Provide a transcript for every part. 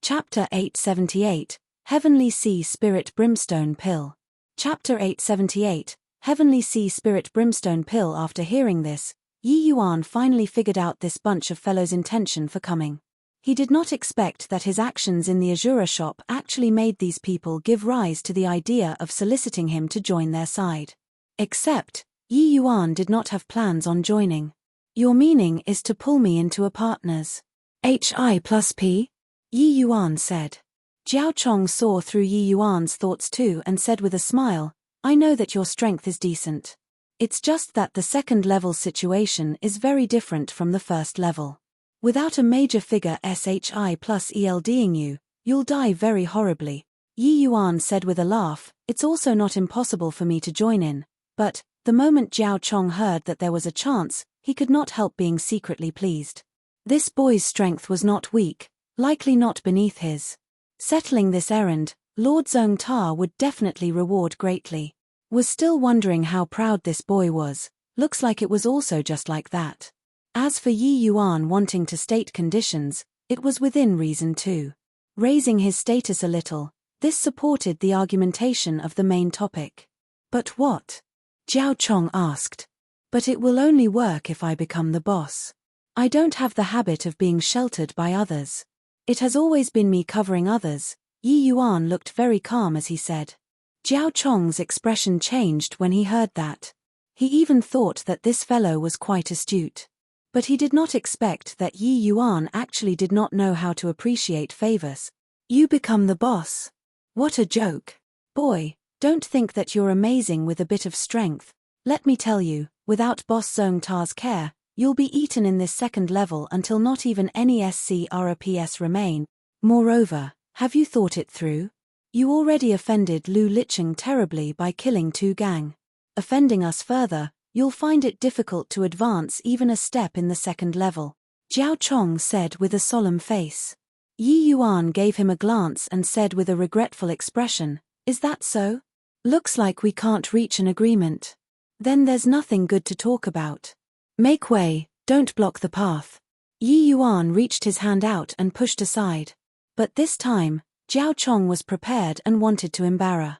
Chapter 878, Heavenly Sea Spirit Brimstone Pill. Chapter 878, Heavenly Sea Spirit Brimstone Pill. After hearing this, Yi Yuan finally figured out this bunch of fellows' intention for coming. He did not expect that his actions in the Azura shop actually made these people give rise to the idea of soliciting him to join their side. Except, Yi Yuan did not have plans on joining. Your meaning is to pull me into a partner's HI+P? Yi Yuan said. Jiao Chong saw through Yi Yuan's thoughts too and said with a smile, I know that your strength is decent. It's just that the second level situation is very different from the first level. Without a major figure SHI plus ELDing you, you'll die very horribly. Yi Yuan said with a laugh, it's also not impossible for me to join in, but, the moment Jiao Chong heard that there was a chance, he could not help being secretly pleased. This boy's strength was not weak, likely not beneath his. Settling this errand, Lord Zhong Ta would definitely reward greatly. Was still wondering how proud this boy was, looks like it was also just like that. As for Yi Yuan wanting to state conditions, it was within reason too. Raising his status a little, this supported the argumentation of the main topic. But what? Jiao Chong asked. But it will only work if I become the boss. I don't have the habit of being sheltered by others. It has always been me covering others. Yi Yuan looked very calm as he said. Jiao Chong's expression changed when he heard that. He even thought that this fellow was quite astute. But he did not expect that Yi Yuan actually did not know how to appreciate favors. You become the boss? What a joke. Boy, don't think that you're amazing with a bit of strength. Let me tell you, without Boss Zhong Ta's care, you'll be eaten in this second level until not even any SCRPS remain. Moreover, have you thought it through? You already offended Lu Licheng terribly by killing two gang. Offending us further, you'll find it difficult to advance even a step in the second level. Jiao Chong said with a solemn face. Yi Yuan gave him a glance and said with a regretful expression, is that so? Looks like we can't reach an agreement. Then there's nothing good to talk about. Make way, don't block the path. Yi Yuan reached his hand out and pushed aside. But this time, Jiao Chong was prepared and wanted to embarrass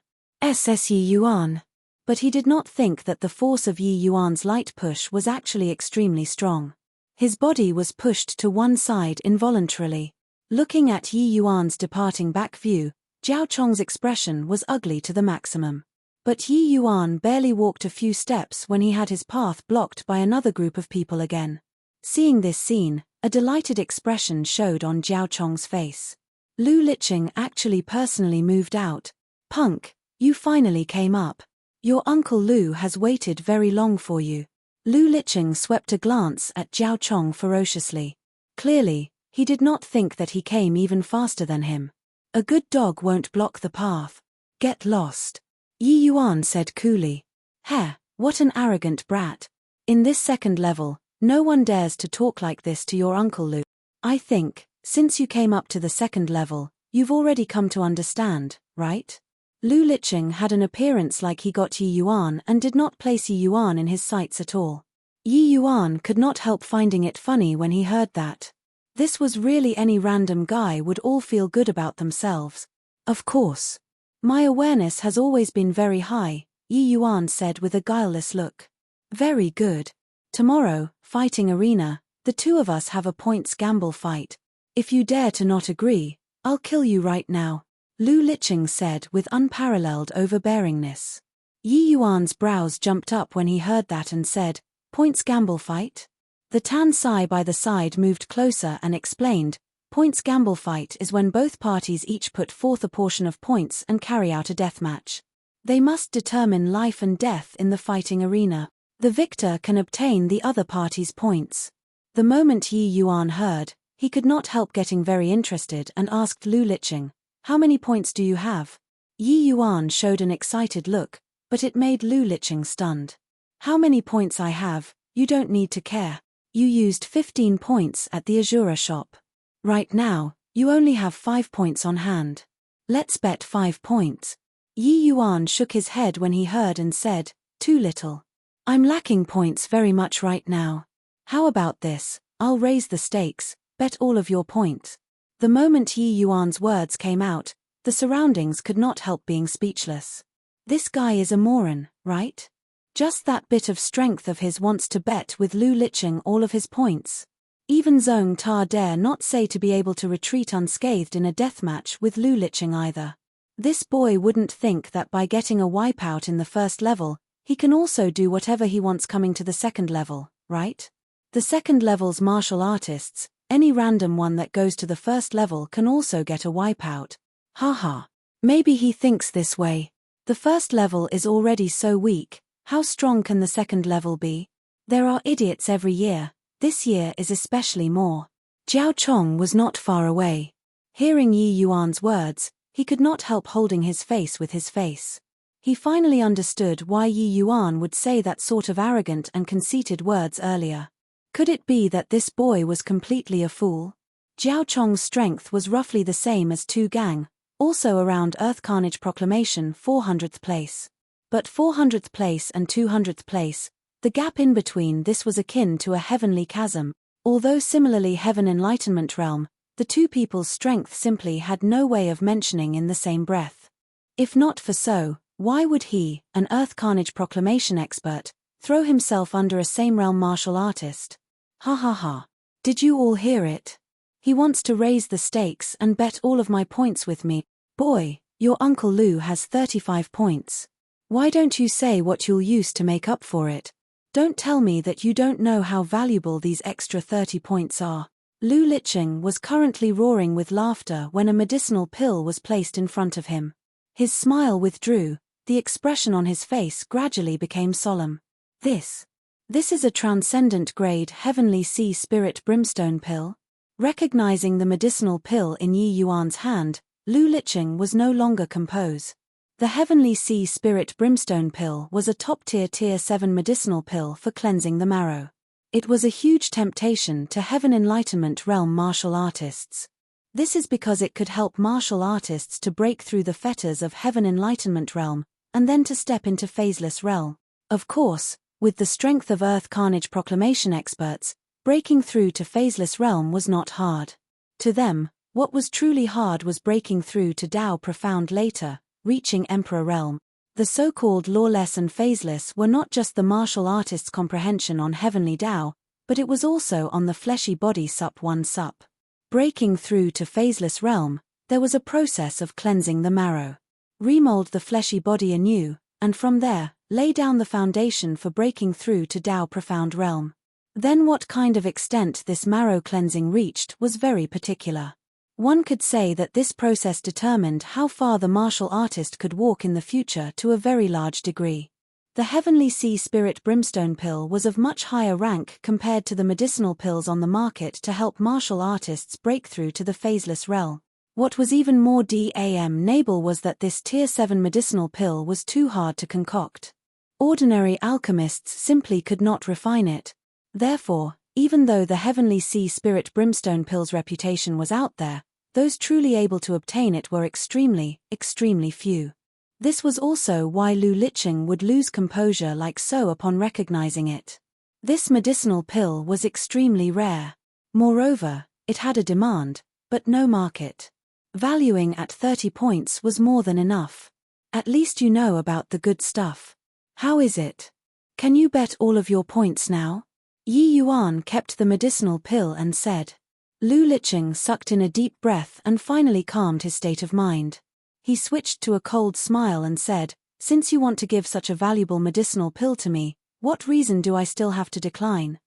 Yi Yuan. But he did not think that the force of Yi Yuan's light push was actually extremely strong. His body was pushed to one side involuntarily. Looking at Yi Yuan's departing back view, Jiao Chong's expression was ugly to the maximum. But Yi Yuan barely walked a few steps when he had his path blocked by another group of people again. Seeing this scene, a delighted expression showed on Jiao Chong's face. Lu Licheng actually personally moved out. Punk, you finally came up. Your Uncle Lu has waited very long for you. Lu Licheng swept a glance at Jiao Chong ferociously. Clearly, he did not think that he came even faster than him. A good dog won't block the path. Get lost. Yi Yuan said coolly. Heh, what an arrogant brat. In this second level, no one dares to talk like this to your Uncle Lu. I think, since you came up to the second level, you've already come to understand, right? Lu Licheng had an appearance like he got Yi Yuan and did not place Yi Yuan in his sights at all. Yi Yuan could not help finding it funny when he heard that. This was really any random guy would all feel good about themselves. Of course. My awareness has always been very high, Yi Yuan said with a guileless look. Very good. Tomorrow, fighting arena, the two of us have a points gamble fight. If you dare to not agree, I'll kill you right now, Lu Licheng said with unparalleled overbearingness. Yi Yuan's brows jumped up when he heard that and said, points gamble fight? The Tan Sai by the side moved closer and explained, points gamble fight is when both parties each put forth a portion of points and carry out a deathmatch. They must determine life and death in the fighting arena. The victor can obtain the other party's points. The moment Yi Yuan heard, he could not help getting very interested and asked Lu Licheng, how many points do you have? Yi Yuan showed an excited look, but it made Lu Licheng stunned. How many points I have, you don't need to care. You used 15 points at the Azura shop. Right now, you only have 5 points on hand. Let's bet 5 points. Yi Yuan shook his head when he heard and said, too little. I'm lacking points very much right now. How about this, I'll raise the stakes, bet all of your points. The moment Yi Yuan's words came out, the surroundings could not help being speechless. This guy is a moron, right? Just that bit of strength of his wants to bet with Lu Liqing all of his points. Even Zhong Ta dare not say to be able to retreat unscathed in a deathmatch with Lu Liqing either. This boy wouldn't think that by getting a wipeout in the first level, he can also do whatever he wants coming to the second level, right? The second level's martial artists, any random one that goes to the first level can also get a wipeout. Haha. Maybe he thinks this way. The first level is already so weak, how strong can the second level be? There are idiots every year, this year is especially more. Jiao Chong was not far away. Hearing Yi Yuan's words, he could not help holding his face with his face. He finally understood why Yi Yuan would say that sort of arrogant and conceited words earlier. Could it be that this boy was completely a fool? Jiao Chong's strength was roughly the same as Tu Gang, also around Earth Carnage Proclamation 400th place. But 400th place and 200th place, the gap in between this was akin to a heavenly chasm. Although similarly Heaven Enlightenment Realm, the two people's strength simply had no way of mentioning in the same breath. If not for so, why would he, an Earth Carnage Proclamation expert, throw himself under a same realm martial artist? Ha ha ha. Did you all hear it? He wants to raise the stakes and bet all of my points with me. Boy, your Uncle Lu has 35 points. Why don't you say what you'll use to make up for it? Don't tell me that you don't know how valuable these extra 30 points are. Lu Liqing was currently roaring with laughter when a medicinal pill was placed in front of him. His smile withdrew, the expression on his face gradually became solemn. This is a transcendent grade Heavenly Sea Spirit Brimstone pill. Recognizing the medicinal pill in Yi Yuan's hand, Lu Liqing was no longer composed. The Heavenly Sea Spirit Brimstone pill was a top-tier Tier 7 medicinal pill for cleansing the marrow. It was a huge temptation to Heaven Enlightenment Realm martial artists. This is because it could help martial artists to break through the fetters of Heaven Enlightenment Realm, and then to step into Phaseless Realm. Of course, with the strength of Earth Carnage Proclamation experts, breaking through to Phaseless Realm was not hard. To them, what was truly hard was breaking through to Dao Profound later, reaching Emperor Realm. The so-called lawless and phaseless were not just the martial artist's comprehension on heavenly Dao, but it was also on the fleshy body Sup 1 Sup. Breaking through to Phaseless Realm, there was a process of cleansing the marrow. Remold the fleshy body anew, and from there, lay down the foundation for breaking through to Dao Profound Realm. Then what kind of extent this marrow cleansing reached was very particular. One could say that this process determined how far the martial artist could walk in the future to a very large degree. The Heavenly Sea Spirit Brimstone pill was of much higher rank compared to the medicinal pills on the market to help martial artists break through to the Phaseless Realm. What was even more damnable was that this Tier 7 medicinal pill was too hard to concoct. Ordinary alchemists simply could not refine it. Therefore, even though the Heavenly Sea Spirit Brimstone pill's reputation was out there, those truly able to obtain it were extremely, extremely few. This was also why Lu Liqing would lose composure like so upon recognizing it. This medicinal pill was extremely rare. Moreover, it had a demand, but no market. Valuing at 30 points was more than enough. At least you know about the good stuff. How is it? Can you bet all of your points now? Yi Yuan kept the medicinal pill and said. Lu Liqing sucked in a deep breath and finally calmed his state of mind. He switched to a cold smile and said, "Since you want to give such a valuable medicinal pill to me, what reason do I still have to decline?"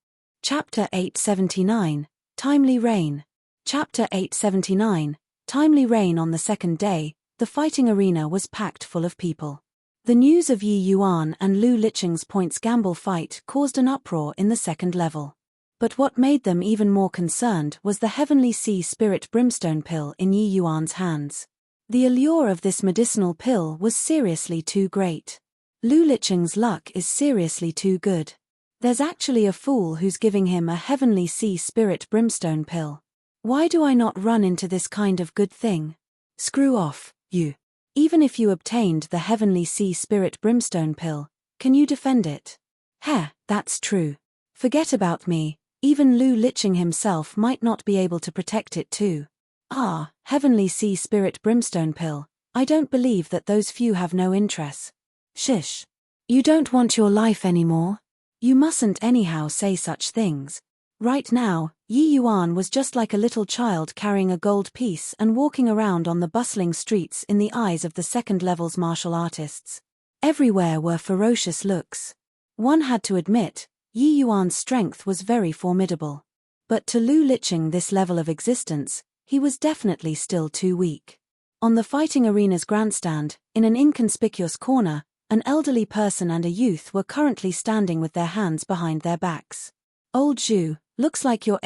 Chapter 879, Timely Rain. Chapter 879, Timely Rain. On the second day, the fighting arena was packed full of people. The news of Yi Yuan and Lu Liqing's points gamble fight caused an uproar in the second level. But what made them even more concerned was the Heavenly Sea Spirit Brimstone pill in Yi Yuan's hands. The allure of this medicinal pill was seriously too great. Lu Liqing's luck is seriously too good. There's actually a fool who's giving him a Heavenly Sea Spirit Brimstone pill. Why do I not run into this kind of good thing? Screw off, you. Even if you obtained the Heavenly Sea Spirit Brimstone pill, can you defend it? Heh, that's true. Forget about me, even Lu Liqing himself might not be able to protect it too. Ah, Heavenly Sea Spirit Brimstone Pill, I don't believe that those few have no interest. Shish. You don't want your life anymore? You mustn't anyhow say such things. Right now, Yi Yuan was just like a little child carrying a gold piece and walking around on the bustling streets in the eyes of the second level's martial artists. Everywhere were ferocious looks. One had to admit, Yi Yuan's strength was very formidable. But to Lu Liqing this level of existence, he was definitely still too weak. On the fighting arena's grandstand, in an inconspicuous corner, an elderly person and a youth were currently standing with their hands behind their backs. Old Zhu, looks like you're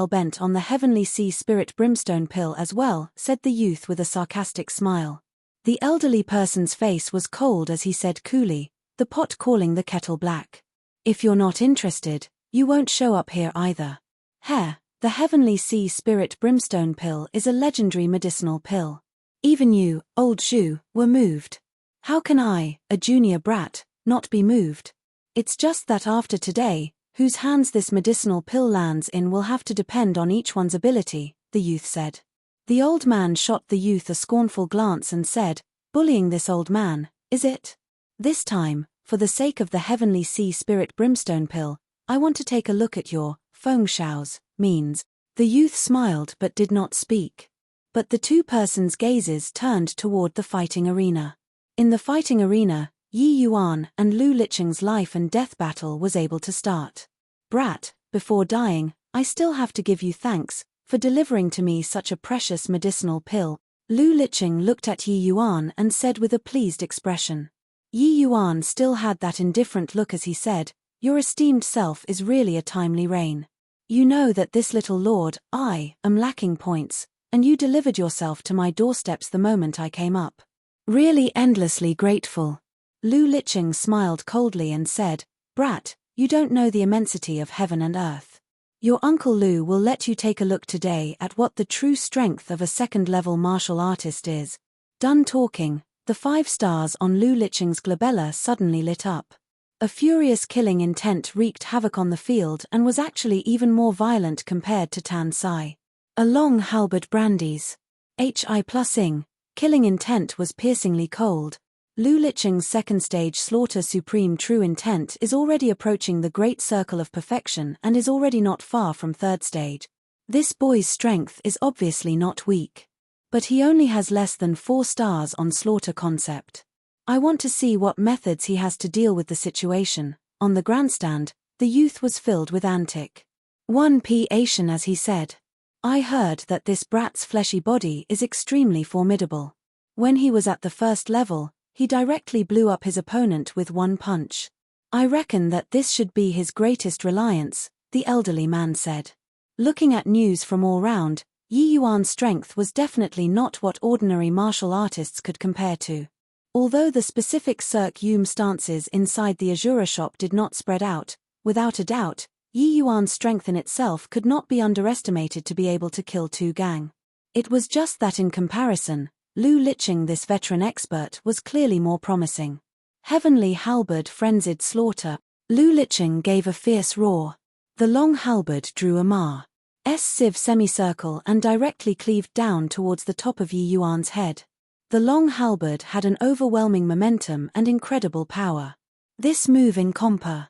bent on the Heavenly Sea Spirit Brimstone Pill as well, said the youth with a sarcastic smile. The elderly person's face was cold as he said coolly, the pot calling the kettle black. If you're not interested, you won't show up here either. The Heavenly Sea Spirit Brimstone Pill is a legendary medicinal pill. Even you, Old Zhu, were moved. How can I, a junior brat, not be moved? It's just that after today, whose hands this medicinal pill lands in will have to depend on each one's ability, the youth said. The old man shot the youth a scornful glance and said, bullying this old man, is it? This time, for the sake of the Heavenly Sea Spirit Brimstone Pill, I want to take a look at your feng shao's means. The youth smiled but did not speak. But the two persons' gazes turned toward the fighting arena. In the fighting arena, Yi Yuan and Lu Liqing's life and death battle was able to start. Brat, before dying, I still have to give you thanks for delivering to me such a precious medicinal pill. Lu Liqing looked at Yi Yuan and said with a pleased expression. Yi Yuan still had that indifferent look as he said, your esteemed self is really a timely reign. You know that this little lord, I, am lacking points, and you delivered yourself to my doorsteps the moment I came up. Really endlessly grateful. Lu Liqing smiled coldly and said, Brat, you don't know the immensity of heaven and earth. Your Uncle Lu will let you take a look today at what the true strength of a second-level martial artist is. Done talking, the 5 stars on Lu Liqing's glabella suddenly lit up. A furious killing intent wreaked havoc on the field and was actually even more violent compared to Tan Sai. A long halberd brandies. Hi+ing, killing intent was piercingly cold. Lu Liqing's second stage slaughter supreme true intent is already approaching the great circle of perfection and is already not far from third stage. This boy's strength is obviously not weak. But he only has less than 4 stars on slaughter concept. I want to see what methods he has to deal with the situation. On the grandstand, the youth was filled with antic. 1p Asian as he said. I heard that this brat's fleshy body is extremely formidable. When he was at the first level, he directly blew up his opponent with 1 punch. I reckon that this should be his greatest reliance, the elderly man said. Looking at news from all round, Yi Yuan's strength was definitely not what ordinary martial artists could compare to. Although the specific cirque stances inside the Azura shop did not spread out, without a doubt, Yi Yuan's strength in itself could not be underestimated to be able to kill 2 gang. It was just that in comparison, Lu Liqing, this veteran expert, was clearly more promising. Heavenly halberd frenzied slaughter. Lu Liqing gave a fierce roar. The long halberd drew a Ma's sieve semicircle and directly cleaved down towards the top of Yi Yuan's head. The long halberd had an overwhelming momentum and incredible power. This move in Compa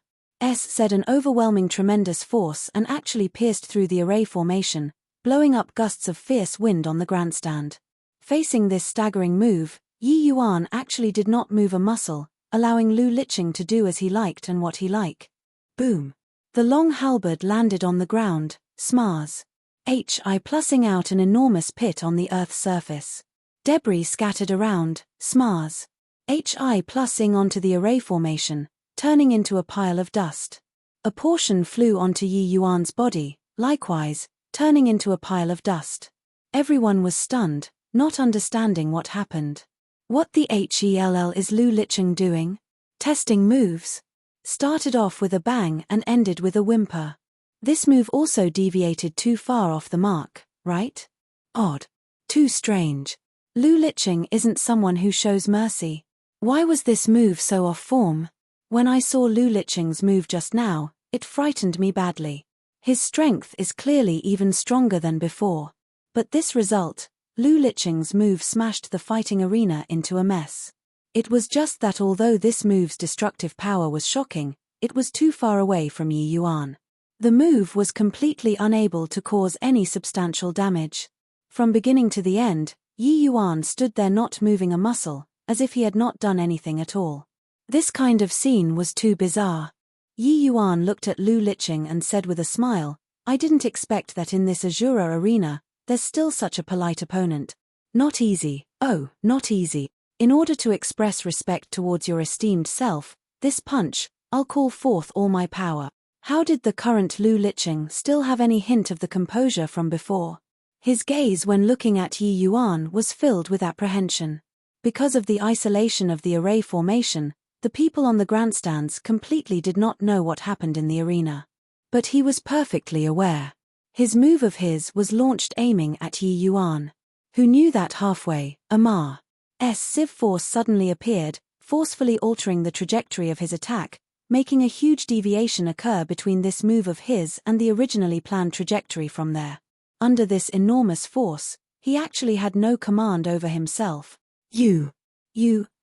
said an overwhelming tremendous force and actually pierced through the array formation, blowing up gusts of fierce wind on the grandstand. Facing this staggering move, Yi Yuan actually did not move a muscle, allowing Lu Liqing to do as he liked and what he liked. Boom! The long halberd landed on the ground, smars. Hi+ing out an enormous pit on the Earth's surface. Debris scattered around, smars. Hi+ing onto the array formation, turning into a pile of dust. A portion flew onto Yi Yuan's body, likewise, turning into a pile of dust. Everyone was stunned, not understanding what happened. What the hell is Lu Liqing doing? Testing moves. Started off with a bang and ended with a whimper. This move also deviated too far off the mark, right? Odd. Too strange. Lu Liqing isn't someone who shows mercy. Why was this move so off form? When I saw Lu Liqing's move just now, it frightened me badly. His strength is clearly even stronger than before. But this result, Lu Liqing's move smashed the fighting arena into a mess. It was just that although this move's destructive power was shocking, it was too far away from Yi Yuan. The move was completely unable to cause any substantial damage. From beginning to the end, Yi Yuan stood there not moving a muscle, as if he had not done anything at all. This kind of scene was too bizarre. Yi Yuan looked at Lu Liqing and said with a smile, "I didn't expect that in this Azura arena, there's still such a polite opponent. Not easy, oh, not easy. In order to express respect towards your esteemed self, this punch, I'll call forth all my power." How did the current Lu Liqing still have any hint of the composure from before? His gaze when looking at Yi Yuan was filled with apprehension. Because of the isolation of the array formation, the people on the grandstands completely did not know what happened in the arena. But he was perfectly aware. His move of his was launched aiming at Yi Yuan. Who knew that halfway, Amar's sieve force suddenly appeared, forcefully altering the trajectory of his attack, making a huge deviation occur between this move of his and the originally planned trajectory from there. Under this enormous force, he actually had no command over himself. You,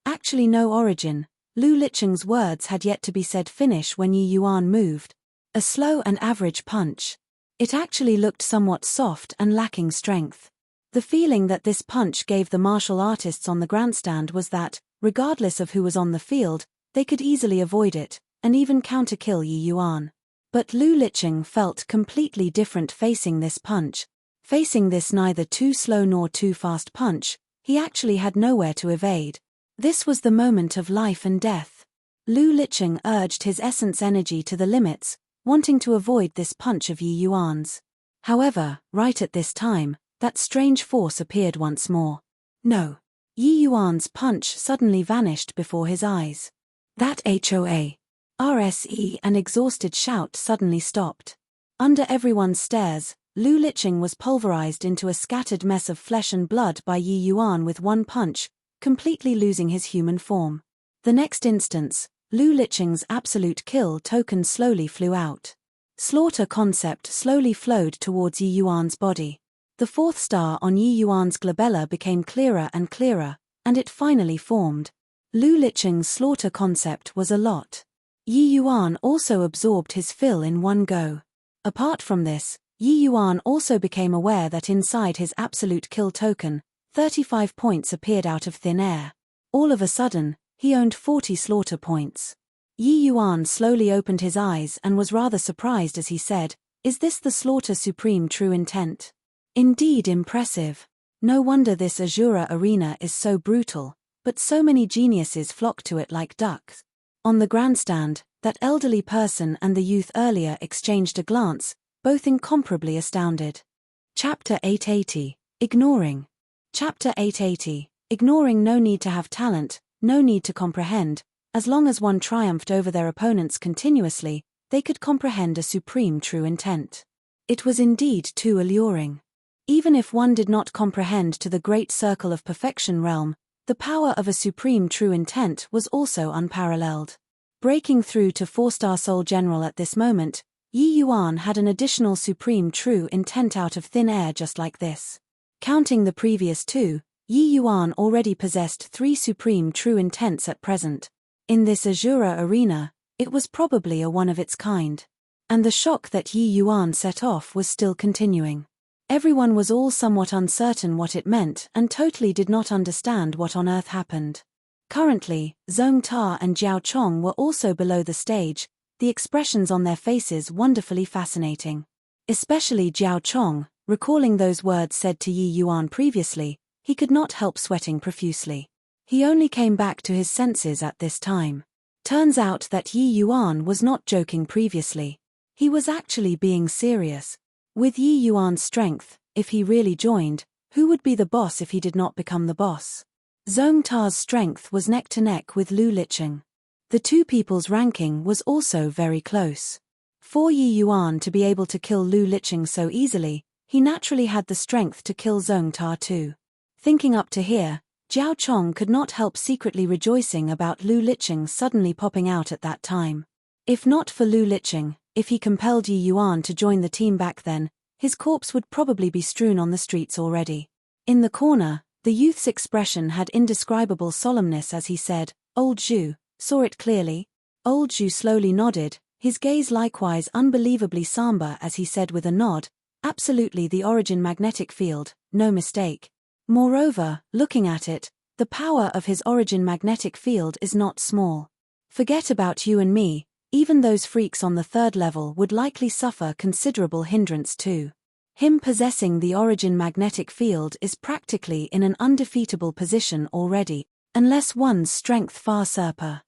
actually no origin. Lu Liqing's words had yet to be said finish when Yi Yuan moved. A slow and average punch. It actually looked somewhat soft and lacking strength. The feeling that this punch gave the martial artists on the grandstand was that, regardless of who was on the field, they could easily avoid it, and even counter-kill Yi Yuan. But Lu Liqing felt completely different facing this punch. Facing this neither too slow nor too fast punch, he actually had nowhere to evade. This was the moment of life and death. Lu Liqing urged his essence energy to the limits, wanting to avoid this punch of Yi Yuan's. However, right at this time, that strange force appeared once more. No. Yi Yuan's punch suddenly vanished before his eyes. That an exhausted shout suddenly stopped. Under everyone's stares, Lu Liqing was pulverized into a scattered mess of flesh and blood by Yi Yuan with one punch, completely losing his human form. The next instance, Lu Liqing's absolute kill token slowly flew out. Slaughter concept slowly flowed towards Yi Yuan's body. The fourth star on Yi Yuan's glabella became clearer and clearer, and it finally formed. Lu Liqing's slaughter concept was a lot. Yi Yuan also absorbed his fill in one go. Apart from this, Yi Yuan also became aware that inside his absolute kill token, 35 points appeared out of thin air. All of a sudden, he owned 40 slaughter points. Yi Yuan slowly opened his eyes and was rather surprised as he said, "Is this the slaughter supreme true intent? Indeed impressive. No wonder this Azura arena is so brutal, but so many geniuses flock to it like ducks." On the grandstand, that elderly person and the youth earlier exchanged a glance, both incomparably astounded. Chapter 880, Ignoring. Chapter 880, Ignoring. No need to have talent, no need to comprehend. As long as one triumphed over their opponents continuously, they could comprehend a supreme true intent. It was indeed too alluring. Even if one did not comprehend to the great circle of perfection realm, the power of a supreme true intent was also unparalleled. Breaking through to 4-star Soul General at this moment, Yi Yuan had an additional supreme true intent out of thin air just like this. Counting the previous two, Yi Yuan already possessed 3 supreme true intents at present. In this Azura arena, it was probably a one of its kind. And the shock that Yi Yuan set off was still continuing. Everyone was all somewhat uncertain what it meant and totally did not understand what on earth happened. Currently, Zhong Ta and Jiao Chong were also below the stage, the expressions on their faces wonderfully fascinating. Especially Jiao Chong, recalling those words said to Yi Yuan previously, he could not help sweating profusely. He only came back to his senses at this time. Turns out that Yi Yuan was not joking previously. He was actually being serious. With Yi Yuan's strength, if he really joined, who would be the boss if he did not become the boss? Zhong Ta's strength was neck to neck with Lu Liqing. The two people's ranking was also very close. For Yi Yuan to be able to kill Lu Liqing so easily, he naturally had the strength to kill Zhong Ta too. Thinking up to here, Jiao Chong could not help secretly rejoicing about Lu Liqing suddenly popping out at that time. If not for Lu Liqing, if he compelled Yi Yuan to join the team back then, His corpse would probably be strewn on the streets already. In the corner, the youth's expression had indescribable solemnness as he said, "Old Zhu, saw it clearly?" Old Zhu slowly nodded, his gaze likewise unbelievably somber as he said with a nod, "Absolutely the origin magnetic field, no mistake. Moreover, looking at it, the power of his origin magnetic field is not small. Forget about you and me, even those freaks on the third level would likely suffer considerable hindrance too. Him possessing the origin magnetic field is practically in an undefeatable position already, unless one's strength far surpasses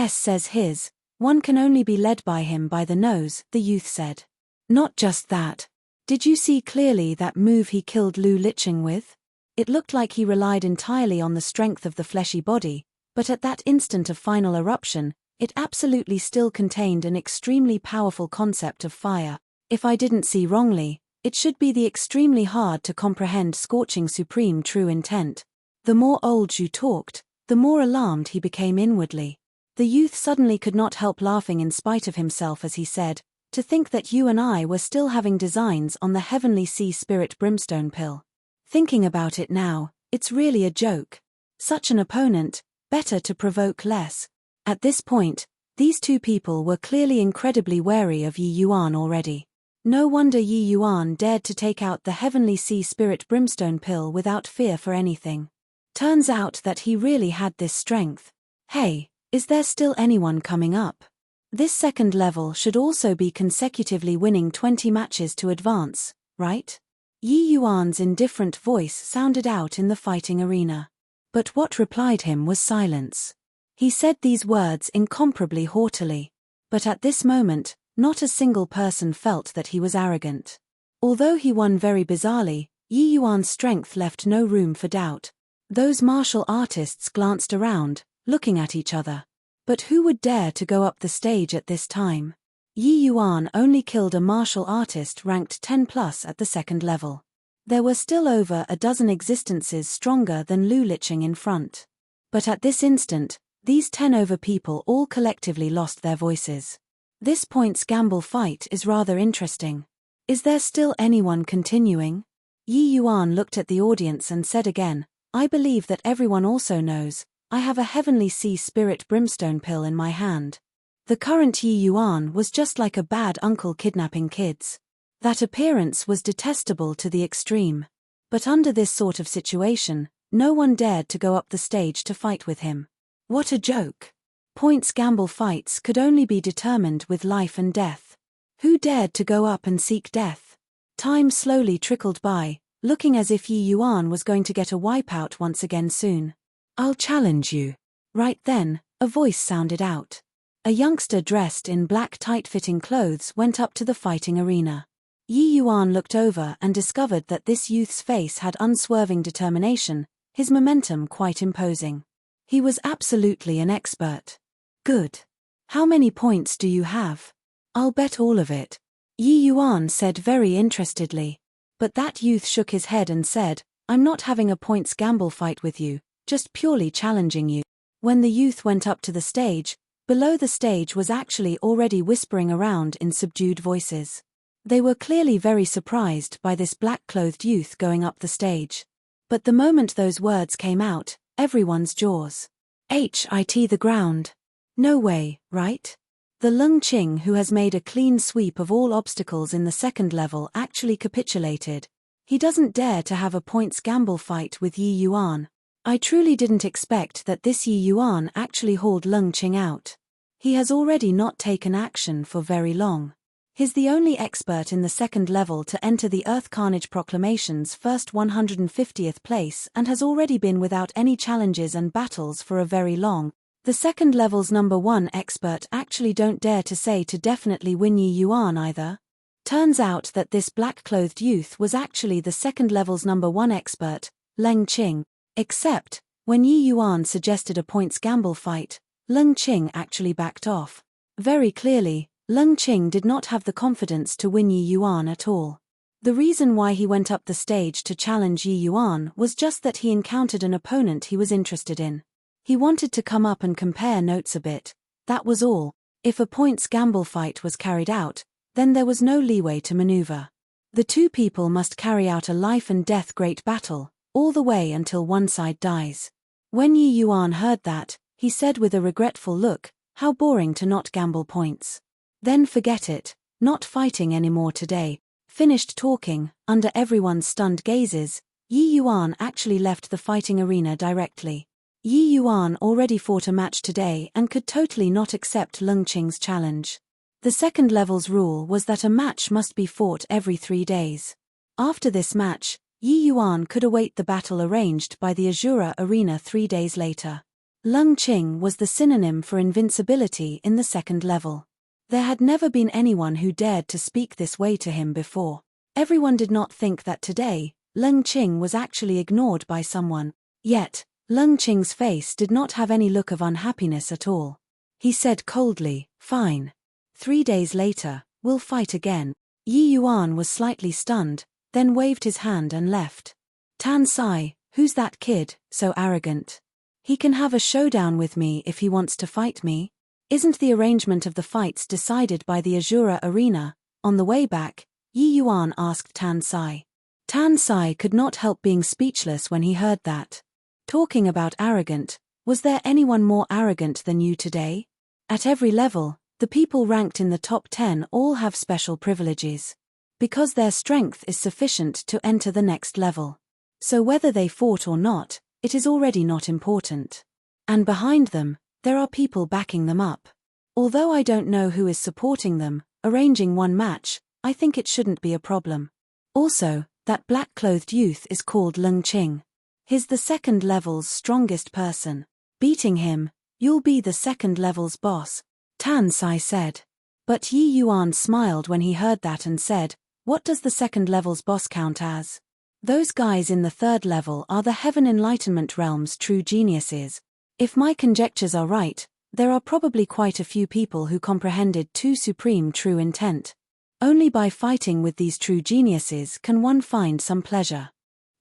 says his, one can only be led by him by the nose," the youth said. "Not just that. Did you see clearly that move he killed Lu Liqing with? It looked like he relied entirely on the strength of the fleshy body, but at that instant of final eruption, it absolutely still contained an extremely powerful concept of fire. If I didn't see wrongly, it should be the extremely hard to comprehend scorching supreme true intent." The more old Zhu talked, the more alarmed he became inwardly. The youth suddenly could not help laughing in spite of himself as he said, "To think that you and I were still having designs on the heavenly sea spirit brimstone pill. Thinking about it now, it's really a joke. Such an opponent, better to provoke less." At this point, these two people were clearly incredibly wary of Yi Yuan already. No wonder Yi Yuan dared to take out the heavenly sea spirit brimstone pill without fear for anything. Turns out that he really had this strength. Hey, is there still anyone coming up? This second level should also be consecutively winning 20 matches to advance, right? Yi Yuan's indifferent voice sounded out in the fighting arena. But what replied him was silence. He said these words incomparably haughtily. But at this moment, not a single person felt that he was arrogant. Although he won very bizarrely, Yi Yuan's strength left no room for doubt. Those martial artists glanced around, looking at each other. But who would dare to go up the stage at this time? Yi Yuan only killed a martial artist ranked 10+ at the second level. There were still over a dozen existences stronger than Lu Liqing in front. But at this instant, these 10 over people all collectively lost their voices. This points gamble fight is rather interesting. Is there still anyone continuing? Yi Yuan looked at the audience and said again, "I believe that everyone also knows, I have a heavenly sea spirit brimstone pill in my hand." The current Yi Yuan was just like a bad uncle kidnapping kids. That appearance was detestable to the extreme. But under this sort of situation, no one dared to go up the stage to fight with him. What a joke! Points gamble fights could only be determined with life and death. Who dared to go up and seek death? Time slowly trickled by, looking as if Yi Yuan was going to get a wipeout once again soon. "I'll challenge you." Right then, a voice sounded out. A youngster dressed in black tight-fitting clothes went up to the fighting arena. Yi Yuan looked over and discovered that this youth's face had unswerving determination, his momentum quite imposing. He was absolutely an expert. "Good. How many points do you have?" "I'll bet all of it," Yi Yuan said very interestedly. But that youth shook his head and said, "I'm not having a points gamble fight with you, just purely challenging you." When the youth went up to the stage, below the stage was actually already whispering around in subdued voices. They were clearly very surprised by this black-clothed youth going up the stage. But the moment those words came out, everyone's jaws hit the ground. No way, right? The Lung Qing who has made a clean sweep of all obstacles in the second level actually capitulated. He doesn't dare to have a points gamble fight with Yi Yuan. I truly didn't expect that this Yi Yuan actually hauled Lung Qing out. He has already not taken action for very long. He's the only expert in the second level to enter the Earth Carnage Proclamation's first 150th place and has already been without any challenges and battles for a very long. The second level's #1 expert actually don't dare to say to definitely win Yi Yuan either. Turns out that this black-clothed youth was actually the second level's #1 expert, Leng Qing. Except, when Yi Yuan suggested a points gamble fight, Leng Qing actually backed off. Very clearly, Leng Qing did not have the confidence to win Yi Yuan at all. The reason why he went up the stage to challenge Yi Yuan was just that he encountered an opponent he was interested in. He wanted to come up and compare notes a bit, that was all. If a points gamble fight was carried out, then there was no leeway to maneuver. The two people must carry out a life-and-death great battle, all the way until one side dies. When Yi Yuan heard that, he said with a regretful look, "How boring to not gamble points. Then forget it, not fighting anymore today." Finished talking, under everyone's stunned gazes, Yi Yuan actually left the fighting arena directly. Yi Yuan already fought a match today and could totally not accept Leng Qing's challenge. The second level's rule was that a match must be fought every 3 days. After this match, Yi Yuan could await the battle arranged by the Azura Arena 3 days later. Leng Qing was the synonym for invincibility in the second level. There had never been anyone who dared to speak this way to him before. Everyone did not think that today, Leng Qing was actually ignored by someone. Yet, Leng Qing's face did not have any look of unhappiness at all. He said coldly, "Fine. 3 days later, we'll fight again." Yi Yuan was slightly stunned, then waved his hand and left. "Tan Sai, who's that kid, so arrogant? He can have a showdown with me if he wants to fight me. Isn't the arrangement of the fights decided by the Azura Arena?" On the way back, Yi Yuan asked Tan Sai. Tan Sai could not help being speechless when he heard that. Talking about arrogant, was there anyone more arrogant than you today? At every level, the people ranked in the top 10 all have special privileges. Because their strength is sufficient to enter the next level. So whether they fought or not, it is already not important. And behind them, there are people backing them up. Although I don't know who is supporting them, arranging one match, I think it shouldn't be a problem. Also, that black-clothed youth is called Leng Qing. He's the second level's strongest person. Beating him, you'll be the second level's boss, Tan Sai said. But Yi Yuan smiled when he heard that and said, "What does the second level's boss count as? Those guys in the third level are the Heaven Enlightenment Realm's true geniuses. If my conjectures are right, there are probably quite a few people who comprehended two supreme true intent. Only by fighting with these true geniuses can one find some pleasure."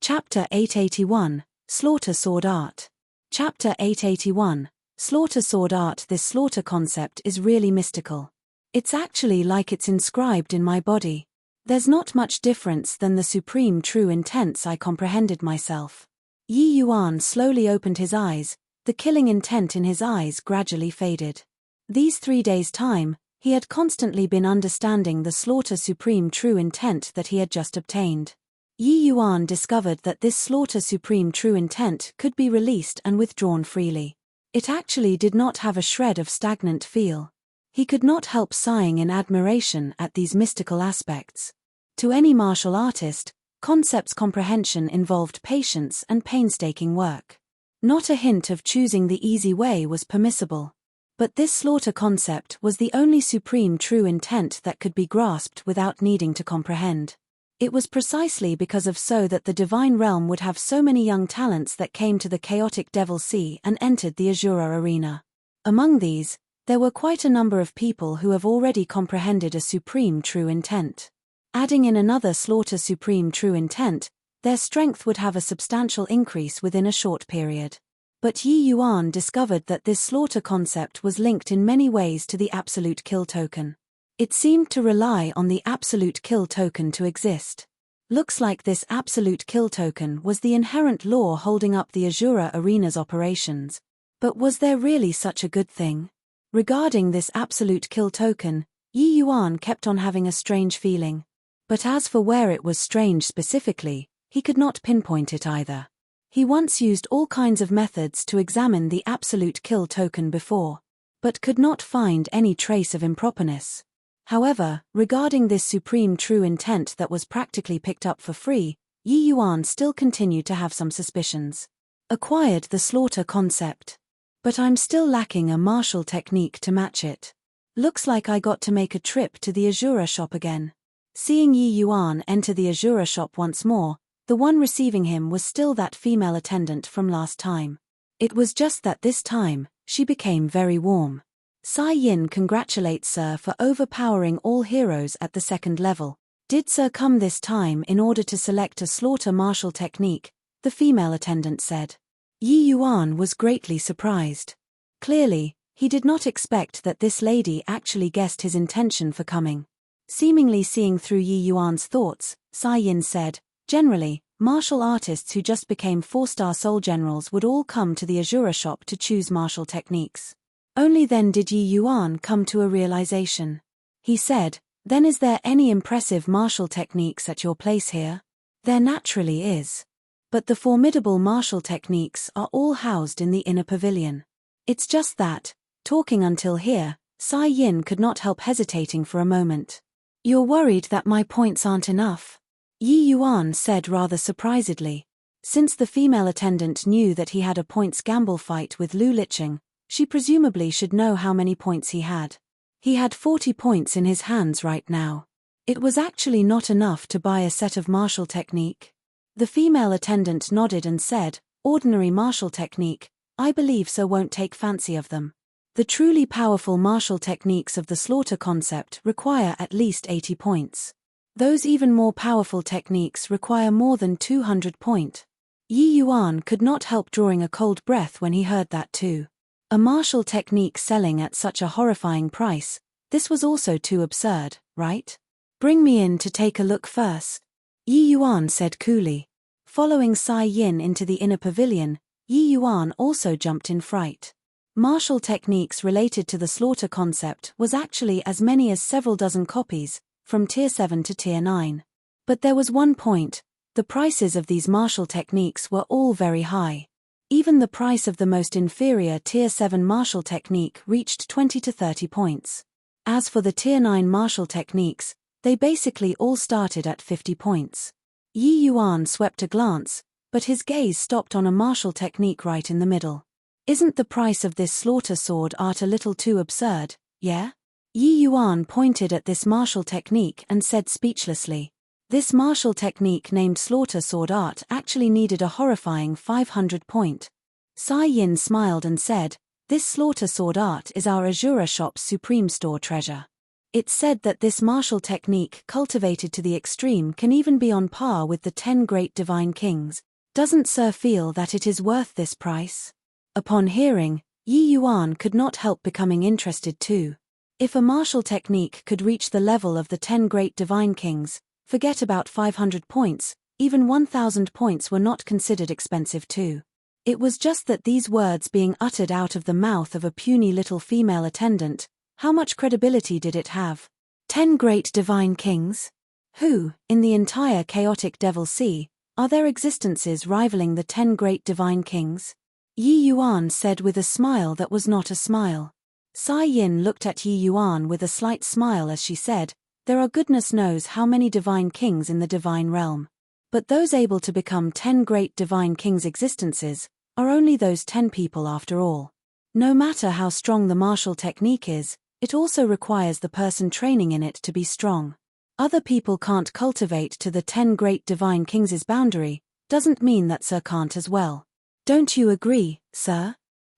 Chapter 881, Slaughter Sword Art. Chapter 881, Slaughter Sword Art. This slaughter concept is really mystical. It's actually like it's inscribed in my body. There's not much difference than the supreme true intents I comprehended myself. Yi Yuan slowly opened his eyes, the killing intent in his eyes gradually faded. These 3 days' time, he had constantly been understanding the slaughter supreme true intent that he had just obtained. Yi Yuan discovered that this slaughter supreme true intent could be released and withdrawn freely. It actually did not have a shred of stagnant feel. He could not help sighing in admiration at these mystical aspects. To any martial artist, concepts comprehension involved patience and painstaking work. Not a hint of choosing the easy way was permissible. But this slaughter concept was the only supreme true intent that could be grasped without needing to comprehend. It was precisely because of so that the divine realm would have so many young talents that came to the chaotic Devil Sea and entered the Azura Arena. Among these, there were quite a number of people who have already comprehended a supreme true intent. Adding in another slaughter supreme true intent, their strength would have a substantial increase within a short period. But Yi Yuan discovered that this slaughter concept was linked in many ways to the absolute kill token. It seemed to rely on the absolute kill token to exist. Looks like this absolute kill token was the inherent law holding up the Azura Arena's operations. But was there really such a good thing? Regarding this absolute kill token, Yi Yuan kept on having a strange feeling. But as for where it was strange specifically, he could not pinpoint it either. He once used all kinds of methods to examine the absolute kill token before, but could not find any trace of improperness. However, regarding this supreme true intent that was practically picked up for free, Yi Yuan still continued to have some suspicions. Acquired the slaughter concept. But I'm still lacking a martial technique to match it. Looks like I got to make a trip to the Azura shop again. Seeing Yi Yuan enter the Azura shop once more, the one receiving him was still that female attendant from last time. It was just that this time, she became very warm. Sai Yin congratulates Sir for overpowering all heroes at the second level. Did Sir come this time in order to select a slaughter martial technique? The female attendant said. Yi Yuan was greatly surprised. Clearly, he did not expect that this lady actually guessed his intention for coming. Seemingly seeing through Yi Yuan's thoughts, Sai Yin said, "Generally, martial artists who just became 4-star soul generals would all come to the Azura shop to choose martial techniques. Only then did Yi Yuan come to a realization. He said, "Then is there any impressive martial techniques at your place here?" "There naturally is. But the formidable martial techniques are all housed in the inner pavilion. It's just that," talking until here, Sai Yin could not help hesitating for a moment. "You're worried that my points aren't enough?" Yi Yuan said rather surprisedly. Since the female attendant knew that he had a points gamble fight with Lu Licheng, she presumably should know how many points he had. He had 40 points in his hands right now. It was actually not enough to buy a set of martial technique. The female attendant nodded and said, "Ordinary martial technique, I believe so, won't take fancy of them. The truly powerful martial techniques of the slaughter concept require at least 80 points. Those even more powerful techniques require more than 200 points. Yi Yuan could not help drawing a cold breath when he heard that too. A martial technique selling at such a horrifying price, this was also too absurd, right? "Bring me in to take a look first," Yi Yuan said coolly. Following Sai Yin into the inner pavilion, Yi Yuan also jumped in fright. Martial techniques related to the slaughter concept was actually as many as several dozen copies, from Tier 7 to Tier 9. But there was one point: the prices of these martial techniques were all very high. Even the price of the most inferior Tier 7 martial technique reached 20 to 30 points. As for the Tier 9 martial techniques, they basically all started at 50 points. Yi Yuan swept a glance, but his gaze stopped on a martial technique right in the middle. "Isn't the price of this slaughter sword art a little too absurd, yeah?" Yi Yuan pointed at this martial technique and said speechlessly. This martial technique named slaughter sword art actually needed a horrifying 500 point. Sai Yin smiled and said, "This slaughter sword art is our Azura shop's supreme store treasure. It's said that this martial technique cultivated to the extreme can even be on par with the 10 great divine kings. Doesn't Sir feel that it is worth this price?" Upon hearing, Yi Yuan could not help becoming interested too. If a martial technique could reach the level of the 10 great divine kings, forget about 500 points, even 1,000 points were not considered expensive too. It was just that these words being uttered out of the mouth of a puny little female attendant, how much credibility did it have? 10 great divine kings? Who, in the entire chaotic Devil Sea, are there existences rivaling the 10 great divine kings? Yi Yuan said with a smile that was not a smile. Sai Yin looked at Yi Yuan with a slight smile as she said, "There are goodness knows how many divine kings in the divine realm. But those able to become 10 great divine kings' existences are only those 10 people after all. No matter how strong the martial technique is, it also requires the person training in it to be strong. Other people can't cultivate to the 10 great divine kings' boundary, doesn't mean that Sir can't as well. Don't you agree, sir?"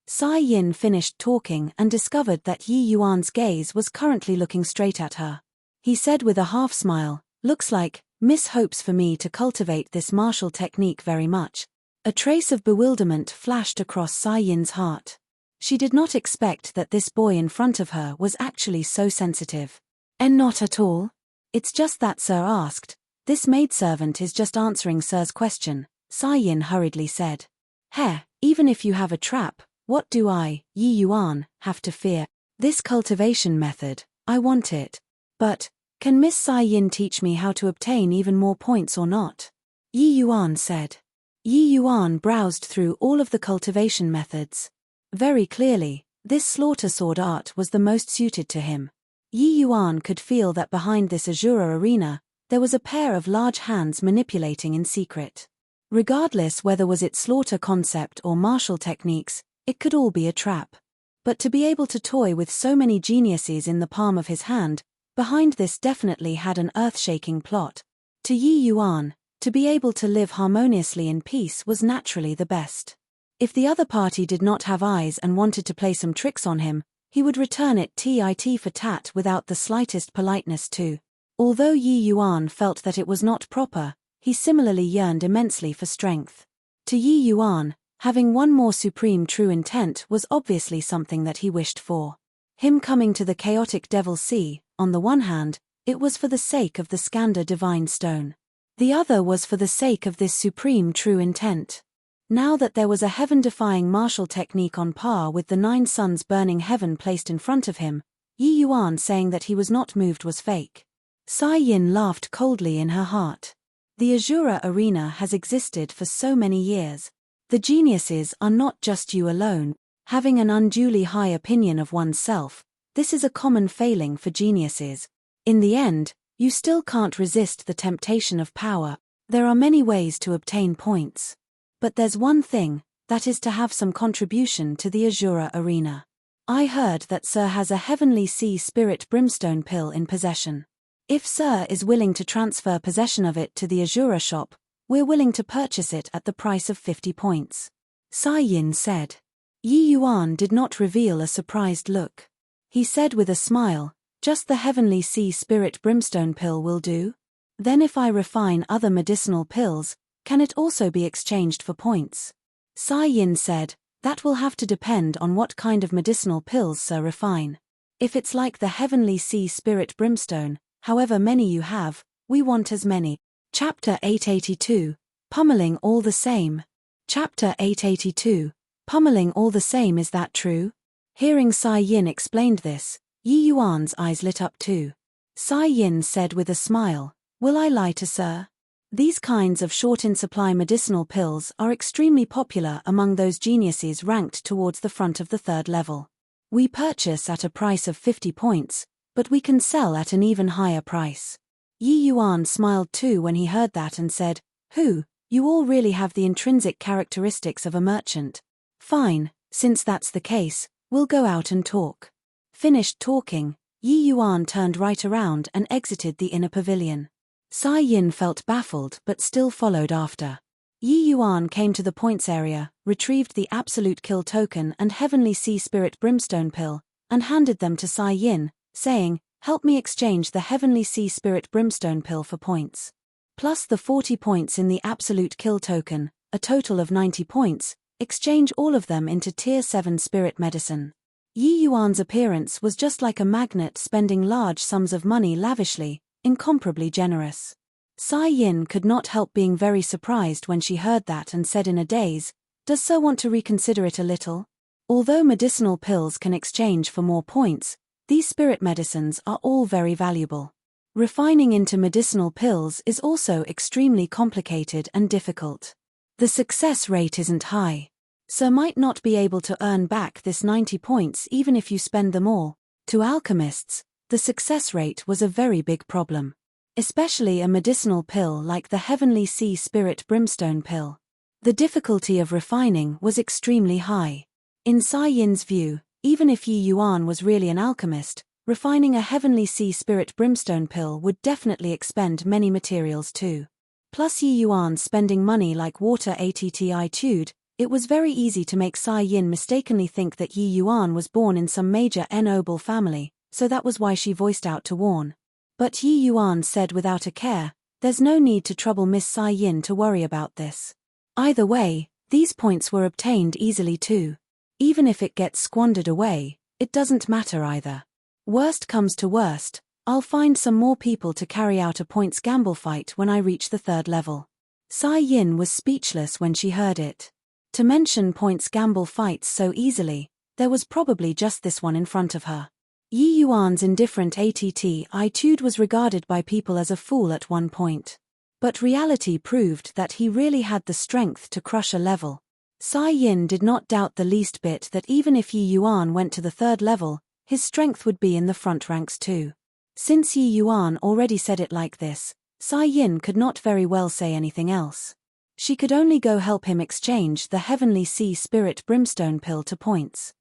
Sai Yin finished talking and discovered that Yi Yuan's gaze was currently looking straight at her. He said with a half smile, "Looks like Miss hopes for me to cultivate this martial technique very much." A trace of bewilderment flashed across Sai Yin's heart. She did not expect that this boy in front of her was actually so sensitive. "And not at all. It's just that Sir asked. This maidservant is just answering Sir's question," Sai Yin hurriedly said. "Heh, even if you have a trap, what do I, Yi Yuan, have to fear? This cultivation method, I want it. But, can Miss Sai Yin teach me how to obtain even more points or not?" Yi Yuan said. Yi Yuan browsed through all of the cultivation methods. Very clearly, this slaughter sword art was the most suited to him. Yi Yuan could feel that behind this Azura arena, there was a pair of large hands manipulating in secret. Regardless whether was it slaughter concept or martial techniques, it could all be a trap. But to be able to toy with so many geniuses in the palm of his hand, behind this definitely had an earth-shaking plot. To Yi Yuan, to be able to live harmoniously in peace was naturally the best. If the other party did not have eyes and wanted to play some tricks on him, he would return it tit for tat without the slightest politeness too. Although Yi Yuan felt that it was not proper, he similarly yearned immensely for strength. To Yi Yuan, having one more supreme true intent was obviously something that he wished for. Him coming to the chaotic Devil Sea, on the one hand, It was for the sake of the Skandha divine stone. The other was for the sake of this supreme true intent. Now that there was a heaven-defying martial technique on par with the 9 suns burning heaven placed in front of him, Yi Yuan saying that he was not moved was fake. Sai Yin laughed coldly in her heart. The Azura arena has existed for so many years. The geniuses are not just you alone. Having an unduly high opinion of oneself, this is a common failing for geniuses. In the end, you still can't resist the temptation of power. There are many ways to obtain points. But there's one thing, that is to have some contribution to the Azura arena. I heard that Sir has a heavenly sea spirit brimstone pill in possession. If Sir is willing to transfer possession of it to the Azura shop, we're willing to purchase it at the price of 50 points. Sai Yin said. Yi Yuan did not reveal a surprised look. He said with a smile, just the heavenly sea spirit brimstone pill will do? Then if I refine other medicinal pills, can it also be exchanged for points? Sai Yin said, that will have to depend on what kind of medicinal pills Sir refine. If it's like the heavenly sea spirit brimstone, however many you have, we want as many. Chapter 882, Pummeling all the same. Chapter 882, Pummeling all the same, is that true? Hearing Sai Yin explained this, Yi Yuan's eyes lit up too. Sai Yin said with a smile, will I lie to Sir? These kinds of short-in-supply medicinal pills are extremely popular among those geniuses ranked towards the front of the 3rd level. We purchase at a price of 50 points, but we can sell at an even higher price. Yi Yuan smiled too when he heard that and said, you all really have the intrinsic characteristics of a merchant. Fine, since that's the case, we'll go out and talk. Finished talking, Yi Yuan turned right around and exited the inner pavilion. Sai Yin felt baffled but still followed after. Yi Yuan came to the points area, retrieved the absolute kill token and heavenly sea spirit brimstone pill, and handed them to Sai Yin, saying, help me exchange the heavenly sea spirit brimstone pill for points. Plus the 40 points in the absolute kill token, a total of 90 points, exchange all of them into tier 7 spirit medicine. Yi Yuan's appearance was just like a magnet spending large sums of money lavishly, incomparably generous. Sai Yin could not help being very surprised when she heard that and said in a daze, does Sir want to reconsider it a little? Although medicinal pills can exchange for more points, these spirit medicines are all very valuable. Refining into medicinal pills is also extremely complicated and difficult. The success rate isn't high. Sir might not be able to earn back this 90 points even if you spend them all. To alchemists, the success rate was a very big problem. Especially a medicinal pill like the heavenly sea spirit brimstone pill. The difficulty of refining was extremely high. In Sai Yin's view, even if Yi Yuan was really an alchemist, refining a heavenly sea spirit brimstone pill would definitely expend many materials too. Plus Yi Yuan spending money like water attitude, it was very easy to make Sai Yin mistakenly think that Yi Yuan was born in some major noble family, so that was why she voiced out to warn. But Yi Yuan said without a care, there's no need to trouble Miss Sai Yin to worry about this. Either way, these points were obtained easily too. Even if it gets squandered away, it doesn't matter either. Worst comes to worst, I'll find some more people to carry out a points gamble fight when I reach the 3rd level. Sai Yin was speechless when she heard it. To mention points gamble fights so easily, there was probably just this one in front of her. Yi Yuan's indifferent attitude was regarded by people as a fool at one point. But reality proved that he really had the strength to crush a level. Sai Yin did not doubt the least bit that even if Yi Yuan went to the 3rd level, his strength would be in the front ranks too. Since Yi Yuan already said it like this, Sai Yin could not very well say anything else. She could only go help him exchange the heavenly sea spirit brimstone pill to points.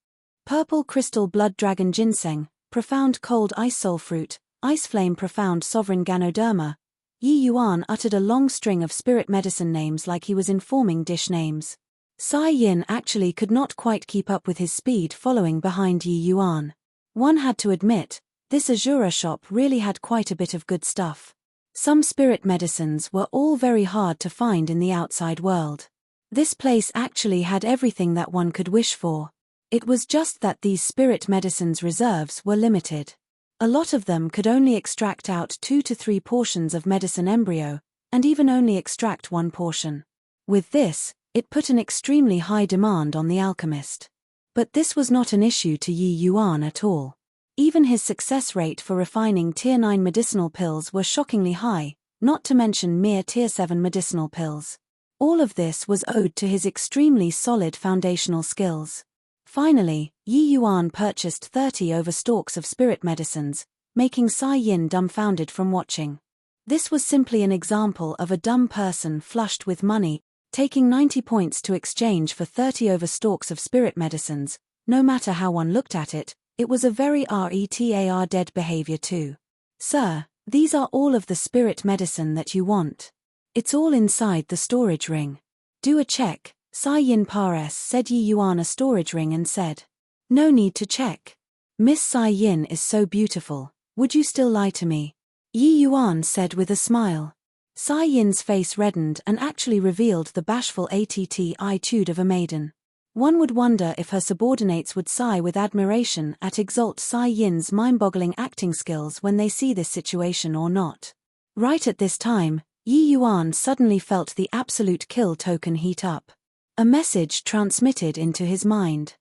Purple crystal blood dragon ginseng, profound cold ice soul fruit, ice flame profound sovereign ganoderma. Yi Yuan uttered a long string of spirit medicine names like he was informing dish names. Sai Yin actually could not quite keep up with his speed following behind Yi Yuan. One had to admit, this Azura shop really had quite a bit of good stuff. Some spirit medicines were all very hard to find in the outside world. This place actually had everything that one could wish for. It was just that these spirit medicines reserves were limited. A lot of them could only extract out 2 to 3 portions of medicine embryo, and even only extract 1 portion. With this, it put an extremely high demand on the alchemist. But this was not an issue to Yi Yuan at all. Even his success rate for refining Tier 9 medicinal pills were shockingly high, not to mention mere Tier 7 medicinal pills. All of this was owed to his extremely solid foundational skills. Finally, Yi Yuan purchased 30 overstalks of spirit medicines, making Sai Yin dumbfounded from watching. This was simply an example of a dumb person flushed with money, taking 90 points to exchange for 30 overstalks of spirit medicines. No matter how one looked at it, it was a very retard behavior too. Sir, these are all of the spirit medicine that you want. It's all inside the storage ring. Do a check. Sai Yin Pares said Yi Yuan a storage ring and said, "No need to check. Miss Sai Yin is so beautiful, would you still lie to me?" Yi Yuan said with a smile. Sai Yin's face reddened and actually revealed the bashful attitude of a maiden. One would wonder if her subordinates would sigh with admiration at Exalt Sai Yin's mind-boggling acting skills when they see this situation or not. Right at this time, Yi Yuan suddenly felt the absolute kill token heat up. A message transmitted into his mind.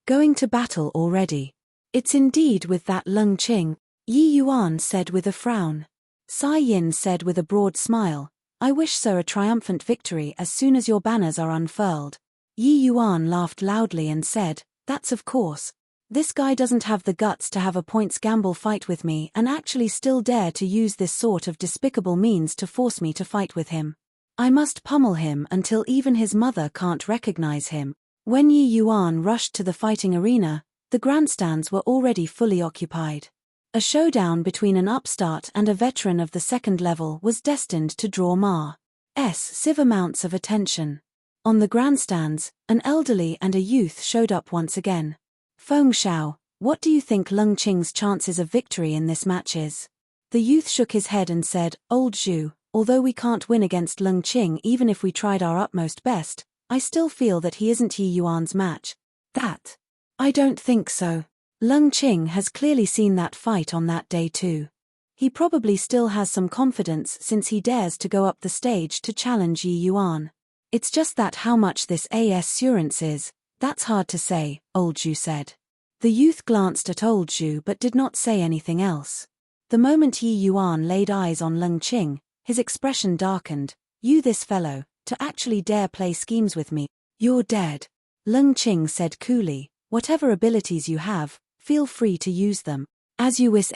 Going to battle already. It's indeed with that Lung Qing, Yi Yuan said with a frown. Sai Yin said with a broad smile, "I wish so a triumphant victory as soon as your banners are unfurled." Yi Yuan laughed loudly and said, "That's of course. This guy doesn't have the guts to have a points gamble fight with me and actually still dare to use this sort of despicable means to force me to fight with him. I must pummel him until even his mother can't recognize him." When Yi Yuan rushed to the fighting arena, the grandstands were already fully occupied. A showdown between an upstart and a veteran of the second level was destined to draw massive amounts of attention. On the grandstands, an elderly and a youth showed up once again. "Feng Shao, what do you think Lung Qing's chances of victory in this match is?" The youth shook his head and said, "Old Zhu, although we can't win against Lung Qing even if we tried our utmost best, I still feel that he isn't Yi Yuan's match." I don't think so. Lung Qing has clearly seen that fight on that day too. He probably still has some confidence since he dares to go up the stage to challenge Yi Yuan. It's just that how much this assurance is, that's hard to say, Old Zhu said. The youth glanced at Old Zhu but did not say anything else. The moment Yi Yuan laid eyes on Lung Qing, his expression darkened. "You this fellow, to actually dare play schemes with me, you're dead." Lung Qing said coolly, "Whatever abilities you have, feel free to use them. As you wish."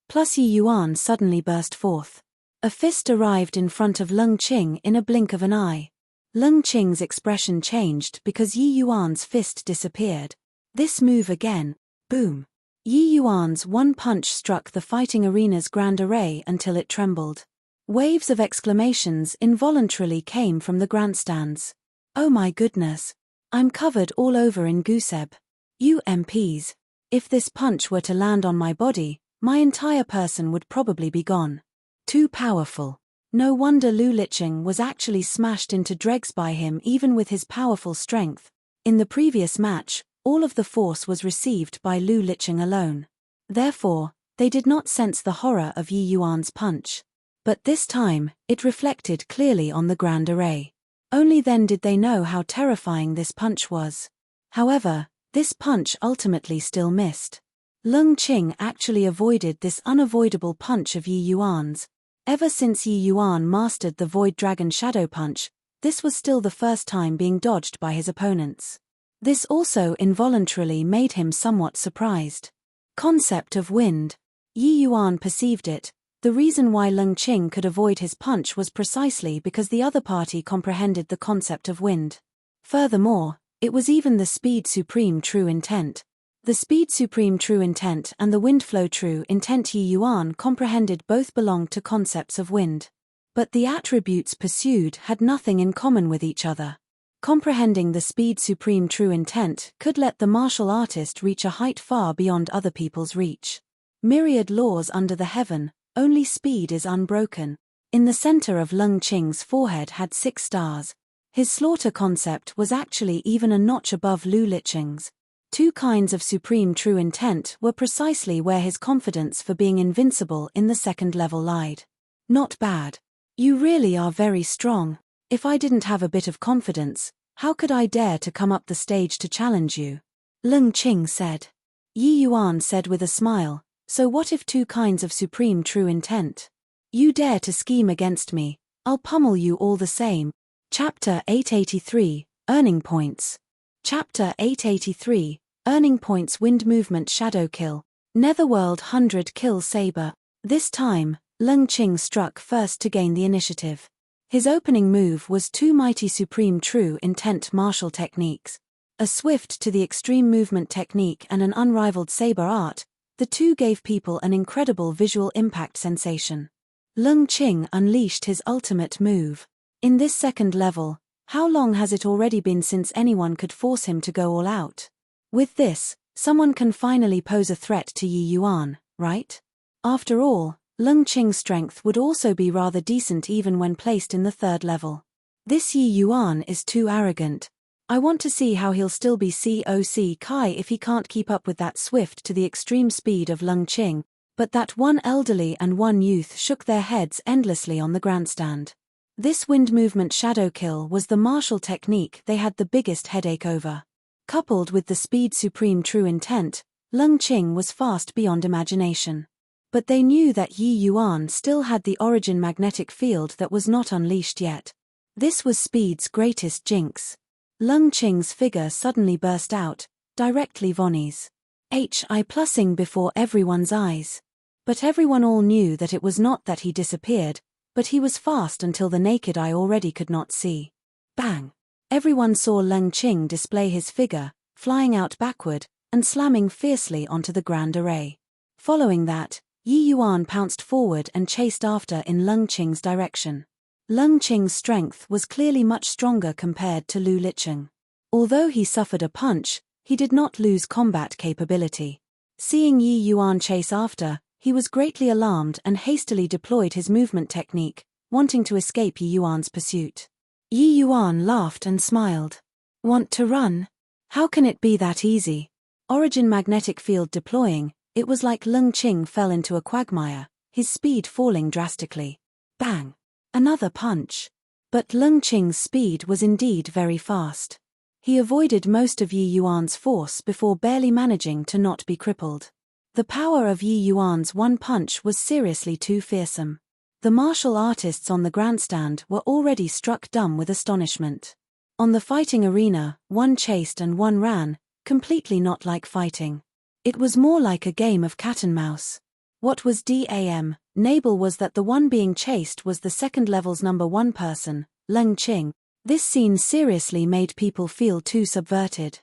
Plus Yi Yuan suddenly burst forth. A fist arrived in front of Lung Qing in a blink of an eye. Lung Qing's expression changed because Yi Yuan's fist disappeared. This move again. Boom. Yi Yuan's one punch struck the fighting arena's grand array until it trembled. Waves of exclamations involuntarily came from the grandstands. "Oh my goodness. I'm covered all over in gooseb. UMPs. If this punch were to land on my body, my entire person would probably be gone. Too powerful. No wonder Lu Liqing was actually smashed into dregs by him even with his powerful strength. In the previous match, all of the force was received by Lu Liqing alone. Therefore, they did not sense the horror of Yi Yuan's punch. But this time, it reflected clearly on the grand array. Only then did they know how terrifying this punch was. However, this punch ultimately still missed. Lung Qing actually avoided this unavoidable punch of Yi Yuan's. Ever since Yi Yuan mastered the Void Dragon Shadow Punch, this was still the first time being dodged by his opponents. This also involuntarily made him somewhat surprised. Concept of wind. Yi Yuan perceived it. The reason why Lung Qing could avoid his punch was precisely because the other party comprehended the concept of wind. Furthermore, it was even the Speed Supreme True Intent. The Speed Supreme True Intent and the Wind Flow True Intent Yi Yuan comprehended both belonged to concepts of wind. But the attributes pursued had nothing in common with each other. Comprehending the Speed Supreme True Intent could let the martial artist reach a height far beyond other people's reach. Myriad laws under the heaven, only speed is unbroken. In the center of Lung Qing's forehead had 6 stars. His slaughter concept was actually even a notch above Lu Liqing's. Two kinds of supreme true intent were precisely where his confidence for being invincible in the second level lied. Not bad. You really are very strong. If I didn't have a bit of confidence, how could I dare to come up the stage to challenge you? Leng Qing said. Yi Yuan said with a smile, so what if two kinds of supreme true intent? You dare to scheme against me, I'll pummel you all the same. Chapter 883, Earning Points. Chapter 883, Earning Points. Wind Movement. Shadow Kill. Netherworld 100 Kill Saber. This time, Leng Qing struck first to gain the initiative. His opening move was two mighty supreme true intent martial techniques. A swift to the extreme movement technique and an unrivaled saber art, the two gave people an incredible visual impact sensation. Leng Qing unleashed his ultimate move. In this second level, how long has it already been since anyone could force him to go all out? With this, someone can finally pose a threat to Yi Yuan, right? After all, Leng Qing's strength would also be rather decent even when placed in the third level. This Yi Yuan is too arrogant. I want to see how he'll still be COC Kai if he can't keep up with that swift to the extreme speed of Leng Qing. But that one elderly and one youth shook their heads endlessly on the grandstand. This wind movement shadow kill was the martial technique they had the biggest headache over. Coupled with the speed supreme true intent, Leng Qing was fast beyond imagination. But they knew that Yi Yuan still had the origin magnetic field that was not unleashed yet. This was speed's greatest jinx. Leng Qing's figure suddenly burst out, directly Vonnie's. HI plussing before everyone's eyes. But everyone all knew that it was not that he disappeared, but he was fast until the naked eye already could not see. Bang! Everyone saw Leng Qing display his figure, flying out backward, and slamming fiercely onto the grand array. Following that, Yi Yuan pounced forward and chased after in Leng Qing's direction. Leng Qing's strength was clearly much stronger compared to Lu Licheng. Although he suffered a punch, he did not lose combat capability. Seeing Yi Yuan chase after, he was greatly alarmed and hastily deployed his movement technique, wanting to escape Yi Yuan's pursuit. Yi Yuan laughed and smiled. Want to run? How can it be that easy? Origin magnetic field deploying, it was like Leng Qing fell into a quagmire, his speed falling drastically. Bang! Another punch. But Leng Qing's speed was indeed very fast. He avoided most of Yi Yuan's force before barely managing to not be crippled. The power of Yi Yuan's one punch was seriously too fearsome. The martial artists on the grandstand were already struck dumb with astonishment. On the fighting arena, one chased and one ran, completely not like fighting. It was more like a game of cat and mouse. What was damnable was that the one being chased was the second level's number one person, Leng Qing. This scene seriously made people feel too subverted.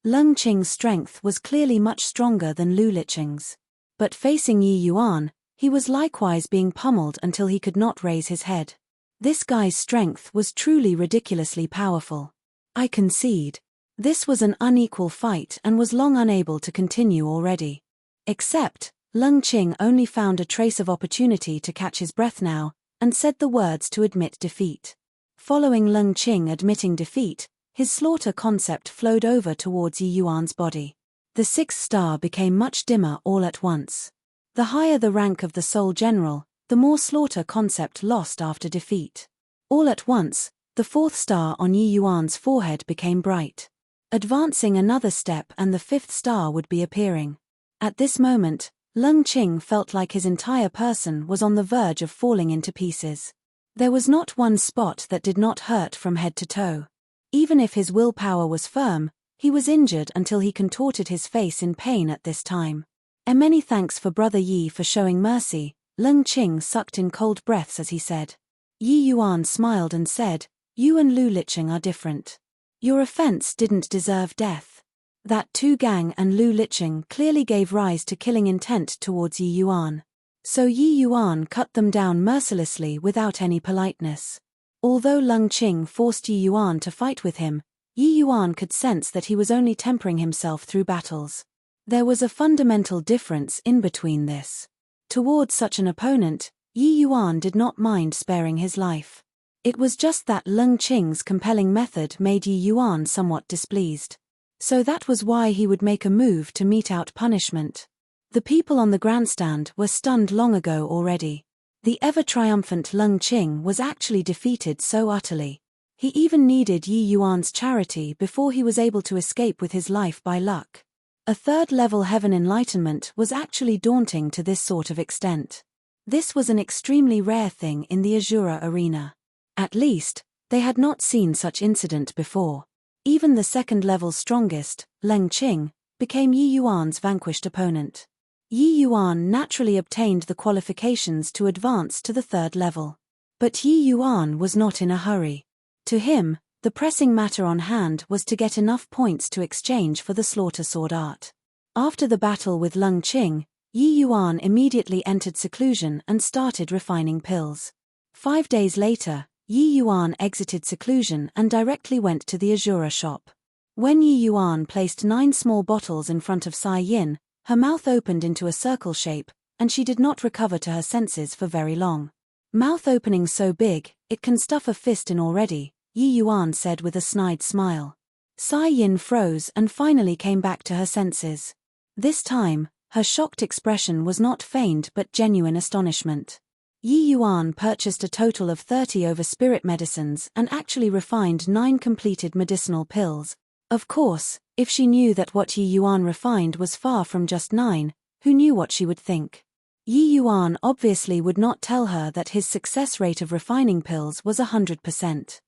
Leng Qing's strength was clearly much stronger than Lu Licheng's. But facing Yi Yuan, he was likewise being pummeled until he could not raise his head. This guy's strength was truly ridiculously powerful. I concede. This was an unequal fight and was long unable to continue already. Except, Leng Qing only found a trace of opportunity to catch his breath now, and said the words to admit defeat. Following Leng Qing admitting defeat, his slaughter concept flowed over towards Yi Yuan's body. The sixth star became much dimmer all at once. The higher the rank of the Soul General, the more slaughter concept lost after defeat. All at once, the fourth star on Yi Yuan's forehead became bright. Advancing another step and the fifth star would be appearing. At this moment, Leng Qing felt like his entire person was on the verge of falling into pieces. There was not one spot that did not hurt from head to toe. Even if his willpower was firm, he was injured until he contorted his face in pain at this time. And many thanks for Brother Yi for showing mercy, Leng Qing sucked in cold breaths as he said. Yi Yuan smiled and said, you and Lu Licheng are different. Your offense didn't deserve death. That Tu Gang and Lu Licheng clearly gave rise to killing intent towards Yi Yuan. So Yi Yuan cut them down mercilessly without any politeness. Although Leng Qing forced Yi Yuan to fight with him, Yi Yuan could sense that he was only tempering himself through battles. There was a fundamental difference in between this. Towards such an opponent, Yi Yuan did not mind sparing his life. It was just that Leng Qing's compelling method made Yi Yuan somewhat displeased. So that was why he would make a move to mete out punishment. The people on the grandstand were stunned long ago already. The ever-triumphant Lung Qing was actually defeated so utterly. He even needed Yi Yuan's charity before he was able to escape with his life by luck. A third-level heaven enlightenment was actually daunting to this sort of extent. This was an extremely rare thing in the Azura arena. At least, they had not seen such incident before. Even the second-level strongest, Leng Qing, became Yi Yuan's vanquished opponent. Yi Yuan naturally obtained the qualifications to advance to the third level. But Yi Yuan was not in a hurry. To him, the pressing matter on hand was to get enough points to exchange for the slaughter sword art. After the battle with Lung Qing, Yi Yuan immediately entered seclusion and started refining pills. 5 days later, Yi Yuan exited seclusion and directly went to the Azura shop. When Yi Yuan placed 9 small bottles in front of Sai Yin, her mouth opened into a circle shape, and she did not recover to her senses for very long. Mouth opening so big, it can stuff a fist in already, Yi Yuan said with a snide smile. Sai Yin froze and finally came back to her senses. This time, her shocked expression was not feigned but genuine astonishment. Yi Yuan purchased a total of 30 over spirit medicines and actually refined 9 completed medicinal pills. Of course, if she knew that what Yi Yuan refined was far from just 9, who knew what she would think? Yi Yuan obviously would not tell her that his success rate of refining pills was 100%.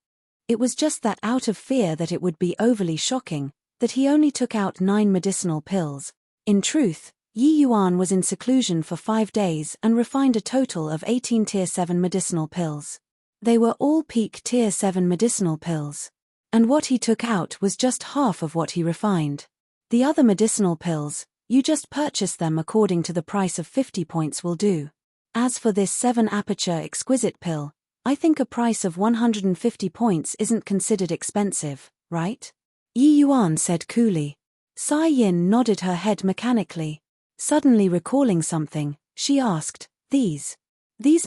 It was just that out of fear that it would be overly shocking, that he only took out 9 medicinal pills. In truth, Yi Yuan was in seclusion for 5 days and refined a total of 18 Tier 7 medicinal pills. They were all peak Tier 7 medicinal pills. And what he took out was just half of what he refined. The other medicinal pills, you just purchase them according to the price of 50 points will do. As for this 7 aperture exquisite pill, I think a price of 150 points isn't considered expensive, right? Yi Yuan said coolly. Sai Yin nodded her head mechanically. Suddenly recalling something, she asked, These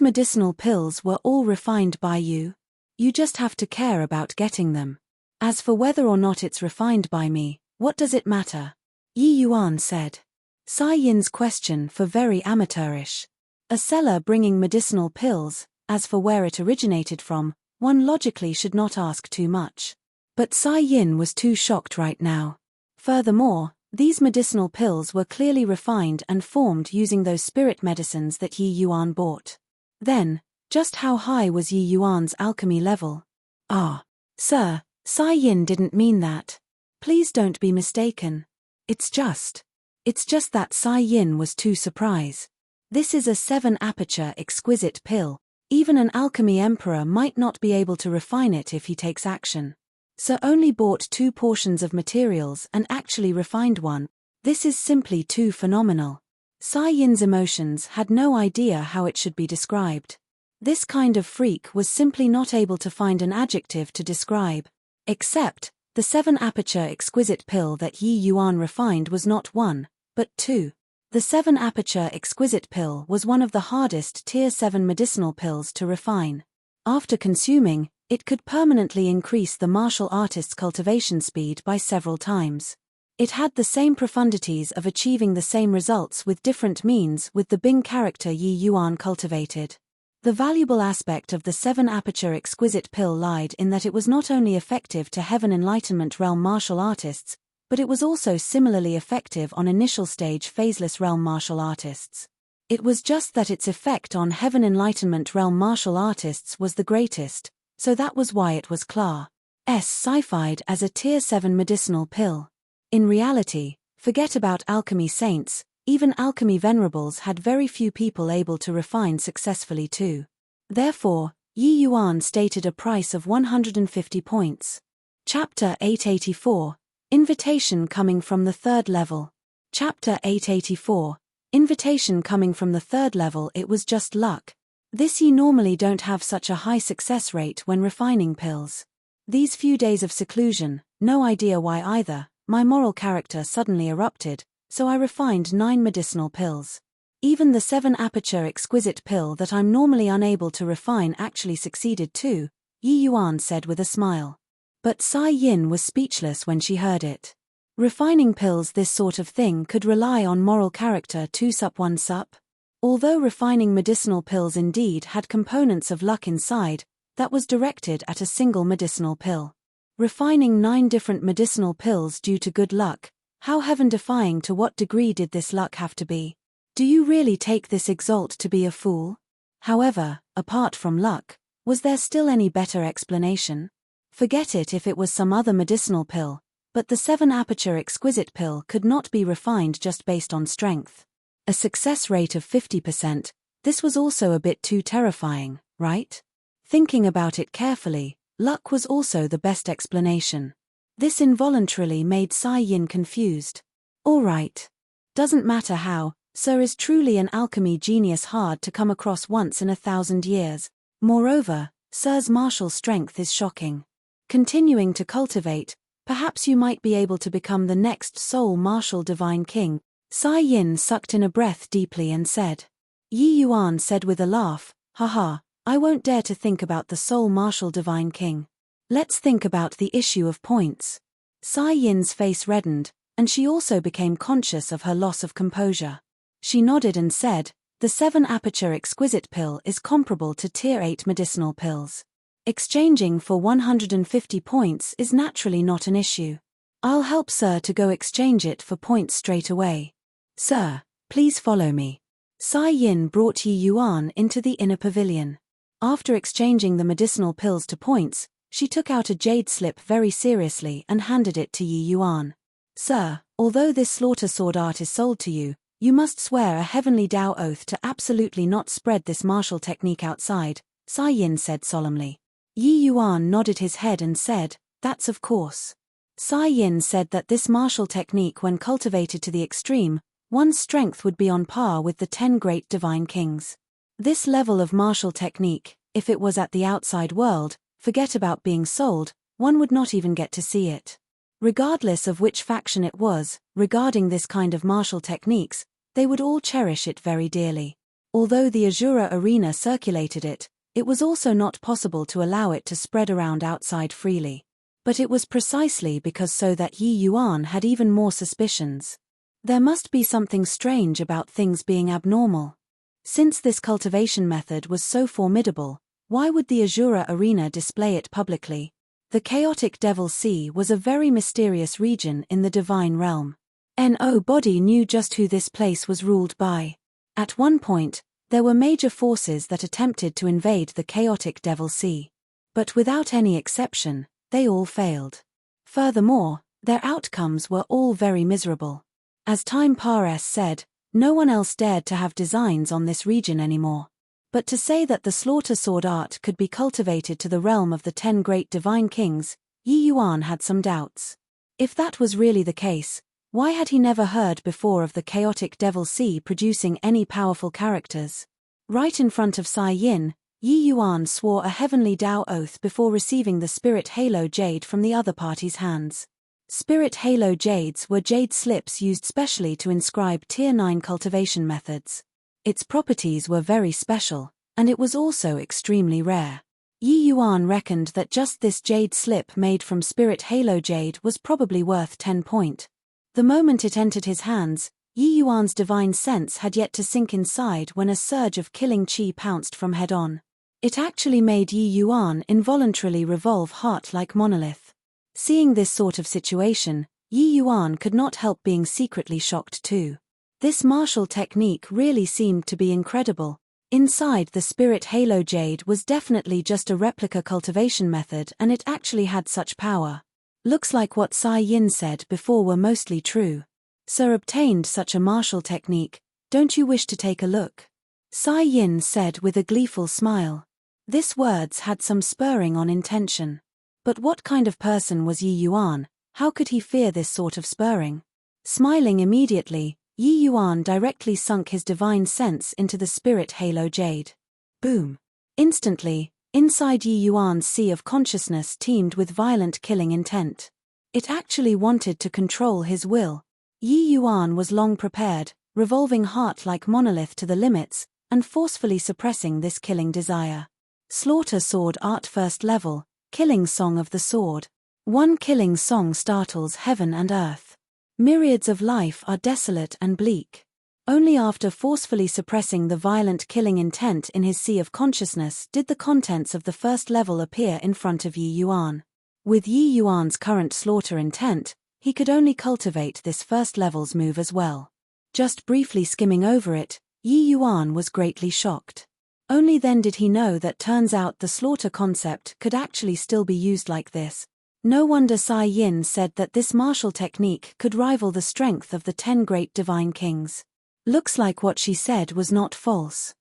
medicinal pills were all refined by you? You just have to care about getting them. As for whether or not it's refined by me, what does it matter? Yi Yuan said. Sai Yin's question for very amateurish. A seller bringing medicinal pills, as for where it originated from, one logically should not ask too much. But Sai Yin was too shocked right now. Furthermore, these medicinal pills were clearly refined and formed using those spirit medicines that Yi Yuan bought. Then, just how high was Yi Yuan's alchemy level? Ah, sir, Sai Yin didn't mean that. Please don't be mistaken. It's just that Sai Yin was too surprised. This is a 7 aperture exquisite pill. Even an alchemy emperor might not be able to refine it if he takes action. Sir only bought 2 portions of materials and actually refined one. This is simply too phenomenal. Sai Yin's emotions had no idea how it should be described. This kind of freak was simply not able to find an adjective to describe. Except, the 7 aperture exquisite pill that Yi Yuan refined was not 1, but 2. The 7 aperture exquisite pill was one of the hardest Tier 7 medicinal pills to refine. After consuming, it could permanently increase the martial artist's cultivation speed by several times. It had the same profundities of achieving the same results with different means with the Bing character Yi Yuan cultivated. The valuable aspect of the 7 aperture exquisite pill lied in that it was not only effective to Heaven Enlightenment realm martial artists, but it was also similarly effective on initial stage phaseless realm martial artists. It was just that its effect on Heaven Enlightenment realm martial artists was the greatest, so that was why it was classed sci-fied as a Tier 7 medicinal pill. In reality, forget about alchemy saints, even alchemy venerables had very few people able to refine successfully too. Therefore, Yi Yuan stated a price of 150 points. Chapter 884, Invitation coming from the third level. Chapter 884, Invitation coming from the third level. It was just luck. This you normally don't have such a high success rate when refining pills. These few days of seclusion, no idea why either, my moral character suddenly erupted, so I refined 9 medicinal pills. Even the 7 aperture exquisite pill that I'm normally unable to refine actually succeeded too, Yi Yuan said with a smile. But Sai Yin was speechless when she heard it. Refining pills. This sort of thing could rely on moral character. 2 sup 1 sup. Although refining medicinal pills indeed had components of luck inside, that was directed at a single medicinal pill. Refining 9 different medicinal pills due to good luck. How heaven-defying. To what degree did this luck have to be? Do you really take this exalt to be a fool? However, apart from luck, was there still any better explanation? Forget it if it was some other medicinal pill, but the 7-aperture exquisite pill could not be refined just based on strength. A success rate of 50%, this was also a bit too terrifying, right? Thinking about it carefully, luck was also the best explanation. This involuntarily made Sai Yin confused. All right. Doesn't matter how, Sir is truly an alchemy genius, hard to come across once in 1,000 years. Moreover, Sir's martial strength is shocking. Continuing to cultivate, perhaps you might be able to become the next sole martial divine king. Sai Yin sucked in a breath deeply and said. Yi Yuan said with a laugh, haha, I won't dare to think about the sole martial divine king. Let's think about the issue of points. Sai Yin's face reddened, and she also became conscious of her loss of composure. She nodded and said, the 7-aperture exquisite pill is comparable to tier 8 medicinal pills. Exchanging for 150 points is naturally not an issue. I'll help Sir to go exchange it for points straight away. Sir, please follow me. Sai Yin brought Yi Yuan into the inner pavilion. After exchanging the medicinal pills to points, she took out a jade slip very seriously and handed it to Yi Yuan. Sir, although this slaughter sword art is sold to you, you must swear a heavenly Tao oath to absolutely not spread this martial technique outside, Sai Yin said solemnly. Yi Yuan nodded his head and said, that's of course. Sai Yin said that this martial technique, when cultivated to the extreme, one's strength would be on par with the 10 great divine kings. This level of martial technique, if it was at the outside world, forget about being sold, one would not even get to see it. Regardless of which faction it was, regarding this kind of martial techniques, they would all cherish it very dearly. Although the Azura arena circulated it, it was also not possible to allow it to spread around outside freely. But it was precisely because so that Yi Yuan had even more suspicions. There must be something strange about things being abnormal. Since this cultivation method was so formidable, why would the Azura arena display it publicly? The chaotic Devil Sea was a very mysterious region in the divine realm. Nobody knew just who this place was ruled by. At one point, there were major forces that attempted to invade the chaotic Devil Sea. But without any exception, they all failed. Furthermore, their outcomes were all very miserable. As Time Pares said, no one else dared to have designs on this region anymore. But to say that the slaughter sword art could be cultivated to the realm of the 10 great divine kings, Yi Yuan had some doubts. If that was really the case, why had he never heard before of the chaotic Devil Sea producing any powerful characters? Right in front of Sai Yin, Yi Yuan swore a heavenly Tao oath before receiving the Spirit Halo Jade from the other party's hands. Spirit Halo Jades were jade slips used specially to inscribe Tier 9 cultivation methods. Its properties were very special, and it was also extremely rare. Yi Yuan reckoned that just this jade slip made from Spirit Halo Jade was probably worth 10 point. The moment it entered his hands, Yi Yuan's divine sense had yet to sink inside when a surge of killing chi pounced from head-on. It actually made Yi Yuan involuntarily revolve heart like monolith. Seeing this sort of situation, Yi Yuan could not help being secretly shocked too. This martial technique really seemed to be incredible. Inside the Spirit Halo Jade was definitely just a replica cultivation method, and it actually had such power. Looks like what Sai Yin said before were mostly true. Sir obtained such a martial technique, don't you wish to take a look? Sai Yin said with a gleeful smile. This words had some spurring on intention. But what kind of person was Yi Yuan? How could he fear this sort of spurring? Smiling immediately, Yi Yuan directly sunk his divine sense into the Spirit Halo Jade. Boom! Instantly, inside Yi Yuan's sea of consciousness teemed with violent killing intent. It actually wanted to control his will. Yi Yuan was long prepared, revolving heart like monolith to the limits, and forcefully suppressing this killing desire. Slaughter Sword Art First Level, Killing Song of the Sword. One killing song startles heaven and earth. Myriads of life are desolate and bleak. Only after forcefully suppressing the violent killing intent in his sea of consciousness did the contents of the first level appear in front of Yi Yuan. With Yi Yuan's current slaughter intent, he could only cultivate this first level's move as well. Just briefly skimming over it, Yi Yuan was greatly shocked. Only then did he know that turns out the slaughter concept could actually still be used like this. No wonder Sai Yin said that this martial technique could rival the strength of the 10 great divine kings. Looks like what she said was not false.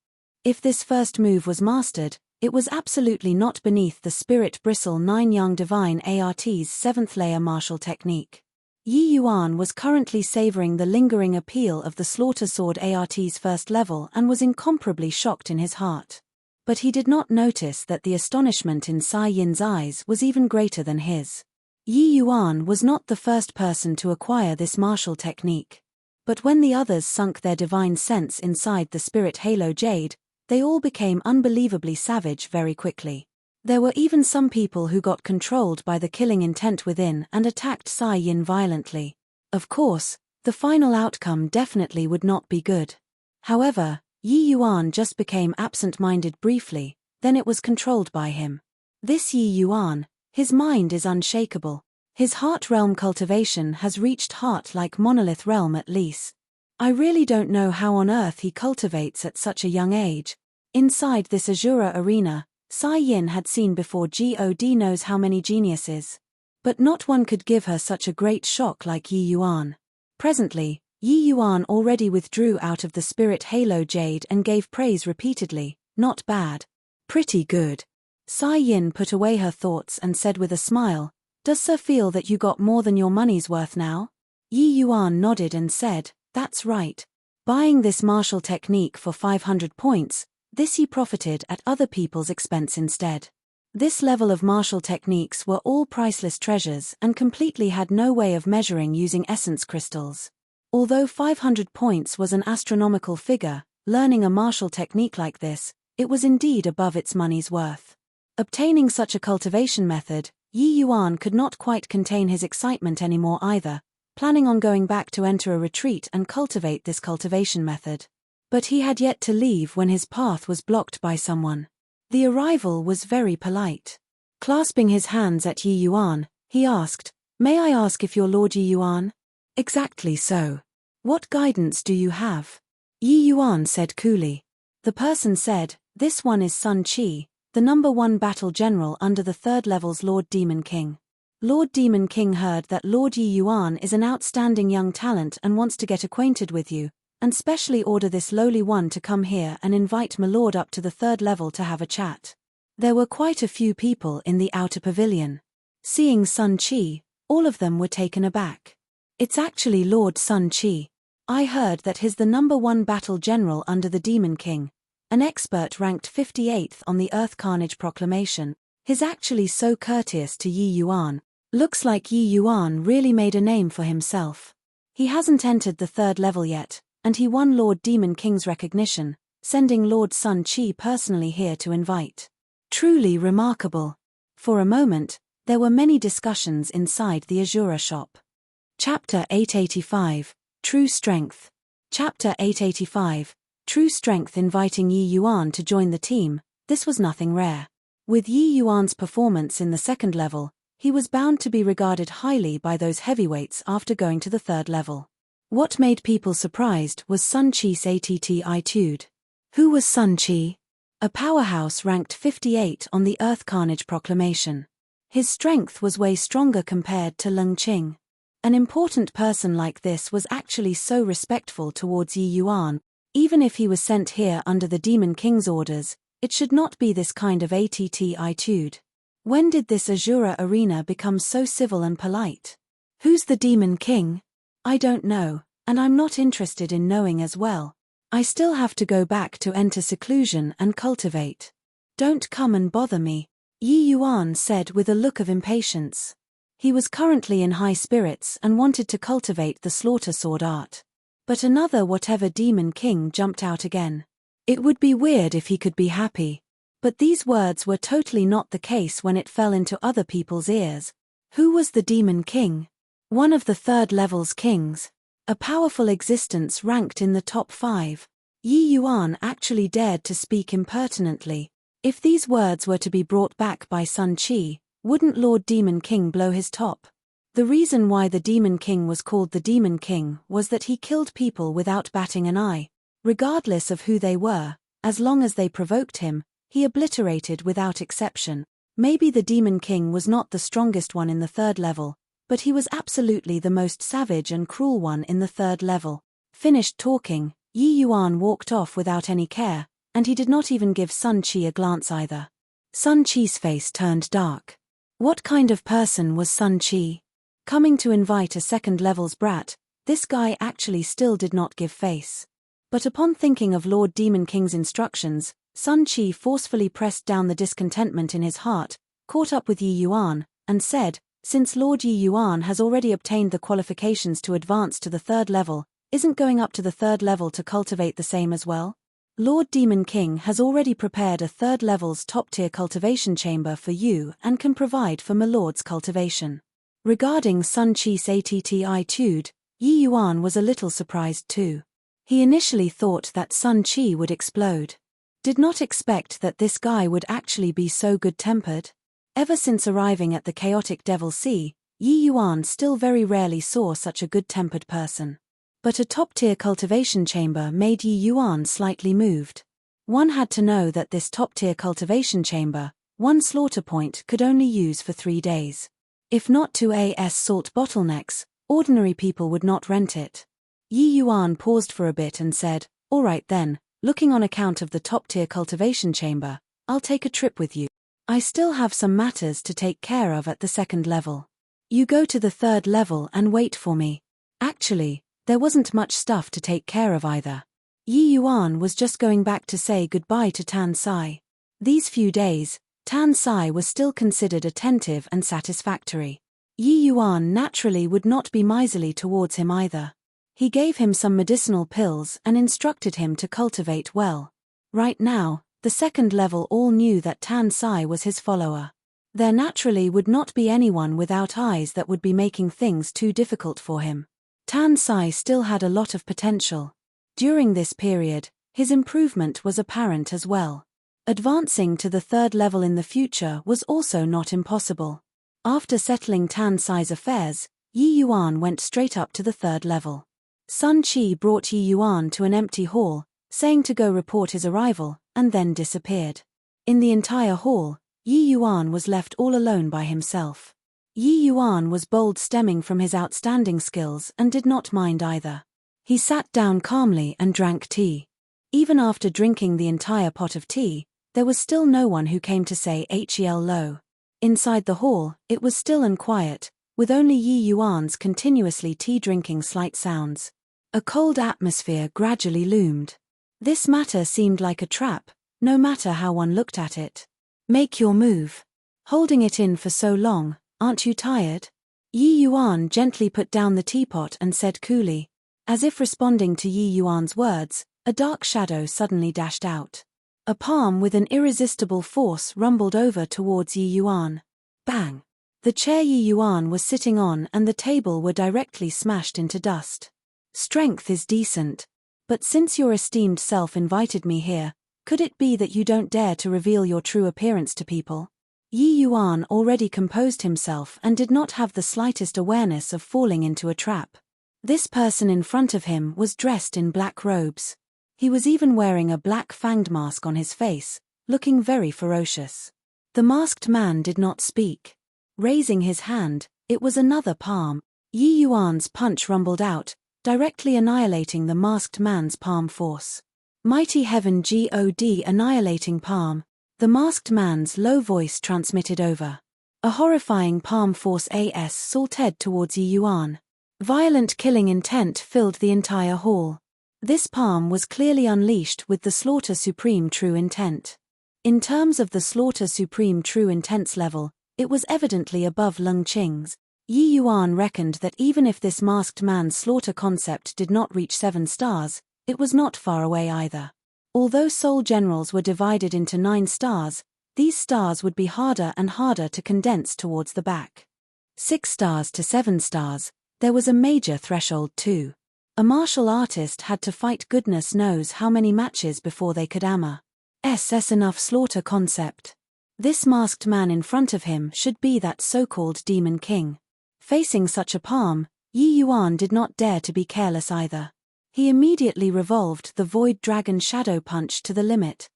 If this first move was mastered, it was absolutely not beneath the Spirit Bristle 9 Young Divine ART's 7th layer martial technique. Yi Yuan was currently savoring the lingering appeal of the Slaughter Sword ART's first level and was incomparably shocked in his heart. But he did not notice that the astonishment in Sai Yin's eyes was even greater than his. Yi Yuan was not the first person to acquire this martial technique. But when the others sunk their divine sense inside the spirit halo jade, they all became unbelievably savage very quickly. There were even some people who got controlled by the killing intent within and attacked Sai Yin violently. Of course, the final outcome definitely would not be good. However, Yi Yuan just became absent-minded briefly, then it was controlled by him. This Yi Yuan, his mind is unshakable. His heart realm cultivation has reached heart-like monolith realm at least. I really don't know how on earth he cultivates at such a young age. Inside this Azura arena, Sai Yin had seen before God knows how many geniuses. But not one could give her such a great shock like Yi Yuan. Presently, Yi Yuan already withdrew out of the spirit halo jade and gave praise repeatedly. Not bad. Pretty good. Sai Yin put away her thoughts and said with a smile, "Does Sir feel that you got more than your money's worth now?" Yi Yuan nodded and said, "That's right. Buying this martial technique for 500 points, this he profited at other people's expense instead. This level of martial techniques were all priceless treasures and completely had no way of measuring using essence crystals. Although 500 points was an astronomical figure, learning a martial technique like this, it was indeed above its money's worth. Obtaining such a cultivation method, Yi Yuan could not quite contain his excitement anymore either, planning on going back to enter a retreat and cultivate this cultivation method. But he had yet to leave when his path was blocked by someone. The arrival was very polite. Clasping his hands at Yi Yuan, he asked, "May I ask if you're Lord Yi Yuan?" "Exactly so. What guidance do you have?" Yi Yuan said coolly. The person said, "This one is Sun Qi, the number 1 battle general under the 3rd level's Lord Demon King. Lord Demon King heard that Lord Yi Yuan is an outstanding young talent and wants to get acquainted with you, and specially order this lowly one to come here and invite my lord up to the 3rd level to have a chat." There were quite a few people in the outer pavilion. Seeing Sun Qi, all of them were taken aback. "It's actually Lord Sun Qi. I heard that he's the number 1 battle general under the Demon King, an expert ranked 58th on the Earth Carnage Proclamation. He's actually so courteous to Yi Yuan. Looks like Yi Yuan really made a name for himself. He hasn't entered the 3rd level yet, and he won Lord Demon King's recognition, sending Lord Sun Qi personally here to invite. Truly remarkable." For a moment, there were many discussions inside the Azura shop. Chapter 885, True Strength. Chapter 885, True Strength. Inviting Yi Yuan to join the team, this was nothing rare. With Yi Yuan's performance in the 2nd level, he was bound to be regarded highly by those heavyweights after going to the 3rd level. What made people surprised was Sun Qi's attitude. Who was Sun Qi? A powerhouse ranked 58 on the Earth Carnage Proclamation. His strength was way stronger compared to Leng Qing. An important person like this was actually so respectful towards Yi Yuan. Even if he was sent here under the Demon King's orders, it should not be this kind of attitude. When did this Azura arena become so civil and polite? Who's the Demon King? I don't know, and I'm not interested in knowing as well. I still have to go back to enter seclusion and cultivate. Don't come and bother me, Yi Yuan said with a look of impatience. He was currently in high spirits and wanted to cultivate the slaughter sword art. But another whatever Demon King jumped out again. It would be weird if he could be happy. But these words were totally not the case when it fell into other people's ears. Who was the Demon King? One of the third level's kings. A powerful existence ranked in the top 5. Yi Yuan actually dared to speak impertinently. If these words were to be brought back by Sun Qi, wouldn't Lord Demon King blow his top? The reason why the Demon King was called the Demon King was that he killed people without batting an eye. Regardless of who they were, as long as they provoked him, he obliterated without exception. Maybe the Demon King was not the strongest one in the third level, but he was absolutely the most savage and cruel one in the third level. Finished talking, Yi Yuan walked off without any care, and he did not even give Sun Qi a glance either. Sun Qi's face turned dark. What kind of person was Sun Qi? Coming to invite a second level's brat, this guy actually still did not give face. But upon thinking of Lord Demon King's instructions, Sun Qi forcefully pressed down the discontentment in his heart, caught up with Yi Yuan, and said, since Lord Yi Yuan has already obtained the qualifications to advance to the third level, isn't going up to the third level to cultivate the same as well? Lord Demon King has already prepared a third level's top-tier cultivation chamber for you and can provide for my lord's cultivation. Regarding Sun Qi's attitude, Yi Yuan was a little surprised too. He initially thought that Sun Qi would explode. Did not expect that this guy would actually be so good-tempered. Ever since arriving at the chaotic Devil Sea, Yi Yuan still very rarely saw such a good-tempered person. But a top-tier cultivation chamber made Yi Yuan slightly moved. One had to know that this top-tier cultivation chamber, one slaughter point could only use for 3 days. If not 2 salt bottlenecks, ordinary people would not rent it. Yi Yuan paused for a bit and said, all right then, looking on account of the top-tier cultivation chamber, I'll take a trip with you. I still have some matters to take care of at the second level. You go to the third level and wait for me. Actually, there wasn't much stuff to take care of either. Yi Yuan was just going back to say goodbye to Tan Sai. These few days, Tan Sai was still considered attentive and satisfactory. Yi Yuan naturally would not be miserly towards him either. He gave him some medicinal pills and instructed him to cultivate well. Right now, the second level all knew that Tan Sai was his follower. There naturally would not be anyone without eyes that would be making things too difficult for him. Tan Sai still had a lot of potential. During this period, his improvement was apparent as well. Advancing to the third level in the future was also not impossible. After settling Tan Sai's affairs, Yi Yuan went straight up to the third level. Sun Qi brought Yi Yuan to an empty hall, saying to go report his arrival, and then disappeared. In the entire hall, Yi Yuan was left all alone by himself. Yi Yuan was bold, stemming from his outstanding skills, and did not mind either. He sat down calmly and drank tea. Even after drinking the entire pot of tea, there was still no one who came to say hello. Inside the hall, it was still and quiet, with only Yi Yuan's continuously tea-drinking slight sounds. A cold atmosphere gradually loomed. This matter seemed like a trap, no matter how one looked at it. Make your move. Holding it in for so long, aren't you tired? Yi Yuan gently put down the teapot and said coolly. As if responding to Yi Yuan's words, a dark shadow suddenly dashed out. A palm with an irresistible force rumbled over towards Yi Yuan. Bang! The chair Yi Yuan was sitting on and the table were directly smashed into dust. Strength is decent. But since your esteemed self invited me here, could it be that you don't dare to reveal your true appearance to people? Yi Yuan already composed himself and did not have the slightest awareness of falling into a trap. This person in front of him was dressed in black robes. He was even wearing a black fanged mask on his face, looking very ferocious. The masked man did not speak. Raising his hand, it was another palm. Yi Yuan's punch rumbled out, directly annihilating the masked man's palm force. Mighty heaven God, annihilating palm. The masked man's low voice transmitted over. A horrifying palm force salted towards Yi Yuan. Violent killing intent filled the entire hall. This palm was clearly unleashed with the Slaughter Supreme True Intent. In terms of the Slaughter Supreme True Intent's level, it was evidently above Lung Qing's. Yi Yuan reckoned that even if this masked man's slaughter concept did not reach 7 stars, it was not far away either. Although soul generals were divided into 9 stars, these stars would be harder and harder to condense towards the back. 6 stars to 7 stars, There was a major threshold too. A martial artist had to fight goodness knows how many matches before they could SS enough slaughter concept. This masked man in front of him should be that so-called Demon King. Facing such a palm, Yi Yuan did not dare to be careless either. He immediately revolved the Void Dragon Shadow Punch to the limit.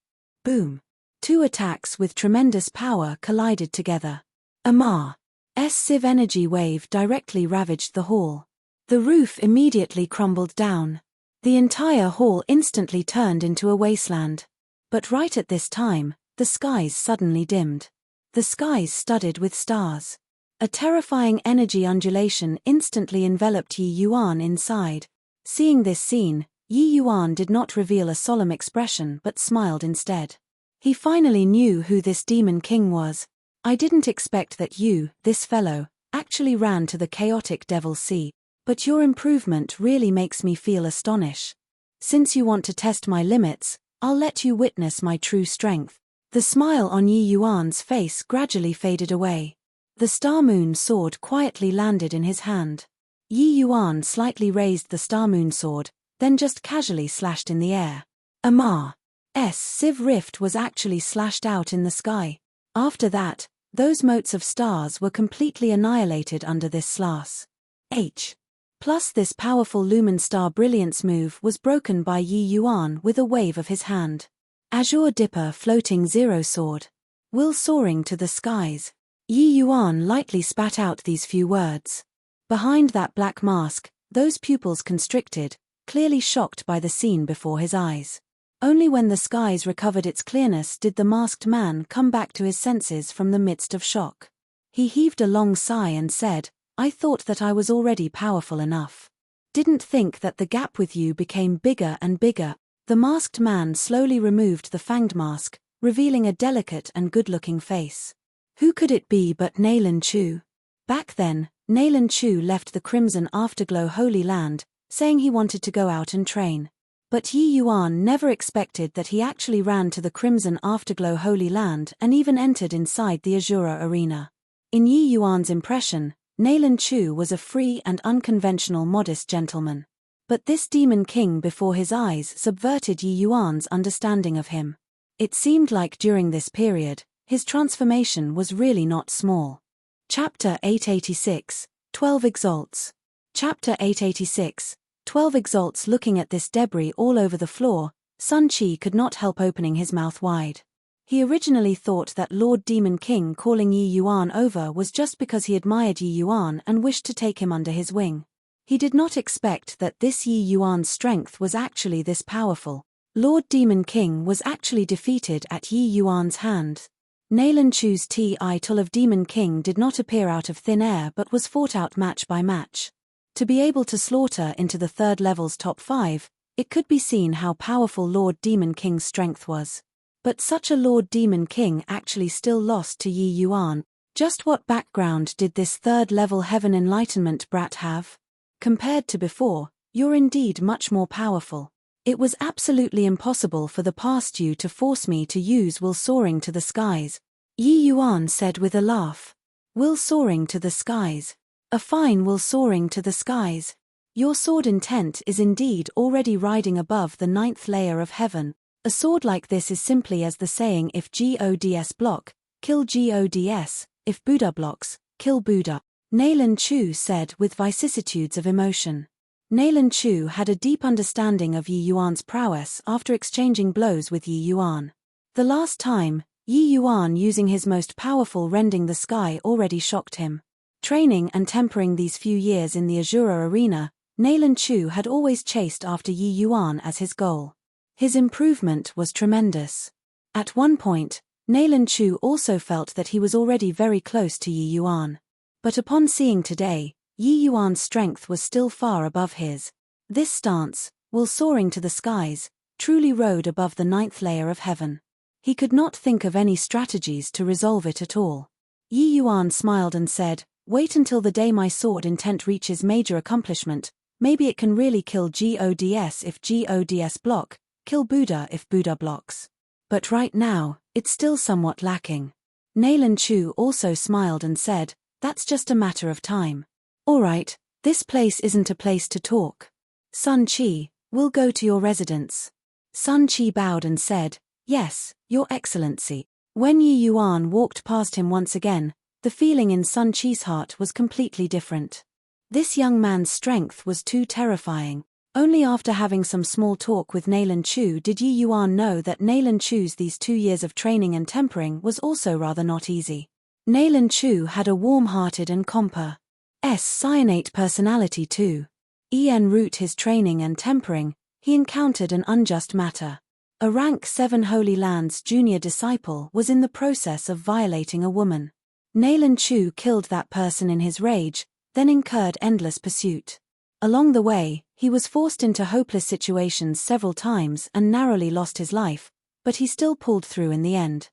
Boom. Two attacks with tremendous power collided together. Ma's Civ energy wave directly ravaged the hall. The roof immediately crumbled down. The entire hall instantly turned into a wasteland. But right at this time, the skies suddenly dimmed. The skies studded with stars. A terrifying energy undulation instantly enveloped Yi Yuan inside. Seeing this scene, Yi Yuan did not reveal a solemn expression but smiled instead. He finally knew who this Demon King was. I didn't expect that you, this fellow, actually ran to the chaotic Devil's Sea, but your improvement really makes me feel astonished. Since you want to test my limits, I'll let you witness my true strength. The smile on Yi Yuan's face gradually faded away. The Star Moon sword quietly landed in his hand. Yi Yuan slightly raised the Star Moon sword, then just casually slashed in the air. Ma's Civ rift was actually slashed out in the sky. After that, those motes of stars were completely annihilated under this slash. Plus this powerful Lumen Star Brilliance move was broken by Yi Yuan with a wave of his hand. Azure Dipper Floating Zero Sword. Will soaring to the skies. Yi Yuan lightly spat out these few words. Behind that black mask, those pupils constricted, clearly shocked by the scene before his eyes. Only when the skies recovered its clearness did the masked man come back to his senses from the midst of shock. He heaved a long sigh and said, I thought that I was already powerful enough. Didn't think that the gap with you became bigger and bigger. The masked man slowly removed the fanged mask, revealing a delicate and good-looking face. Who could it be but Nayland Chu? Back then, Nayland Chu left the Crimson Afterglow Holy Land, saying he wanted to go out and train. But Yi Yuan never expected that he actually ran to the Crimson Afterglow Holy Land and even entered inside the Azura arena. In Yi Yuan's impression, Nayland Chu was a free and unconventional modest gentleman. But this Demon King before his eyes subverted Yi Yuan's understanding of him. It seemed like during this period, his transformation was really not small. Chapter 886, 12 Exalts. Chapter 886, 12 Exalts. Looking at this debris all over the floor, Sun Chi could not help opening his mouth wide. He originally thought that Lord Demon King calling Yi Yuan over was just because he admired Yi Yuan and wished to take him under his wing. He did not expect that this Yi Yuan's strength was actually this powerful. Lord Demon King was actually defeated at Yi Yuan's hand. Nayland Chu's title of Demon King did not appear out of thin air but was fought out match by match. To be able to slaughter into the third level's top 5, it could be seen how powerful Lord Demon King's strength was. But such a Lord Demon King actually still lost to Yi Yuan. Just what background did this third-level Heaven Enlightenment brat have? Compared to before, you're indeed much more powerful. It was absolutely impossible for the past you to force me to use Will Soaring to the Skies, Yi Yuan said with a laugh. Will Soaring to the Skies. A fine Will Soaring to the Skies. Your sword intent is indeed already riding above the 9th layer of heaven. A sword like this is simply as the saying if Gods block, kill Gods, if Buddha blocks, kill Buddha, Nayland Chu said with vicissitudes of emotion. Nayland Chu had a deep understanding of Yi Yuan's prowess after exchanging blows with Yi Yuan. The last time, Yi Yuan using his most powerful rending the sky already shocked him. Training and tempering these few years in the Azura arena, Nayland Chu had always chased after Yi Yuan as his goal. His improvement was tremendous. At one point, Nayland Chu also felt that he was already very close to Yi Yuan. But upon seeing today, Yi Yuan's strength was still far above his. This stance, while soaring to the skies, truly rode above the 9th layer of heaven. He could not think of any strategies to resolve it at all. Yi Yuan smiled and said, "Wait until the day my sword intent reaches major accomplishment, maybe it can really kill Gods if Gods block, kill Buddha if Buddha blocks. But right now, it's still somewhat lacking." Nayland Chu also smiled and said, "That's just a matter of time." "Alright, This place isn't a place to talk. Sun Qi, we'll go to your residence. Sun Qi bowed and said, Yes, Your Excellency. When Yi Yuan walked past him once again, the feeling in Sun Qi's heart was completely different. This young man's strength was too terrifying. Only after having some small talk with Nailan Chu did Yi Yuan know that Nailan Chu's these 2 years of training and tempering was also rather not easy. Nailan Chu had a warm-hearted and complex cyanate personality too. En route his training and tempering, he encountered an unjust matter. A rank 7 Holy Land's junior disciple was in the process of violating a woman. Nailan Chu killed that person in his rage, then incurred endless pursuit. Along the way, he was forced into hopeless situations several times and narrowly lost his life, but he still pulled through in the end.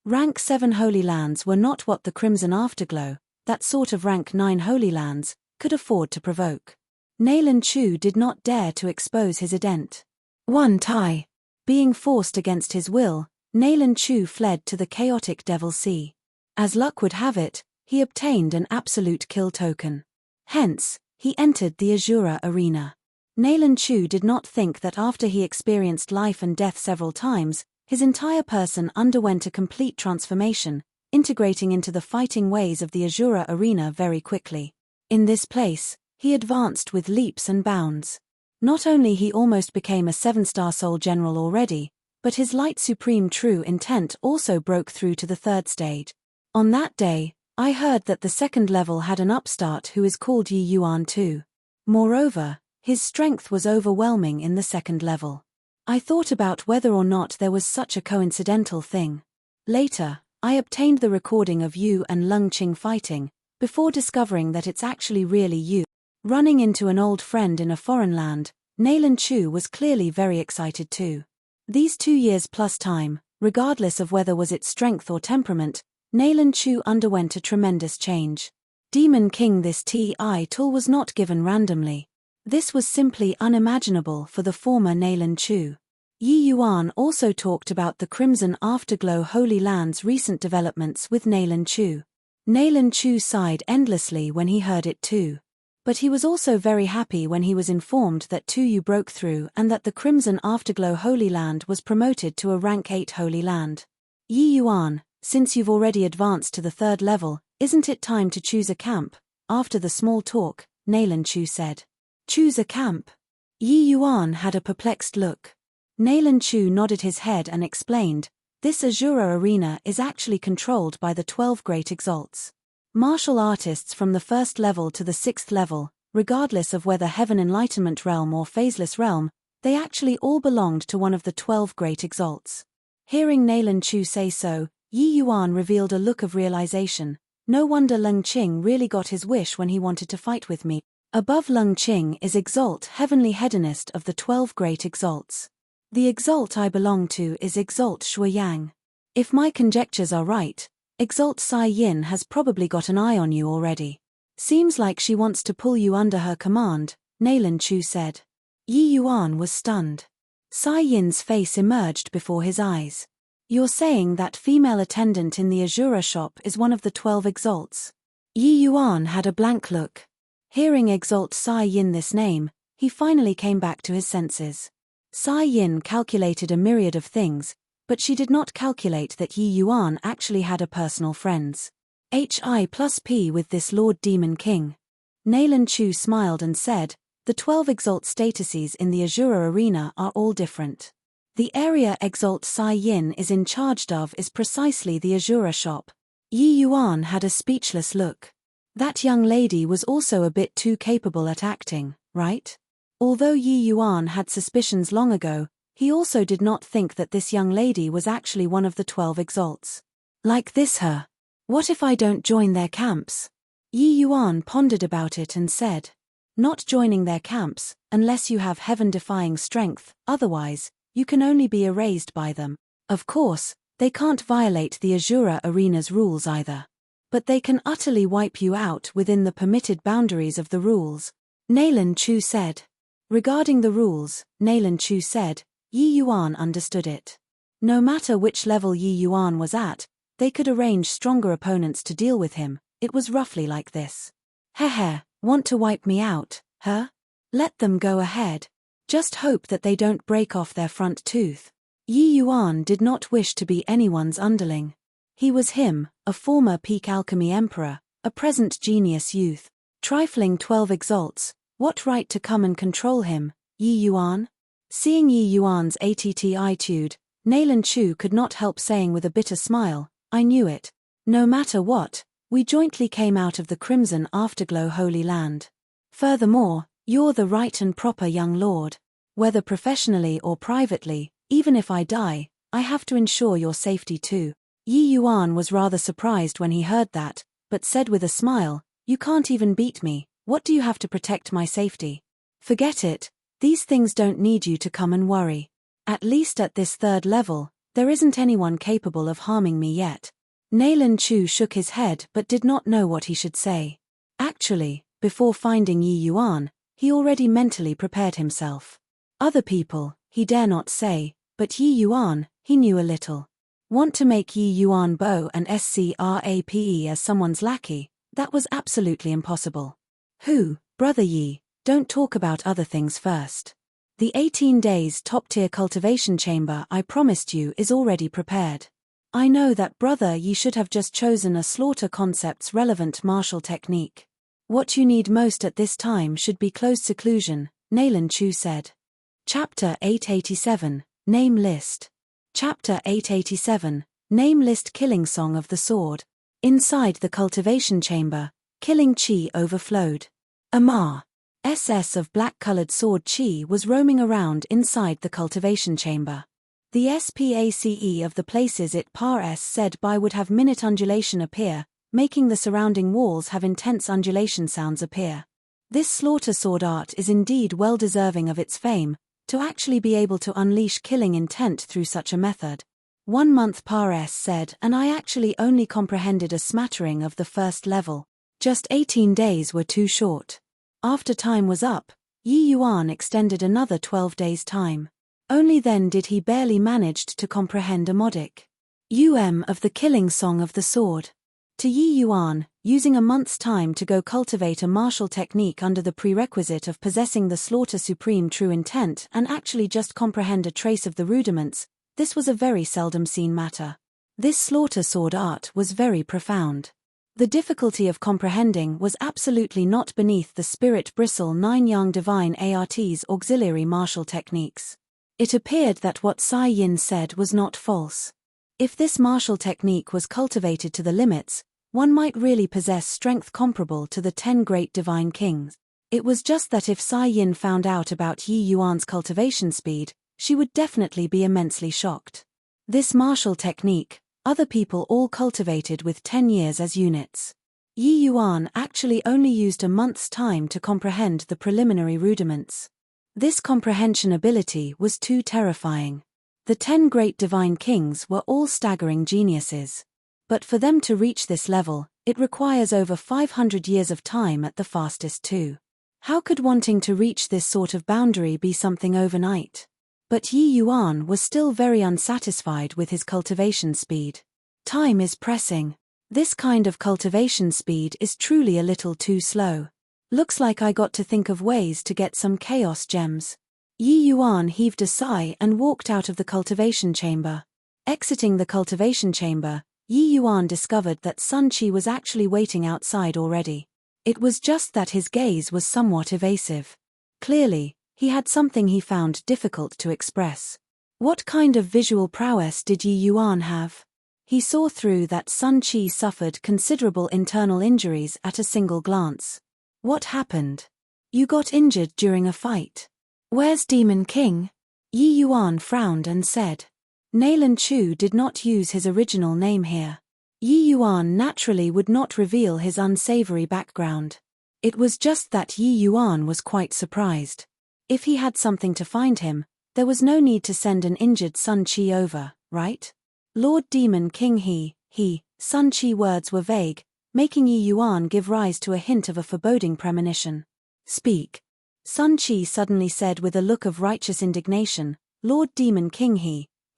Rank 7 Holy Lands were not what the Crimson Afterglow, that sort of rank 9 Holy Lands, could afford to provoke. Nailan Chu did not dare to expose his ident. One Tai. Being forced against his will, Nailan Chu fled to the chaotic Devil Sea. As luck would have it, he obtained an absolute kill token. Hence, he entered the Azura arena. Nailan Chu did not think that after he experienced life and death several times, his entire person underwent a complete transformation, integrating into the fighting ways of the Azura arena very quickly. In this place, he advanced with leaps and bounds. Not only he almost became a 7-star soul general already, but his light supreme true intent also broke through to the 3rd stage. On that day, I heard that the 2nd level had an upstart who is called Yi Yuan too. Moreover, his strength was overwhelming in the 2nd level. I thought about whether or not there was such a coincidental thing. Later, I obtained the recording of Yu and Lung Qing fighting, before discovering that it's actually really Yu. Running into an old friend in a foreign land, Nailan Chu was clearly very excited too. These 2 years plus time, regardless of whether was it strength or temperament, Nailan Chu underwent a tremendous change. Demon King, this TI tool was not given randomly. This was simply unimaginable for the former Nailan Chu. Yi Yuan also talked about the Crimson Afterglow Holy Land's recent developments with Nailan Chu. Nailan Chu sighed endlessly when he heard it too. But he was also very happy when he was informed that Tuyu broke through and that the Crimson Afterglow Holy Land was promoted to a rank 8 Holy Land. Yi Yuan, since you've already advanced to the 3rd level, isn't it time to choose a camp? After the small talk, Nailan Chu said. Choose a camp? Yi Yuan had a perplexed look. Nailan Chu nodded his head and explained, this Azura arena is actually controlled by the 12 great exalts. Martial artists from the 1st level to the 6th level, regardless of whether Heaven Enlightenment Realm or Phaseless Realm, they actually all belonged to one of the 12 great exalts. Hearing Nailan Chu say so, Yi Yuan revealed a look of realization. No wonder Lung Qing really got his wish when he wanted to fight with me. Above Lung Qing is Exalt, Heavenly Hedonist of the 12 great exalts. The exalt I belong to is Exalt Shuoyang. If my conjectures are right, Exalt Sai Yin has probably got an eye on you already. Seems like she wants to pull you under her command, Nailan Chu said. Yi Yuan was stunned. Sai Yin's face emerged before his eyes. You're saying that female attendant in the Azura shop is one of the 12 exalts? Yi Yuan had a blank look. Hearing Exalt Sai Yin this name, he finally came back to his senses. Sai Yin calculated a myriad of things, but she did not calculate that Yi Yuan actually had a personal friends. HI+P with this Lord Demon King. Nailan Chu smiled and said, the 12 exalt statuses in the Azura arena are all different. The area Exalt Sai Yin is in charge of is precisely the Azura shop. Yi Yuan had a speechless look. That young lady was also a bit too capable at acting, right? Although Yi Yuan had suspicions long ago, he also did not think that this young lady was actually one of the 12 exalts. Like this her. What if I don't join their camps? Yi Yuan pondered about it and said, not joining their camps, unless you have heaven-defying strength, otherwise, you can only be erased by them. Of course, they can't violate the Azura arena's rules either. But they can utterly wipe you out within the permitted boundaries of the rules. Nailan Chu said. Regarding the rules, Nailan Chu said, Yi Yuan understood it. No matter which level Yi Yuan was at, they could arrange stronger opponents to deal with him. It was roughly like this. Heh, Want to wipe me out, huh? Let them go ahead. Just hope that they don't break off their front tooth. Yi Yuan did not wish to be anyone's underling. He was him, a former peak alchemy emperor, a present genius youth. Trifling 12 exalts, what right to come and control him, Yi Yuan? Seeing Yi Yuan's attitude, Nailan Chu could not help saying with a bitter smile, I knew it. No matter what, we jointly came out of the crimson afterglow Holy Land. Furthermore, you're the right and proper young lord. Whether professionally or privately, even if I die, I have to ensure your safety too. Yi Yuan was rather surprised when he heard that, but said with a smile, you can't even beat me, what do you have to protect my safety? Forget it, these things don't need you to come and worry. At least at this third level, there isn't anyone capable of harming me yet. Nailan Chu shook his head but did not know what he should say. Actually, before finding Yi Yuan, he already mentally prepared himself. Other people, he dare not say, but Yi Yuan, he knew a little. Want to make Yi Yuan bow and scrape as someone's lackey, that was absolutely impossible. Who, brother Yi, don't talk about other things first. The 18 days top-tier cultivation chamber I promised you is already prepared. I know that brother Yi should have just chosen a slaughter concept's relevant martial technique. What you need most at this time should be close seclusion, Nailan Chu said. Chapter 887, Name List. Chapter 887, Name List Killing Song of the Sword. Inside the cultivation chamber, killing chi overflowed. Amar. SS of black-colored sword chi was roaming around inside the cultivation chamber. The SPACE of the places it pass said by would have minute undulation appear, making the surrounding walls have intense undulation sounds appear. This slaughter sword art is indeed well deserving of its fame, to actually be able to unleash killing intent through such a method. 1 month pares said, and I actually only comprehended a smattering of the first level. Just 18 days were too short. After time was up, Yi Yuan extended another 12 days' time. Only then did he barely managed to comprehend a modic of the killing song of the sword. To Yi Yuan, using a month's time to go cultivate a martial technique under the prerequisite of possessing the slaughter supreme true intent and actually just comprehend a trace of the rudiments, this was a very seldom seen matter. This slaughter sword art was very profound. The difficulty of comprehending was absolutely not beneath the spirit bristle 9 Yang divine art's auxiliary martial techniques. It appeared that what Sai Yin said was not false. If this martial technique was cultivated to the limits, one might really possess strength comparable to the 10 great divine kings. It was just that if Sai Yin found out about Yi Yuan's cultivation speed, she would definitely be immensely shocked. This martial technique, other people all cultivated with 10 years as units. Yi Yuan actually only used a month's time to comprehend the preliminary rudiments. This comprehension ability was too terrifying. The 10 great divine kings were all staggering geniuses. But for them to reach this level, it requires over 500 years of time at the fastest too. How could wanting to reach this sort of boundary be something overnight? But Yi Yuan was still very unsatisfied with his cultivation speed. Time is pressing. This kind of cultivation speed is truly a little too slow. Looks like I got to think of ways to get some chaos gems. Yi Yuan heaved a sigh and walked out of the cultivation chamber. Exiting the cultivation chamber, Yi Yuan discovered that Sun Qi was actually waiting outside already. It was just that his gaze was somewhat evasive. Clearly, he had something he found difficult to express. What kind of visual prowess did Yi Yuan have? He saw through that Sun Qi suffered considerable internal injuries at a single glance. What happened? You got injured during a fight. Where's Demon King? Yi Yuan frowned and said. Nailan Chu did not use his original name here. Yi Yuan naturally would not reveal his unsavory background. It was just that Yi Yuan was quite surprised. If he had something to find him, there was no need to send an injured Sun Qi over, right? Lord Demon King Sun Qi words were vague, making Yi Yuan give rise to a hint of a foreboding premonition. Speak. Sun Qi suddenly said with a look of righteous indignation, Lord Demon King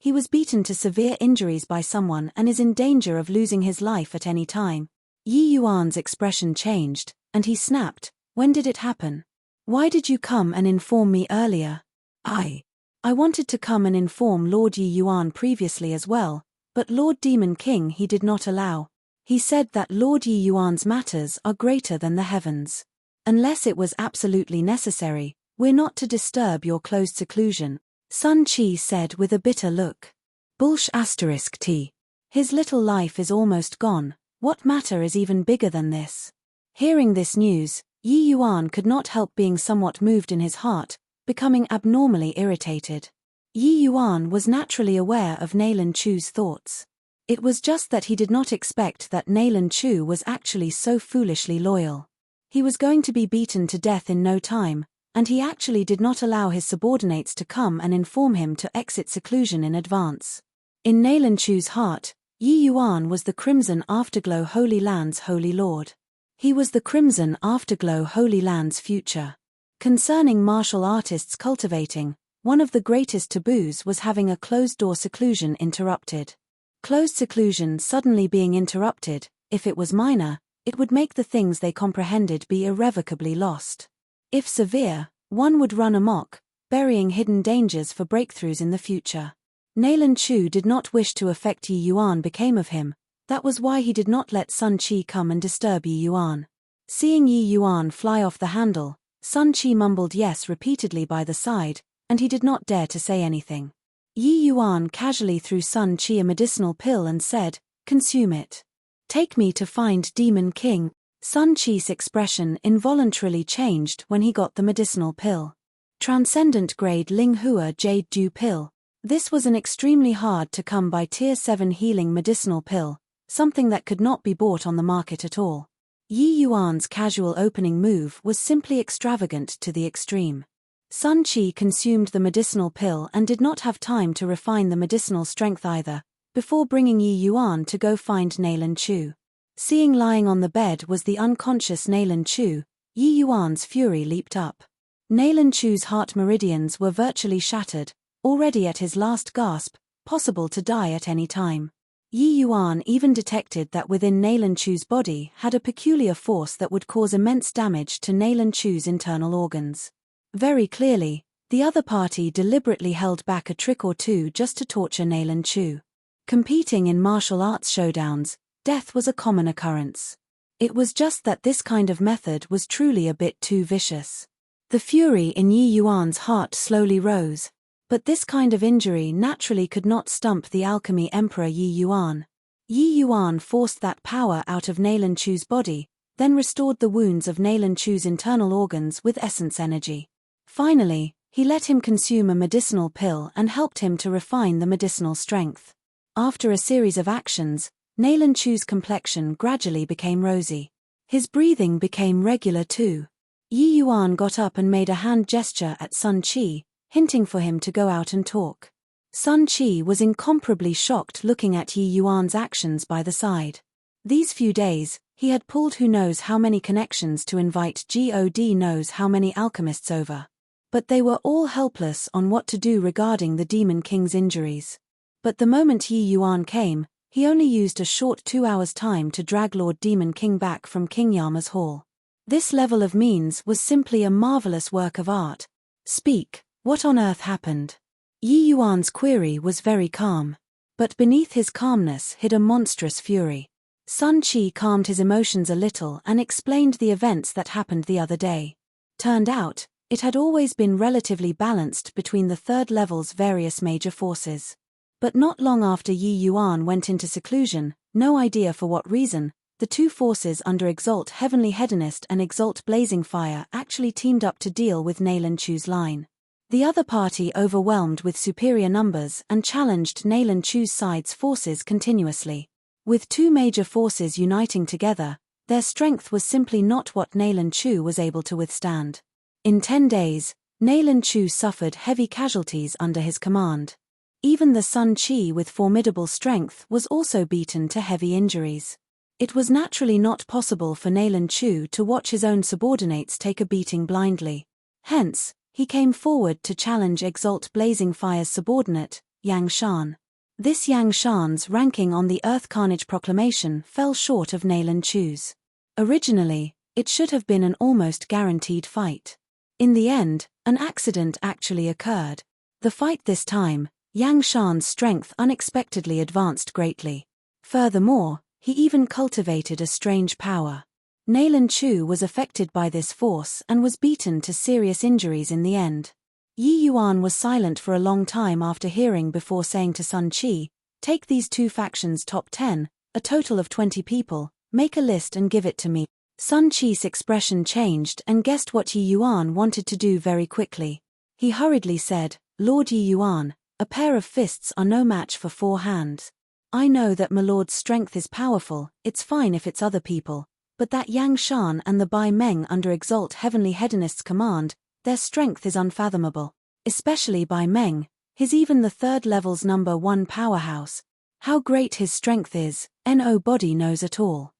he was beaten to severe injuries by someone and is in danger of losing his life at any time. Yi Yuan's expression changed, and he snapped, When did it happen? Why did you come and inform me earlier? I wanted to come and inform Lord Yi Yuan previously as well, but Lord Demon King he did not allow. He said that Lord Yi Yuan's matters are greater than the heavens. Unless it was absolutely necessary, we're not to disturb your closed seclusion, Sun Chi said with a bitter look. T. His little life is almost gone, what matter is even bigger than this? Hearing this news, Yi Yuan could not help being somewhat moved in his heart, becoming abnormally irritated. Yi Yuan was naturally aware of Nailan Chu's thoughts. It was just that he did not expect that Nailan Chu was actually so foolishly loyal. He was going to be beaten to death in no time, and he actually did not allow his subordinates to come and inform him to exit seclusion in advance. In Nailan Chu's heart, Yi Yuan was the Crimson Afterglow Holy Land's Holy Lord. He was the Crimson Afterglow Holy Land's future. Concerning martial artists cultivating, one of the greatest taboos was having a closed-door seclusion interrupted. Closed seclusion suddenly being interrupted, if it was minor, it would make the things they comprehended be irrevocably lost. If severe, one would run amok, burying hidden dangers for breakthroughs in the future. Nailan Chu did not wish to affect Yi Yuan became of him, that was why he did not let Sun Chi come and disturb Yi Yuan. Seeing Yi Yuan fly off the handle, Sun Chi mumbled yes repeatedly by the side, and he did not dare to say anything. Yi Yuan casually threw Sun Chi a medicinal pill and said, "Consume it. Take me to find Demon King." Sun Chi's expression involuntarily changed when he got the medicinal pill. Transcendent grade Ling Hua Jade Dew pill. This was an extremely hard to come by Tier 7 healing medicinal pill, something that could not be bought on the market at all. Yi Yuan's casual opening move was simply extravagant to the extreme. Sun Chi consumed the medicinal pill and did not have time to refine the medicinal strength either, before bringing Yi Yuan to go find Nailan Chu. Seeing lying on the bed was the unconscious Nailan Chu, Yi Yuan's fury leaped up. Nailan Chu's heart meridians were virtually shattered, already at his last gasp, possible to die at any time. Yi Yuan even detected that within Nailan Chu's body had a peculiar force that would cause immense damage to Nailan Chu's internal organs. Very clearly, the other party deliberately held back a trick or two just to torture Nailan Chu. Competing in martial arts showdowns, death was a common occurrence. It was just that this kind of method was truly a bit too vicious. The fury in Yi Yuan's heart slowly rose. But this kind of injury naturally could not stump the alchemy emperor Yi Yuan. Yi Yuan forced that power out of Nailan Chu's body, then restored the wounds of Nailan Chu's internal organs with essence energy. Finally, he let him consume a medicinal pill and helped him to refine the medicinal strength. After a series of actions, Nailan Chu's complexion gradually became rosy. His breathing became regular too. Yi Yuan got up and made a hand gesture at Sun Chi, hinting for him to go out and talk. Sun Chi was incomparably shocked looking at Yi Yuan's actions by the side. These few days, he had pulled who knows how many connections to invite God knows how many alchemists over. But they were all helpless on what to do regarding the Demon King's injuries. But the moment Yi Yuan came, he only used a short 2 hours' time to drag Lord Demon King back from King Yama's hall. This level of means was simply a marvelous work of art. Speak. What on earth happened? Yi Yuan's query was very calm. But beneath his calmness hid a monstrous fury. Sun Chi calmed his emotions a little and explained the events that happened the other day. Turned out, it had always been relatively balanced between the third level's various major forces. But not long after Yi Yuan went into seclusion, no idea for what reason, the two forces under Exalt Heavenly Hedonist and Exalt Blazing Fire actually teamed up to deal with Nailan Chu's line. The other party overwhelmed with superior numbers and challenged Nailan Chu's side's forces continuously. With two major forces uniting together, their strength was simply not what Nailan Chu was able to withstand. In 10 days, Nailan Chu suffered heavy casualties under his command. Even the Sun Chi with formidable strength was also beaten to heavy injuries. It was naturally not possible for Nailan Chu to watch his own subordinates take a beating blindly. Hence, he came forward to challenge Exalt Blazing Fire's subordinate, Yang Shan. This Yang Shan's ranking on the Earth Carnage Proclamation fell short of Nailan Chu's. Originally, It should have been an almost guaranteed fight. In the end, an accident actually occurred. The fight this time, Yang Shan's strength unexpectedly advanced greatly. Furthermore, he even cultivated a strange power. Nailan Chu was affected by this force and was beaten to serious injuries in the end. Yi Yuan was silent for a long time after hearing before saying to Sun Qi, "Take these two factions top 10, a total of 20 people, make a list and give it to me." Sun Qi's expression changed and guessed what Yi Yuan wanted to do very quickly. He hurriedly said, "Lord Yi Yuan, a pair of fists are no match for 4 hands. I know that my lord's strength is powerful, it's fine if it's other people, but that Yang Shan and the Bai Meng under Exalt Heavenly Hedonist's command, their strength is unfathomable. Especially Bai Meng, he's even the 3rd level's number 1 powerhouse. How great his strength is, nobody knows at all."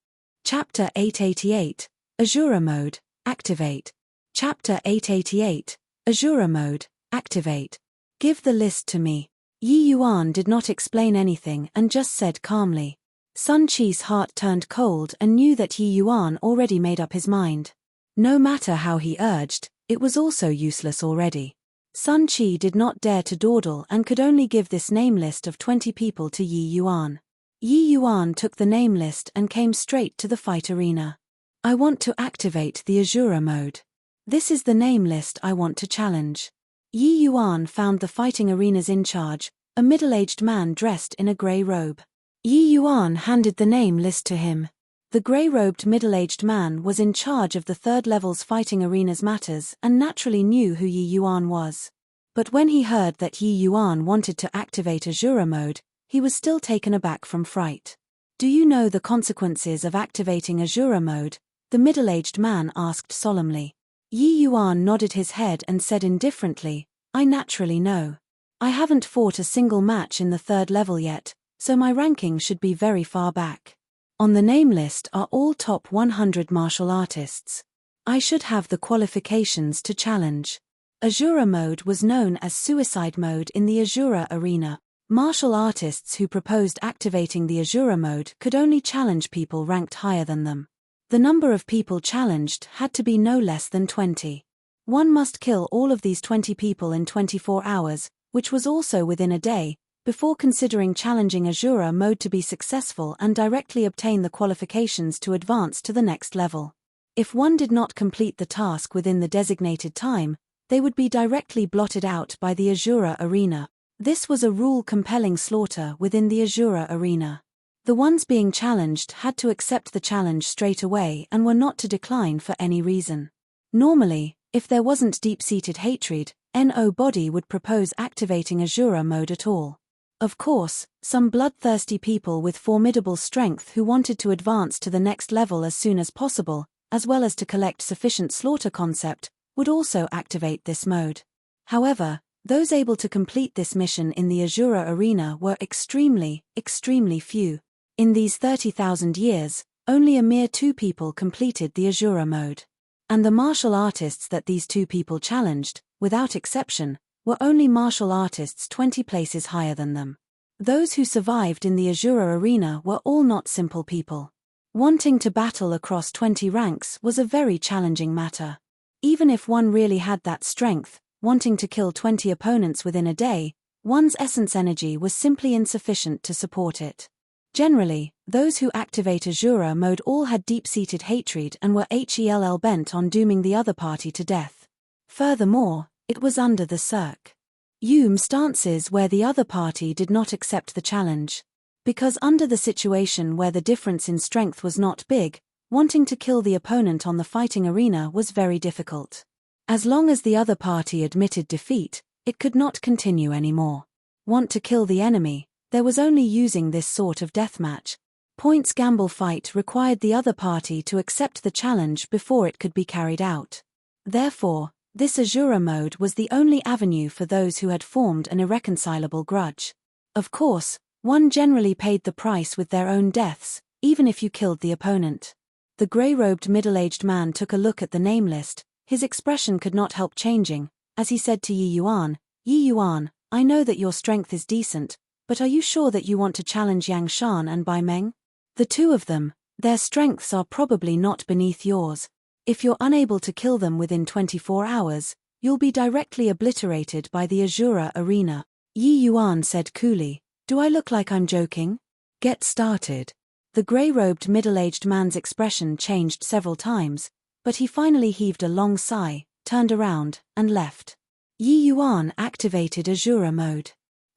Chapter 888, Azura Mode, Activate. Chapter 888, Azura Mode, Activate. "Give the list to me." Yi Yuan did not explain anything and just said calmly. Sun Qi's heart turned cold and knew that Yi Yuan already made up his mind. No matter how he urged, it was also useless already. Sun Qi did not dare to dawdle and could only give this name list of 20 people to Yi Yuan. Yi Yuan took the name list and came straight to the fight arena. "I want to activate the Azura mode. This is the name list I want to challenge." Yi Yuan found the fighting arena's in charge, a middle-aged man dressed in a grey robe. Yi Yuan handed the name list to him. The grey-robed middle-aged man was in charge of the 3rd level's fighting arena's matters and naturally knew who Yi Yuan was. But when he heard that Yi Yuan wanted to activate Azura mode, he was still taken aback from fright. "Do you know the consequences of activating Azura mode?" the middle-aged man asked solemnly. Yi Yuan nodded his head and said indifferently, "I naturally know. I haven't fought a single match in the 3rd level yet, so my ranking should be very far back. On the name list are all top 100 martial artists. I should have the qualifications to challenge." Azura mode was known as suicide mode in the Azura arena. Martial artists who proposed activating the Azura mode could only challenge people ranked higher than them. The number of people challenged had to be no less than 20. One must kill all of these 20 people in 24 hours, which was also within a day, before considering challenging Azura mode to be successful and directly obtain the qualifications to advance to the next level. If one did not complete the task within the designated time, they would be directly blotted out by the Azura arena. This was a rule-compelling slaughter within the Azura arena. The ones being challenged had to accept the challenge straight away and were not to decline for any reason. Normally, if there wasn't deep-seated hatred, nobody would propose activating Azura mode at all. Of course, some bloodthirsty people with formidable strength who wanted to advance to the next level as soon as possible, as well as to collect sufficient slaughter concept, would also activate this mode. However, those able to complete this mission in the Azura arena were extremely few. In these 30,000 years, only a mere 2 people completed the Azura mode. And the martial artists that these 2 people challenged, without exception, were only martial artists 20 places higher than them. Those who survived in the Azura arena were all not simple people. Wanting to battle across 20 ranks was a very challenging matter. Even if one really had that strength, wanting to kill 20 opponents within a day, one's essence energy was simply insufficient to support it. Generally, those who activate Azura mode all had deep-seated hatred and were bent on dooming the other party to death. Furthermore, it was under the stances where the other party did not accept the challenge. Because under the situation where the difference in strength was not big, wanting to kill the opponent on the fighting arena was very difficult. As long as the other party admitted defeat, it could not continue anymore. Want to kill the enemy, there was only using this sort of deathmatch. Points gamble fight required the other party to accept the challenge before it could be carried out. Therefore, this Azura mode was the only avenue for those who had formed an irreconcilable grudge. Of course, one generally paid the price with their own deaths, even if you killed the opponent. The grey-robed middle-aged man took a look at the name list. His expression could not help changing, as he said to Yi Yuan, "Yi Yuan, I know that your strength is decent, but are you sure that you want to challenge Yang Shan and Bai Meng? The 2 of them, their strengths are probably not beneath yours. If you're unable to kill them within 24 hours, you'll be directly obliterated by the Azura arena. Yi Yuan said coolly, "Do I look like I'm joking? Get started." The grey-robed middle-aged man's expression changed several times, but he finally heaved a long sigh, turned around, and left. Yi Yuan activated Azura mode.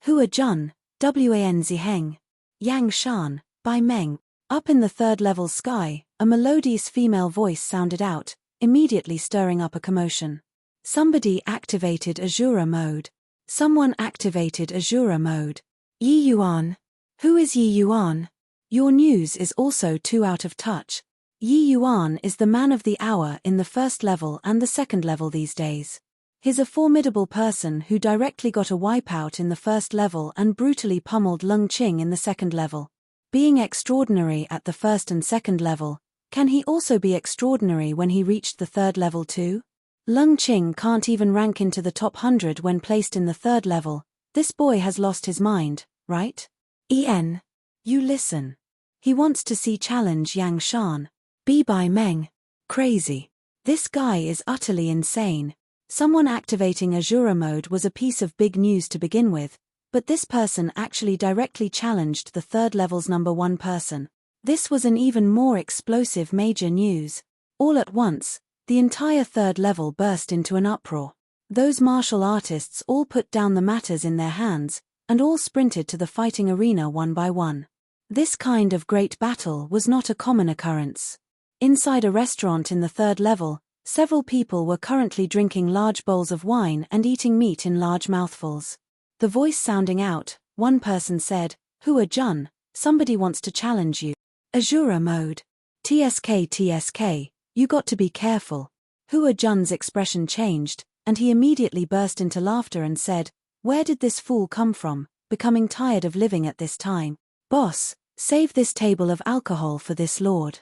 Hua Jun, Wan Ziheng. Yang Shan, Bai Meng. Up in the third-level sky, a melodious female voice sounded out, immediately stirring up a commotion. Somebody activated Azura mode. Someone activated Azura mode. Yi Yuan. Who is Yi Yuan? Your news is also too out of touch. Yi Yuan is the man of the hour in the first level and the second level these days. He's a formidable person who directly got a wipeout in the first level and brutally pummeled Lung Qing in the second level. Being extraordinary at the first and second level, can he also be extraordinary when he reached the third level too? Lung Qing can't even rank into the top 100 when placed in the third level. This boy has lost his mind, right? En. You listen. He wants to see challenge Yang Shan. Bai Meng. Crazy. This guy is utterly insane. Someone activating Azura mode was a piece of big news to begin with, but this person actually directly challenged the third level's #1 person. This was an even more explosive major news. All at once, the entire third level burst into an uproar. Those martial artists all put down the matters in their hands, and all sprinted to the fighting arena one by one. This kind of great battle was not a common occurrence. Inside a restaurant in the third level, several people were currently drinking large bowls of wine and eating meat in large mouthfuls. The voice sounding out, one person said, "Hua Jun, somebody wants to challenge you. Azura mode. TSK, you got to be careful." Hua Jun's expression changed, and he immediately burst into laughter and said, "Where did this fool come from, becoming tired of living at this time? Boss, save this table of alcohol for this lord.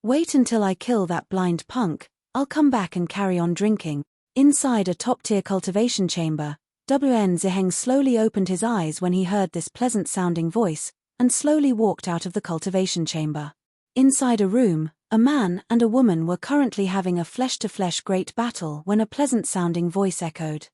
Wait until I kill that blind punk, I'll come back and carry on drinking." Inside a top-tier cultivation chamber, Wan Ziheng slowly opened his eyes when he heard this pleasant-sounding voice, and slowly walked out of the cultivation chamber. Inside a room, a man and a woman were currently having a flesh-to-flesh great battle when a pleasant-sounding voice echoed.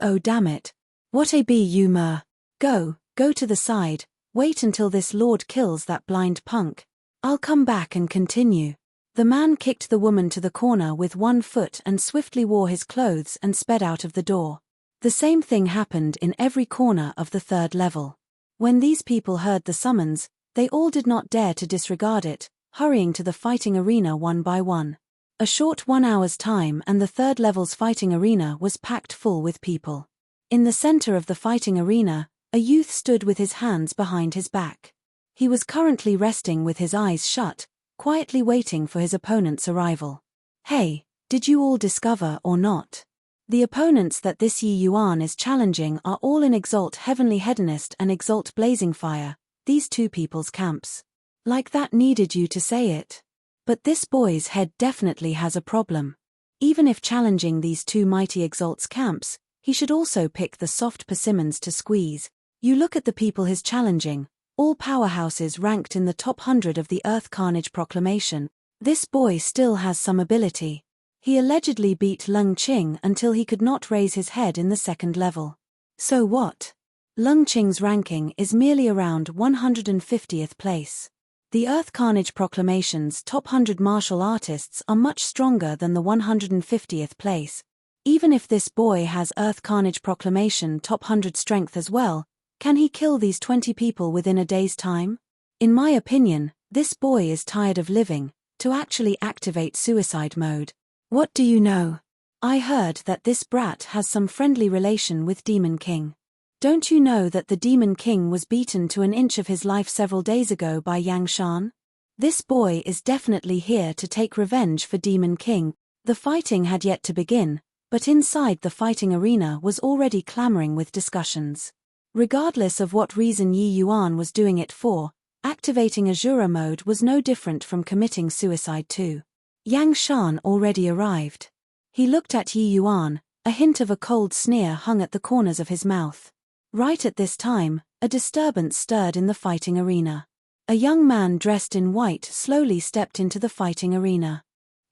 "Oh damn it. What a be you mer. Go to the side, wait until this lord kills that blind punk. I'll come back and continue." The man kicked the woman to the corner with one foot and swiftly wore his clothes and sped out of the door. The same thing happened in every corner of the third level. When these people heard the summons, they all did not dare to disregard it, hurrying to the fighting arena one by one. A short 1 hour's time and the third level's fighting arena was packed full with people. In the center of the fighting arena, a youth stood with his hands behind his back. He was currently resting with his eyes shut, quietly waiting for his opponent's arrival. "Hey, did you all discover or not? The opponents that this Yi Yuan is challenging are all in Exalt Heavenly Hedonist and Exalt Blazing Fire, these two people's camps." Like that needed you to say it. But this boy's head definitely has a problem. Even if challenging these two mighty Exalt's camps, he should also pick the soft persimmons to squeeze. You look at the people he's challenging, all powerhouses ranked in the top 100 of the Earth Carnage Proclamation. This boy still has some ability. He allegedly beat Lung Qing until he could not raise his head in the second level. So what? Lung Qing's ranking is merely around 150th place. The Earth Carnage Proclamation's top 100 martial artists are much stronger than the 150th place. Even if this boy has Earth Carnage Proclamation top 100 strength as well, can he kill these 20 people within a day's time? In my opinion, this boy is tired of living, to actually activate suicide mode. What do you know? I heard that this brat has some friendly relation with Demon King. Don't you know that the Demon King was beaten to an inch of his life several days ago by Yang Shan? This boy is definitely here to take revenge for Demon King. The fighting had yet to begin, but inside the fighting arena was already clamoring with discussions. Regardless of what reason Yi Yuan was doing it for, activating Azura mode was no different from committing suicide too. Yang Shan already arrived. He looked at Yi Yuan, a hint of a cold sneer hung at the corners of his mouth. Right at this time, a disturbance stirred in the fighting arena. A young man dressed in white slowly stepped into the fighting arena.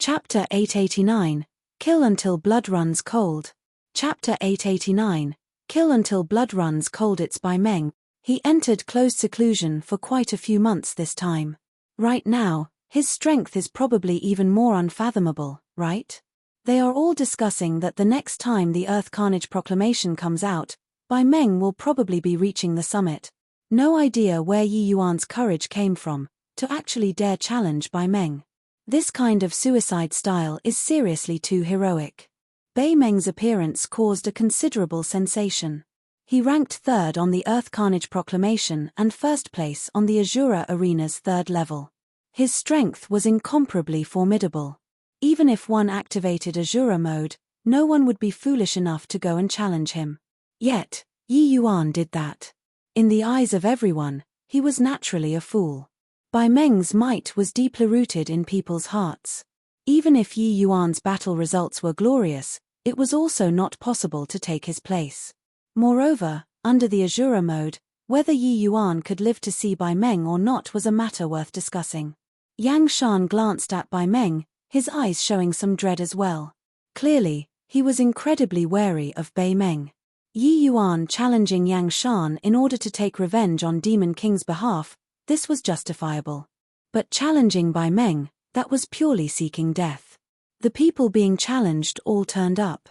Chapter 889, Kill Until Blood Runs Cold. Chapter 889, Kill Until Blood Runs Cold. It's by Meng. He entered closed seclusion for quite a few months this time. Right now, his strength is probably even more unfathomable, right? They are all discussing that the next time the Earth Carnage Proclamation comes out, Bai Meng will probably be reaching the summit. No idea where Yi Yuan's courage came from, to actually dare challenge Bai Meng. This kind of suicide style is seriously too heroic. Bai Meng's appearance caused a considerable sensation. He ranked third on the Earth Carnage Proclamation and first place on the Azura Arena's third level. His strength was incomparably formidable. Even if one activated Azura mode, no one would be foolish enough to go and challenge him. Yet, Yi Yuan did that. In the eyes of everyone, he was naturally a fool. Bai Meng's might was deeply rooted in people's hearts. Even if Yi Yuan's battle results were glorious, it was also not possible to take his place. Moreover, under the Azura mode, whether Yi Yuan could live to see Bai Meng or not was a matter worth discussing. Yang Shan glanced at Bai Meng, his eyes showing some dread as well. Clearly, he was incredibly wary of Bai Meng. Yi Yuan challenging Yang Shan in order to take revenge on Demon King's behalf, this was justifiable. But challenging Bai Meng, that was purely seeking death. The people being challenged all turned up.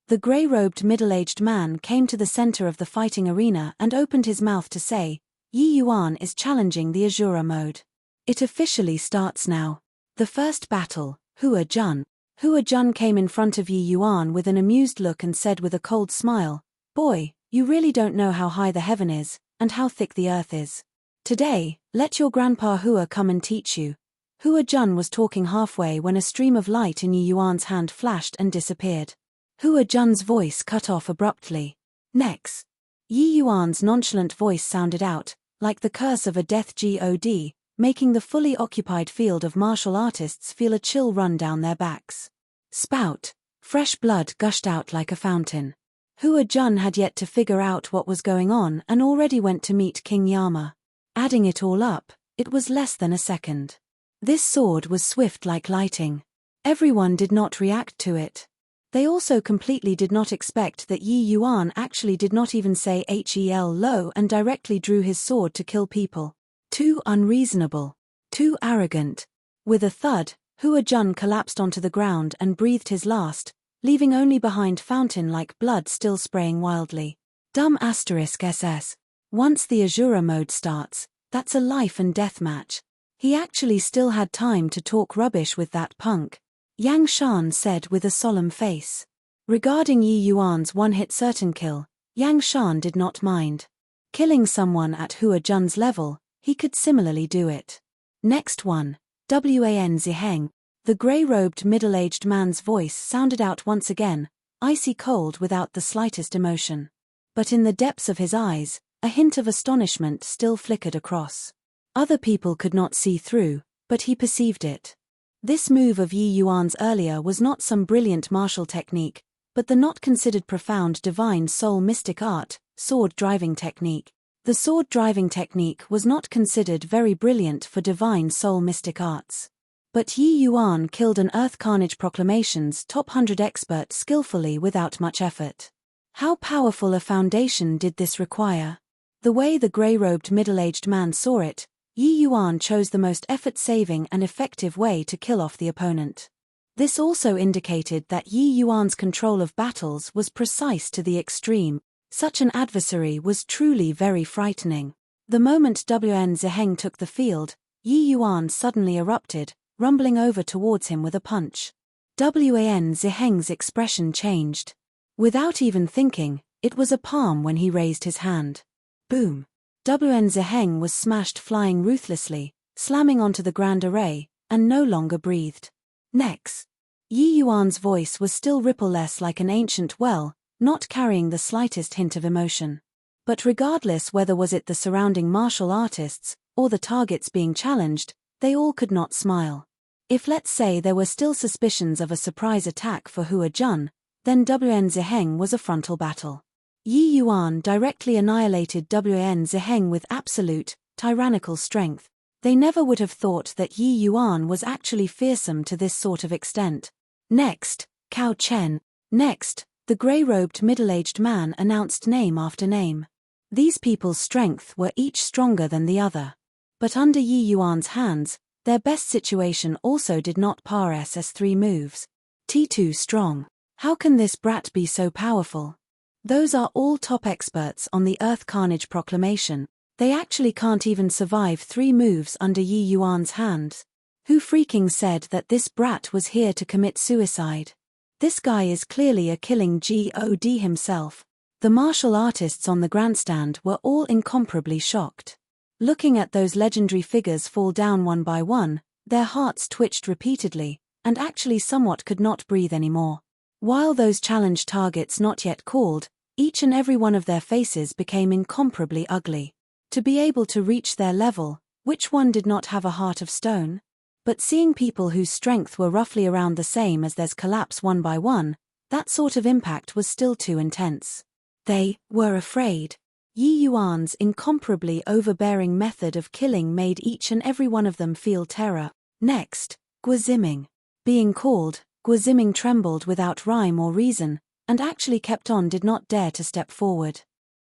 The grey-robed middle-aged man came to the center of the fighting arena and opened his mouth to say, Yi Yuan is challenging the Azura mode. It officially starts now. The first battle, Hua Jun. Hua Jun came in front of Yi Yuan with an amused look and said with a cold smile, Boy, you really don't know how high the heaven is, and how thick the earth is. Today, let your grandpa Hua come and teach you. Hua Jun was talking halfway when a stream of light in Yi Yuan's hand flashed and disappeared. Hua Jun's voice cut off abruptly. Next. Yi Yuan's nonchalant voice sounded out, like the curse of a death god, making the fully occupied field of martial artists feel a chill run down their backs. Spout. Fresh blood gushed out like a fountain. Hua Jun had yet to figure out what was going on and already went to meet King Yama. Adding it all up, it was less than a second. This sword was swift like lighting. Everyone did not react to it. They also completely did not expect that Yi Yuan actually did not even say HEL low and directly drew his sword to kill people. Too unreasonable. Too arrogant. With a thud, Hua Jun collapsed onto the ground and breathed his last, leaving only behind fountain-like blood still spraying wildly. Dumb *SS. Once the Azura mode starts, that's a life and death match. He actually still had time to talk rubbish with that punk. Yang Shan said with a solemn face. Regarding Yi Yuan's one-hit certain kill, Yang Shan did not mind. Killing someone at Hua Jun's level, he could similarly do it. Next one, Wan Ziheng. The grey-robed middle-aged man's voice sounded out once again, icy cold without the slightest emotion. But in the depths of his eyes, a hint of astonishment still flickered across. Other people could not see through, but he perceived it. This move of Yi Yuan's earlier was not some brilliant martial technique, but the not considered profound divine soul mystic art, sword driving technique. The sword driving technique was not considered very brilliant for divine soul mystic arts. But Yi Yuan killed an Earth Carnage Proclamation's top 100 expert skillfully without much effort. How powerful a foundation did this require? The way the grey-robed middle-aged man saw it, Yi Yuan chose the most effort-saving and effective way to kill off the opponent. This also indicated that Yi Yuan's control of battles was precise to the extreme. Such an adversary was truly very frightening. The moment Wan Ziheng took the field, Yi Yuan suddenly erupted, rumbling over towards him with a punch. Wan Ziheng's expression changed. Without even thinking, it was a palm when he raised his hand. Boom. Wan Ziheng was smashed flying ruthlessly, slamming onto the grand array, and no longer breathed. Next. Yi Yuan's voice was still ripple-less like an ancient well, not carrying the slightest hint of emotion. But regardless whether was it the surrounding martial artists, or the targets being challenged, they all could not smile. If let's say there were still suspicions of a surprise attack for Hua Jun, then Wan Ziheng was a frontal battle. Yi Yuan directly annihilated Wan Ziheng with absolute, tyrannical strength, They never would have thought that Yi Yuan was actually fearsome to this sort of extent. Next, Cao Chen. Next, the grey-robed middle-aged man announced name after name. These people's strength were each stronger than the other. But under Yi Yuan's hands, their best situation also did not pass as 3 moves. T2 strong. How can this brat be so powerful? Those are all top experts on the Earth Carnage proclamation. They actually can't even survive 3 moves under Yi Yuan's hands. Who freaking said that this brat was here to commit suicide? This guy is clearly a killing god himself. The martial artists on the grandstand were all incomparably shocked. Looking at those legendary figures fall down one by one, their hearts twitched repeatedly, and actually somewhat could not breathe anymore. While those challenge targets not yet called, each and every one of their faces became incomparably ugly. To be able to reach their level, which one did not have a heart of stone? But seeing people whose strength were roughly around the same as theirs collapse one by one, that sort of impact was still too intense. They were afraid. Yi Yuan's incomparably overbearing method of killing made each and every one of them feel terror. Next, Guoziming. Being called, Guoziming trembled without rhyme or reason, and actually kept on, did not dare to step forward.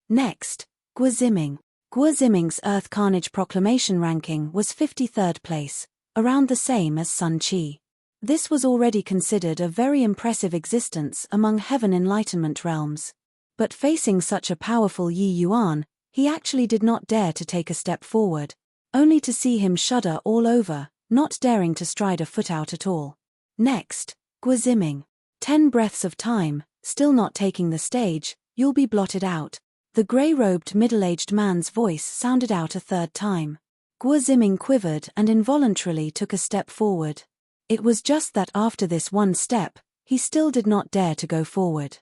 Next, Guoziming. Guoziming's Earth Carnage proclamation ranking was 53rd place, around the same as Sun Qi. This was already considered a very impressive existence among heaven enlightenment realms. But facing such a powerful Yi Yuan, he actually did not dare to take a step forward, only to see him shudder all over, not daring to stride a foot out at all. Next, Guoziming. 10 breaths of time, still not taking the stage, you'll be blotted out. The grey-robed middle-aged man's voice sounded out a 3rd time. Guoziming quivered and involuntarily took a step forward. It was just that after this one step, he still did not dare to go forward.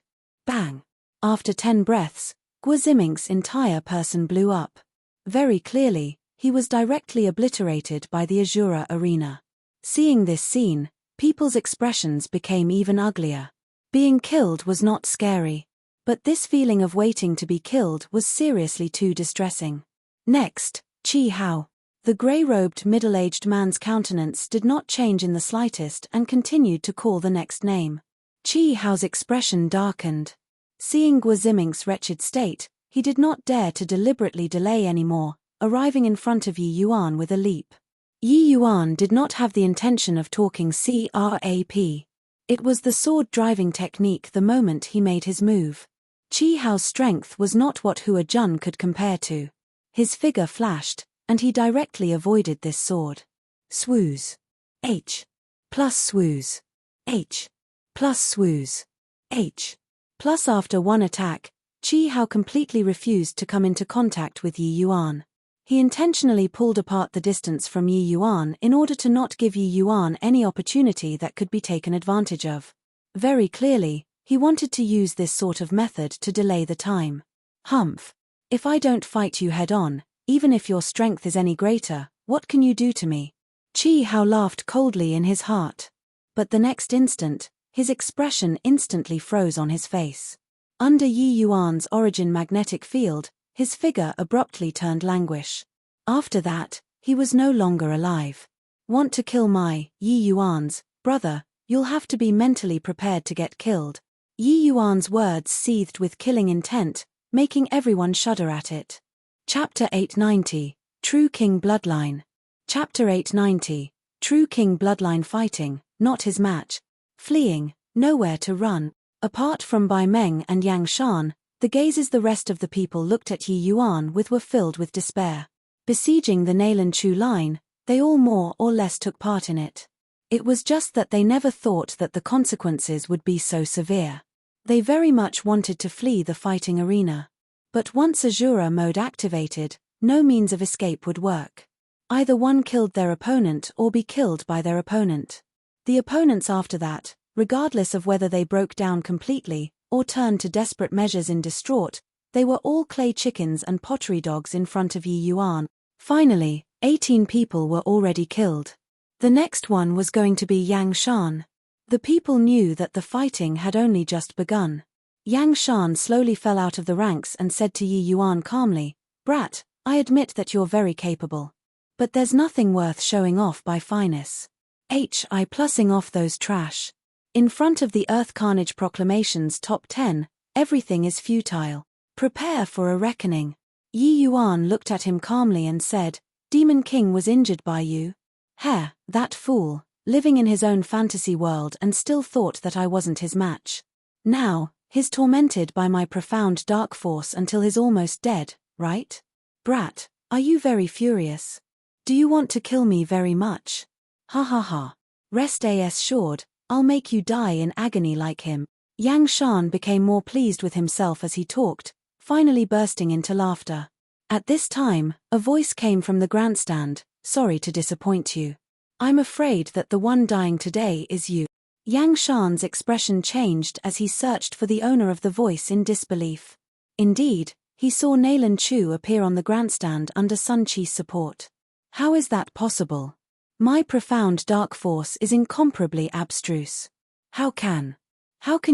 Bang! After 10 breaths, Guoziming's entire person blew up. Very clearly, he was directly obliterated by the Azura arena. Seeing this scene, people's expressions became even uglier. Being killed was not scary. But this feeling of waiting to be killed was seriously too distressing. Next, Qi Hao. The grey-robed middle-aged man's countenance did not change in the slightest and continued to call the next name. Qi Hao's expression darkened. Seeing Guoziming's wretched state, he did not dare to deliberately delay anymore, arriving in front of Yi Yuan with a leap. Yi Yuan did not have the intention of talking crap. It was the sword-driving technique the moment he made his move. Qi Hao's strength was not what Hua Jun could compare to. His figure flashed, and he directly avoided this sword. Swooze. H. Plus swooze. H. Plus swooze. H. Plus after one attack, Qi Hao completely refused to come into contact with Yi Yuan. He intentionally pulled apart the distance from Yi Yuan in order to not give Yi Yuan any opportunity that could be taken advantage of. Very clearly, he wanted to use this sort of method to delay the time. Humph. If I don't fight you head-on, even if your strength is any greater, what can you do to me? Qi Hao laughed coldly in his heart. But the next instant, his expression instantly froze on his face. Under Yi Yuan's origin magnetic field, his figure abruptly turned languish. After that, he was no longer alive. Want to kill my, Yi Yuan's, brother, you'll have to be mentally prepared to get killed. Yi Yuan's words seethed with killing intent, making everyone shudder at it. Chapter 890, True King Bloodline. Chapter 890, True King Bloodline fighting, not his match. Fleeing, nowhere to run. Apart from Bai Meng and Yang Shan, the gazes the rest of the people looked at Yi Yuan with were filled with despair. Besieging the Nalan Chu line, they all more or less took part in it. It was just that they never thought that the consequences would be so severe. They very much wanted to flee the fighting arena. But once Azura mode activated, no means of escape would work. Either one killed their opponent or be killed by their opponent. The opponents after that, regardless of whether they broke down completely or turned to desperate measures in distraught, they were all clay chickens and pottery dogs in front of Yi Yuan. Finally, 18 people were already killed. The next one was going to be Yang Shan. The people knew that the fighting had only just begun. Yang Shan slowly fell out of the ranks and said to Yi Yuan calmly, "Brat, I admit that you're very capable. But there's nothing worth showing off by finesse. HI plussing off those trash. In front of the Earth Carnage Proclamation's top 10, everything is futile. Prepare for a reckoning. Yi Yuan looked at him calmly and said, Demon King was injured by you? Heh, that fool, living in his own fantasy world and still thought that I wasn't his match. Now, he's tormented by my profound dark force until he's almost dead, right? Brat, are you very furious? Do you want to kill me very much? Ha ha ha. Rest assured, I'll make you die in agony like him. Yang Shan became more pleased with himself as he talked, finally bursting into laughter. At this time, a voice came from the grandstand, sorry to disappoint you. I'm afraid that the one dying today is you. Yang Shan's expression changed as he searched for the owner of the voice in disbelief. Indeed, he saw Nalan Chu appear on the grandstand under Sun Chi's support. How is that possible? My profound dark force is incomparably abstruse. How can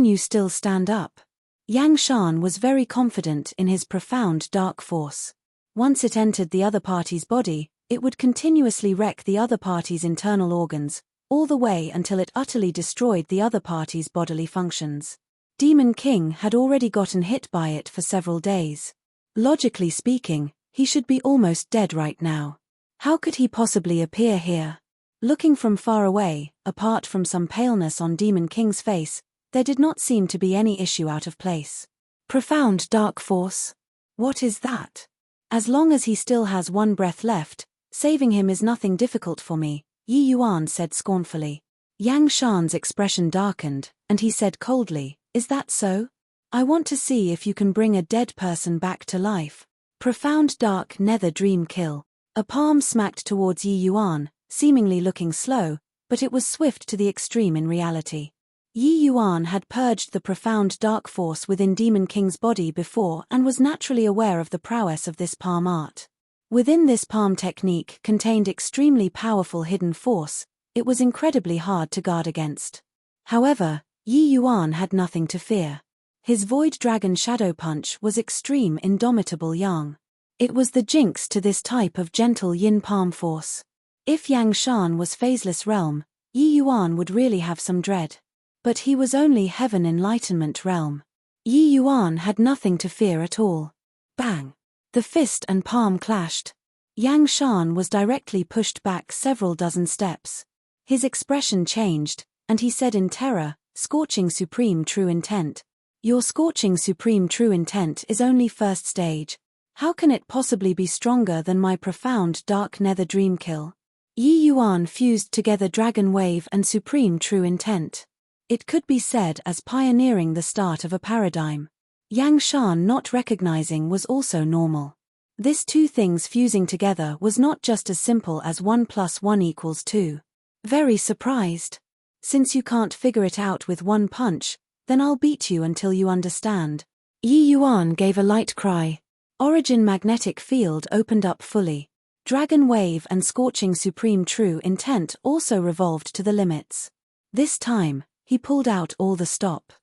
you still stand up? Yang Shan was very confident in his profound dark force. Once it entered the other party's body, it would continuously wreck the other party's internal organs, all the way until it utterly destroyed the other party's bodily functions. Demon King had already gotten hit by it for several days. Logically speaking, he should be almost dead right now. How could he possibly appear here? Looking from far away, apart from some paleness on Demon King's face, there did not seem to be any issue out of place. Profound dark force? What is that? As long as he still has one breath left, saving him is nothing difficult for me, Yi Yuan said scornfully. Yang Shan's expression darkened, and he said coldly, is that so? I want to see if you can bring a dead person back to life. Profound dark nether dream kill. A palm smacked towards Yi Yuan, seemingly looking slow, but it was swift to the extreme in reality. Yi Yuan had purged the profound dark force within Demon King's body before and was naturally aware of the prowess of this palm art. Within this palm technique contained extremely powerful hidden force, it was incredibly hard to guard against. However, Yi Yuan had nothing to fear. His Void Dragon Shadow Punch was extreme indomitable yang. It was the jinx to this type of gentle yin palm force. If Yang Shan was phaseless realm, Yi Yuan would really have some dread. But he was only heaven enlightenment realm. Yi Yuan had nothing to fear at all. Bang! The fist and palm clashed. Yang Shan was directly pushed back several dozen steps. His expression changed, and he said in terror, Scorching Supreme True Intent. Your Scorching Supreme True Intent is only first stage. How can it possibly be stronger than my profound dark nether dream kill? Yi Yuan fused together Dragon Wave and Supreme True Intent. It could be said as pioneering the start of a paradigm. Yang Shan not recognizing was also normal. This two things fusing together was not just as simple as 1 + 1 = 2. Very surprised. Since you can't figure it out with one punch, then I'll beat you until you understand. Yi Yuan gave a light cry. Origin magnetic field opened up fully. Dragon Wave and Scorching Supreme True Intent also revolved to the limits. This time, he pulled out all the stop.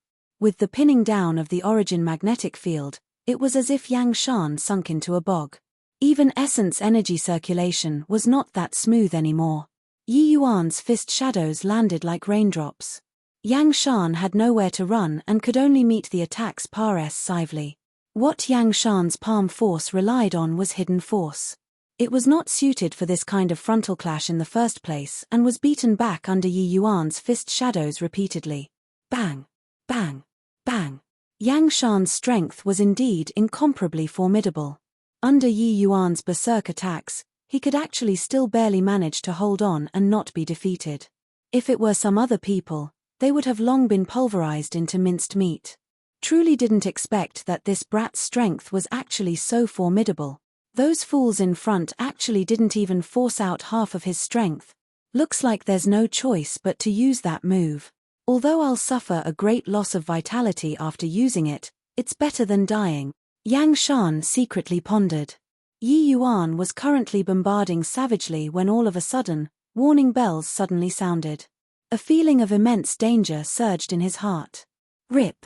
With the pinning down of the Origin magnetic field, it was as if Yang Shan sunk into a bog. Even essence energy circulation was not that smooth anymore. Yi Yuan's fist shadows landed like raindrops. Yang Shan had nowhere to run and could only meet the attacks passively. What Yang Shan's palm force relied on was hidden force. It was not suited for this kind of frontal clash in the first place and was beaten back under Yi Yuan's fist shadows repeatedly. Bang! Bang! Bang! Yang Shan's strength was indeed incomparably formidable. Under Yi Yuan's berserk attacks, he could actually still barely manage to hold on and not be defeated. If it were some other people, they would have long been pulverized into minced meat. Truly didn't expect that this brat's strength was actually so formidable. Those fools in front actually didn't even force out half of his strength. Looks like there's no choice but to use that move. Although I'll suffer a great loss of vitality after using it, it's better than dying. Yang Shan secretly pondered. Yi Yuan was currently bombarding savagely when all of a sudden, warning bells suddenly sounded. A feeling of immense danger surged in his heart. Rip!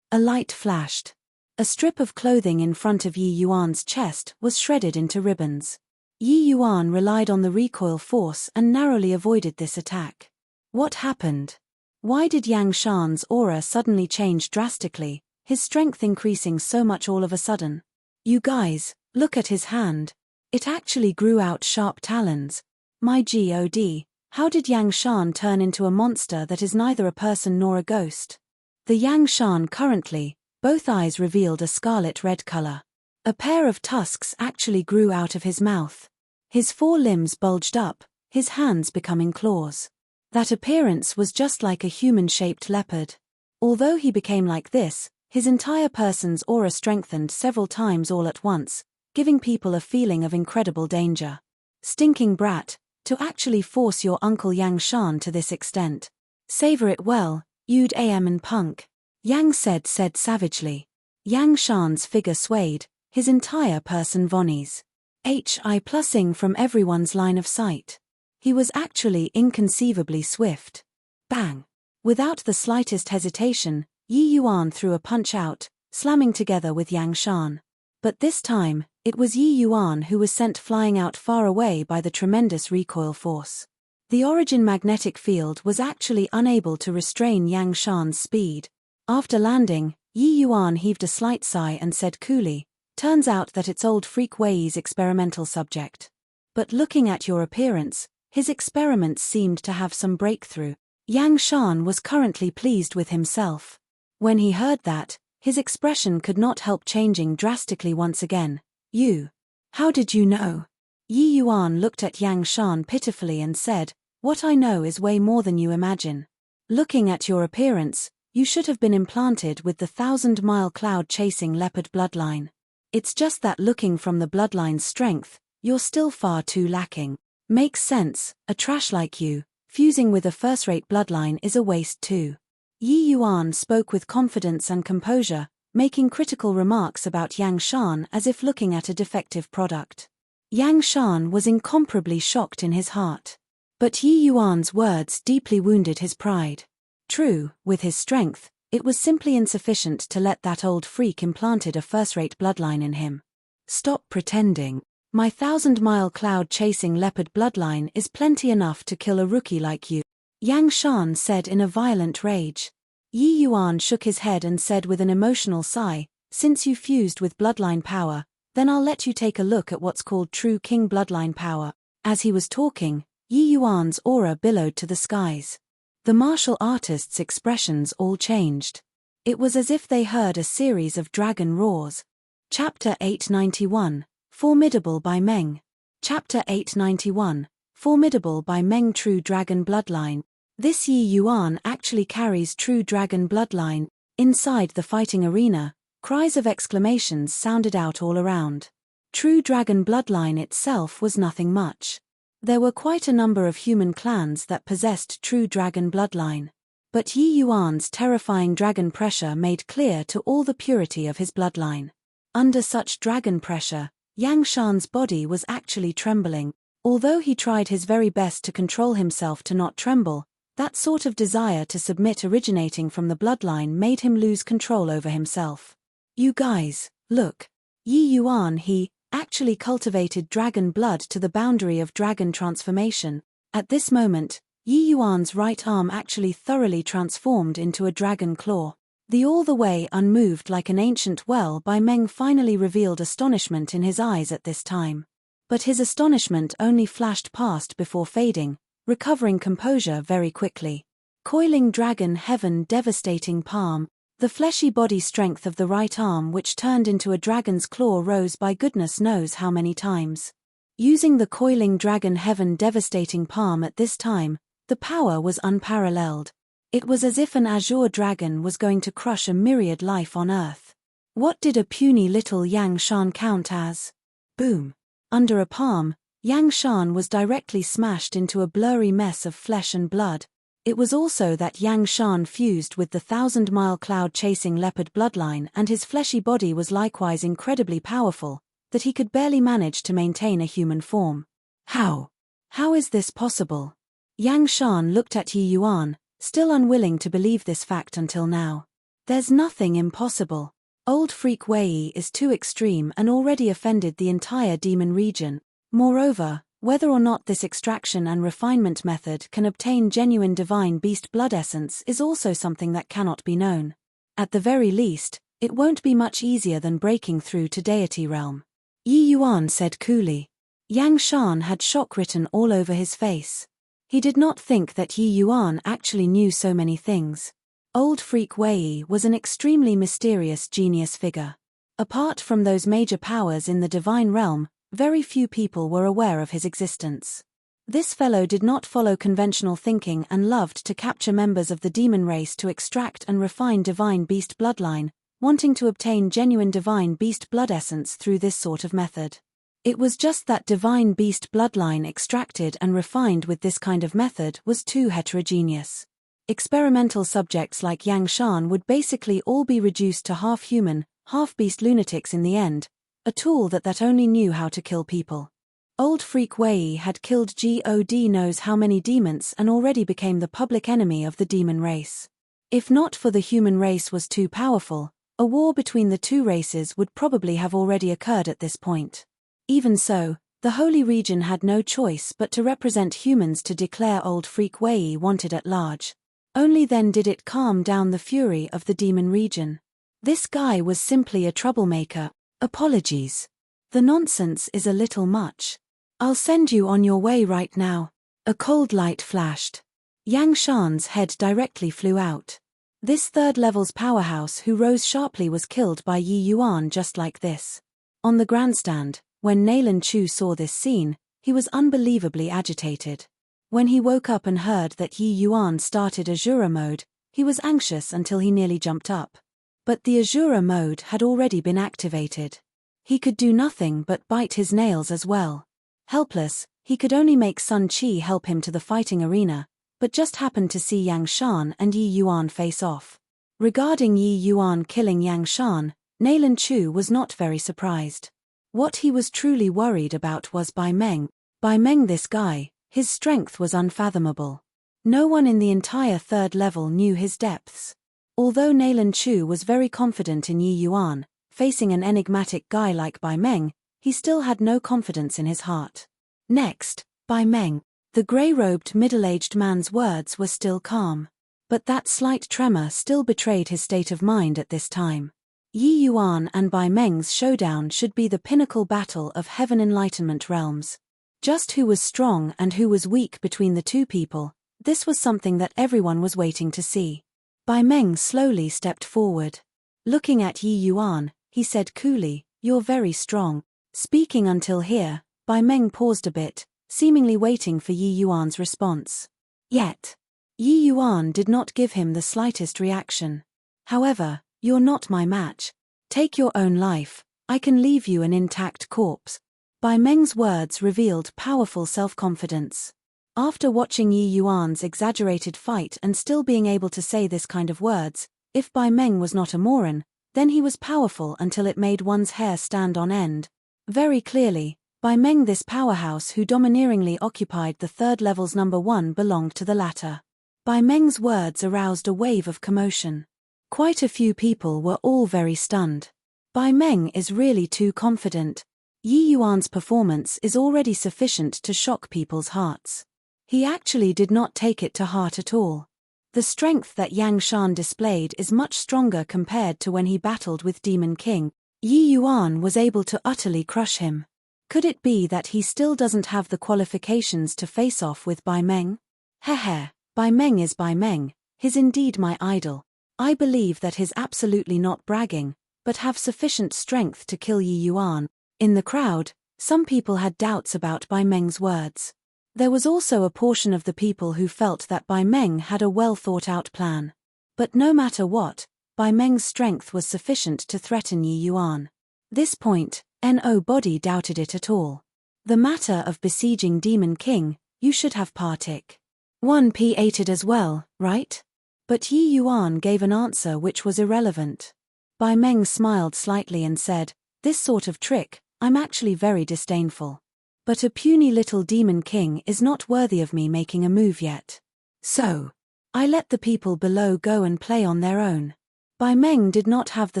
A light flashed. A strip of clothing in front of Yi Yuan's chest was shredded into ribbons. Yi Yuan relied on the recoil force and narrowly avoided this attack. What happened? Why did Yang Shan's aura suddenly change drastically, his strength increasing so much all of a sudden? You guys, look at his hand. It actually grew out sharp talons. My god, how did Yang Shan turn into a monster that is neither a person nor a ghost? The Yang Shan currently, both eyes revealed a scarlet red color. A pair of tusks actually grew out of his mouth. His forelimbs bulged up, his hands becoming claws. That appearance was just like a human-shaped leopard. Although he became like this, his entire person's aura strengthened several times all at once, giving people a feeling of incredible danger. Stinking brat, to actually force your Uncle Yang Shan to this extent. Savor it well, you'd am and punk. Yang said savagely. Yang Shan's figure swayed, his entire person vonies. Plussing from everyone's line of sight. He was actually inconceivably swift. Bang! Without the slightest hesitation, Yi Yuan threw a punch out, slamming together with Yang Shan. But this time, it was Yi Yuan who was sent flying out far away by the tremendous recoil force. The origin magnetic field was actually unable to restrain Yang Shan's speed. After landing, Yi Yuan heaved a slight sigh and said coolly, "Turns out that it's old freak Wei's experimental subject. But looking at your appearance, his experiments seemed to have some breakthrough." Yang Shan was currently pleased with himself. When he heard that, his expression could not help changing drastically once again. "You? How did you know?" Yi Yuan looked at Yang Shan pitifully and said, "What I know is way more than you imagine. Looking at your appearance, you should have been implanted with the 1,000-mile cloud-chasing leopard bloodline. It's just that looking from the bloodline's strength, you're still far too lacking. Makes sense, a trash like you, fusing with a first-rate bloodline is a waste too." Yi Yuan spoke with confidence and composure, making critical remarks about Yang Shan as if looking at a defective product. Yang Shan was incomparably shocked in his heart. But Yi Yuan's words deeply wounded his pride. True, with his strength, it was simply insufficient to let that old freak implanted a first-rate bloodline in him. "Stop pretending. My 1,000-mile cloud-chasing leopard bloodline is plenty enough to kill a rookie like you," Yang Shan said in a violent rage. Yi Yuan shook his head and said with an emotional sigh, "Since you fused with bloodline power, then I'll let you take a look at what's called true king bloodline power." As he was talking, Yi Yuan's aura billowed to the skies. The martial artists' expressions all changed. It was as if they heard a series of dragon roars. Chapter 891, Formidable by Meng. Chapter 891, Formidable by Meng. True Dragon Bloodline. This Yi Yuan actually carries true dragon bloodline. Inside the fighting arena, cries of exclamations sounded out all around. True dragon bloodline itself was nothing much. There were quite a number of human clans that possessed true dragon bloodline. But Yi Yuan's terrifying dragon pressure made clear to all the purity of his bloodline. Under such dragon pressure, Yang Shan's body was actually trembling. Although he tried his very best to control himself to not tremble, that sort of desire to submit originating from the bloodline made him lose control over himself. "You guys, look. Yi Yuan, he actually cultivated dragon blood to the boundary of dragon transformation." At this moment, Yi Yuan's right arm actually thoroughly transformed into a dragon claw. The all the way unmoved like an ancient well by Meng finally revealed astonishment in his eyes at this time. But his astonishment only flashed past before fading, recovering composure very quickly. Coiling dragon heaven devastating palm. The fleshy body strength of the right arm which turned into a dragon's claw rose by goodness knows how many times. Using the coiling dragon heaven devastating palm at this time, the power was unparalleled. It was as if an azure dragon was going to crush a myriad life on earth. What did a puny little Yang Shan count as? Boom. Under a palm, Yang Shan was directly smashed into a blurry mess of flesh and blood. It was also that Yang Shan fused with the 1,000-mile cloud-chasing leopard bloodline, and his fleshy body was likewise incredibly powerful, that he could barely manage to maintain a human form. How? How is this possible? Yang Shan looked at Yi Yuan, still unwilling to believe this fact until now. There's nothing impossible. Old freak Wei is too extreme and already offended the entire demon region. Moreover, whether or not this extraction and refinement method can obtain genuine divine beast blood essence is also something that cannot be known. At the very least, it won't be much easier than breaking through to deity realm. Yi Yuan said coolly. Yang Shan had shock written all over his face. He did not think that Yi Yuan actually knew so many things. Old Freak Wei was an extremely mysterious genius figure. Apart from those major powers in the divine realm, very few people were aware of his existence. This fellow did not follow conventional thinking and loved to capture members of the demon race to extract and refine divine beast bloodline, wanting to obtain genuine divine beast blood essence through this sort of method. It was just that divine beast bloodline extracted and refined with this kind of method was too heterogeneous. Experimental subjects like Yang Shan would basically all be reduced to half-human, half-beast lunatics in the end, a tool that only knew how to kill people. Old Freak Wei had killed God knows how many demons and already became the public enemy of the demon race. If not for the human race was too powerful, a war between the two races would probably have already occurred at this point. Even so, the Holy Region had no choice but to represent humans to declare Old Freak Wei wanted at large. Only then did it calm down the fury of the demon region. This guy was simply a troublemaker. Apologies. The nonsense is a little much. I'll send you on your way right now. A cold light flashed. Yang Shan's head directly flew out. This third level's powerhouse who rose sharply was killed by Yi Yuan just like this. On the grandstand, when Nayland Chu saw this scene, he was unbelievably agitated. When he woke up and heard that Yi Yuan started Azura mode, he was anxious until he nearly jumped up. But the Azura mode had already been activated. He could do nothing but bite his nails as well. Helpless, he could only make Sun Qi help him to the fighting arena, but just happened to see Yang Shan and Yi Yuan face off. Regarding Yi Yuan killing Yang Shan, Nayland Chu was not very surprised. What he was truly worried about was Bai Meng. Bai Meng, this guy, his strength was unfathomable. No one in the entire third level knew his depths. Although Nayland Chu was very confident in Yi Yuan, facing an enigmatic guy like Bai Meng, he still had no confidence in his heart. Next, Bai Meng. The grey-robed middle-aged man's words were still calm. But that slight tremor still betrayed his state of mind at this time. Yi Yuan and Bai Meng's showdown should be the pinnacle battle of Heaven Enlightenment realms. Just who was strong and who was weak between the two people, this was something that everyone was waiting to see. Bai Meng slowly stepped forward. Looking at Yi Yuan, he said coolly, "You're very strong." Speaking until here, Bai Meng paused a bit, seemingly waiting for Yi Yuan's response. Yet, Yi Yuan did not give him the slightest reaction. "However, you're not my match. Take your own life, I can leave you an intact corpse." Bai Meng's words revealed powerful self-confidence. After watching Yi Yuan's exaggerated fight and still being able to say this kind of words, if Bai Meng was not a moron, then he was powerful until it made one's hair stand on end. Very clearly, Bai Meng, this powerhouse who domineeringly occupied the third level's number 1, belonged to the latter. Bai Meng's words aroused a wave of commotion. Quite a few people were all very stunned. Bai Meng is really too confident. Yi Yuan's performance is already sufficient to shock people's hearts. He actually did not take it to heart at all. The strength that Yang Shan displayed is much stronger compared to when he battled with Demon King. Yi Yuan was able to utterly crush him. Could it be that he still doesn't have the qualifications to face off with Bai Meng? Heh, Bai Meng is Bai Meng, he's indeed my idol. I believe that he's absolutely not bragging, but have sufficient strength to kill Yi Yuan. In the crowd, some people had doubts about Bai Meng's words. There was also a portion of the people who felt that Bai Meng had a well-thought-out plan. But no matter what, Bai Meng's strength was sufficient to threaten Yi Yuan. This point, nobody doubted it at all. The matter of besieging Demon King, you should have partic. 1p8'd as well, right? But Yi Yuan gave an answer which was irrelevant. Bai Meng smiled slightly and said, "This sort of trick, I'm actually very disdainful. But a puny little Demon King is not worthy of me making a move yet. So, I let the people below go and play on their own." Bai Meng did not have the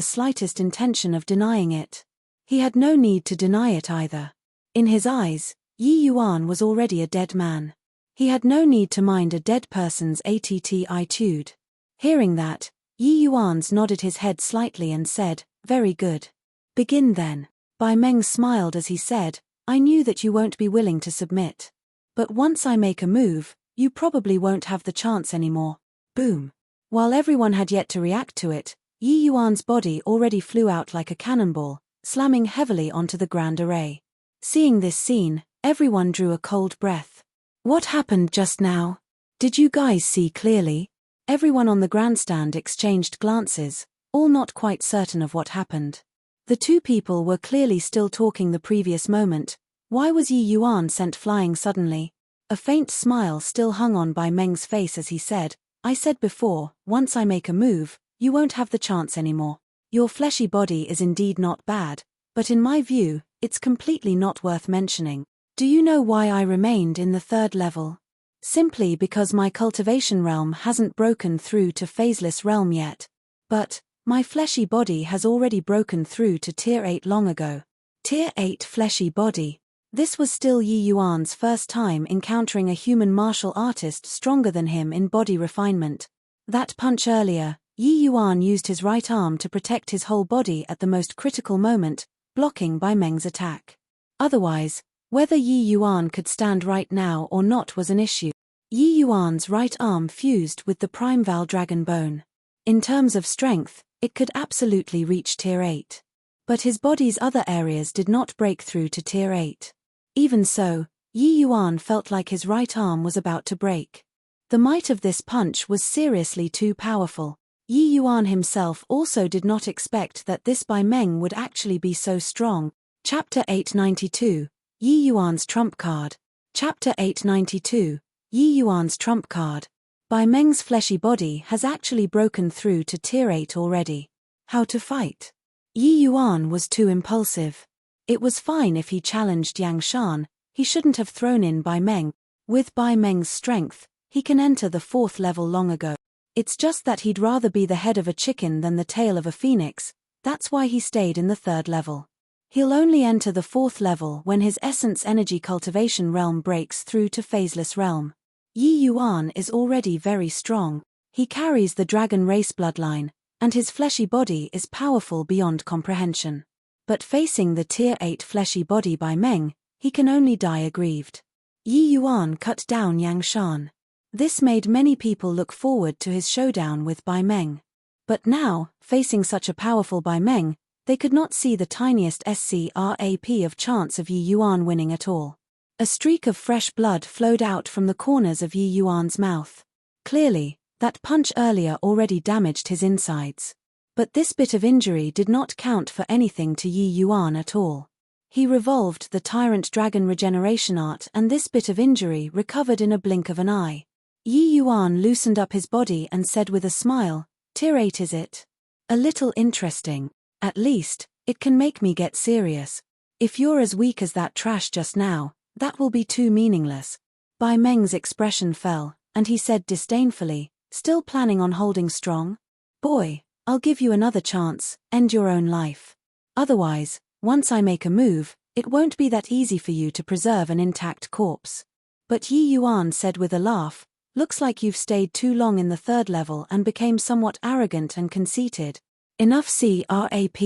slightest intention of denying it. He had no need to deny it either. In his eyes, Yi Yuan was already a dead man. He had no need to mind a dead person's attitude. Hearing that, Yi Yuan's nodded his head slightly and said, "Very good. Begin then." Bai Meng smiled as he said, "I knew that you won't be willing to submit. But once I make a move, you probably won't have the chance anymore." Boom. While everyone had yet to react to it, Yi Yuan's body already flew out like a cannonball, slamming heavily onto the grand array. Seeing this scene, everyone drew a cold breath. What happened just now? Did you guys see clearly? Everyone on the grandstand exchanged glances, all not quite certain of what happened. The two people were clearly still talking the previous moment. Why was Yi Yuan sent flying suddenly? A faint smile still hung on Bai Meng's face as he said, "I said before, once I make a move, you won't have the chance anymore. Your fleshy body is indeed not bad, but in my view, it's completely not worth mentioning. Do you know why I remained in the 3rd level? Simply because my cultivation realm hasn't broken through to phaseless realm yet. But my fleshy body has already broken through to Tier 8 long ago." Tier 8 fleshy body. This was still Yi Yuan's first time encountering a human martial artist stronger than him in body refinement. That punch earlier, Yi Yuan used his right arm to protect his whole body at the most critical moment, blocking Bai Meng's attack. Otherwise, whether Yi Yuan could stand right now or not was an issue. Yi Yuan's right arm fused with the Primeval Dragon Bone. In terms of strength, it could absolutely reach Tier 8. But his body's other areas did not break through to Tier 8. Even so, Yi Yuan felt like his right arm was about to break. The might of this punch was seriously too powerful. Yi Yuan himself also did not expect that this Bai Meng would actually be so strong. Chapter 892, Yi Yuan's Trump Card. Chapter 892, Yi Yuan's Trump Card. Bai Meng's fleshy body has actually broken through to Tier 8 already. How to fight? Yi Yuan was too impulsive. It was fine if he challenged Yang Shan, he shouldn't have thrown in Bai Meng. With Bai Meng's strength, he can enter the 4th level long ago. It's just that he'd rather be the head of a chicken than the tail of a phoenix, that's why he stayed in the 3rd level. He'll only enter the 4th level when his essence energy cultivation realm breaks through to phaseless realm. Yi Yuan is already very strong. He carries the dragon race bloodline, and his fleshy body is powerful beyond comprehension. But facing the Tier 8 fleshy body Bai Meng, he can only die aggrieved. Yi Yuan cut down Yang Shan. This made many people look forward to his showdown with Bai Meng. But now, facing such a powerful Bai Meng, they could not see the tiniest scrap of chance of Yi Yuan winning at all. A streak of fresh blood flowed out from the corners of Yi Yuan's mouth. Clearly, that punch earlier already damaged his insides. But this bit of injury did not count for anything to Yi Yuan at all. He revolved the Tyrant Dragon regeneration art and this bit of injury recovered in a blink of an eye. Yi Yuan loosened up his body and said with a smile, "Tier 8 is it? A little interesting. At least, it can make me get serious. If you're as weak as that trash just now, that will be too meaningless." Bai Meng's expression fell, and he said disdainfully, "Still planning on holding strong? Boy, I'll give you another chance, end your own life. Otherwise, once I make a move, it won't be that easy for you to preserve an intact corpse." But Yi Yuan said with a laugh, "Looks like you've stayed too long in the 3rd level and became somewhat arrogant and conceited. Enough scrap,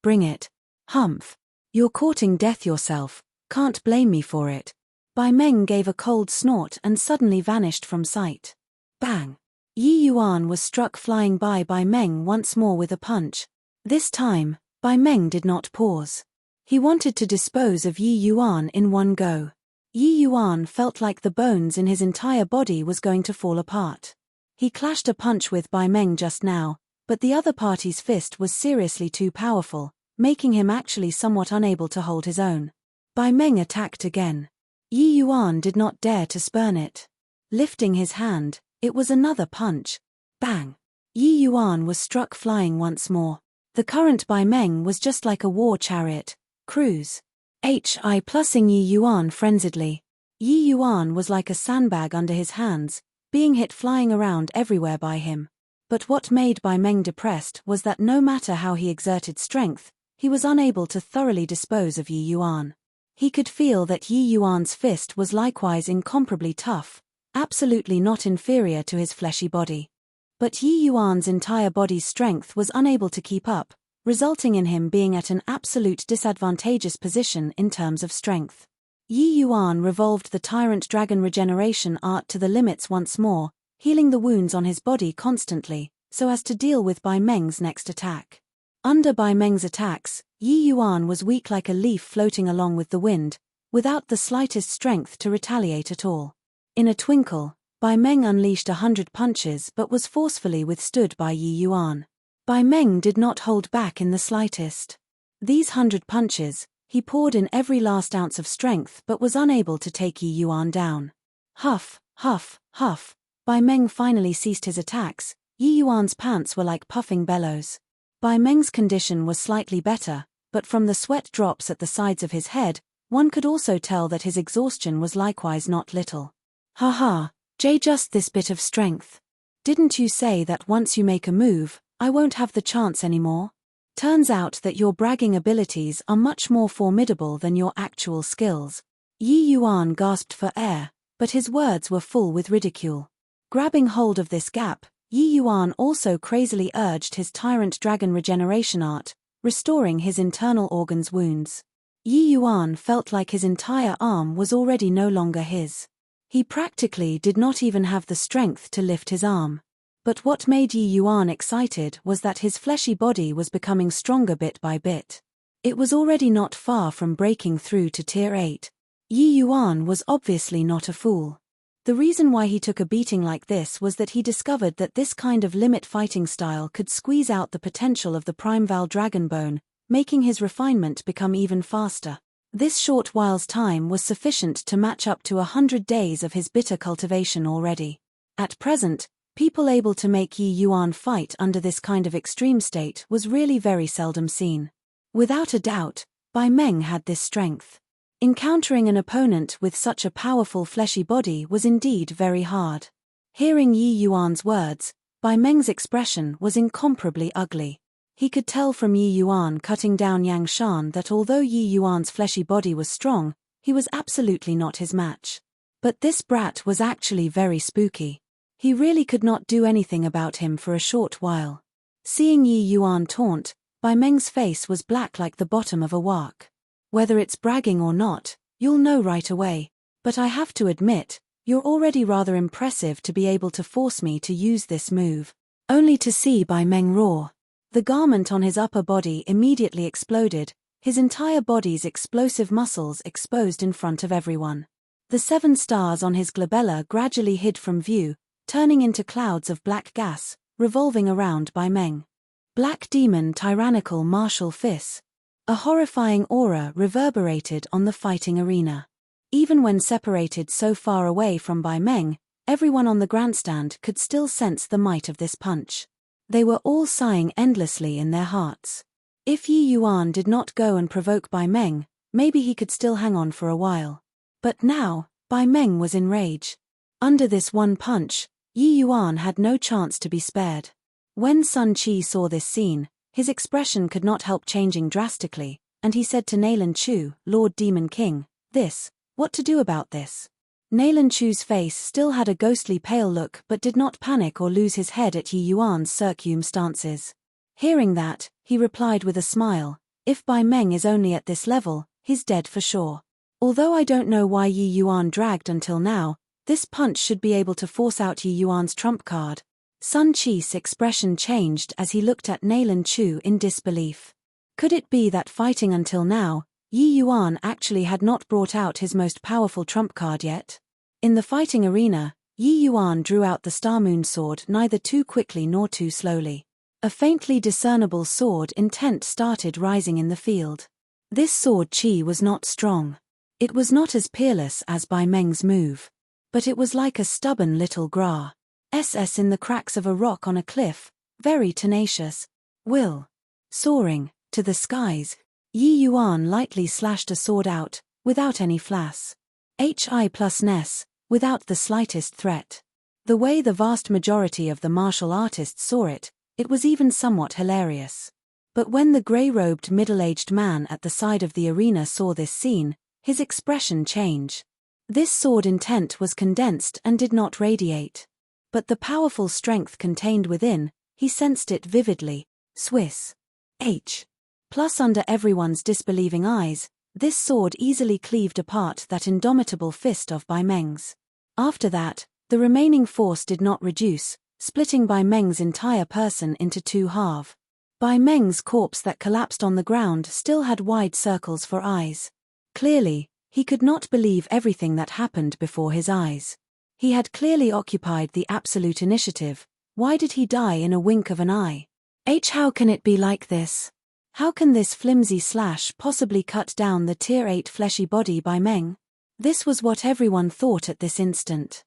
bring it. Humph. You're courting death yourself, can't blame me for it." Bai Meng gave a cold snort and suddenly vanished from sight. Bang! Yi Yuan was struck flying by Bai Meng once more with a punch. This time, Bai Meng did not pause. He wanted to dispose of Yi Yuan in one go. Yi Yuan felt like the bones in his entire body was going to fall apart. He clashed a punch with Bai Meng just now, but the other party's fist was seriously too powerful, making him actually somewhat unable to hold his own. Bai Meng attacked again. Yi Yuan did not dare to spurn it. Lifting his hand, it was another punch. Bang! Yi Yuan was struck flying once more. The current Bai Meng was just like a war chariot. Cruise. Hi plusing Yi Yuan frenziedly. Yi Yuan was like a sandbag under his hands, being hit flying around everywhere by him. But what made Bai Meng depressed was that no matter how he exerted strength, he was unable to thoroughly dispose of Yi Yuan. He could feel that Yi Yuan's fist was likewise incomparably tough, absolutely not inferior to his fleshy body. But Yi Yuan's entire body's strength was unable to keep up, resulting in him being at an absolute disadvantageous position in terms of strength. Yi Yuan revolved the Tyrant Dragon regeneration art to the limits once more, healing the wounds on his body constantly, so as to deal with Bai Meng's next attack. Under Bai Meng's attacks, Yi Yuan was weak like a leaf floating along with the wind, without the slightest strength to retaliate at all. In a twinkle, Bai Meng unleashed 100 punches but was forcefully withstood by Yi Yuan. Bai Meng did not hold back in the slightest. These 100 punches, he poured in every last ounce of strength but was unable to take Yi Yuan down. Huff, huff, huff. Bai Meng finally ceased his attacks. Yi Yuan's pants were like puffing bellows. Bai Meng's condition was slightly better, but from the sweat drops at the sides of his head, one could also tell that his exhaustion was likewise not little. Ha ha, just this bit of strength. Didn't you say that once you make a move, I won't have the chance anymore? Turns out that your bragging abilities are much more formidable than your actual skills. Yi Yuan gasped for air, but his words were full with ridicule. Grabbing hold of this gap, Yi Yuan also crazily urged his Tyrant Dragon regeneration art, restoring his internal organs' wounds. Yi Yuan felt like his entire arm was already no longer his. He practically did not even have the strength to lift his arm. But what made Yi Yuan excited was that his fleshy body was becoming stronger bit by bit. It was already not far from breaking through to Tier 8. Yi Yuan was obviously not a fool. The reason why he took a beating like this was that he discovered that this kind of limit fighting style could squeeze out the potential of the Primeval Dragon Bone, making his refinement become even faster. This short while's time was sufficient to match up to 100 days of his bitter cultivation already. At present, people able to make Yi Yuan fight under this kind of extreme state was really very seldom seen. Without a doubt, Bai Meng had this strength. Encountering an opponent with such a powerful fleshy body was indeed very hard. Hearing Yi Yuan's words, Bai Meng's expression was incomparably ugly. He could tell from Yi Yuan cutting down Yang Shan that although Yi Yuan's fleshy body was strong, he was absolutely not his match. But this brat was actually very spooky. He really could not do anything about him for a short while. Seeing Yi Yuan taunt, Bai Meng's face was black like the bottom of a wok. Whether it's bragging or not, you'll know right away. But I have to admit, you're already rather impressive to be able to force me to use this move. Only to see Bai Meng roar. The garment on his upper body immediately exploded, his entire body's explosive muscles exposed in front of everyone. The 7 stars on his glabella gradually hid from view, turning into clouds of black gas, revolving around Bai Meng. Black Demon Tyrannical Martial Fist. A horrifying aura reverberated on the fighting arena. Even when separated so far away from Bai Meng, everyone on the grandstand could still sense the might of this punch. They were all sighing endlessly in their hearts. If Yi Yuan did not go and provoke Bai Meng, maybe he could still hang on for a while. But now, Bai Meng was in rage. Under this one punch, Yi Yuan had no chance to be spared. When Sun Qi saw this scene, his expression could not help changing drastically, and he said to Nailan Chu, Lord Demon King, what to do about this? Nailan Chu's face still had a ghostly pale look but did not panic or lose his head at Yi Yuan's circum stances. Hearing that, he replied with a smile, if Bai Meng is only at this level, he's dead for sure. Although I don't know why Yi Yuan dragged until now, this punch should be able to force out Yi Yuan's trump card. Sun Qi's expression changed as he looked at Nailan Chu in disbelief. Could it be that fighting until now, Yi Yuan actually had not brought out his most powerful trump card yet? In the fighting arena, Yi Yuan drew out the Star Moon sword neither too quickly nor too slowly. A faintly discernible sword intent started rising in the field. This sword Qi was not strong. It was not as peerless as Bai Meng's move. But it was like a stubborn little grass in the cracks of a rock on a cliff, very tenacious. Soaring to the skies, Yi Yuan lightly slashed a sword out, without any flash. Hi+ness, without the slightest threat. The way the vast majority of the martial artists saw it, it was even somewhat hilarious. But when the grey-robed middle-aged man at the side of the arena saw this scene, his expression change. This sword intent was condensed and did not radiate. But the powerful strength contained within, he sensed it vividly. Swiss. H. Plus under everyone's disbelieving eyes, this sword easily cleaved apart that indomitable fist of Bai Meng's. After that, the remaining force did not reduce, splitting Bai Meng's entire person into two halves. Bai Meng's corpse that collapsed on the ground still had wide circles for eyes. Clearly, he could not believe everything that happened before his eyes. He had clearly occupied the absolute initiative. Why did he die in a wink of an eye? How can it be like this? How can this flimsy slash possibly cut down the Tier 8 fleshy body by Meng? This was what everyone thought at this instant.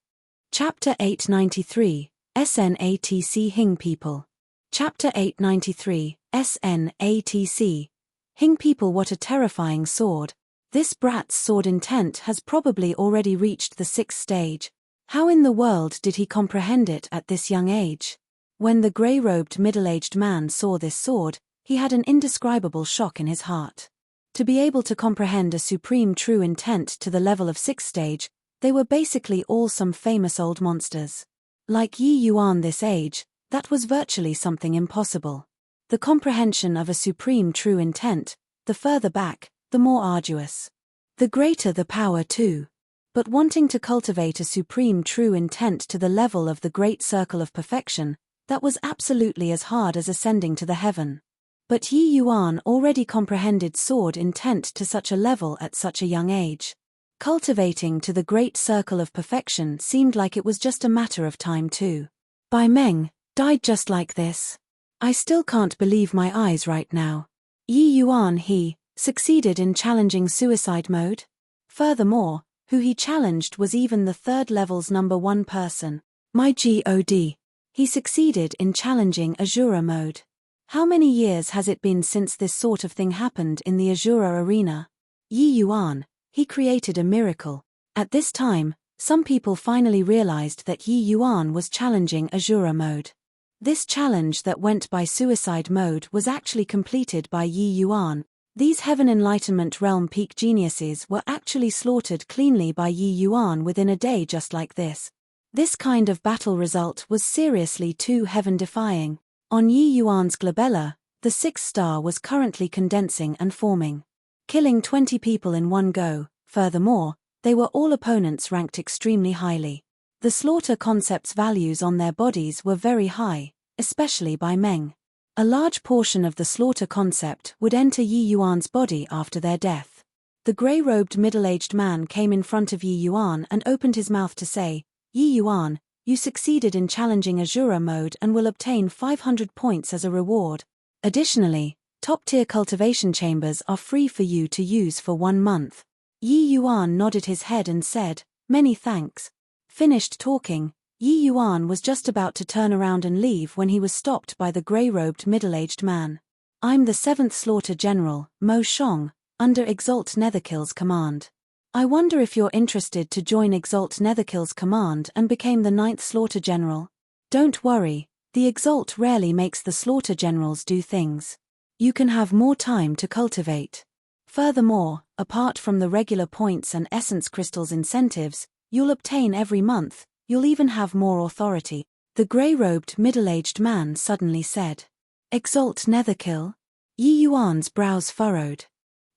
Chapter 893, SNATC Hing People. Chapter 893, SNATC. Hing People. What a terrifying sword. This brat's sword intent has probably already reached the 6th stage. How in the world did he comprehend it at this young age? When the grey-robed middle-aged man saw this sword, he had an indescribable shock in his heart. To be able to comprehend a supreme true intent to the level of 6th stage, they were basically all some famous old monsters. Like Yi Yuan this age, that was virtually something impossible. The comprehension of a supreme true intent, the further back, the more arduous. The greater the power too. But wanting to cultivate a supreme true intent to the level of the great circle of perfection, that was absolutely as hard as ascending to the heaven. But Yi Yuan already comprehended sword intent to such a level at such a young age. Cultivating to the great circle of perfection seemed like it was just a matter of time too. Bai Meng died just like this. I still can't believe my eyes right now. Yi Yuan he succeeded in challenging suicide mode. Furthermore, who he challenged was even the 3rd level's number 1 person. My God. He succeeded in challenging Azura mode. How many years has it been since this sort of thing happened in the Azura arena? Yi Yuan, he created a miracle. At this time, some people finally realized that Yi Yuan was challenging Azura mode. This challenge that went by suicide mode was actually completed by Yi Yuan. These Heaven Enlightenment Realm peak geniuses were actually slaughtered cleanly by Yi Yuan within a day just like this. This kind of battle result was seriously too heaven-defying. On Yi Yuan's glabella, the 6th star was currently condensing and forming. Killing 20 people in one go. Furthermore, they were all opponents ranked extremely highly. The slaughter concept's values on their bodies were very high, especially by Meng. A large portion of the slaughter concept would enter Yi Yuan's body after their death. The grey-robed middle-aged man came in front of Yi Yuan and opened his mouth to say, Yi Yuan, you succeeded in challenging Azura mode and will obtain 500 points as a reward. Additionally, top-tier cultivation chambers are free for you to use for 1 month. Yi Yuan nodded his head and said, many thanks. Finished talking, Yi Yuan was just about to turn around and leave when he was stopped by the grey-robed middle-aged man. I'm the 7th Slaughter General, Mo Shong, under Exalt Netherkill's command. I wonder if you're interested to join Exalt Netherkill's command and become the 9th Slaughter General. Don't worry, the Exalt rarely makes the Slaughter Generals do things. You can have more time to cultivate. Furthermore, apart from the regular points and essence crystals incentives you'll obtain every month, you'll even have more authority. The grey-robed middle-aged man suddenly said. Exalt Netherkill? Yi Yuan's brows furrowed.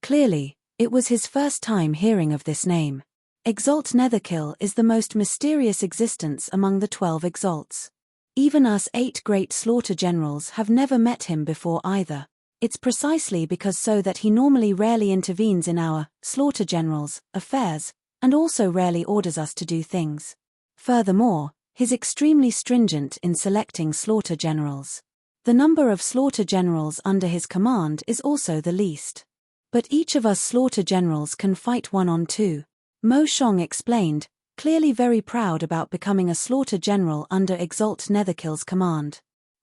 Clearly, it was his first time hearing of this name. Exalt Netherkill is the most mysterious existence among the 12 Exalts. Even us 8 great slaughter generals have never met him before either. It's precisely because so that he normally rarely intervenes in our, slaughter generals, affairs, and also rarely orders us to do things. Furthermore, he's extremely stringent in selecting slaughter generals. The number of slaughter generals under his command is also the least. But each of us slaughter generals can fight 1-on-2. Mo Shong explained, clearly very proud about becoming a slaughter general under Exalt Netherkill's command.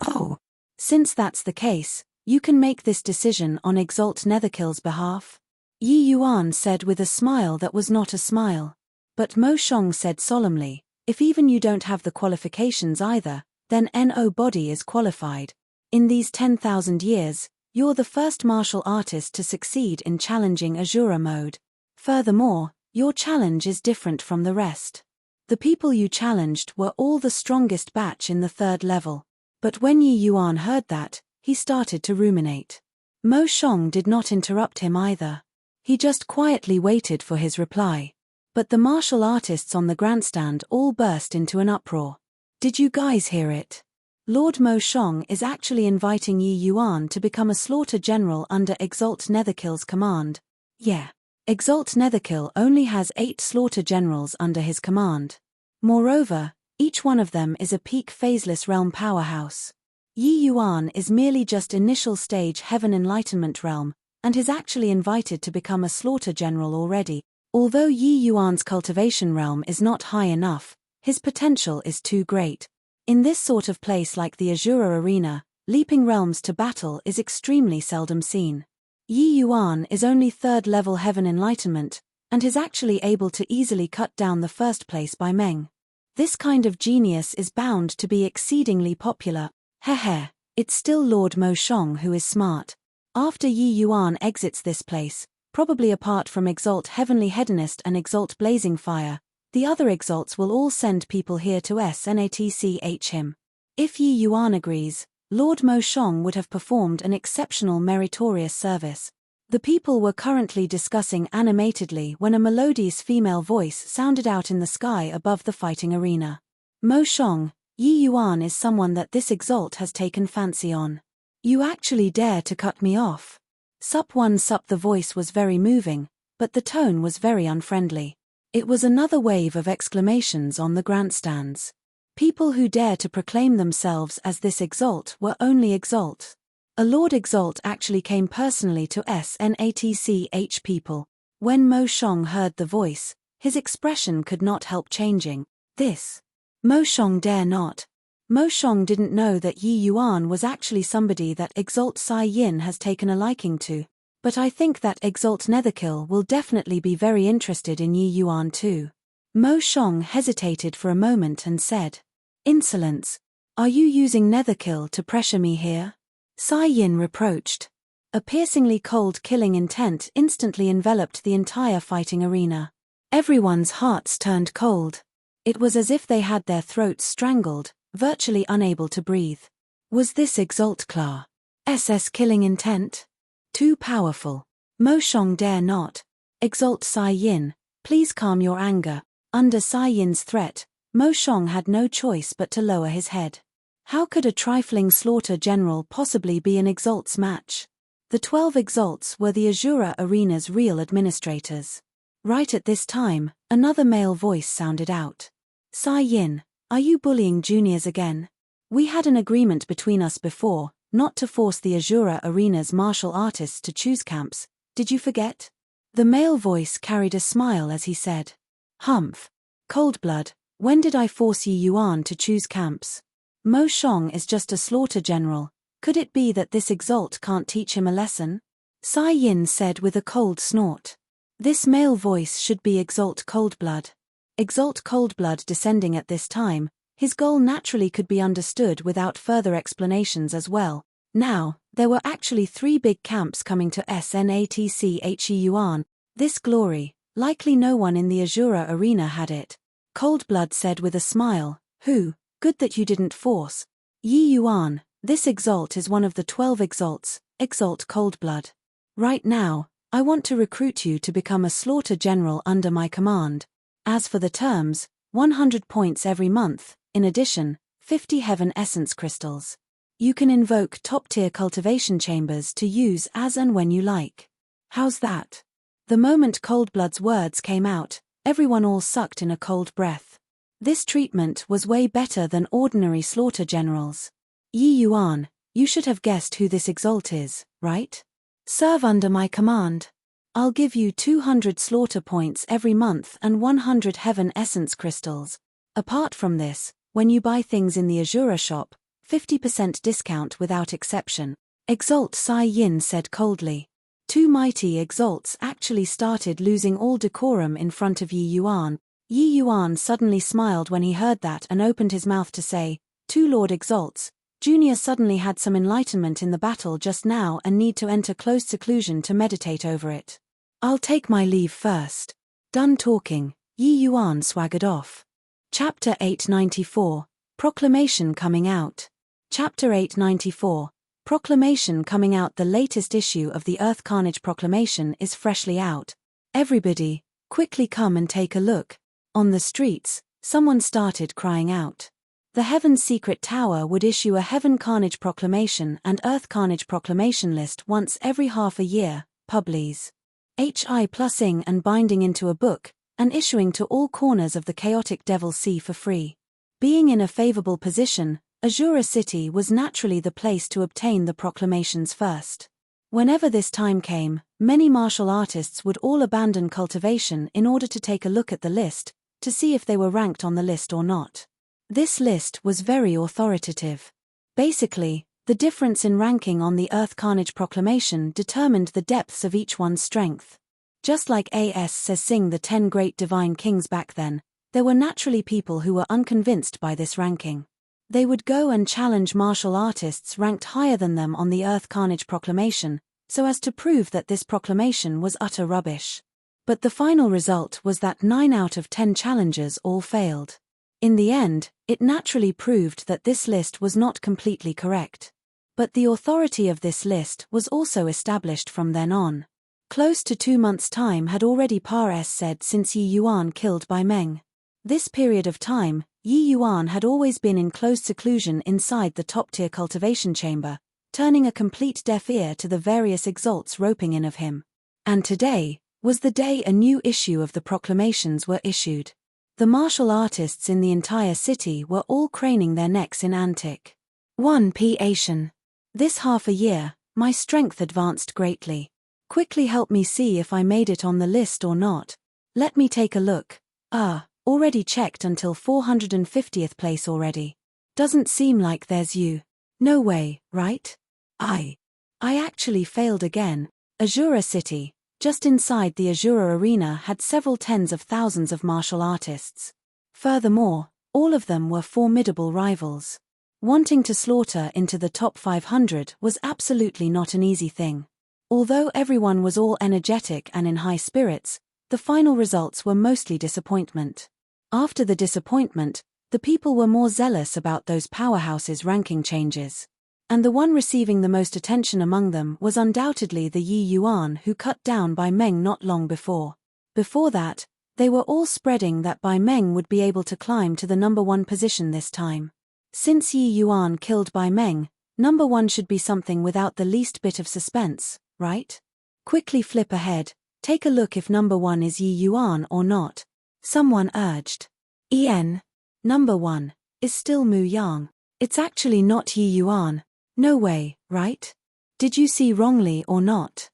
Oh, since that's the case, you can make this decision on Exalt Netherkill's behalf? Yi Yuan said with a smile that was not a smile. But Mo Shong said solemnly, if even you don't have the qualifications either, then nobody is qualified. In these 10,000 years, you're the first martial artist to succeed in challenging Azura mode. Furthermore, your challenge is different from the rest. The people you challenged were all the strongest batch in the 3rd level. But when Yi Yuan heard that, he started to ruminate. Mo Shong did not interrupt him either. He just quietly waited for his reply. But the martial artists on the grandstand all burst into an uproar. Did you guys hear it? Lord Mo Shong is actually inviting Yi Yuan to become a slaughter general under Exalt Netherkill's command. Yeah. Exalt Netherkill only has 8 slaughter generals under his command. Moreover, each one of them is a peak phaseless realm powerhouse. Yi Yuan is merely just initial stage Heaven Enlightenment realm, and is actually invited to become a slaughter general already. Although Yi Yuan's cultivation realm is not high enough, his potential is too great. In this sort of place like the Azura Arena, leaping realms to battle is extremely seldom seen. Yi Yuan is only 3rd level Heaven Enlightenment, and is actually able to easily cut down the first place by Meng. This kind of genius is bound to be exceedingly popular. Heh, it's still Lord Mo Shong who is smart. After Yi Yuan exits this place, probably apart from Exalt Heavenly Hedonist and Exalt Blazing Fire, the other Exalts will all send people here to snatch him. If Yi Yuan agrees, Lord Mo Shong would have performed an exceptional meritorious service. The people were currently discussing animatedly when a melodious female voice sounded out in the sky above the fighting arena. Mo Shong, Yi Yuan is someone that this Exalt has taken fancy on. You actually dare to cut me off? Sup. The voice was very moving, but the tone was very unfriendly. It was another wave of exclamations on the grandstands. People who dare to proclaim themselves as this Exalt were only Exalt. A Lord Exalt actually came personally to snatch people. When Mo Shong heard the voice, his expression could not help changing. This. Mo Shong dare not. Mo Shong didn't know that Yi Yuan was actually somebody that Exalt Sai Yin has taken a liking to. But I think that Exalt Netherkill will definitely be very interested in Yi Yuan too. Mo Shong hesitated for a moment and said, "Insolence. Are you using Netherkill to pressure me here?" Sai Yin reproached. A piercingly cold killing intent instantly enveloped the entire fighting arena. Everyone's hearts turned cold. It was as if they had their throats strangled, virtually unable to breathe. Was this Exalt Klar? SS killing intent? Too powerful. Mo Shong dare not. Exalt Sai Yin, please calm your anger. Under Sai Yin's threat, Mo Shong had no choice but to lower his head. How could a trifling slaughter general possibly be an Exalt's match? The 12 Exalts were the Azura Arena's real administrators. Right at this time, another male voice sounded out. Sai Yin, are you bullying juniors again? We had an agreement between us before, not to force the Azura Arena's martial artists to choose camps. Did you forget? The male voice carried a smile as he said, "Humph. Coldblood, when did I force Yi Yuan to choose camps? Mo Shong is just a slaughter general. Could it be that this Exalt can't teach him a lesson?" Sai Yin said with a cold snort. This male voice should be Exalt Coldblood. Exalt Coldblood descending at this time, his goal naturally could be understood without further explanations as well. Now, there were actually 3 big camps coming to snatch Yi Yuan. This glory, likely no one in the Azura Arena had it. Coldblood said with a smile, good that you didn't force. Yi Yuan, this Exalt is one of the 12 Exalts, Exalt Coldblood. Right now, I want to recruit you to become a slaughter general under my command. As for the terms, 100 points every month, in addition, 50 Heaven Essence Crystals. You can invoke top-tier cultivation chambers to use as and when you like. How's that? The moment Coldblood's words came out, everyone all sucked in a cold breath. This treatment was way better than ordinary slaughter generals. Yi Yuan, you should have guessed who this Exalt is, right? Serve under my command. I'll give you 200 slaughter points every month and 100 Heaven Essence Crystals. Apart from this, when you buy things in the Azura shop, 50% discount without exception. Exalt Sai Yin said coldly. 2 mighty Exalts actually started losing all decorum in front of Yi Yuan. Yi Yuan suddenly smiled when he heard that and opened his mouth to say, 2 Lord Exalts, Junior suddenly had some enlightenment in the battle just now and need to enter close seclusion to meditate over it. I'll take my leave first. Done talking, Yi Yuan swaggered off. Chapter 894, Proclamation coming out. Chapter 894, Proclamation coming out. The latest issue of the Earth Carnage Proclamation is freshly out. Everybody, quickly come and take a look. On the streets, someone started crying out. The Heaven's Secret Tower would issue a Heaven Carnage Proclamation and Earth Carnage Proclamation list once every half a year, publis. HI plussing and binding into a book, and issuing to all corners of the chaotic Devil Sea for free. Being in a favorable position, Azura City was naturally the place to obtain the proclamations first. Whenever this time came, many martial artists would all abandon cultivation in order to take a look at the list, to see if they were ranked on the list or not. This list was very authoritative. Basically, the difference in ranking on the Earth Carnage Proclamation determined the depths of each one's strength. Just like A.S. says sing the 10 great divine kings back then, there were naturally people who were unconvinced by this ranking. They would go and challenge martial artists ranked higher than them on the Earth Carnage Proclamation, so as to prove that this proclamation was utter rubbish. But the final result was that 9 out of 10 challengers all failed. In the end, it naturally proved that this list was not completely correct. But the authority of this list was also established from then on. Close to 2 months' time had already said since Yi Yuan killed Bai Meng. This period of time, Yi Yuan had always been in close seclusion inside the top-tier cultivation chamber, turning a complete deaf ear to the various exalts roping in of him. And today was the day a new issue of the proclamations were issued. The martial artists in the entire city were all craning their necks in antic 1p Asian. This half a year, my strength advanced greatly. Quickly help me see if I made it on the list or not. Let me take a look. Already checked until 450th place already. Doesn't seem like there's you. No way, right? I actually failed again. Azura City, just inside the Azura Arena, had several tens of thousands of martial artists. Furthermore, all of them were formidable rivals. Wanting to slaughter into the top 500 was absolutely not an easy thing. Although everyone was all energetic and in high spirits, the final results were mostly disappointment. After the disappointment, the people were more zealous about those powerhouses' ranking changes. And the one receiving the most attention among them was undoubtedly the Yi Yuan who cut down Bai Meng not long before. Before that, they were all spreading that Bai Meng would be able to climb to the number 1 position this time. Since Yi Yuan killed Bai Meng, number 1 should be something without the least bit of suspense, right? Quickly flip ahead, take a look if number 1 is Yi Yuan or not. Someone urged. Number 1 is still Mu Yang. It's actually not Yi Yuan. No way, right? Did you see wrongly or not?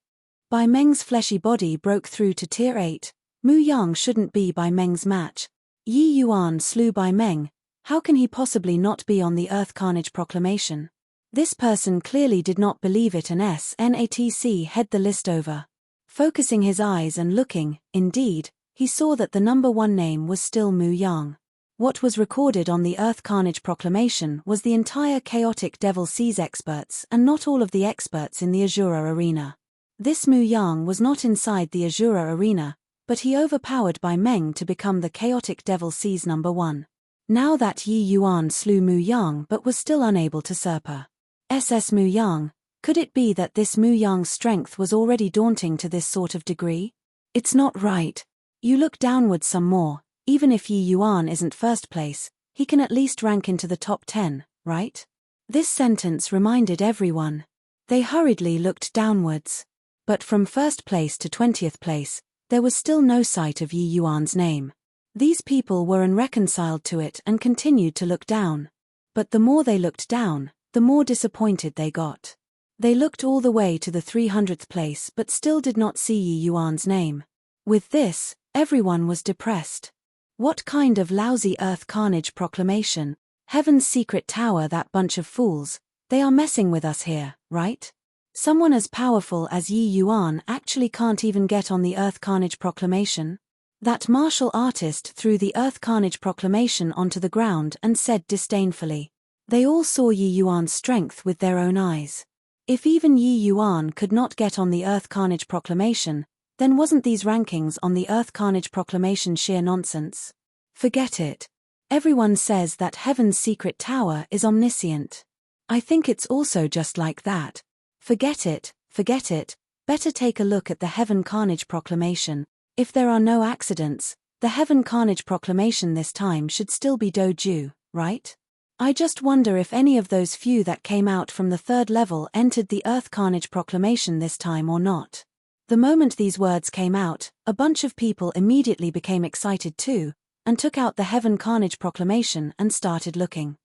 Bai Meng's fleshy body broke through to tier 8. Mu Yang shouldn't be Bai Meng's match. Yi Yuan slew Bai Meng. How can he possibly not be on the Earth Carnage Proclamation? This person clearly did not believe it, and SNATC head the list over. Focusing his eyes and looking, indeed, he saw that the number 1 name was still Mu Yang. What was recorded on the Earth Carnage Proclamation was the entire chaotic Devil Seas experts and not all of the experts in the Azura Arena. This Mu Yang was not inside the Azura Arena, but he overpowered Bai Meng to become the chaotic Devil Seas number 1. Now that Yi Yuan slew Mu Yang but was still unable to surpass Mu Yang, could it be that this Mu Yang's strength was already daunting to this sort of degree? It's not right. You look downwards some more. Even if Yi Yuan isn't first place, he can at least rank into the top 10, right? This sentence reminded everyone. They hurriedly looked downwards. But from first place to 20th place, there was still no sight of Yi Yuan's name. These people were unreconciled to it and continued to look down. But the more they looked down, the more disappointed they got. They looked all the way to the 300th place but still did not see Yi Yuan's name. With this, everyone was depressed. What kind of lousy Earth Carnage Proclamation? Heaven's Secret Tower, that bunch of fools. They are messing with us here, right? Someone as powerful as Yi Yuan actually can't even get on the Earth Carnage Proclamation? That martial artist threw the Earth Carnage Proclamation onto the ground and said disdainfully. They all saw Yi Yuan's strength with their own eyes. If even Yi Yuan could not get on the Earth Carnage Proclamation, Then wasn't these rankings on the Earth Carnage Proclamation sheer nonsense? Forget it. Everyone says that Heaven's secret tower is omniscient. I think it's also just like that. Forget it, forget it. Better take a look at the Heaven Carnage Proclamation. If there are no accidents, the Heaven Carnage Proclamation this time should still be doju, right? I just wonder if any of those few that came out from the third level entered the Earth Carnage Proclamation this time or not. The moment these words came out, a bunch of people immediately became excited too, and took out the Heaven Carnage Proclamation and started looking.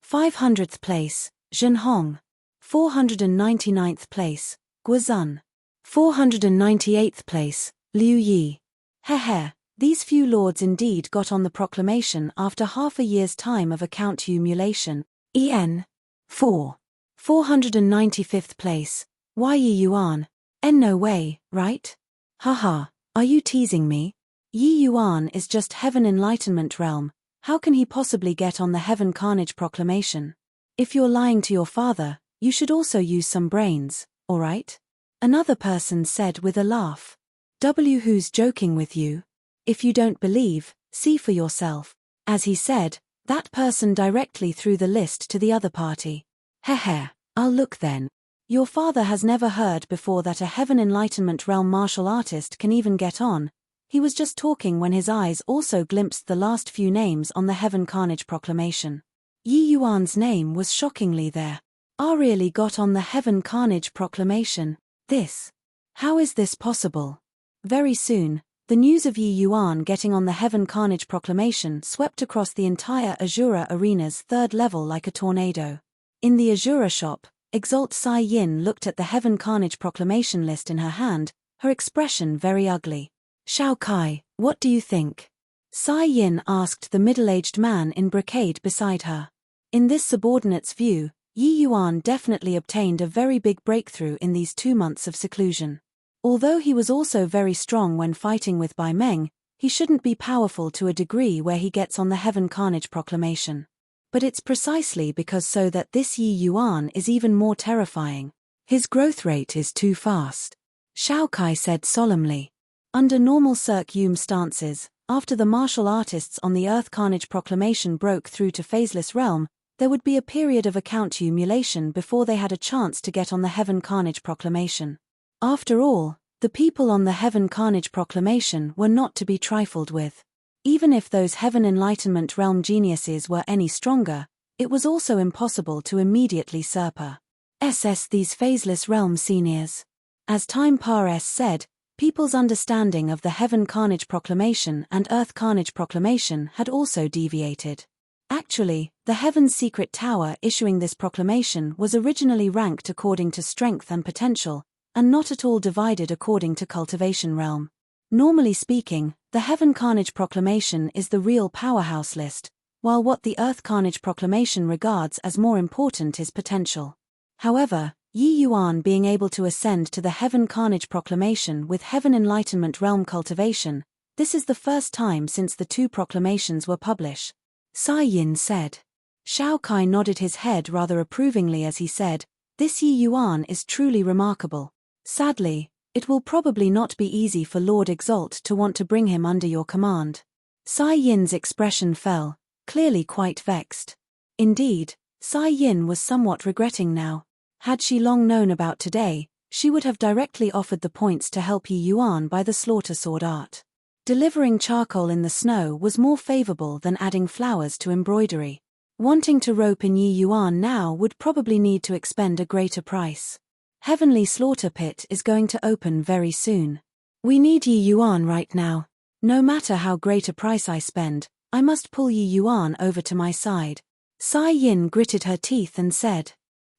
500th place, Zhenhong. 499th place, Guozun. 498th place, Liu Yi. Heh, these few lords indeed got on the proclamation after half a year's time of account emulation. 4. 495th place, Yi Yuan. No way, right? Haha, are you teasing me? Yi Yuan is just Heaven Enlightenment Realm, how can he possibly get on the Heaven Carnage Proclamation? If you're lying to your father, you should also use some brains, alright? Another person said with a laugh. Who's joking with you? If you don't believe, see for yourself. As he said, that person directly threw the list to the other party. I'll look then. Your father has never heard before that a Heaven Enlightenment Realm martial artist can even get on. He was just talking when his eyes also glimpsed the last few names on the Heaven Carnage Proclamation. Yi Yuan's name was shockingly there. Really got on the Heaven Carnage Proclamation. How is this possible? Very soon, the news of Yi Yuan getting on the Heaven Carnage Proclamation swept across the entire Azura Arena's third level like a tornado. In the Azura shop, Exalt Sai Yin looked at the Heaven Carnage Proclamation list in her hand, her expression very ugly. Shao Kai, what do you think? Sai Yin asked the middle-aged man in brocade beside her. In this subordinate's view, Yi Yuan definitely obtained a very big breakthrough in these 2 months of seclusion. Although he was also very strong when fighting with Bai Meng, he shouldn't be powerful to a degree where he gets on the Heaven Carnage Proclamation. But it's precisely because so that this Yi Yuan is even more terrifying. His growth rate is too fast. Shao Kai said solemnly. Under normal circum stances, after the martial artists on the Earth Carnage Proclamation broke through to Phaseless Realm, there would be a period of account emulation before they had a chance to get on the Heaven Carnage Proclamation. After all, the people on the Heaven Carnage Proclamation were not to be trifled with. Even if those Heaven Enlightenment Realm geniuses were any stronger, it was also impossible to immediately surpass these Phaseless Realm seniors. As time said, people's understanding of the Heaven Carnage Proclamation and Earth Carnage Proclamation had also deviated. Actually, the Heaven's Secret Tower issuing this proclamation was originally ranked according to strength and potential, and not at all divided according to cultivation realm. Normally speaking, the Heaven Carnage Proclamation is the real powerhouse list, while what the Earth Carnage Proclamation regards as more important is potential. However, Yi Yuan being able to ascend to the Heaven Carnage Proclamation with Heaven Enlightenment Realm cultivation, this is the first time since the 2 proclamations were published. Sai Yin said. Shao Kai nodded his head rather approvingly as he said, this Yi Yuan is truly remarkable. Sadly, it will probably not be easy for Lord Exalt to want to bring him under your command. Sai Yin's expression fell, clearly quite vexed. Indeed, Sai Yin was somewhat regretting now. Had she long known about today, she would have directly offered the points to help Yi Yuan by the slaughter sword art. Delivering charcoal in the snow was more favorable than adding flowers to embroidery. Wanting to rope in Yi Yuan now would probably need to expend a greater price. Heavenly Slaughter Pit is going to open very soon. We need Yi Yuan right now. No matter how great a price I spend, I must pull Yi Yuan over to my side. Sai Yin gritted her teeth and said.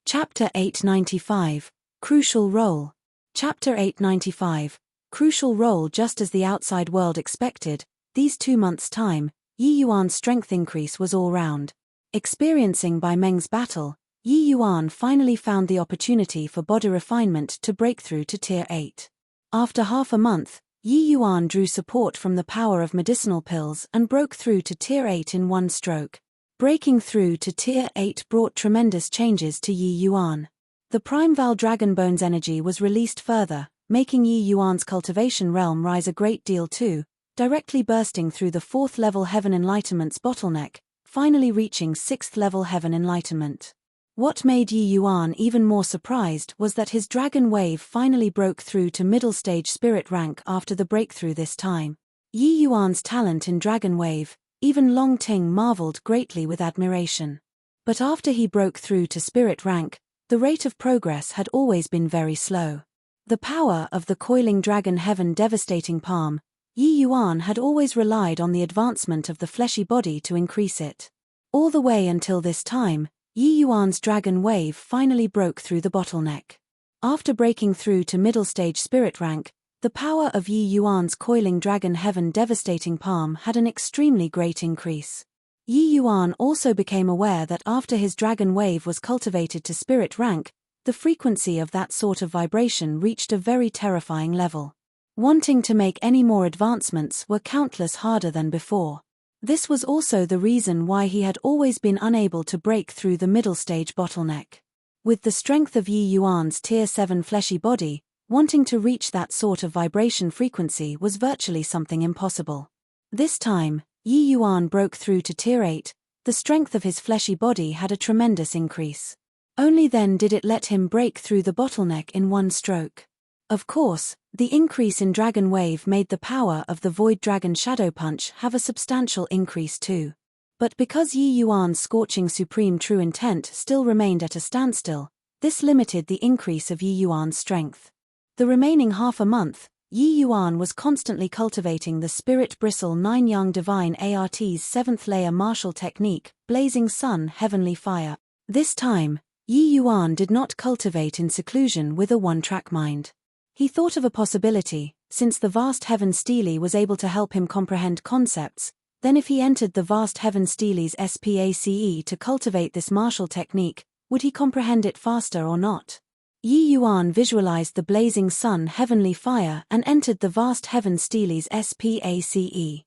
Chapter 895, Crucial Role. Chapter 895, Crucial Role. Just as the outside world expected, these 2 months' time, Yi Yuan's strength increase was all round. Experiencing Bai Meng's battle, Yi Yuan finally found the opportunity for body refinement to break through to Tier 8. After half a month, Yi Yuan drew support from the power of medicinal pills and broke through to Tier 8 in one stroke. Breaking through to Tier 8 brought tremendous changes to Yi Yuan. The Prime Val Dragon Bones energy was released further, making Yi Yuan's cultivation realm rise a great deal too, directly bursting through the 4th level Heaven Enlightenment's bottleneck, finally reaching 6th level Heaven Enlightenment. What made Yi Yuan even more surprised was that his dragon wave finally broke through to middle stage spirit rank after the breakthrough this time. Yi Yuan's talent in dragon wave, even Long Ting marveled greatly with admiration. But after he broke through to spirit rank, the rate of progress had always been very slow. The power of the coiling dragon heaven devastating palm, Yi Yuan had always relied on the advancement of the fleshy body to increase it. All the way until this time, Yi Yuan's dragon wave finally broke through the bottleneck. After breaking through to middle stage spirit rank, the power of Yi Yuan's coiling dragon heaven devastating palm had an extremely great increase. Yi Yuan also became aware that after his dragon wave was cultivated to spirit rank, the frequency of that sort of vibration reached a very terrifying level. Wanting to make any more advancements were countless harder than before. This was also the reason why he had always been unable to break through the middle stage bottleneck. With the strength of Yi Yuan's Tier 7 fleshy body, wanting to reach that sort of vibration frequency was virtually something impossible. This time, Yi Yuan broke through to Tier 8, the strength of his fleshy body had a tremendous increase. Only then did it let him break through the bottleneck in one stroke. Of course, the increase in Dragon Wave made the power of the Void Dragon Shadow Punch have a substantial increase too. But because Yi Yuan's scorching supreme true intent still remained at a standstill, this limited the increase of Yi Yuan's strength. The remaining half a month, Yi Yuan was constantly cultivating the Spirit Bristle 9 Young Divine ART's 7th layer martial technique, Blazing Sun Heavenly Fire. This time, Yi Yuan did not cultivate in seclusion with a one-track mind. He thought of a possibility, since the vast Heaven Steely was able to help him comprehend concepts, then if he entered the vast Heaven Steely's SPACE to cultivate this martial technique, would he comprehend it faster or not? Yi Yuan visualized the blazing sun Heavenly Fire and entered the vast Heaven Steely's SPACE.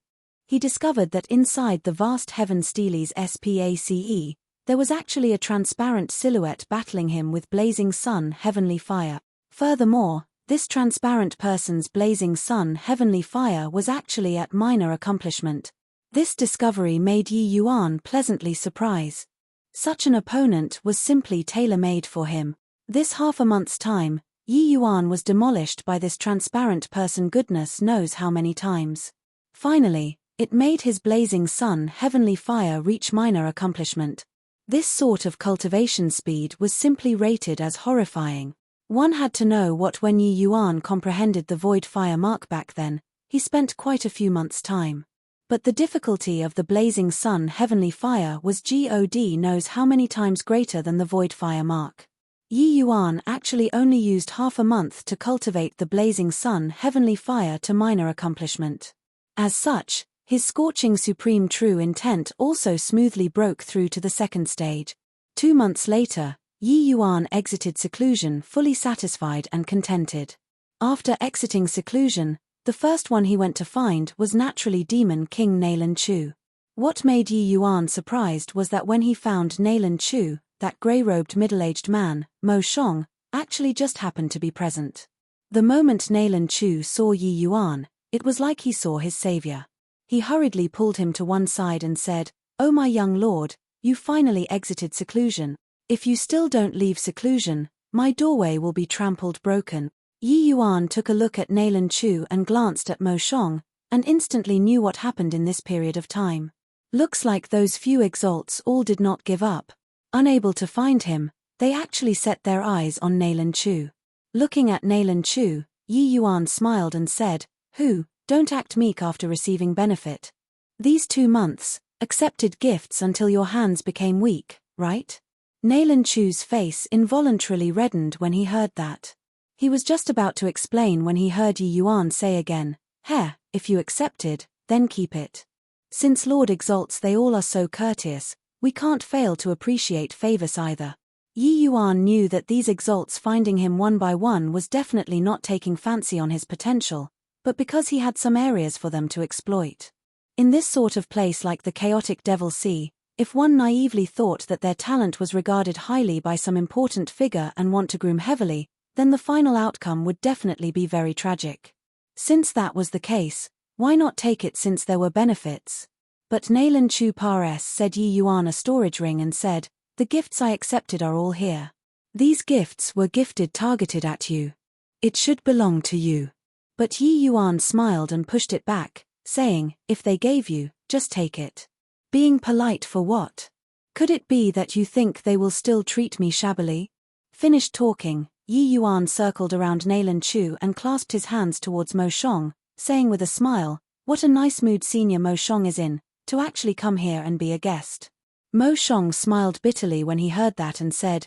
He discovered that inside the vast Heaven Steely's SPACE, there was actually a transparent silhouette battling him with blazing sun Heavenly Fire. Furthermore, this transparent person's blazing sun Heavenly Fire was actually at minor accomplishment. This discovery made Yi Yuan pleasantly surprised. Such an opponent was simply tailor-made for him. This half a month's time, Yi Yuan was demolished by this transparent person goodness knows how many times. Finally, it made his blazing sun Heavenly Fire reach minor accomplishment. This sort of cultivation speed was simply rated as horrifying. One had to know what when Yi Yuan comprehended the Void Fire mark back then, he spent quite a few months' time. But the difficulty of the blazing sun Heavenly Fire was God knows how many times greater than the Void Fire mark. Yi Yuan actually only used half a month to cultivate the blazing sun Heavenly Fire to minor accomplishment. As such, his scorching supreme true intent also smoothly broke through to the second stage. 2 months later, Yi Yuan exited seclusion fully satisfied and contented. After exiting seclusion, the first one he went to find was naturally Demon King Nailan Chu. What made Yi Yuan surprised was that when he found Nailan Chu, that grey-robed middle-aged man, Mo Shong, actually just happened to be present. The moment Nailan Chu saw Yi Yuan, it was like he saw his savior. He hurriedly pulled him to one side and said, "Oh my young lord, you finally exited seclusion. If you still don't leave seclusion, my doorway will be trampled broken." Yi Yuan took a look at Nailan Chu and glanced at Mo Shong, and instantly knew what happened in this period of time. Looks like those few exalts all did not give up. Unable to find him, they actually set their eyes on Nailan Chu. Looking at Nailan Chu, Yi Yuan smiled and said, Don't act meek after receiving benefit. These 2 months, accepted gifts until your hands became weak, right?" Nailan Chu's face involuntarily reddened when he heard that. He was just about to explain when he heard Yi Yuan say again, if you accepted, then keep it. Since Lord exalts they all are so courteous, we can't fail to appreciate favors either. Yi Yuan knew that these exalts finding him one by one was definitely not taking fancy on his potential, but because he had some areas for them to exploit. In this sort of place like the chaotic Devil Sea, if one naively thought that their talent was regarded highly by some important figure and want to groom heavily, then the final outcome would definitely be very tragic. Since that was the case, why not take it since there were benefits? But Nalan Chu Pares said Yi Yuan a storage ring and said, "The gifts I accepted are all here. These gifts were gifted targeted at you. It should belong to you." But Yi Yuan smiled and pushed it back, saying, "If they gave you, just take it. Being polite for what? Could it be that you think they will still treat me shabbily?" Finished talking, Yi Yuan circled around Nalan Chu and clasped his hands towards Mo Shong, saying with a smile, "What a nice mood Senior Mo Shong is in, to actually come here and be a guest." Mo Shong smiled bitterly when he heard that and said,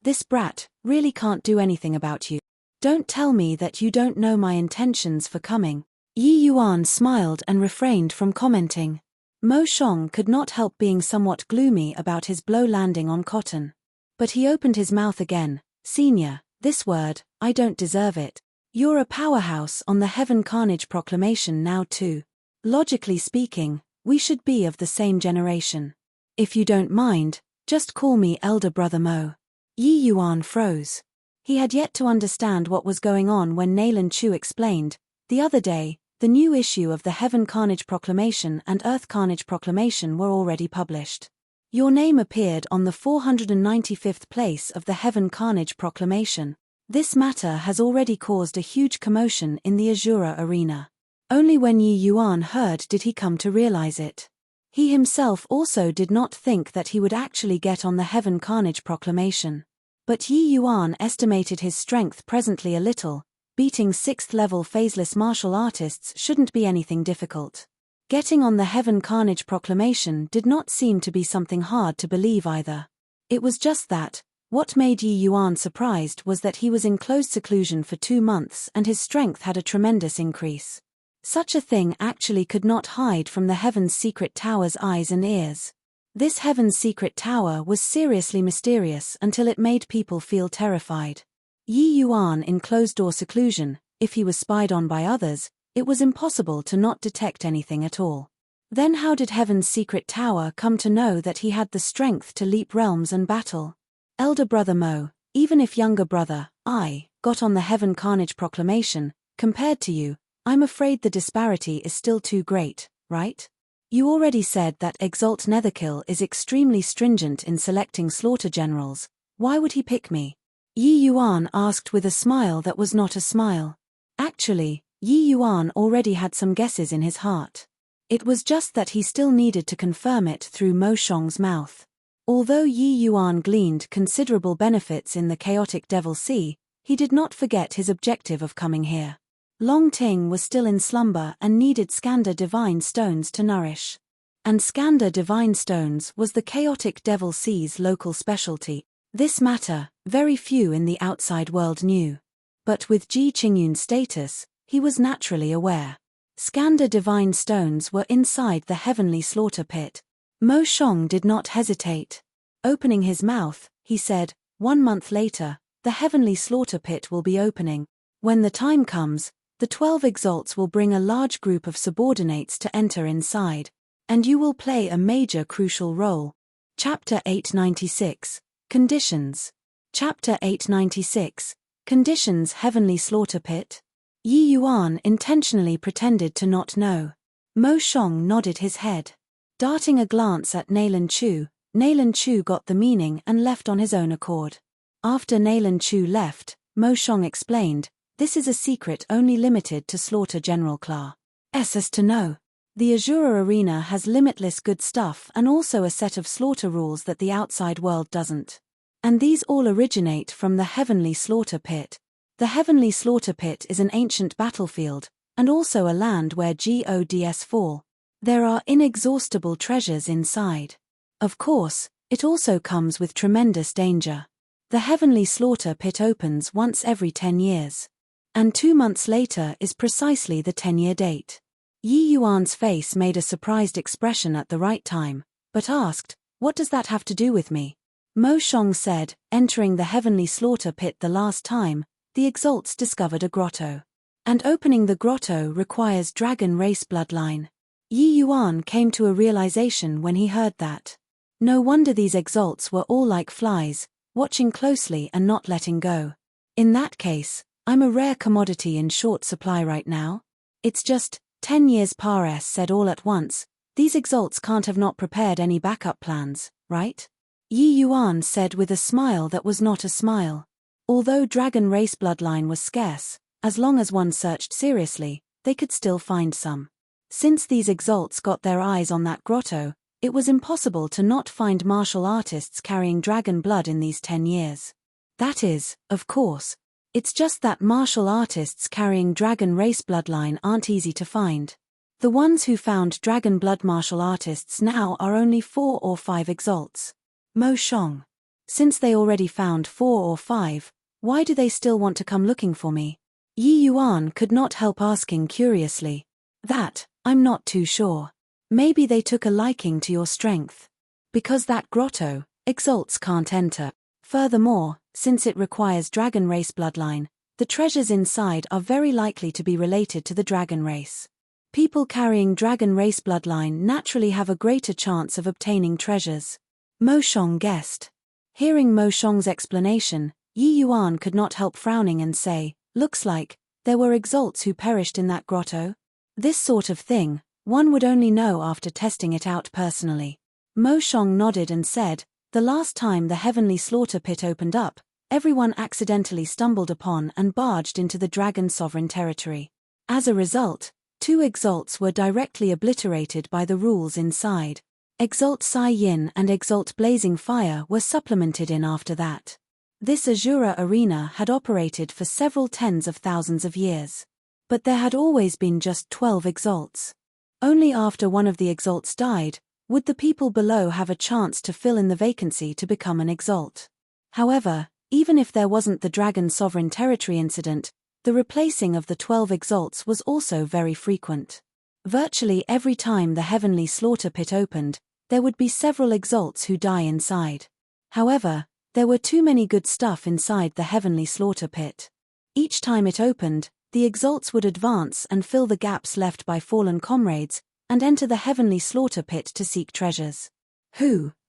This brat, really can't do anything about you. Don't tell me that you don't know my intentions for coming." Yi Yuan smiled and refrained from commenting. Mo Shong could not help being somewhat gloomy about his blow landing on cotton. But he opened his mouth again. "Senior, this word, I don't deserve it. You're a powerhouse on the Heaven Carnage proclamation now too. Logically speaking, we should be of the same generation. If you don't mind, just call me Elder Brother Mo." Yi Yuan froze. He had yet to understand what was going on when Nalan Chu explained, "The other day, the new issue of the Heaven Carnage Proclamation and Earth Carnage Proclamation were already published. Your name appeared on the 495th place of the Heaven Carnage Proclamation. This matter has already caused a huge commotion in the Azura arena." Only when Yi Yuan heard did he come to realize it. He himself also did not think that he would actually get on the Heaven Carnage proclamation. But Yi Yuan estimated his strength presently a little. Beating 6th-level phaseless martial artists shouldn't be anything difficult. Getting on the Heaven Carnage proclamation did not seem to be something hard to believe either. It was just that, what made Yi Yuan surprised was that he was in closed seclusion for 2 months and his strength had a tremendous increase. Such a thing actually could not hide from the Heaven's Secret Tower's eyes and ears. This Heaven's Secret Tower was seriously mysterious until it made people feel terrified. Yi Yuan in closed-door seclusion, if he was spied on by others, it was impossible to not detect anything at all. Then how did Heaven's Secret Tower come to know that he had the strength to leap realms and battle? Elder Brother Mo, even if younger brother, I, got on the Heaven Carnage proclamation, compared to you, I'm afraid the disparity is still too great, right? You already said that Exalt Netherkill is extremely stringent in selecting slaughter generals. Why would he pick me? Yi Yuan asked with a smile that was not a smile. Actually, Yi Yuan already had some guesses in his heart. It was just that he still needed to confirm it through Mo Shong's mouth. Although Yi Yuan gleaned considerable benefits in the chaotic Devil Sea, he did not forget his objective of coming here. Long Ting was still in slumber and needed Skandar Divine Stones to nourish. And Skandar Divine Stones was the chaotic Devil Sea's local specialty. This matter, very few in the outside world knew. But with Ji Qingyun's status, he was naturally aware. Skandar Divine Stones were inside the heavenly slaughter pit. Mo Shong did not hesitate. Opening his mouth, he said, 1 month later, the heavenly slaughter pit will be opening. When the time comes, the 12 exalts will bring a large group of subordinates to enter inside, and you will play a major crucial role. Chapter 896, Conditions. Chapter 896, Conditions Heavenly Slaughter Pit. Yi Yuan intentionally pretended to not know. Mo Shong nodded his head. Darting a glance at Nalan Chu got the meaning and left on his own accord. After Nalan Chu left, Mo Shong explained, this is a secret only limited to Slaughter General Class. As to know. The Azura Arena has limitless good stuff and also a set of slaughter rules that the outside world doesn't. And these all originate from the Heavenly Slaughter Pit. The Heavenly Slaughter Pit is an ancient battlefield, and also a land where gods fall. There are inexhaustible treasures inside. Of course, it also comes with tremendous danger. The Heavenly Slaughter Pit opens once every 10 years. And 2 months later is precisely the 10-year date. Yi Yuan's face made a surprised expression at the right time, but asked, what does that have to do with me? Mo Shong said, entering the Heavenly Slaughter Pit the last time, the exalts discovered a grotto. And opening the grotto requires dragon race bloodline. Yi Yuan came to a realization when he heard that. No wonder these exalts were all like flies, watching closely and not letting go. In that case, I'm a rare commodity in short supply right now. It's just 10 years Pares said all at once. These exalts can't have not prepared any backup plans, right? Yi Yuan said with a smile that was not a smile. Although dragon race bloodline was scarce, as long as one searched seriously, they could still find some. Since these exalts got their eyes on that grotto, it was impossible to not find martial artists carrying dragon blood in these 10 years. That is, of course. It's just that martial artists carrying dragon race bloodline aren't easy to find. The ones who found dragon blood martial artists now are only 4 or 5 exalts. Mo Shong. Since they already found 4 or 5, why do they still want to come looking for me? Yi Yuan could not help asking curiously. That, I'm not too sure. Maybe they took a liking to your strength. Because that grotto, exalts can't enter. Furthermore, since it requires dragon race bloodline, the treasures inside are very likely to be related to the dragon race. People carrying dragon race bloodline naturally have a greater chance of obtaining treasures. Mo Shong guessed. Hearing Mo Shong's explanation, Yi Yuan could not help frowning and say, looks like there were exalts who perished in that grotto. This sort of thing, one would only know after testing it out personally. Mo Shong nodded and said, the last time the heavenly slaughter pit opened up, everyone accidentally stumbled upon and barged into the dragon sovereign territory. As a result, 2 exalts were directly obliterated by the rules inside. Exalt Sai Yin and Exalt Blazing Fire were supplemented in after that. This Azura arena had operated for several tens of thousands of years. But there had always been just 12 exalts. Only after one of the exalts died, would the people below have a chance to fill in the vacancy to become an exalt. However, even if there wasn't the Dragon Sovereign Territory incident, the replacing of the 12 exalts was also very frequent. Virtually every time the Heavenly Slaughter Pit opened, there would be several exalts who die inside. However, there were too many good stuff inside the Heavenly Slaughter Pit. Each time it opened, the exalts would advance and fill the gaps left by fallen comrades, and enter the Heavenly Slaughter Pit to seek treasures.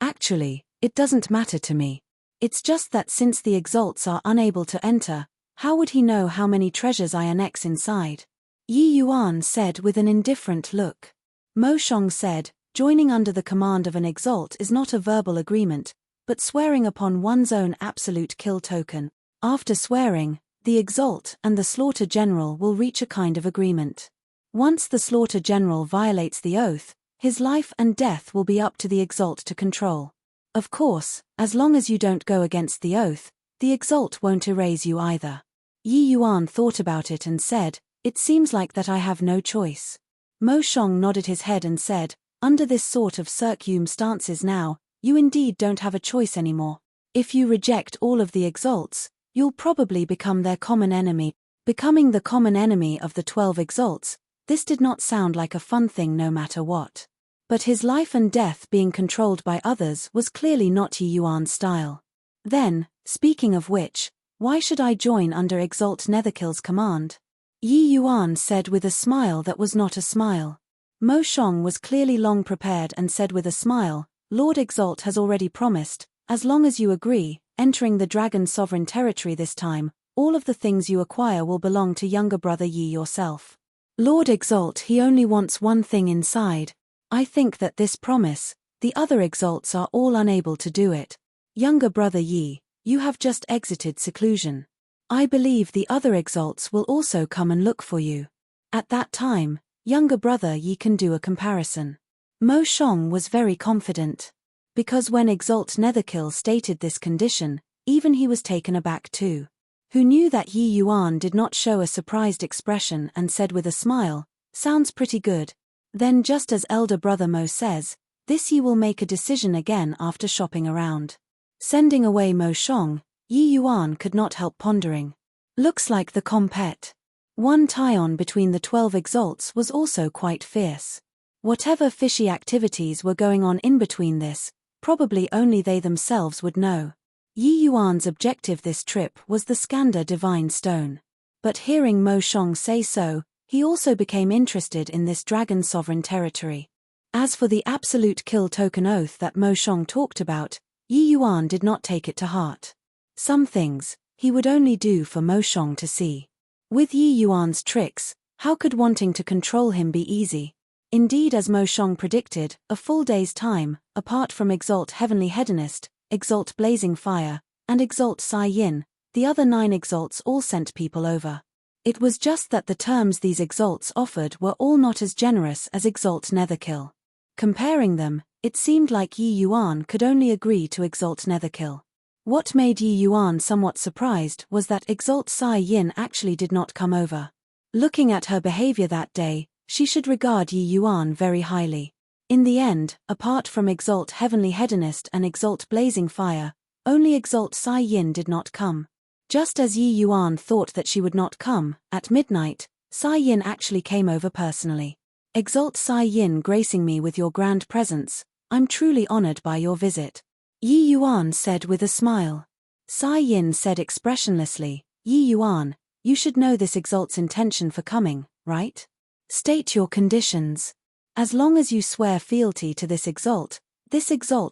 Actually, it doesn't matter to me. It's just that since the exalts are unable to enter, how would he know how many treasures I annex inside? Yi Yuan said with an indifferent look. Mo Shong said, joining under the command of an exalt is not a verbal agreement, but swearing upon one's own absolute kill token. After swearing, the exalt and the slaughter general will reach a kind of agreement. Once the slaughter general violates the oath, his life and death will be up to the exalt to control. Of course, as long as you don't go against the oath, the exalt won't erase you either. Yi Yuan thought about it and said, it seems like that I have no choice. Mo Shong nodded his head and said, under this sort of circumstances now, you indeed don't have a choice anymore. If you reject all of the exalts, you'll probably become their common enemy. Becoming the common enemy of the 12 exalts, this did not sound like a fun thing no matter what. But his life and death being controlled by others was clearly not Yi Yuan's style. Then, speaking of which, why should I join under Exalt Netherkill's command? Yi Yuan said with a smile that was not a smile. Mo Shong was clearly long prepared and said with a smile, Lord Exalt has already promised, as long as you agree, entering the Dragon Sovereign Territory this time, all of the things you acquire will belong to younger brother Yi yourself. Lord Exalt, he only wants one thing inside. I think that this promise, the other exalts are all unable to do it. Younger brother Yi, you have just exited seclusion. I believe the other exalts will also come and look for you. At that time, younger brother Yi can do a comparison. Mo Shong was very confident. Because when Exalt Netherkill stated this condition, even he was taken aback too. Who knew that Yi Yuan did not show a surprised expression and said with a smile, sounds pretty good. Then just as elder brother Mo says, this Yi will make a decision again after shopping around. Sending away Mo Shong, Yi Yuan could not help pondering. Looks like the compet. One tie-on between the 12 exalts was also quite fierce. Whatever fishy activities were going on in between this, probably only they themselves would know. Yi Yuan's objective this trip was the Skandha Divine Stone. But hearing Mo Shong say so, he also became interested in this Dragon Sovereign Territory. As for the absolute kill token oath that Mo Shong talked about, Yi Yuan did not take it to heart. Some things, he would only do for Mo Shong to see. With Yi Yuan's tricks, how could wanting to control him be easy? Indeed, as Mo Shong predicted, a full day's time, apart from Exalt Heavenly Hedonist, Exalt Blazing Fire, and Exalt Sai Yin, the other 9 exalts all sent people over. It was just that the terms these exalts offered were all not as generous as Exalt Netherkill. Comparing them, it seemed like Yi Yuan could only agree to Exalt Netherkill. What made Yi Yuan somewhat surprised was that Exalt Sai Yin actually did not come over. Looking at her behavior that day, she should regard Yi Yuan very highly. In the end, apart from Exalt Heavenly Hedonist and Exalt Blazing Fire, only Exalt Sai Yin did not come. Just as Yi Yuan thought that she would not come, at midnight, Sai Yin actually came over personally. Exalt Sai Yin, gracing me with your grand presence, I'm truly honored by your visit. Yi Yuan said with a smile. Sai Yin said expressionlessly, Yi Yuan, you should know this exalt's intention for coming, right? State your conditions. As long as you swear fealty to this exalt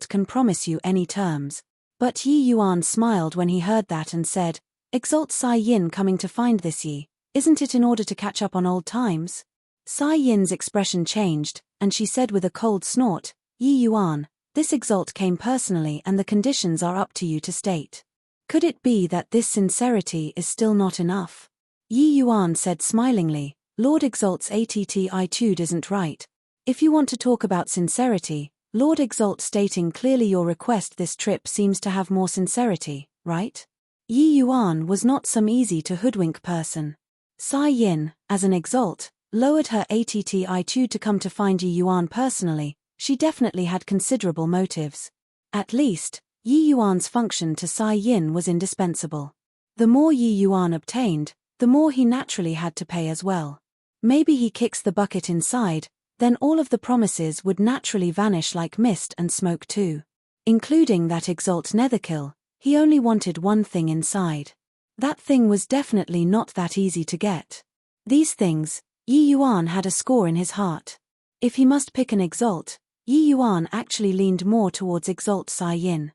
can promise you any terms. But Yi Yuan smiled when he heard that and said, Exalt Sai Yin coming to find this Yi, isn't it in order to catch up on old times? Sai Yin's expression changed, and she said with a cold snort, Yi Yuan, this exalt came personally and the conditions are up to you to state. Could it be that this sincerity is still not enough? Yi Yuan said smilingly, Lord Exalt's attitude isn't right. If you want to talk about sincerity, Lord Exalt stating clearly your request this trip seems to have more sincerity, right? Yi Yuan was not some easy to hoodwink person. Sai Yin, as an exalt, lowered her attitude to come to find Yi Yuan personally. She definitely had considerable motives. At least, Yi Yuan's function to Sai Yin was indispensable. The more Yi Yuan obtained, the more he naturally had to pay as well. Maybe he kicks the bucket inside, then all of the promises would naturally vanish like mist and smoke too. Including that Exalt Netherkill, he only wanted one thing inside. That thing was definitely not that easy to get. These things, Yi Yuan had a score in his heart. If he must pick an exalt, Yi Yuan actually leaned more towards Exalt Sai Yin.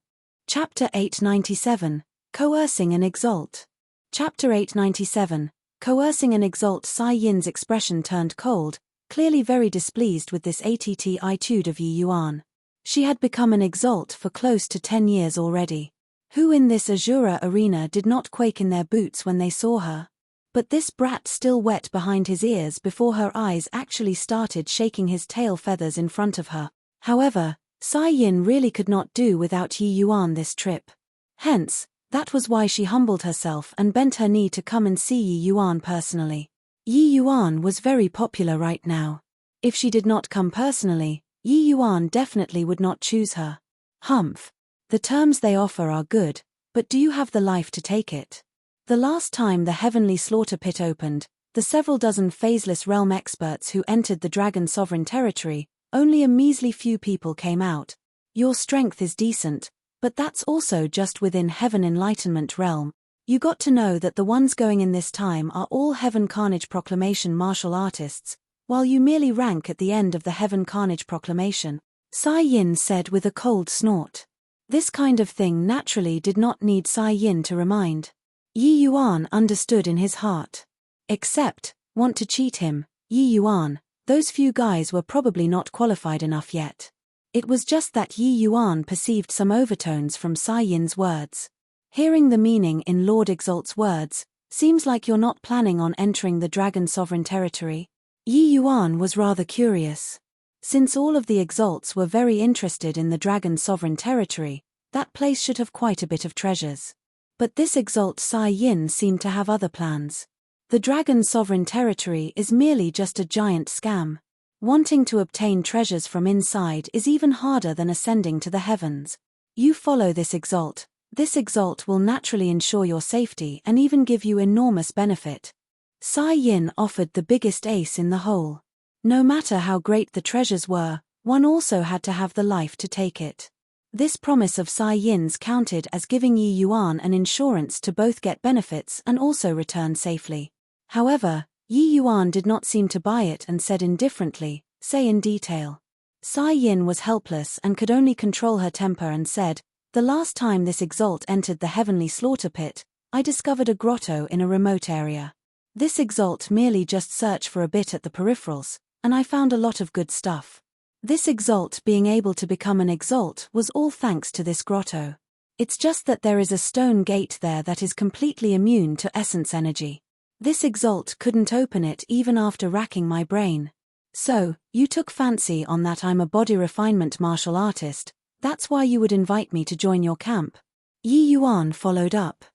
Chapter 897, Coercing an Exalt. Chapter 897, Coercing an Exalt. Sai Yin's expression turned cold, clearly very displeased with this attitude of Yi Yuan. She had become an exalt for close to 10 years already. Who in this Azura arena did not quake in their boots when they saw her? But this brat still wet behind his ears before her eyes actually started shaking his tail feathers in front of her. However, Sai Yin really could not do without Yi Yuan this trip. Hence, that was why she humbled herself and bent her knee to come and see Yi Yuan personally. Yi Yuan was very popular right now. If she did not come personally, Yi Yuan definitely would not choose her. Humph. The terms they offer are good, but do you have the life to take it? The last time the heavenly slaughter pit opened, the several dozen phaseless realm experts who entered the dragon sovereign territory, only a measly few people came out. Your strength is decent, but that's also just within heaven enlightenment realm. You got to know that the ones going in this time are all Heaven Carnage Proclamation martial artists, while you merely rank at the end of the Heaven Carnage Proclamation, Sai Yin said with a cold snort. This kind of thing naturally did not need Sai Yin to remind. Yi Yuan understood in his heart. Except, want to cheat him, Yi Yuan, those few guys were probably not qualified enough yet. It was just that Yi Yuan perceived some overtones from Sai Yin's words. Hearing the meaning in Lord Exalt's words, seems like you're not planning on entering the Dragon Sovereign territory. Yi Yuan was rather curious. Since all of the exalts were very interested in the Dragon Sovereign territory, that place should have quite a bit of treasures. But this exalt Sai Yin seemed to have other plans. The Dragon Sovereign territory is merely just a giant scam. Wanting to obtain treasures from inside is even harder than ascending to the heavens. You follow this exalt. This exalt will naturally ensure your safety and even give you enormous benefit. Sai Yin offered the biggest ace in the hole. No matter how great the treasures were, one also had to have the life to take it. This promise of Sai Yin's counted as giving Yi Yuan an insurance to both get benefits and also return safely. However, Yi Yuan did not seem to buy it and said indifferently, say in detail. Sai Yin was helpless and could only control her temper and said, the last time this exalt entered the heavenly slaughter pit, I discovered a grotto in a remote area. This exalt merely just search for a bit at the peripherals, and I found a lot of good stuff. This exalt being able to become an exalt was all thanks to this grotto. It's just that there is a stone gate there that is completely immune to essence energy. This exalt couldn't open it even after racking my brain. So, you took fancy on that I'm a body refinement martial artist, that's why you would invite me to join your camp? Yi Yuan followed up.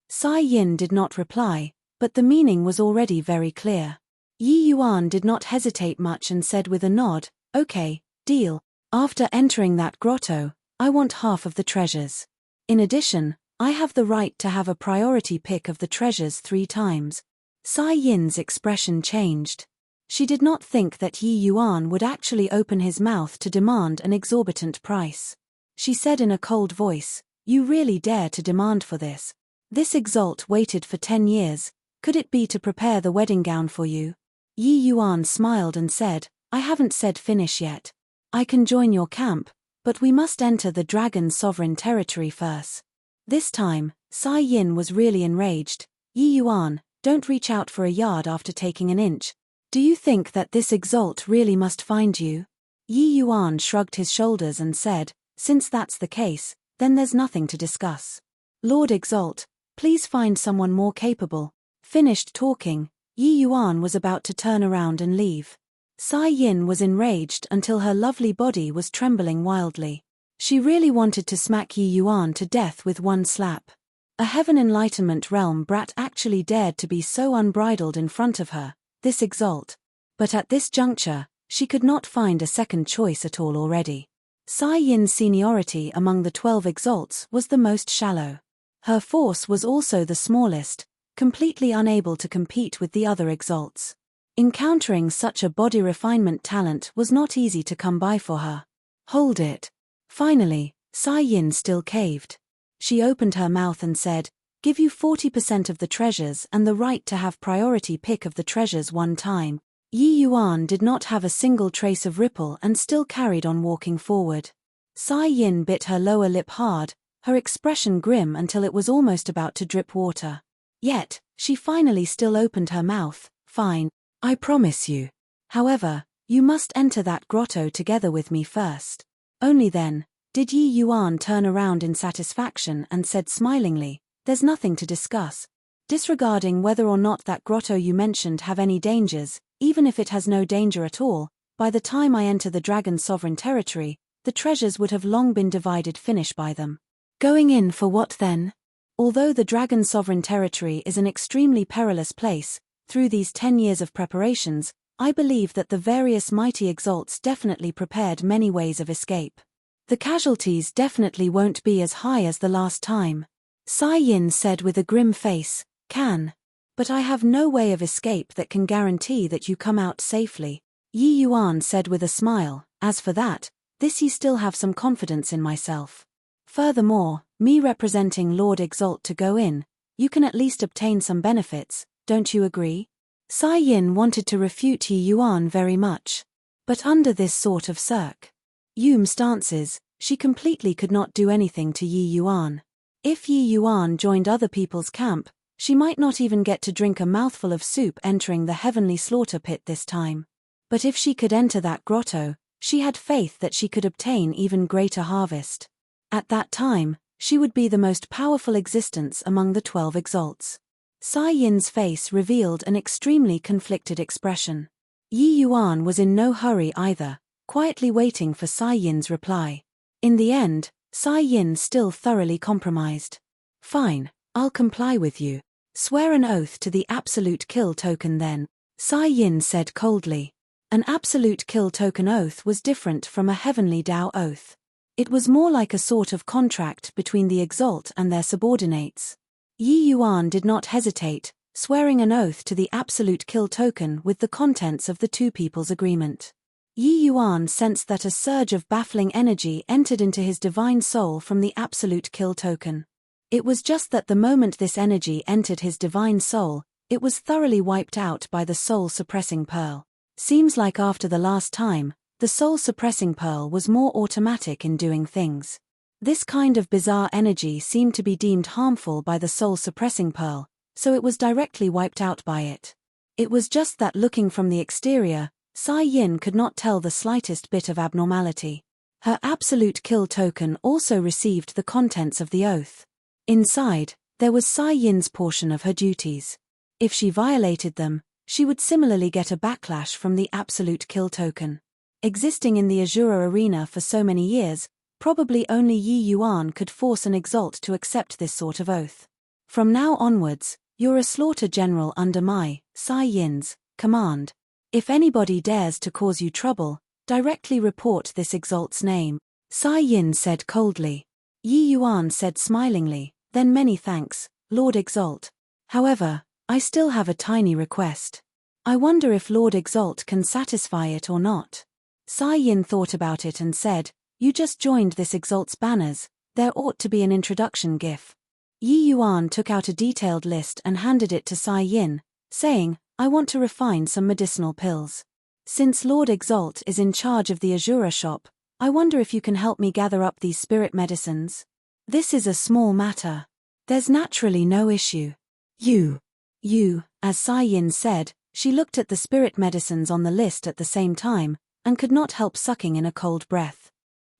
Sai Yin did not reply, but the meaning was already very clear. Yi Yuan did not hesitate much and said with a nod, okay, deal. After entering that grotto, I want half of the treasures. In addition, I have the right to have a priority pick of the treasures 3 times. Sai Yin's expression changed. She did not think that Yi Yuan would actually open his mouth to demand an exorbitant price. She said in a cold voice, you really dare to demand for this? This exalt waited for 10 years, could it be to prepare the wedding gown for you? Yi Yuan smiled and said, I haven't said finish yet. I can join your camp, but we must enter the dragon's sovereign territory first. This time, Sai Yin was really enraged. Yi Yuan, don't reach out for a yard after taking an inch. Do you think that this exalt really must find you? Yi Yuan shrugged his shoulders and said, since that's the case, then there's nothing to discuss. Lord Exalt, please find someone more capable. Finished talking, Yi Yuan was about to turn around and leave. Sai Yin was enraged until her lovely body was trembling wildly. She really wanted to smack Yi Yuan to death with one slap. A heaven enlightenment realm brat actually dared to be so unbridled in front of her, this exalt. But at this juncture, she could not find a second choice at all already. Sai Yin's seniority among the 12 exalts was the most shallow. Her force was also the smallest, completely unable to compete with the other exalts. Encountering such a body refinement talent was not easy to come by for her. Hold it. Finally, Sai Yin still caved. She opened her mouth and said, give you 40% of the treasures and the right to have priority pick of the treasures 1 time. Yi Yuan did not have a single trace of ripple and still carried on walking forward. Sai Yin bit her lower lip hard, her expression grim until it was almost about to drip water. Yet, she finally still opened her mouth. Fine. I promise you. However, you must enter that grotto together with me first. Only then, did Yi Yuan turn around in satisfaction and said smilingly, there's nothing to discuss. Disregarding whether or not that grotto you mentioned have any dangers, even if it has no danger at all, by the time I enter the dragon's sovereign territory, the treasures would have long been divided finish by them. Going in for what then? Although the dragon's sovereign territory is an extremely perilous place, through these 10 years of preparations, I believe that the various mighty exalts definitely prepared many ways of escape. The casualties definitely won't be as high as the last time. Sai Yin said with a grim face, can. But I have no way of escape that can guarantee that you come out safely. Yi Yuan said with a smile, as for that, this you still have some confidence in myself. Furthermore, me representing Lord Exalt to go in, you can at least obtain some benefits, don't you agree? Sai Yin wanted to refute Yi Yuan very much. But under this sort of stances, she completely could not do anything to Yi Yuan. If Yi Yuan joined other people's camp, she might not even get to drink a mouthful of soup entering the heavenly slaughter pit this time. But if she could enter that grotto, she had faith that she could obtain even greater harvest. At that time, she would be the most powerful existence among the 12 exalts. Sai Yin's face revealed an extremely conflicted expression. Yi Yuan was in no hurry either, quietly waiting for Sai Yin's reply. In the end, Sai Yin still thoroughly compromised. Fine, I'll comply with you. Swear an oath to the absolute kill token then, Sai Yin said coldly. An absolute kill token oath was different from a heavenly Tao oath. It was more like a sort of contract between the exalt and their subordinates. Yi Yuan did not hesitate, swearing an oath to the absolute kill token with the contents of the two people's agreement. Yi Yuan sensed that a surge of baffling energy entered into his divine soul from the absolute kill token. It was just that the moment this energy entered his divine soul, it was thoroughly wiped out by the soul-suppressing pearl. Seems like after the last time, the soul-suppressing pearl was more automatic in doing things. This kind of bizarre energy seemed to be deemed harmful by the soul-suppressing pearl, so it was directly wiped out by it. It was just that looking from the exterior, Sai Yin could not tell the slightest bit of abnormality. Her absolute kill token also received the contents of the oath. Inside, there was Sai Yin's portion of her duties. If she violated them, she would similarly get a backlash from the absolute kill token. Existing in the Azura arena for so many years, probably only Yi Yuan could force an exalt to accept this sort of oath. From now onwards, you're a slaughter general under my, Sai Yin's, command. If anybody dares to cause you trouble, directly report this exalt's name. Sai Yin said coldly. Yi Yuan said smilingly, then many thanks, Lord Exalt. However, I still have a tiny request. I wonder if Lord Exalt can satisfy it or not. Sai Yin thought about it and said, you just joined this exalt's banners, there ought to be an introduction gif. Yi Yuan took out a detailed list and handed it to Sai Yin, saying, I want to refine some medicinal pills. Since Lord Exalt is in charge of the Azura shop, I wonder if you can help me gather up these spirit medicines? This is a small matter. There's naturally no issue. You, as Sai Yin said, she looked at the spirit medicines on the list at the same time, and could not help sucking in a cold breath.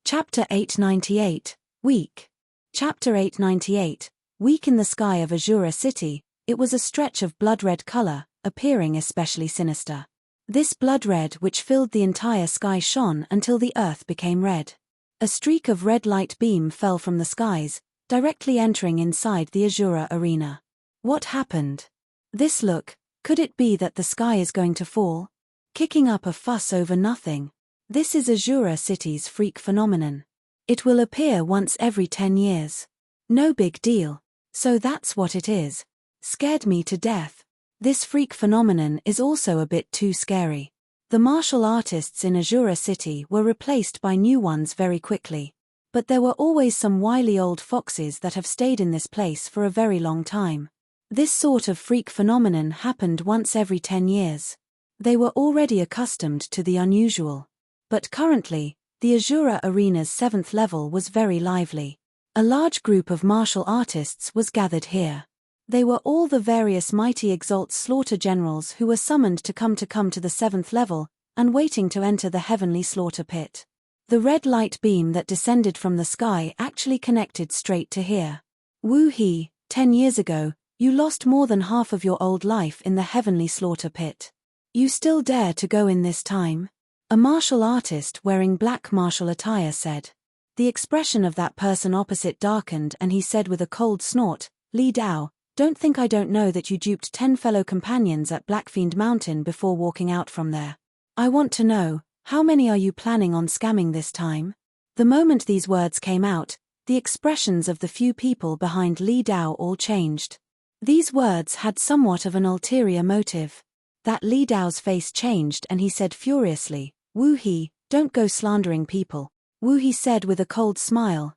Chapter 898, Week. Chapter 898, Week in the sky of Azura City, it was a stretch of blood-red color, appearing especially sinister. This blood red which filled the entire sky shone until the earth became red. A streak of red light beam fell from the skies, directly entering inside the Azura arena. What happened? This look, could it be that the sky is going to fall? Kicking up a fuss over nothing. This is Azura City's freak phenomenon. It will appear once every 10 years. No big deal. So that's what it is. Scared me to death. This freak phenomenon is also a bit too scary. The martial artists in Azura City were replaced by new ones very quickly. But there were always some wily old foxes that have stayed in this place for a very long time. This sort of freak phenomenon happened once every 10 years. They were already accustomed to the unusual. But currently, the Azura Arena's 7th level was very lively. A large group of martial artists was gathered here. They were all the various mighty exalt slaughter generals who were summoned to come to the 7th level, and waiting to enter the heavenly slaughter pit. The red light beam that descended from the sky actually connected straight to here. Wu He, 10 years ago, you lost more than half of your old life in the heavenly slaughter pit. You still dare to go in this time? A martial artist wearing black martial attire said. The expression of that person opposite darkened and he said with a cold snort, Li Dao, don't think I don't know that you duped 10 fellow companions at Blackfiend Mountain before walking out from there. I want to know, how many are you planning on scamming this time? The moment these words came out, the expressions of the few people behind Li Dao all changed. These words had somewhat of an ulterior motive. That Li Dao's face changed and he said furiously, Wu He, don't go slandering people. Wu He said with a cold smile,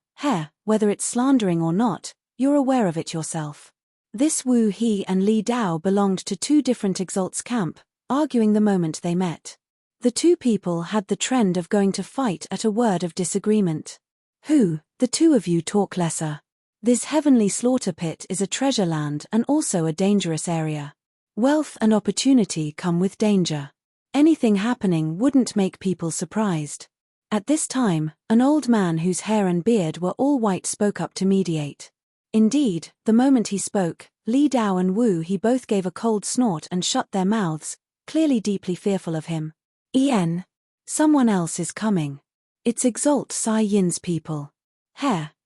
whether it's slandering or not, you're aware of it yourself. This Wu He and Li Dao belonged to two different exalts' camp, arguing the moment they met. The two people had the trend of going to fight at a word of disagreement. The two of you talk lesser. This heavenly slaughter pit is a treasure land and also a dangerous area. Wealth and opportunity come with danger. Anything happening wouldn't make people surprised. At this time, an old man whose hair and beard were all white spoke up to mediate. Indeed, the moment he spoke, Li Dao and Wu He both gave a cold snort and shut their mouths, clearly deeply fearful of him. Someone else is coming. It's Exalt Sai Yin's people.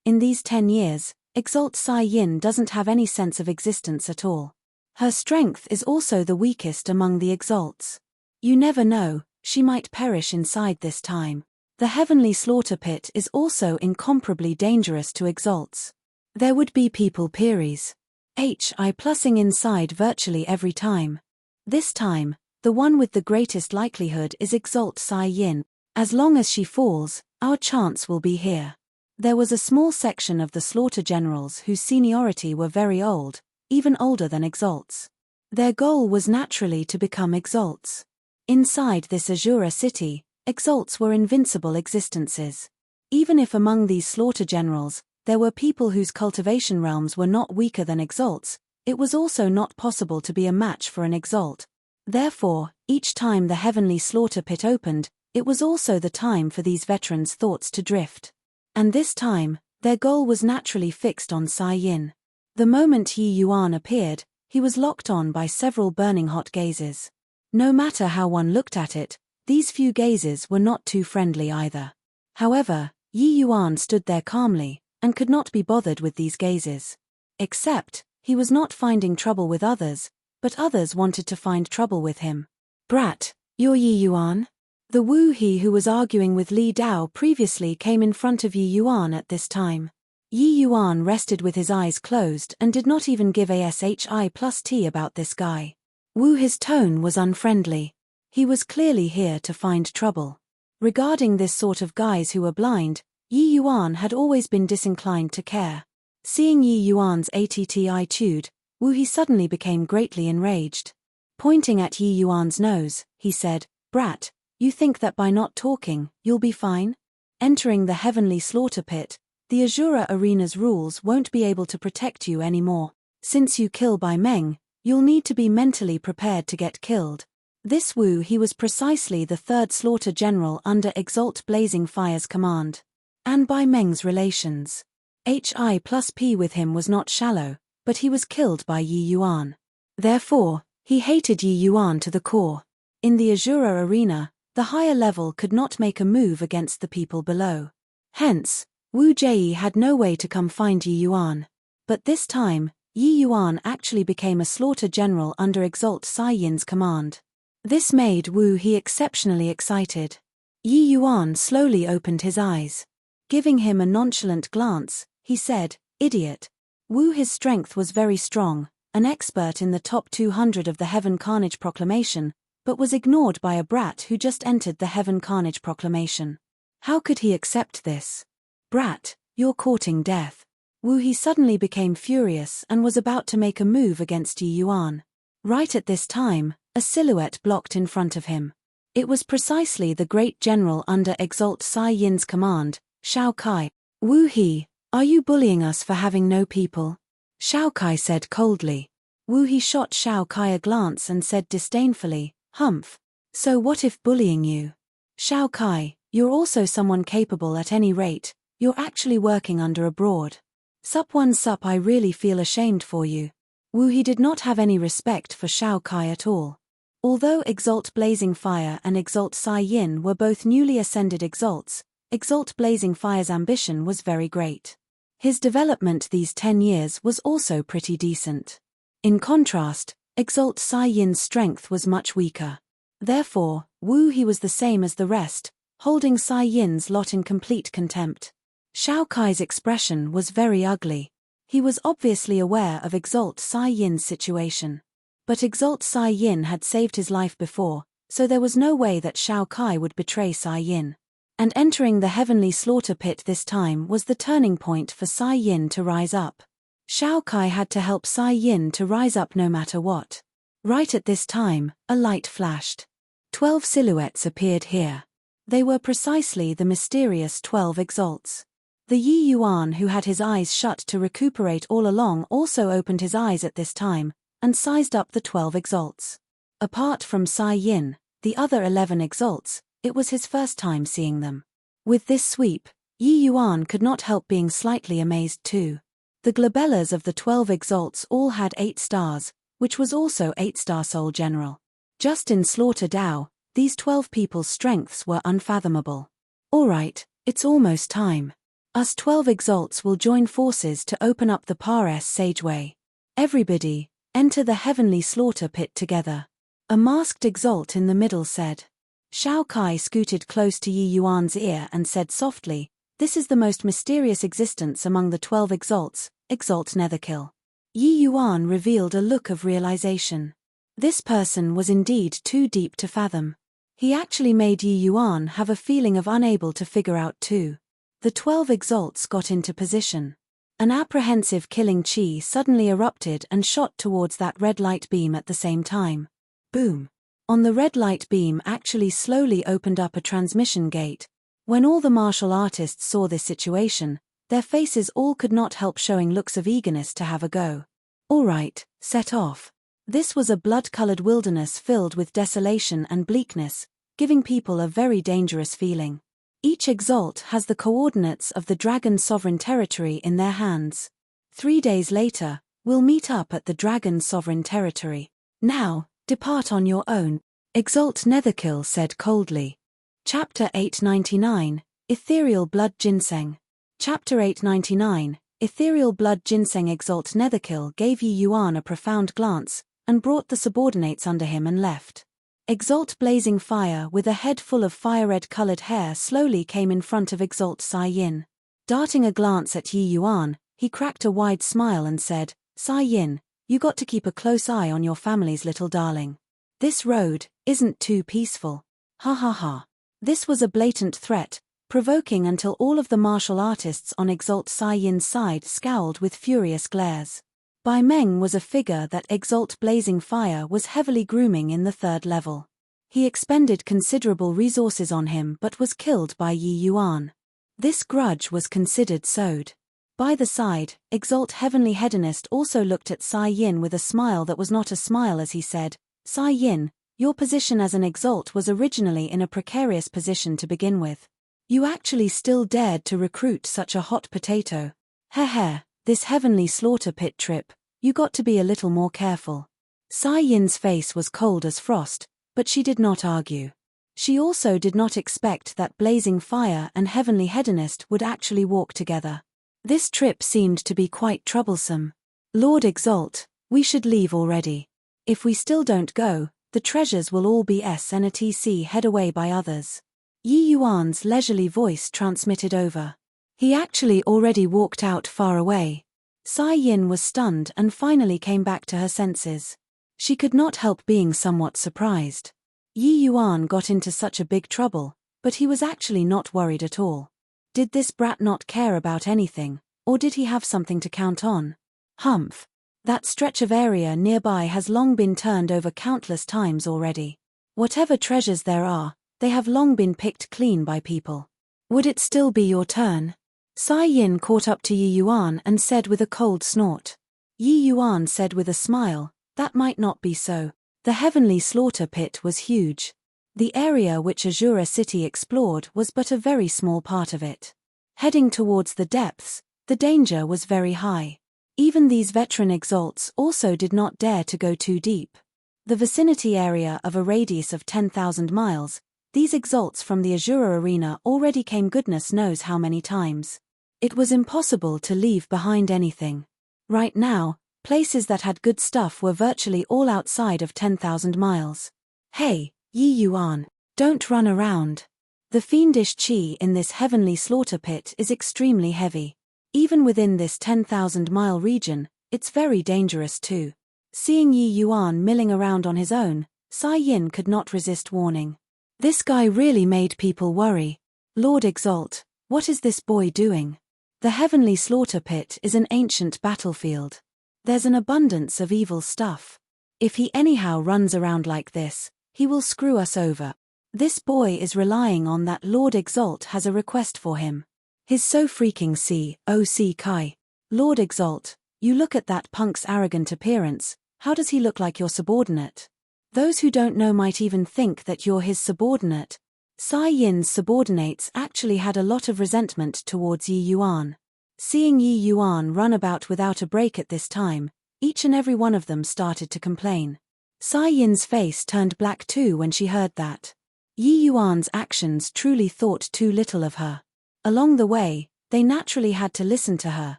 In these 10 years, Exalt Sai Yin doesn't have any sense of existence at all. Her strength is also the weakest among the exalts. You never know, she might perish inside this time. The heavenly slaughter pit is also incomparably dangerous to exalts. There would be people Peries. Plussing inside virtually every time. This time, the one with the greatest likelihood is Exalt Sai Yin. As long as she falls, our chance will be here. There was a small section of the slaughter generals whose seniority were very old, even older than exalts. Their goal was naturally to become exalts. Inside this Azura city, exalts were invincible existences. Even if among these slaughter generals, there were people whose cultivation realms were not weaker than Exalt's, it was also not possible to be a match for an Exalt. Therefore, each time the heavenly slaughter pit opened, it was also the time for these veterans' thoughts to drift. And this time, their goal was naturally fixed on Sai Yin. The moment Yi Yuan appeared, he was locked on by several burning hot gazes. No matter how one looked at it, these few gazes were not too friendly either. However, Yi Yuan stood there calmly, and could not be bothered with these gazes. Except, he was not finding trouble with others, but others wanted to find trouble with him. "Brat, you're Yi Yuan?" The Wu He who was arguing with Li Dao previously came in front of Yi Yuan at this time. Yi Yuan rested with his eyes closed and did not even give a SHI+T about this guy. Wu His tone was unfriendly. He was clearly here to find trouble. Regarding this sort of guys who were blind, Yi Yuan had always been disinclined to care. Seeing Yi Yuan's attitude, Wu He suddenly became greatly enraged. Pointing at Yi Yuan's nose, he said, "Brat, you think that by not talking, you'll be fine?" Entering the heavenly slaughter pit, the Azura Arena's rules won't be able to protect you anymore. Since you kill by Meng, you'll need to be mentally prepared to get killed. This Wu He was precisely the third slaughter general under Exalt Blazing Fire's command. And by Meng's relations. HI+P with him was not shallow, but he was killed by Yi Yuan. Therefore, he hated Yi Yuan to the core. In the Azura Arena, the higher level could not make a move against the people below. Hence, Wu Jie had no way to come find Yi Yuan. But this time, Yi Yuan actually became a slaughter general under Exalt Sai Yin's command. This made Wu He exceptionally excited. Yi Yuan slowly opened his eyes. Giving him a nonchalant glance, he said, "Idiot." Wu His strength was very strong, an expert in the top 200 of the Heaven Carnage Proclamation, but was ignored by a brat who just entered the Heaven Carnage Proclamation. How could he accept this? "Brat, you're courting death." Wu He suddenly became furious and was about to make a move against Yi Yuan. Right at this time, a silhouette blocked in front of him. It was precisely the great general under Exalt Sai Yin's command, Shao Kai. "Wu He, are you bullying us for having no people?" Shao Kai said coldly. Wu He shot Shao Kai a glance and said disdainfully, "Humph. So what if bullying you? Shao Kai, you're also someone capable at any rate, you're actually working under a broad. Sup one sup, I really feel ashamed for you." Wu He did not have any respect for Shao Kai at all. Although Exalt Blazing Fire and Exalt Sai Yin were both newly ascended Exalts, Exalt Blazing Fire's ambition was very great. His development these 10 years was also pretty decent. In contrast, Exalt Sai Yin's strength was much weaker. Therefore, Wu He was the same as the rest, holding Sai Yin's lot in complete contempt. Shao Kai's expression was very ugly. He was obviously aware of Exalt Sai Yin's situation. But Exalt Sai Yin had saved his life before, so there was no way that Shao Kai would betray Sai Yin. And entering the heavenly slaughter pit this time was the turning point for Sai Yin to rise up. Shao Kai had to help Sai Yin to rise up no matter what. Right at this time, a light flashed. 12 silhouettes appeared here. They were precisely the mysterious 12 Exalts. The Yi Yuan who had his eyes shut to recuperate all along also opened his eyes at this time, and sized up the 12 Exalts. Apart from Sai Yin, the other 11 Exalts, it was his first time seeing them. With this sweep, Yi Yuan could not help being slightly amazed too. The glabellas of the 12 Exalts all had 8 stars, which was also 8-star Soul General. Just in Slaughter Dao, these 12 people's strengths were unfathomable. Alright, it's almost time. Us 12 Exalts will join forces to open up the Pares Sageway. Everybody, enter the heavenly slaughter pit together. A masked Exalt in the middle said. Shao Kai scooted close to Yi Yuan's ear and said softly, "This is the most mysterious existence among the 12 Exalts, Exalt Netherkill." Yi Yuan revealed a look of realization. This person was indeed too deep to fathom. He actually made Yi Yuan have a feeling of unable to figure out too. The 12 Exalts got into position. An apprehensive killing chi suddenly erupted and shot towards that red light beam at the same time. Boom. On the red light beam actually slowly opened up a transmission gate. When all the martial artists saw this situation, their faces all could not help showing looks of eagerness to have a go. All right, set off. This was a blood-colored wilderness filled with desolation and bleakness, giving people a very dangerous feeling. Each Exalt has the coordinates of the Dragon's sovereign territory in their hands. 3 days later, we'll meet up at the Dragon's sovereign territory. Now, depart on your own, Exalt Netherkill said coldly. Chapter 899, Ethereal Blood Ginseng. Chapter 899, Ethereal Blood Ginseng. Exalt Netherkill gave Yi Yuan a profound glance, and brought the subordinates under him and left. Exalt Blazing Fire, with a head full of fire-red-colored hair, slowly came in front of Exalt Sai Yin. Darting a glance at Yi Yuan, he cracked a wide smile and said, Sai Yin, you got to keep a close eye on your family's little darling. This road isn't too peaceful. Ha ha ha. This was a blatant threat, provoking until all of the martial artists on Exalt Sai Yin's side scowled with furious glares. Bai Meng was a figure that Exalt Blazing Fire was heavily grooming in the 3rd level. He expended considerable resources on him but was killed by Yi Yuan. This grudge was considered sowed. By the side, Exalt Heavenly Hedonist also looked at Sai Yin with a smile that was not a smile as he said, Sai Yin, your position as an Exalt was originally in a precarious position to begin with. You actually still dared to recruit such a hot potato. Heh, this heavenly slaughter pit trip, you got to be a little more careful. Sai Yin's face was cold as frost, but she did not argue. She also did not expect that Blazing Fire and Heavenly Hedonist would actually walk together. This trip seemed to be quite troublesome. Lord Exalt, we should leave already. If we still don't go, the treasures will all be SNTC head away by others. Yi Yuan's leisurely voice transmitted over. He actually already walked out far away. Sai Yin was stunned and finally came back to her senses. She could not help being somewhat surprised. Yi Yuan got into such a big trouble, but he was actually not worried at all. Did this brat not care about anything, or did he have something to count on? Humph. That stretch of area nearby has long been turned over countless times already. Whatever treasures there are, they have long been picked clean by people. Would it still be your turn? Sai Yin caught up to Yi Yuan and said with a cold snort. Yi Yuan said with a smile, that might not be so. The heavenly slaughter pit was huge. The area which Azura City explored was but a very small part of it. Heading towards the depths, the danger was very high. Even these veteran Exalts also did not dare to go too deep. The vicinity area of a radius of 10,000 miles, these Exalts from the Azura arena already came goodness knows how many times. It was impossible to leave behind anything. Right now, places that had good stuff were virtually all outside of 10,000 miles. Hey, Yi Yuan, don't run around. The fiendish qi in this heavenly slaughter pit is extremely heavy. Even within this 10,000-mile region, it's very dangerous too. Seeing Yi Yuan milling around on his own, Sai Yin could not resist warning. This guy really made people worry. Lord Exalt, what is this boy doing? The heavenly slaughter pit is an ancient battlefield. There's an abundance of evil stuff. If he anyhow runs around like this, he will screw us over. This boy is relying on that Lord Exalt has a request for him. He's so freaking COC Kai. Lord Exalt, you look at that punk's arrogant appearance, how does he look like your subordinate? Those who don't know might even think that you're his subordinate. Sai Yin's subordinates actually had a lot of resentment towards Yi Yuan. Seeing Yi Yuan run about without a break at this time, each and every one of them started to complain. Sai Yin's face turned black too when she heard that. Yi Yuan's actions truly thought too little of her. Along the way, they naturally had to listen to her,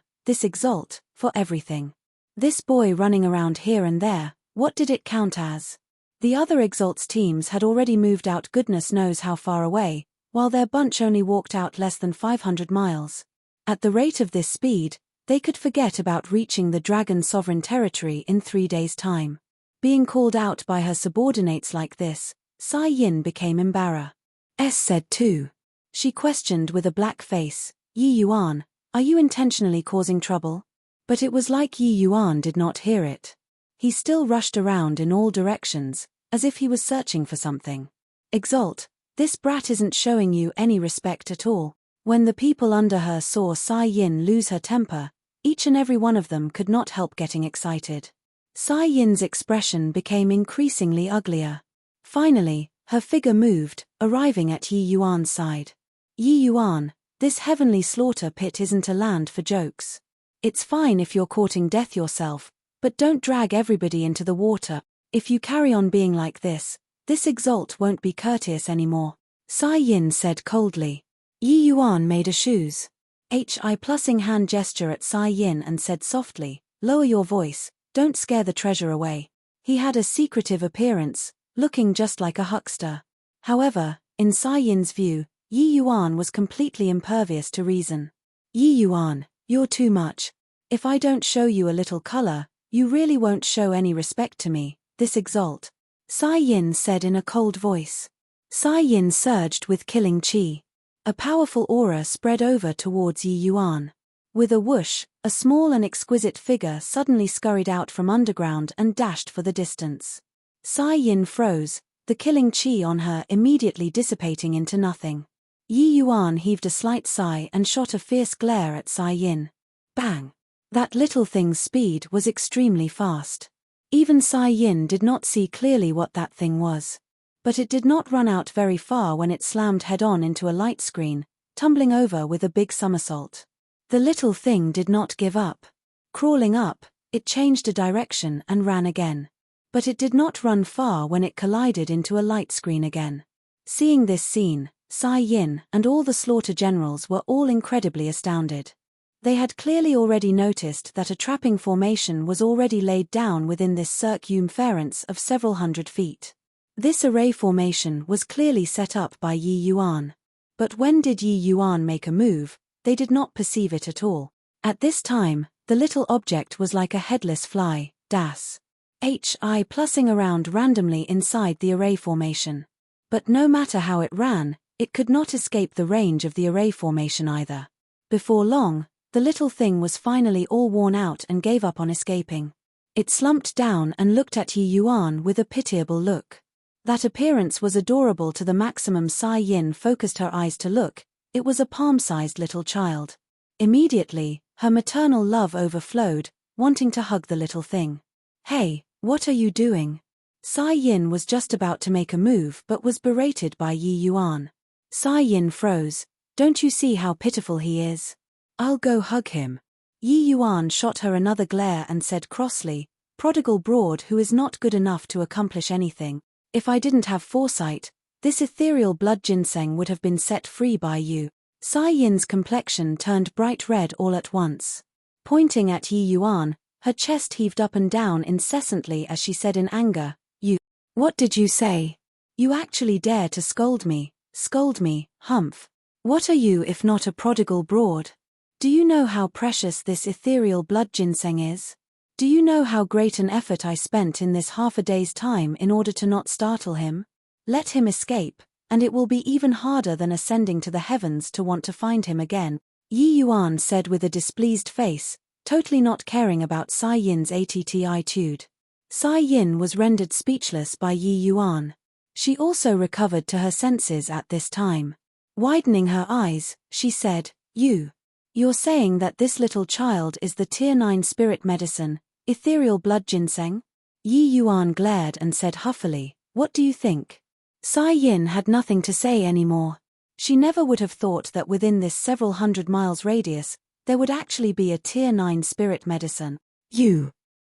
this Exalt, for everything. This boy running around here and there, what did it count as? The other Exalt's teams had already moved out goodness knows how far away, while their bunch only walked out less than 500 miles. At the rate of this speed, they could forget about reaching the Dragon's sovereign territory in 3 days' time. Being called out by her subordinates like this, Sai Yin became embarrassed. Said too. She questioned with a black face, Yi Yuan, are you intentionally causing trouble? But it was like Yi Yuan did not hear it. He still rushed around in all directions, as if he was searching for something. Exalt, This brat isn't showing you any respect at all." When the people under her saw Sai Yin lose her temper, each and every one of them could not help getting excited. Sai Yin's expression became increasingly uglier. Finally, her figure moved, arriving at Yi Yuan's side. "Yi Yuan, this heavenly slaughter pit isn't a land for jokes. It's fine if you're courting death yourself, but don't drag everybody into the water. If you carry on being like this exalt won't be courteous anymore," Sai Yin said coldly. Yi Yuan made a shoes hi-plussing hand gesture at Sai Yin and said softly, "Lower your voice, don't scare the treasure away." He had a secretive appearance, looking just like a huckster. However, in Sai Yin's view, Yi Yuan was completely impervious to reason. "Yi Yuan, you're too much. If I don't show you a little color, you really won't show any respect to me, this exalt," Sai Yin said in a cold voice. Sai Yin surged with killing chi. A powerful aura spread over towards Yi Yuan. With a whoosh, a small and exquisite figure suddenly scurried out from underground and dashed for the distance. Sai Yin froze, the killing chi on her immediately dissipating into nothing. Yi Yuan heaved a slight sigh and shot a fierce glare at Sai Yin. Bang! That little thing's speed was extremely fast. Even Sai Yin did not see clearly what that thing was. But it did not run out very far when it slammed head-on into a light screen, tumbling over with a big somersault. The little thing did not give up. Crawling up, it changed a direction and ran again. But it did not run far when it collided into a light screen again. Seeing this scene, Sai Yin and all the slaughter generals were all incredibly astounded. They had clearly already noticed that a trapping formation was already laid down within this circumference of several hundred feet. This array formation was clearly set up by Yi Yuan. But when did Yi Yuan make a move, they did not perceive it at all. At this time, the little object was like a headless fly, hi-plussing around randomly inside the array formation. But no matter how it ran, it could not escape the range of the array formation either. Before long, the little thing was finally all worn out and gave up on escaping. It slumped down and looked at Yi Yuan with a pitiable look. That appearance was adorable to the maximum. Sai Yin focused her eyes to look. It was a palm-sized little child. Immediately, her maternal love overflowed, wanting to hug the little thing. "Hey, what are you doing?" Sai Yin was just about to make a move but was berated by Yi Yuan. Sai Yin froze. "Don't you see how pitiful he is? I'll go hug him." Yi Yuan shot her another glare and said crossly, "Prodigal broad who is not good enough to accomplish anything. If I didn't have foresight, this ethereal blood ginseng would have been set free by you." Sai Yin's complexion turned bright red all at once. Pointing at Yi Yuan, her chest heaved up and down incessantly as she said in anger, What did you say? You actually dare to scold me, humph. What are you if not a prodigal broad? Do you know how precious this ethereal blood ginseng is? Do you know how great an effort I spent in this half a day's time in order to not startle him? Let him escape, and it will be even harder than ascending to the heavens to want to find him again, Yi Yuan said with a displeased face, totally not caring about Sai Yin's attitude. Sai Yin was rendered speechless by Yi Yuan. She also recovered to her senses at this time. Widening her eyes, she said, You're saying that this little child is the Tier 9 spirit medicine, ethereal blood ginseng? Yi Yuan glared and said huffily, What do you think? Sai Yin had nothing to say anymore. She never would have thought that within this several hundred miles radius, there would actually be a Tier 9 spirit medicine.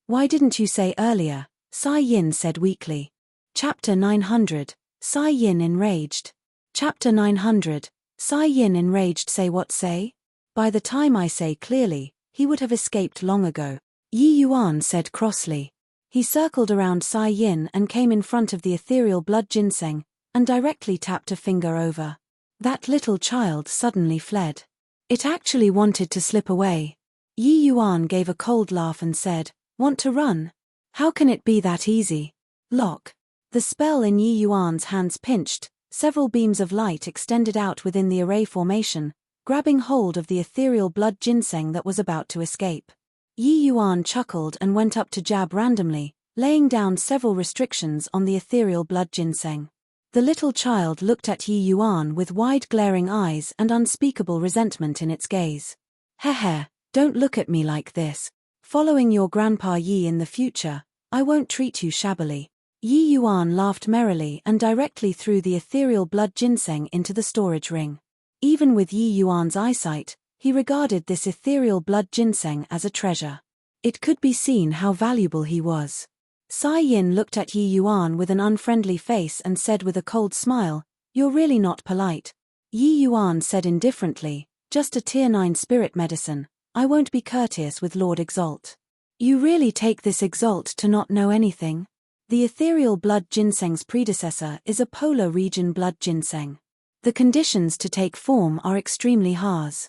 Why didn't you say earlier? Sai Yin said weakly. Chapter 900, Sai Yin enraged. Chapter 900, Sai Yin enraged. Say what say? By the time I say clearly, he would have escaped long ago, Yi Yuan said crossly. He circled around Sai Yin and came in front of the ethereal blood ginseng, and directly tapped a finger over. That little child suddenly fled. It actually wanted to slip away. Yi Yuan gave a cold laugh and said, Want to run? How can it be that easy? Lock. The spell in Yi Yuan's hands pinched, several beams of light extended out within the array formation, grabbing hold of the ethereal blood ginseng that was about to escape. Yi Yuan chuckled and went up to jab randomly, laying down several restrictions on the ethereal blood ginseng. The little child looked at Yi Yuan with wide glaring eyes and unspeakable resentment in its gaze. Heh, don't look at me like this. Following your grandpa Yi in the future, I won't treat you shabbily. Yi Yuan laughed merrily and directly threw the ethereal blood ginseng into the storage ring. Even with Yi Yuan's eyesight, he regarded this ethereal blood ginseng as a treasure. It could be seen how valuable he was. Sai Yin looked at Yi Yuan with an unfriendly face and said with a cold smile, "You're really not polite." Yi Yuan said indifferently, "Just a tier 9 spirit medicine, I won't be courteous with Lord Exalt." "You really take this Exalt to not know anything?" The ethereal blood ginseng's predecessor is a polar region blood ginseng. The conditions to take form are extremely harsh.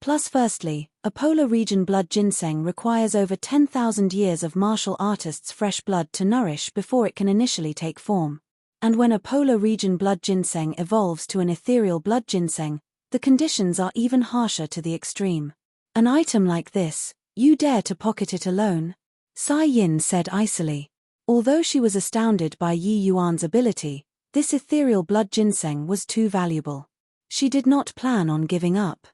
Plus firstly, a polar region blood ginseng requires over 10,000 years of martial artists' fresh blood to nourish before it can initially take form. And when a polar region blood ginseng evolves to an ethereal blood ginseng, the conditions are even harsher to the extreme. "An item like this, you dare to pocket it alone?" Sai Yin said icily. Although she was astounded by Yi Yuan's ability, this ethereal blood ginseng was too valuable. She did not plan on giving up.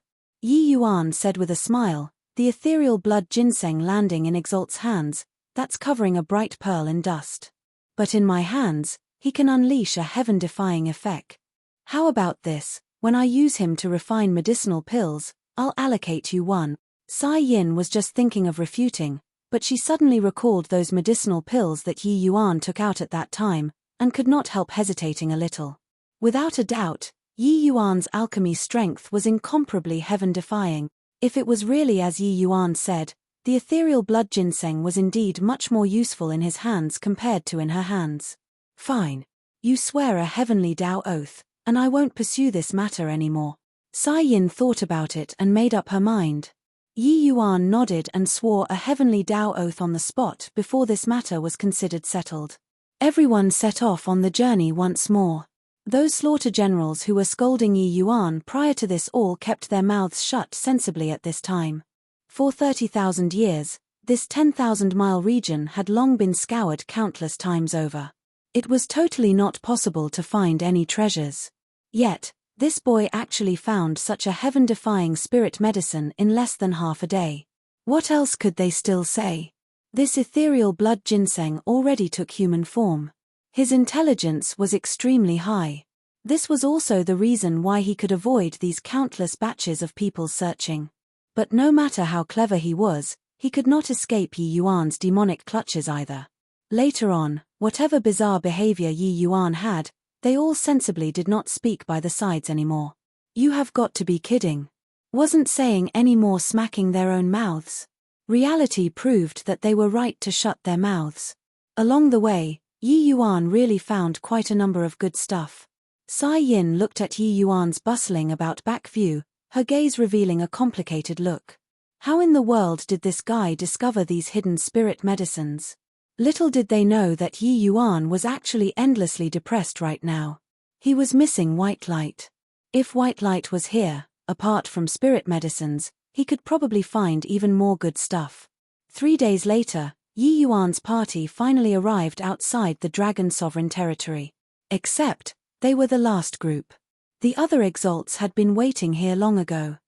Yi Yuan said with a smile, "The ethereal blood ginseng landing in Exalt's hands, that's covering a bright pearl in dust. But in my hands, he can unleash a heaven-defying effect. How about this, when I use him to refine medicinal pills, I'll allocate you one." Sai Yin was just thinking of refuting, but she suddenly recalled those medicinal pills that Yi Yuan took out at that time, and could not help hesitating a little. Without a doubt, Yi Yuan's alchemy strength was incomparably heaven-defying. If it was really as Yi Yuan said, the ethereal blood ginseng was indeed much more useful in his hands compared to in her hands. "Fine. You swear a heavenly Tao oath, and I won't pursue this matter anymore." Sai Yin thought about it and made up her mind. Yi Yuan nodded and swore a heavenly Tao oath on the spot before this matter was considered settled. Everyone set off on the journey once more. Those slaughter generals who were scolding Yi Yuan prior to this all kept their mouths shut sensibly at this time. For 30,000 years, this 10,000-mile region had long been scoured countless times over. It was totally not possible to find any treasures. Yet, this boy actually found such a heaven-defying spirit medicine in less than half a day. What else could they still say? This ethereal blood ginseng already took human form. His intelligence was extremely high. This was also the reason why he could avoid these countless batches of people searching. But no matter how clever he was, he could not escape Yi Yuan's demonic clutches either. Later on, whatever bizarre behavior Yi Yuan had, they all sensibly did not speak by the sides anymore. "You have got to be kidding." Wasn't saying any more smacking their own mouths. Reality proved that they were right to shut their mouths. Along the way, Yi Yuan really found quite a number of good stuff. Sai Yin looked at Yi Yuan's bustling about back view, her gaze revealing a complicated look. How in the world did this guy discover these hidden spirit medicines? Little did they know that Yi Yuan was actually endlessly depressed right now. He was missing white light. If white light was here, apart from spirit medicines, he could probably find even more good stuff. 3 days later, Yi Yuan's party finally arrived outside the Dragon Sovereign territory. Except, they were the last group. The other exalts had been waiting here long ago.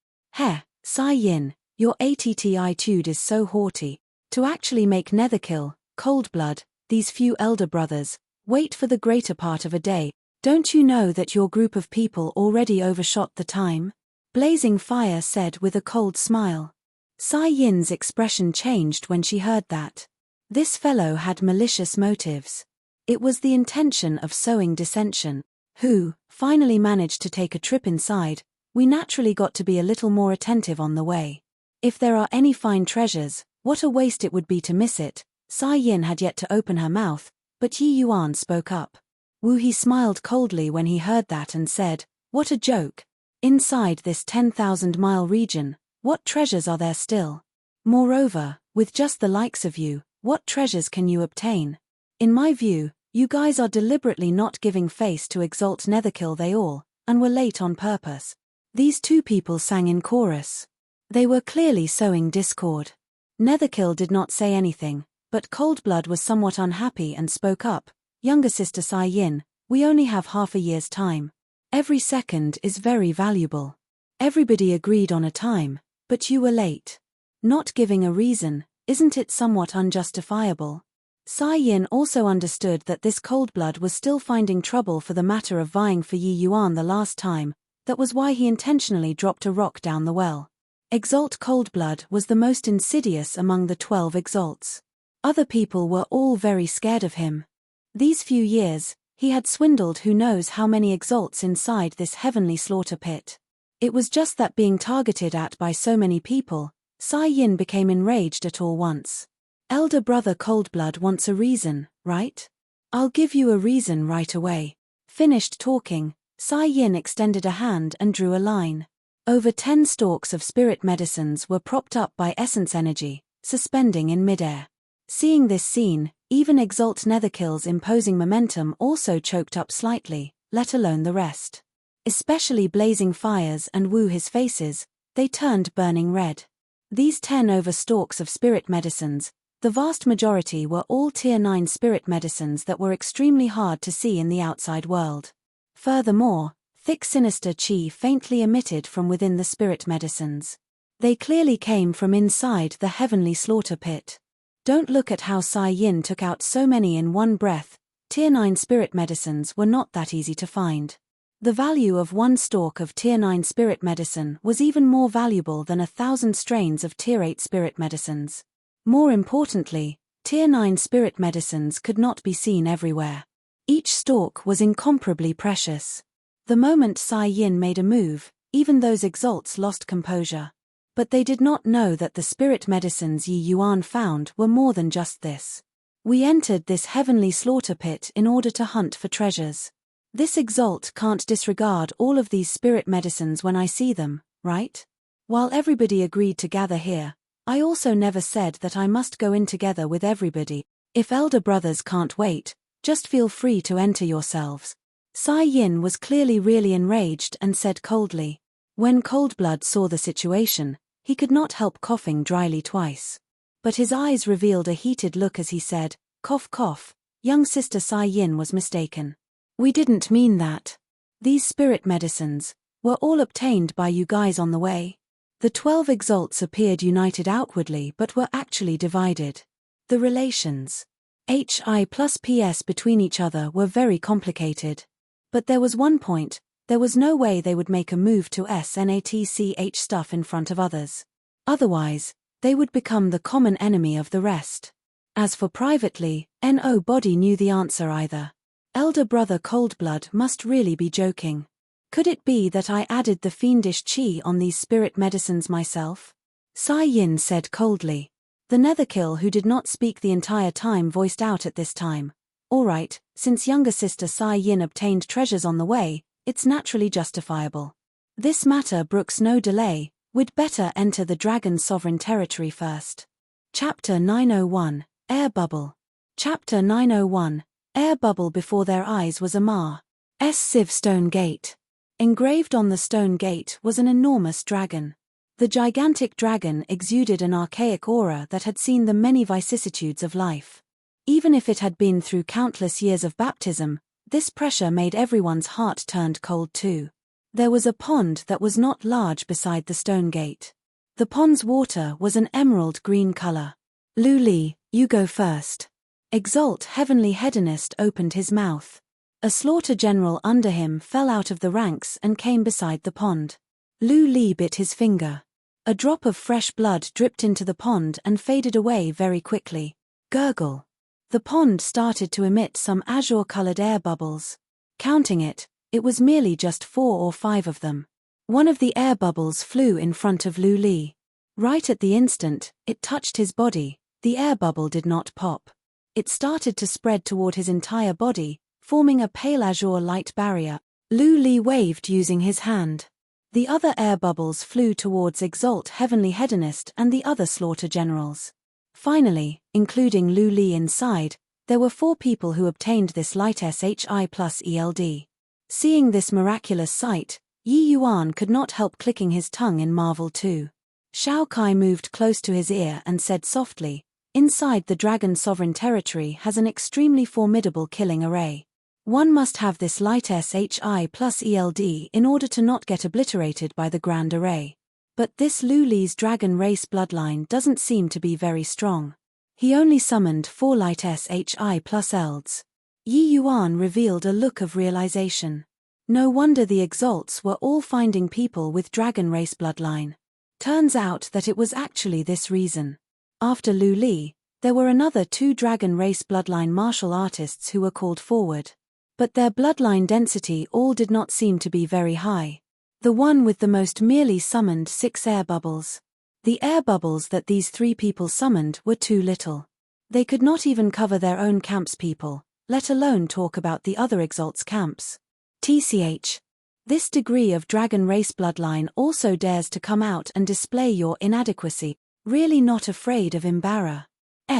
Sai Yin, your attitude is so haughty. To actually make Netherkill, Coldblood, these few elder brothers, wait for the greater part of a day. Don't you know that your group of people already overshot the time? Blazing Fire said with a cold smile. Sai Yin's expression changed when she heard that. This fellow had malicious motives. It was the intention of sowing dissension. Who finally managed to take a trip inside, we naturally got to be a little more attentive on the way. If there are any fine treasures, what a waste it would be to miss it. Sai Yin had yet to open her mouth, but Yi Yuan spoke up. Wu He smiled coldly when he heard that and said, "What a joke. Inside this 10,000-mile region, what treasures are there still? Moreover, with just the likes of you, what treasures can you obtain? In my view, you guys are deliberately not giving face to exalt Netherkill they all, and were late on purpose." These two people sang in chorus. They were clearly sowing discord. Netherkill did not say anything, but Coldblood was somewhat unhappy and spoke up. "Younger sister Sai Yin, We only have half a year's time. Every second is very valuable. Everybody agreed on a time, but you were late. Not giving a reason, isn't it somewhat unjustifiable? Sai Yin also understood that this coldblood was still finding trouble for the matter of vying for Yi Yuan the last time. That was why he intentionally dropped a rock down the well. Exalt Coldblood was the most insidious among the 12 exalts. Other people were all very scared of him. These few years, he had swindled who knows how many exalts inside this heavenly slaughter pit. It was just that being targeted at by so many people, Sai Yin became enraged at all once. Elder brother Coldblood wants a reason, right? I'll give you a reason right away. Finished talking, Sai Yin extended a hand and drew a line. Over 10 stalks of spirit medicines were propped up by essence energy, suspending in midair. Seeing this scene, even Exalt Netherkill's imposing momentum also choked up slightly, let alone the rest. Especially blazing fires and Wu his faces, they turned burning red. These 10 over stalks of spirit medicines, the vast majority were all Tier 9 spirit medicines that were extremely hard to see in the outside world. Furthermore, thick sinister qi faintly emitted from within the spirit medicines. They clearly came from inside the heavenly slaughter pit. Don't look at how Sai Yin took out so many in one breath. Tier 9 spirit medicines were not that easy to find. The value of one stalk of Tier 9 spirit medicine was even more valuable than 1,000 strains of Tier 8 spirit medicines. More importantly, Tier 9 spirit medicines could not be seen everywhere. Each stalk was incomparably precious. The moment Sai Yin made a move, even those exalts lost composure. But they did not know that the spirit medicines Yi Yuan found were more than just this. We entered this heavenly slaughter pit in order to hunt for treasures. This exalt can't disregard all of these spirit medicines when I see them, right? While everybody agreed to gather here, I also never said that I must go in together with everybody. If elder brothers can't wait, just feel free to enter yourselves. Sai Yin was clearly really enraged and said coldly. When Coldblood saw the situation, he could not help coughing dryly twice. But his eyes revealed a heated look as he said, cough cough, young sister Sai Yin was mistaken. We didn't mean that. These spirit medicines were all obtained by you guys on the way. The 12 exalts appeared united outwardly but were actually divided. The relations HI plus PS between each other were very complicated. But there was one point, there was no way they would make a move to SNATCH stuff in front of others. Otherwise, they would become the common enemy of the rest. As for privately, nobody knew the answer either. Elder brother Coldblood must really be joking. Could it be that I added the fiendish qi on these spirit medicines myself? Sai Yin said coldly. The Netherkill, who did not speak the entire time, voiced out at this time. Alright, since younger sister Sai Yin obtained treasures on the way, it's naturally justifiable. This matter brooks no delay, we'd better enter the Dragon Sovereign territory first. Chapter 901, Air Bubble. Chapter 901, Air Bubble. Before their eyes was a massive stone gate. Engraved on the stone gate was an enormous dragon. The gigantic dragon exuded an archaic aura that had seen the many vicissitudes of life. Even if it had been through countless years of baptism, this pressure made everyone's heart turned cold too. There was a pond that was not large beside the stone gate. The pond's water was an emerald green color. Lu Li, you go first. Exalt Heavenly Hedonist opened his mouth. A slaughter general under him fell out of the ranks and came beside the pond. Lu Li bit his finger. A drop of fresh blood dripped into the pond and faded away very quickly. Gurgle. The pond started to emit some azure-colored air bubbles. Counting it, it was merely just 4 or 5 of them. One of the air bubbles flew in front of Lu Li. Right at the instant it touched his body, the air bubble did not pop. It started to spread toward his entire body, forming a pale azure light barrier. Lu Li waved using his hand. The other air bubbles flew towards Exalt Heavenly Hedonist and the other slaughter generals. Finally, including Lu Li inside, there were 4 people who obtained this light SHI plus ELD. Seeing this miraculous sight, Yi Yuan could not help clicking his tongue in marvel too. Shao Kai moved close to his ear and said softly, inside the Dragon Sovereign territory has an extremely formidable killing array. One must have this light SHI plus ELD in order to not get obliterated by the Grand Array. But this Lu Li's dragon race bloodline doesn't seem to be very strong. He only summoned 4 light SHI plus ELDs. Yi Yuan revealed a look of realization. No wonder the Exalts were all finding people with dragon race bloodline. Turns out that it was actually this reason. After Lu Li, there were another 2 dragon race bloodline martial artists who were called forward. But their bloodline density all did not seem to be very high. The one with the most merely summoned 6 air bubbles. The air bubbles that these 3 people summoned were too little. They could not even cover their own camp's people, let alone talk about the other Exalts' camps. TCH. This degree of dragon race bloodline also dares to come out and display your inadequacy, really not afraid of Imbara.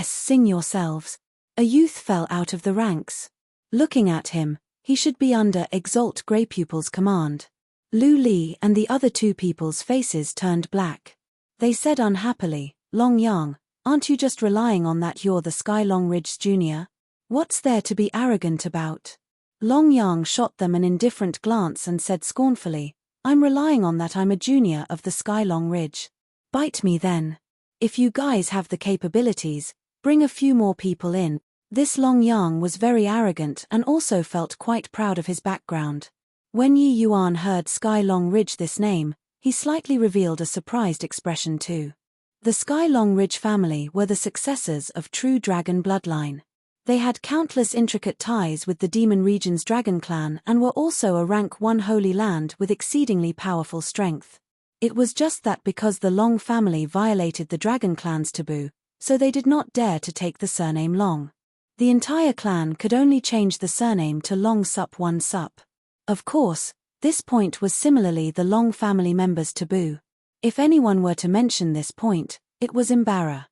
Sing yourselves. A youth fell out of the ranks. Looking at him, he should be under Exalt Grey Pupil's command. Lu Li and the other 2 people's faces turned black. They said unhappily, Long Yang, aren't you just relying on that you're the Sky Long Ridge's junior? What's there to be arrogant about? Long Yang shot them an indifferent glance and said scornfully, I'm relying on that I'm a junior of the Sky Long Ridge. Bite me then. If you guys have the capabilities, bring a few more people in. This Long Yang was very arrogant and also felt quite proud of his background. When Yi Yuan heard Sky Long Ridge this name, he slightly revealed a surprised expression too. The Sky Long Ridge family were the successors of true dragon bloodline. They had countless intricate ties with the Demon Region's dragon clan and were also a rank 1 holy land with exceedingly powerful strength. It was just that because the Long family violated the dragon clan's taboo, so they did not dare to take the surname Long. The entire clan could only change the surname to Long Sup 1 Sup. Of course, this point was similarly the Long family members' taboo. If anyone were to mention this point, it was Imbara.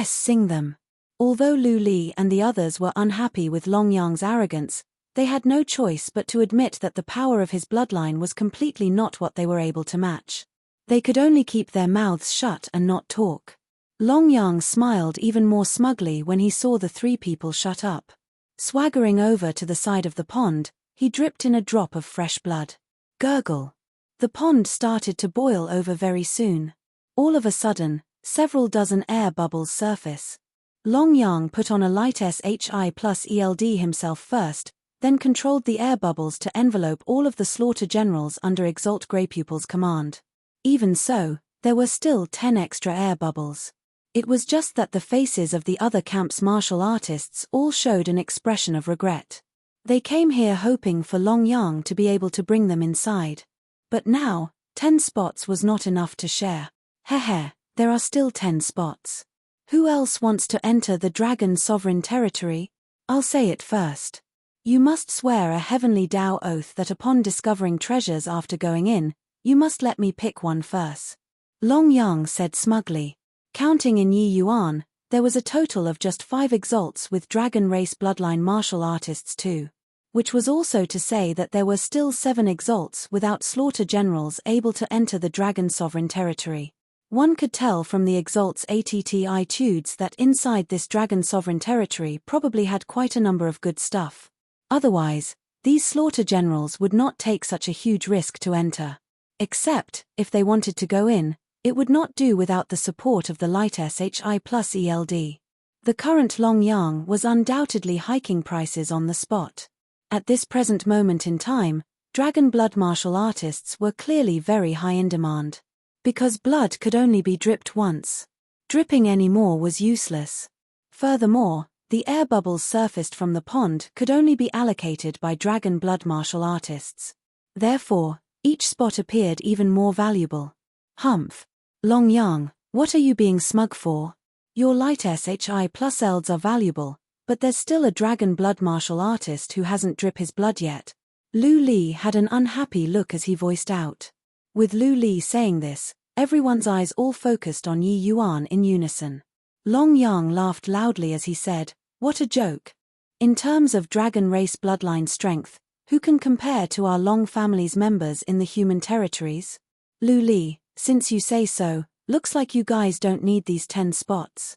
Sing them. Although Lu Li and the others were unhappy with Long Yang's arrogance, they had no choice but to admit that the power of his bloodline was completely not what they were able to match. They could only keep their mouths shut and not talk. Long Yang smiled even more smugly when he saw the 3 people shut up. Swaggering over to the side of the pond, he dripped in a drop of fresh blood. Gurgle. The pond started to boil over very soon. All of a sudden, several dozen air bubbles surface. Long Yang put on a light SHI plus ELD himself first, then controlled the air bubbles to envelope all of the slaughter generals under Exalt Grey Pupil's command. Even so, there were still 10 extra air bubbles. It was just that the faces of the other camp's martial artists all showed an expression of regret. They came here hoping for Long Yang to be able to bring them inside. But now, 10 spots was not enough to share. Heh, there are still 10 spots. Who else wants to enter the Dragon Sovereign territory? I'll say it first. You must swear a heavenly Tao oath that upon discovering treasures after going in, you must let me pick one first. Long Yang said smugly. Counting in Yi Yuan, there was a total of just 5 Exalts with Dragon Race bloodline martial artists too. Which was also to say that there were still 7 Exalts without slaughter generals able to enter the Dragon Sovereign territory. One could tell from the Exalts' attitudes that inside this Dragon Sovereign territory probably had quite a number of good stuff. Otherwise, these slaughter generals would not take such a huge risk to enter. Except, if they wanted to go in, it would not do without the support of the light SHI plus ELD. The current Long Yang was undoubtedly hiking prices on the spot. At this present moment in time, Dragon Blood martial artists were clearly very high in demand. Because blood could only be dripped once. Dripping any more was useless. Furthermore, the air bubbles surfaced from the pond could only be allocated by Dragon Blood martial artists. Therefore, each spot appeared even more valuable. Humph. Long Yang, what are you being smug for? Your light SHI plus ELDs are valuable, but there's still a Dragon Blood martial artist who hasn't dripped his blood yet. Lu Li had an unhappy look as he voiced out. With Lu Li saying this, everyone's eyes all focused on Yi Yuan in unison. Long Yang laughed loudly as he said, what a joke. In terms of Dragon Race bloodline strength, who can compare to our Long family's members in the human territories? Lu Li, since you say so, looks like you guys don't need these 10 spots.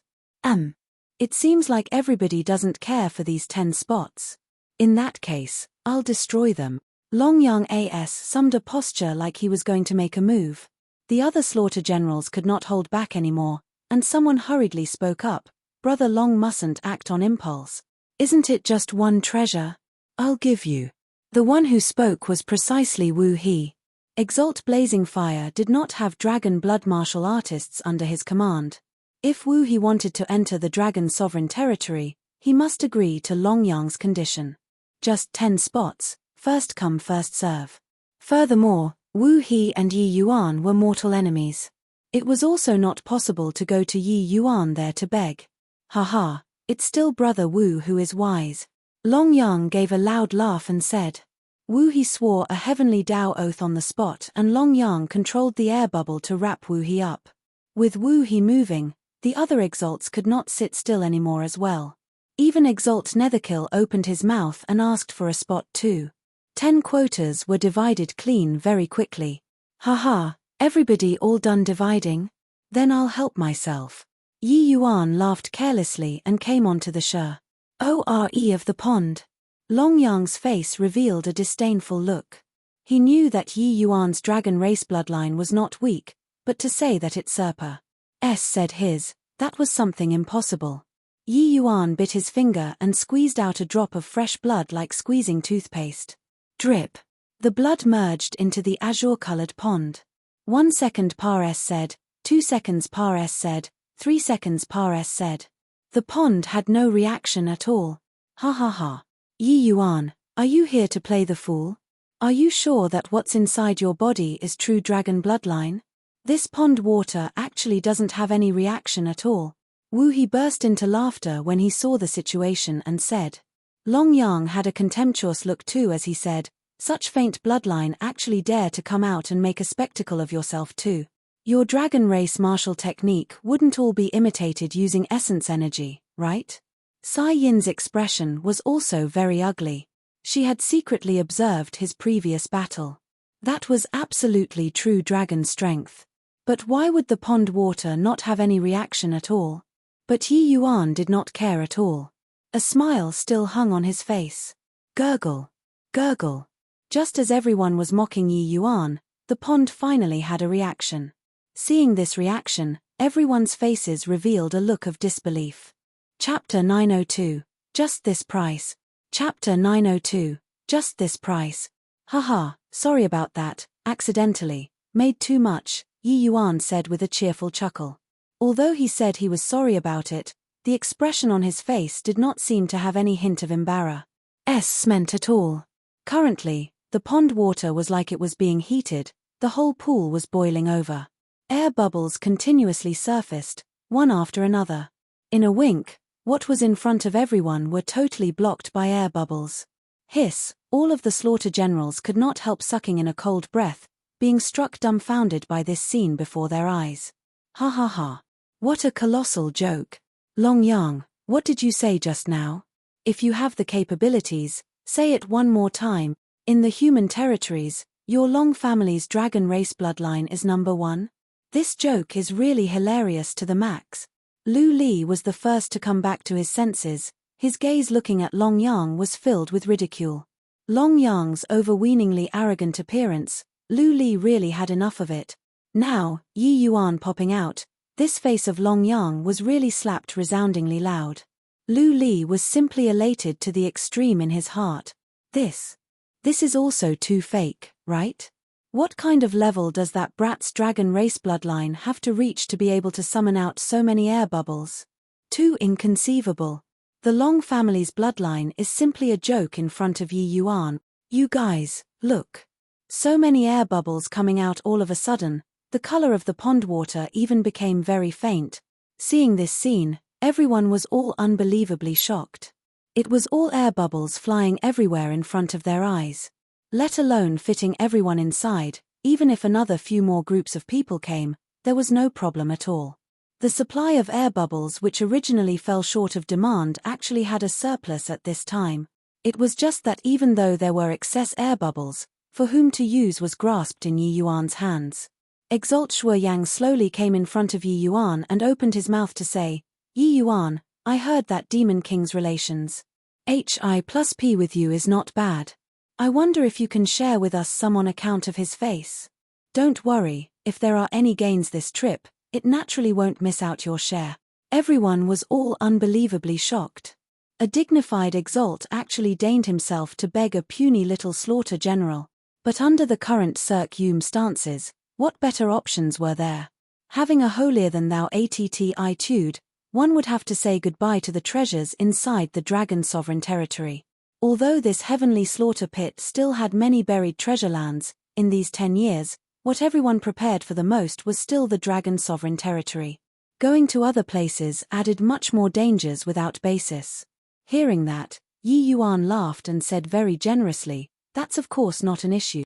It seems like everybody doesn't care for these 10 spots. In that case, I'll destroy them. Long Yang assumed a posture like he was going to make a move. The other slaughter generals could not hold back anymore, and someone hurriedly spoke up. Brother Long mustn't act on impulse. Isn't it just one treasure? I'll give you. The one who spoke was precisely Wu He. Exalt Blazing Fire did not have dragon blood martial artists under his command. If Wu He wanted to enter the dragon's sovereign territory, he must agree to Long Yang's condition. Just 10 spots, first come first serve. Furthermore, Wu He and Yi Yuan were mortal enemies. It was also not possible to go to Yi Yuan there to beg. Haha, it's still Brother Wu who is wise. Long Yang gave a loud laugh and said. Wu He swore a heavenly Tao oath on the spot, and Long Yang controlled the air bubble to wrap Wu He up. With Wu He moving, the other exalts could not sit still anymore as well. Even Exalt Netherkill opened his mouth and asked for a spot too. 10 quotas were divided clean very quickly. Haha, everybody all done dividing? Then I'll help myself. Yi Yuan laughed carelessly and came onto the shore. Ore of the pond. Long Yang's face revealed a disdainful look. He knew that Yi Yuan's dragon race bloodline was not weak, but to say that it said his, that was something impossible. Yi Yuan bit his finger and squeezed out a drop of fresh blood like squeezing toothpaste. Drip. The blood merged into the azure-colored pond. 1 second Par said, 2 seconds Par said, 3 seconds Par said. The pond had no reaction at all. Ha ha ha. Yi Yuan, are you here to play the fool? Are you sure that what's inside your body is true dragon bloodline? This pond water actually doesn't have any reaction at all. Wu He burst into laughter when he saw the situation and said. Long Yang had a contemptuous look too as he said, such faint bloodline actually dare to come out and make a spectacle of yourself too. Your dragon race martial technique wouldn't all be imitated using essence energy, right? Sai Yin's expression was also very ugly. She had secretly observed his previous battle. That was absolutely true dragon strength. But why would the pond water not have any reaction at all? But Yi Yuan did not care at all. A smile still hung on his face. Gurgle. Gurgle. Just as everyone was mocking Yi Yuan, the pond finally had a reaction. Seeing this reaction, everyone's faces revealed a look of disbelief. Chapter 902. Just this price. Chapter 902. Just this price. Haha, sorry about that, accidentally. Made too much, Yi Yuan said with a cheerful chuckle. Although he said he was sorry about it, the expression on his face did not seem to have any hint of embarrassment at all. Currently, the pond water was like it was being heated, the whole pool was boiling over. Air bubbles continuously surfaced, one after another. In a wink, what was in front of everyone were totally blocked by air bubbles. Hiss, all of the slaughter generals could not help sucking in a cold breath, being struck dumbfounded by this scene before their eyes. Ha ha ha. What a colossal joke. Long Yang, what did you say just now? If you have the capabilities, say it one more time. In the human territories, your Long family's dragon race bloodline is number 1? This joke is really hilarious to the max. Lu Li was the first to come back to his senses. His gaze looking at Long Yang was filled with ridicule. Long Yang's overweeningly arrogant appearance, Lu Li really had enough of it. Now, Yi Yuan popping out, this face of Long Yang was really slapped resoundingly loud. Lu Li was simply elated to the extreme in his heart. This is also too fake, right? What kind of level does that brat's dragon race bloodline have to reach to be able to summon out so many air bubbles? Too inconceivable. The Long family's bloodline is simply a joke in front of Yi Yuan. You guys, look. So many air bubbles coming out all of a sudden, the color of the pond water even became very faint. Seeing this scene, everyone was all unbelievably shocked. It was all air bubbles flying everywhere in front of their eyes. Let alone fitting everyone inside, even if another few more groups of people came, there was no problem at all. The supply of air bubbles which originally fell short of demand actually had a surplus at this time. It was just that even though there were excess air bubbles, for whom to use was grasped in Yi Yuan's hands. Exalt Shuoyang slowly came in front of Yi Yuan and opened his mouth to say, Yi Yuan, I heard that Demon King's relations. HI plus P with you is not bad. I wonder if you can share with us some on account of his face. Don't worry, if there are any gains this trip, it naturally won't miss out your share. Everyone was all unbelievably shocked. A dignified exalt actually deigned himself to beg a puny little slaughter general. But under the current circumstances, what better options were there? Having a holier-than-thou attitude, one would have to say goodbye to the treasures inside the dragon sovereign territory. Although this heavenly slaughter pit still had many buried treasure lands, in these 10 years, what everyone prepared for the most was still the dragon sovereign territory. Going to other places added much more dangers without basis. Hearing that, Yi Yuan laughed and said very generously, "That's of course not an issue.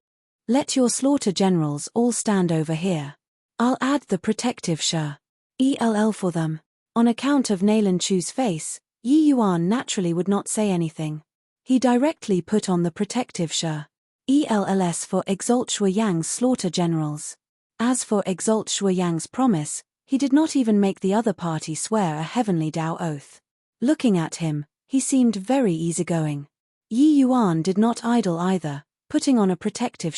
Let your slaughter generals all stand over here. I'll add the protective ELL for them." On account of Nalan Chu's face, Yi Yuan naturally would not say anything. He directly put on the protective ELLS for Exalt Shuoyang's slaughter generals. As for Exalt Shuoyang's promise, he did not even make the other party swear a heavenly Tao oath. Looking at him, he seemed very easygoing. Yi Yuan did not idle either, putting on a protective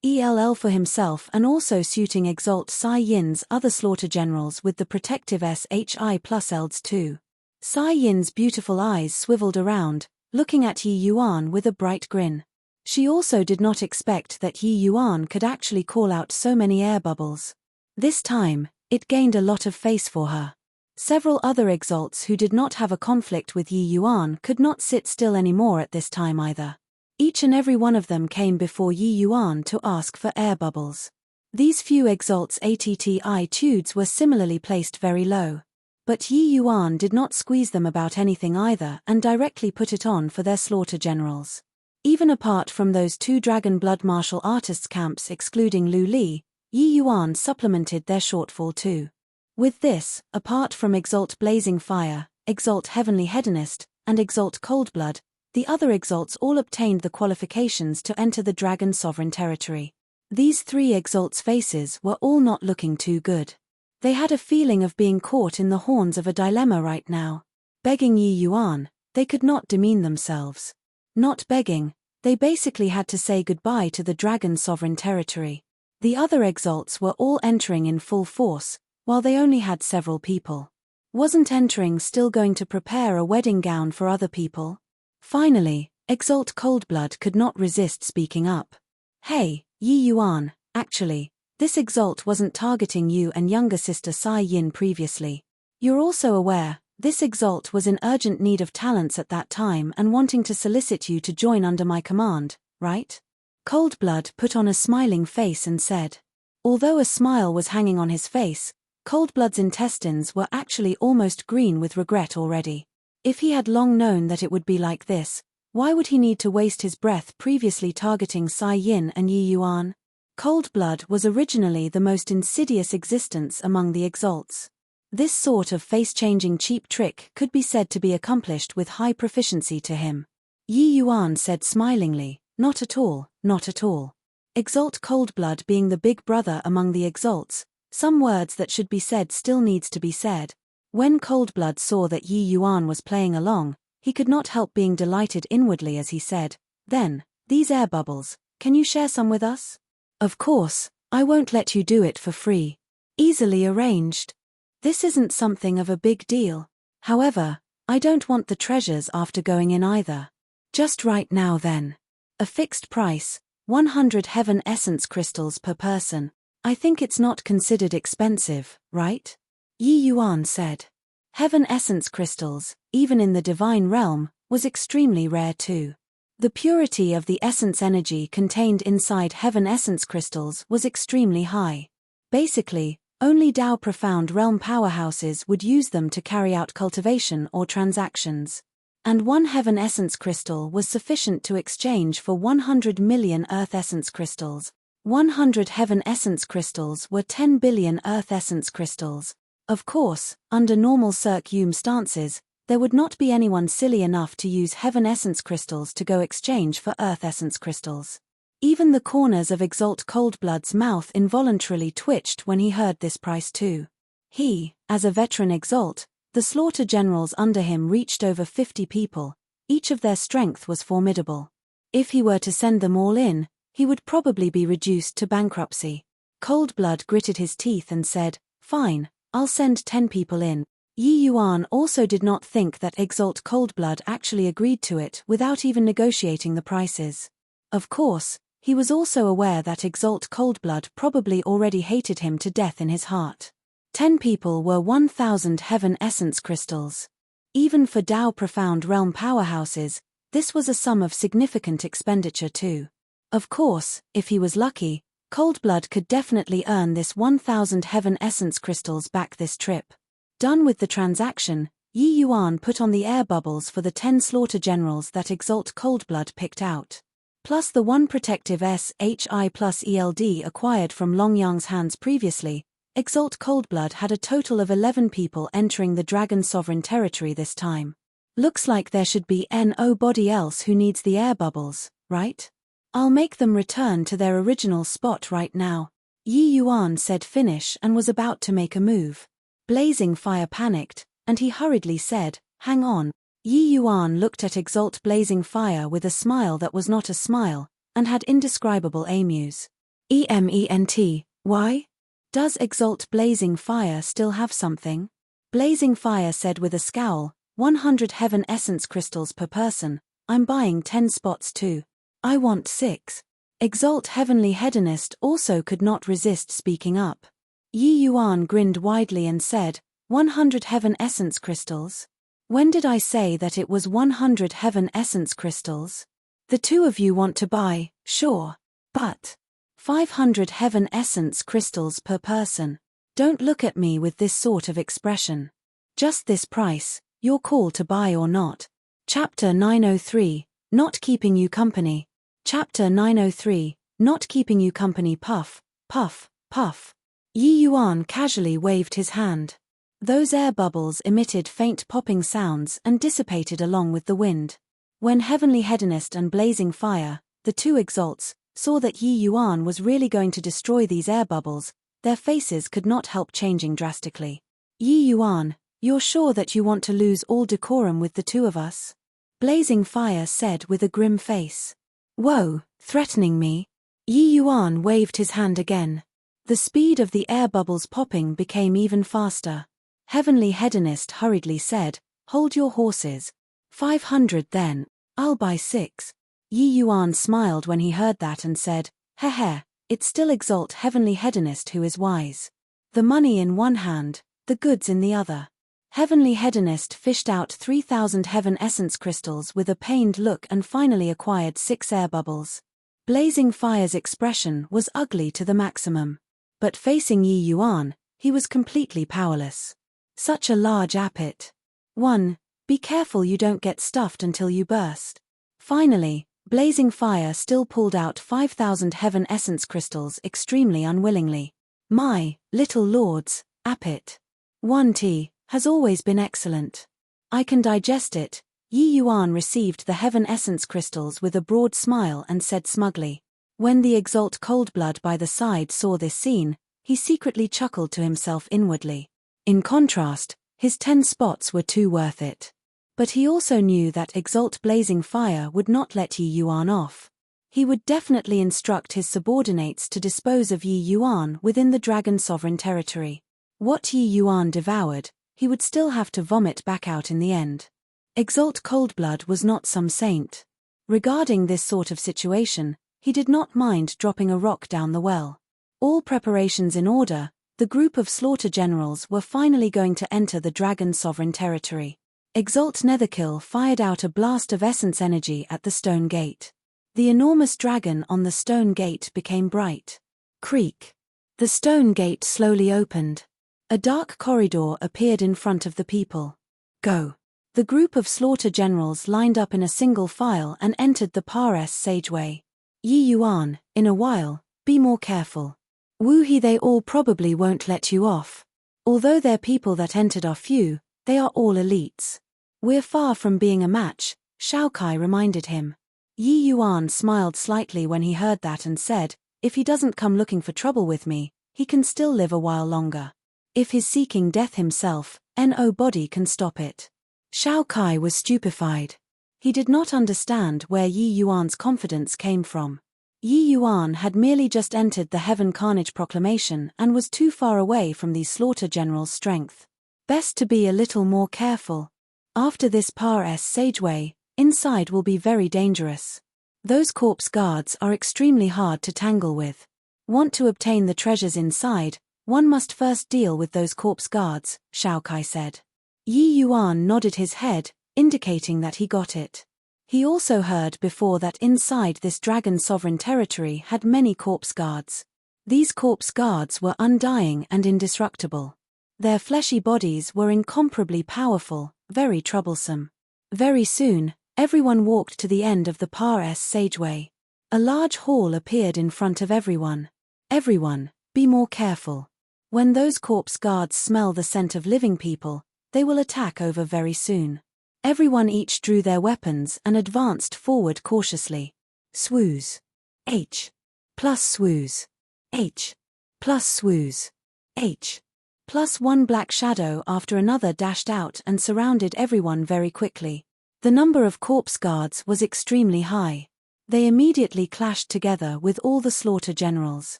ELL for himself and also suiting Exalt Sai Yin's other slaughter generals with the protective SHI plus ELDS too. Sai Yin's beautiful eyes swiveled around, looking at Yi Yuan with a bright grin. She also did not expect that Yi Yuan could actually call out so many air bubbles. This time, it gained a lot of face for her. Several other exalts who did not have a conflict with Yi Yuan could not sit still anymore at this time either. Each and every one of them came before Yi Yuan to ask for air bubbles. These few exalts' attitudes were similarly placed very low. But Yi Yuan did not squeeze them about anything either and directly put it on for their slaughter generals. Even apart from those 2 dragon blood martial artists camps excluding Lu Li, Yi Yuan supplemented their shortfall too. With this, apart from Exalt Blazing Fire, Exalt Heavenly Hedonist, and Exalt Coldblood, the other exalts all obtained the qualifications to enter the dragon sovereign territory. These 3 exalts' faces were all not looking too good. They had a feeling of being caught in the horns of a dilemma right now. Begging Yi Yuan, they could not demean themselves. Not begging, they basically had to say goodbye to the dragon sovereign territory. The other exalts were all entering in full force, while they only had several people. Wasn't entering still going to prepare a wedding gown for other people? Finally, Exalt Coldblood could not resist speaking up. "Hey, Yi Yuan, actually, this exalt wasn't targeting you and younger sister Sai Yin previously. You're also aware, this exalt was in urgent need of talents at that time and wanting to solicit you to join under my command, right?" Coldblood put on a smiling face and said. Although a smile was hanging on his face, Coldblood's intestines were actually almost green with regret already. If he had long known that it would be like this, why would he need to waste his breath previously targeting Sai Yin and Yi Yuan? Coldblood was originally the most insidious existence among the exalts. This sort of face-changing cheap trick could be said to be accomplished with high proficiency to him. Yi Yuan said smilingly, "Not at all, not at all." Exalt Coldblood being the big brother among the exalts, some words that should be said still needs to be said. When Coldblood saw that Yi Yuan was playing along, he could not help being delighted inwardly as he said, "Then, these air bubbles, can you share some with us?" "Of course, I won't let you do it for free. Easily arranged. This isn't something of a big deal. However, I don't want the treasures after going in either. Just right now then. A fixed price, 100 heaven essence crystals per person. I think it's not considered expensive, right?" Yi Yuan said. Heaven essence crystals, even in the divine realm, was extremely rare too. The purity of the essence energy contained inside heaven essence crystals was extremely high. Basically, only Tao profound realm powerhouses would use them to carry out cultivation or transactions. And 1 heaven essence crystal was sufficient to exchange for 100 million earth essence crystals. 100 heaven essence crystals were 10 billion earth essence crystals. Of course, under normal circumstances, there would not be anyone silly enough to use heaven essence crystals to go exchange for earth essence crystals. Even the corners of Exalt Coldblood's mouth involuntarily twitched when he heard this price too. He, as a veteran exalt, the slaughter generals under him reached over 50 people, Each of their strength was formidable. If he were to send them all in, he would probably be reduced to bankruptcy. Coldblood gritted his teeth and said, "Fine, I'll send 10 people in." Yi Yuan also did not think that Exalt Coldblood actually agreed to it without even negotiating the prices. Of course, he was also aware that Exalt Coldblood probably already hated him to death in his heart. 10 people were 1,000 heaven essence crystals. Even for Dao Profound Realm powerhouses, this was a sum of significant expenditure too. Of course, if he was lucky, Coldblood could definitely earn this 1,000 heaven essence crystals back this trip. Done with the transaction, Yi Yuan put on the air bubbles for the 10 slaughter generals that Exalt Coldblood picked out. Plus the 1 protective SHI plus ELD acquired from Longyang's hands previously, Exalt Coldblood had a total of 11 people entering the Dragon Sovereign territory this time. Looks like there should be nobody else who needs the air bubbles, right? I'll make them return to their original spot right now. Yi Yuan said finish and was about to make a move. Blazing Fire panicked, and he hurriedly said, "Hang on." Yi Yuan looked at Exalt Blazing Fire with a smile that was not a smile, and had indescribable amuse. EMENT, why? Does Exalt Blazing Fire still have something? Blazing Fire said with a scowl, 100 heaven essence crystals per person, I'm buying 10 spots too. I want 6. Exalt Heavenly Hedonist also could not resist speaking up. Yi Yuan grinned widely and said, 100 heaven essence crystals? When did I say that it was 100 heaven essence crystals? The two of you want to buy, sure. But 500 heaven essence crystals per person. Don't look at me with this sort of expression. Just this price, your call to buy or not. Chapter 903, Not Keeping You Company. Chapter 903, Not Keeping You Company. Puff, puff, puff. Yi Yuan casually waved his hand. Those air bubbles emitted faint popping sounds and dissipated along with the wind. When Heavenly Hedonist and Blazing Fire, the two exalts, saw that Yi Yuan was really going to destroy these air bubbles, their faces could not help changing drastically. Yi Yuan, you're sure that you want to lose all decorum with the two of us? Blazing Fire said with a grim face. Whoa, threatening me? Yi Yuan waved his hand again. The speed of the air bubbles popping became even faster. Heavenly Hedonist hurriedly said, hold your horses. 500 then, I'll buy 6. Yi Yuan smiled when he heard that and said, heh, it's still Exalt Heavenly Hedonist who is wise. The money in one hand, the goods in the other. Heavenly Hedonist fished out 3,000 heaven essence crystals with a pained look and finally acquired 6 air bubbles. Blazing Fire's expression was ugly to the maximum. But facing Yi Yuan, he was completely powerless. Such a large appet. 1. Be careful you don't get stuffed until you burst. Finally, Blazing Fire still pulled out 5,000 heaven essence crystals extremely unwillingly. My, little lords, appet. 1T, has always been excellent. I can digest it. Yi Yuan received the heaven essence crystals with a broad smile and said smugly. When the Exalt Coldblood by the side saw this scene, he secretly chuckled to himself inwardly. In contrast, his 10 spots were too worth it. But he also knew that Exalt Blazing Fire would not let Yi Yuan off. He would definitely instruct his subordinates to dispose of Yi Yuan within the Dragon Sovereign territory. What Yi Yuan devoured, he would still have to vomit back out in the end. Exalt Coldblood was not some saint. Regarding this sort of situation, he did not mind dropping a rock down the well. All preparations in order, the group of slaughter generals were finally going to enter the Dragon Sovereign territory. Exalt Netherkill fired out a blast of essence energy at the stone gate. The enormous dragon on the stone gate became bright. Creak. The stone gate slowly opened. A dark corridor appeared in front of the people. Go. The group of slaughter generals lined up in a single file and entered the Pares Sageway. Yi Yuan, in a while, be more careful. Woohee, they all probably won't let you off. Although their people that entered are few, they are all elites. We're far from being a match, Shao Kai reminded him. Yi Yuan smiled slightly when he heard that and said, if he doesn't come looking for trouble with me, he can still live a while longer. If he's seeking death himself, nobody can stop it. Shao Kai was stupefied. He did not understand where Yi Yuan's confidence came from. Yi Yuan had merely just entered the Heaven Carnage proclamation and was too far away from these slaughter generals' strength. Best to be a little more careful. After this passageway, inside will be very dangerous. Those corpse guards are extremely hard to tangle with. Want to obtain the treasures inside, one must first deal with those corpse guards, Shao Kai said. Yi Yuan nodded his head, indicating that he got it. He also heard before that inside this dragon sovereign territory had many corpse guards. These corpse guards were undying and indestructible. Their fleshy bodies were incomparably powerful, very troublesome. Very soon, everyone walked to the end of the passageway. A large hall appeared in front of everyone. Everyone, be more careful. When those corpse guards smell the scent of living people, they will attack over very soon. Everyone each drew their weapons and advanced forward cautiously. Swooze. H. Plus swooze. H. Plus swooze. H. Plus one black shadow after another dashed out and surrounded everyone very quickly. The number of corpse guards was extremely high. They immediately clashed together with all the slaughter generals.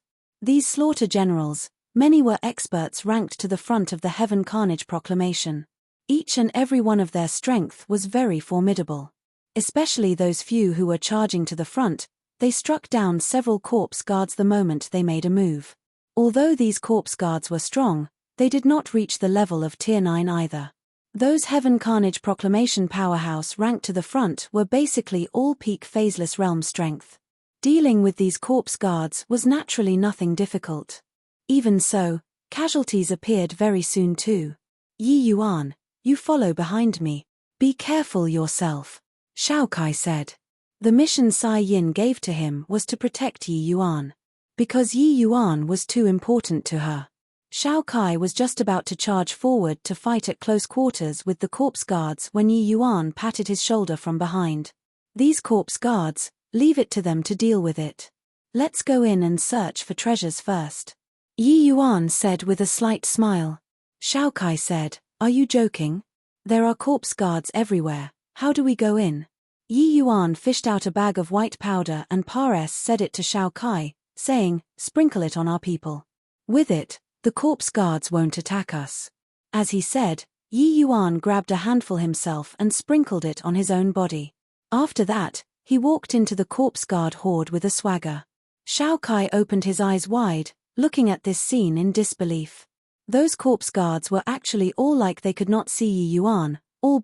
These slaughter generals, many were experts ranked to the front of the Heaven Carnage proclamation. Each and every one of their strength was very formidable. Especially those few who were charging to the front, they struck down several corpse guards the moment they made a move. Although these corpse guards were strong, they did not reach the level of Tier 9 either. Those Heaven Carnage proclamation powerhouse ranked to the front were basically all peak phaseless realm strength. Dealing with these corpse guards was naturally nothing difficult. Even so, casualties appeared very soon too. Yi Yuan, you follow behind me. Be careful yourself, Shao Kai said. The mission Sai Yin gave to him was to protect Yi Yuan. Because Yi Yuan was too important to her. Shao Kai was just about to charge forward to fight at close quarters with the corpse guards when Yi Yuan patted his shoulder from behind. These corpse guards, leave it to them to deal with it. Let's go in and search for treasures first. Yi Yuan said with a slight smile. Shao Kai said, are you joking? There are corpse guards everywhere, how do we go in? Yi Yuan fished out a bag of white powder and said it to Shao Kai, saying, sprinkle it on our people. With it, the corpse guards won't attack us. As he said, Yi Yuan grabbed a handful himself and sprinkled it on his own body. After that, he walked into the corpse guard horde with a swagger. Shao Kai opened his eyes wide, looking at this scene in disbelief. Those corpse guards were actually all like they could not see Yi Yuan, all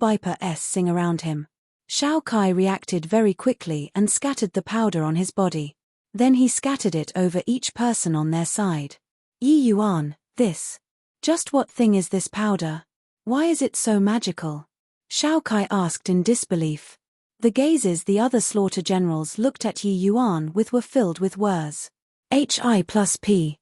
sing around him. Shao Kai reacted very quickly and scattered the powder on his body. Then he scattered it over each person on their side. Yi Yuan, this. Just what thing is this powder? Why is it so magical? Shao Kai asked in disbelief. The gazes the other slaughter generals looked at Yi Yuan with were filled with words. HI+P.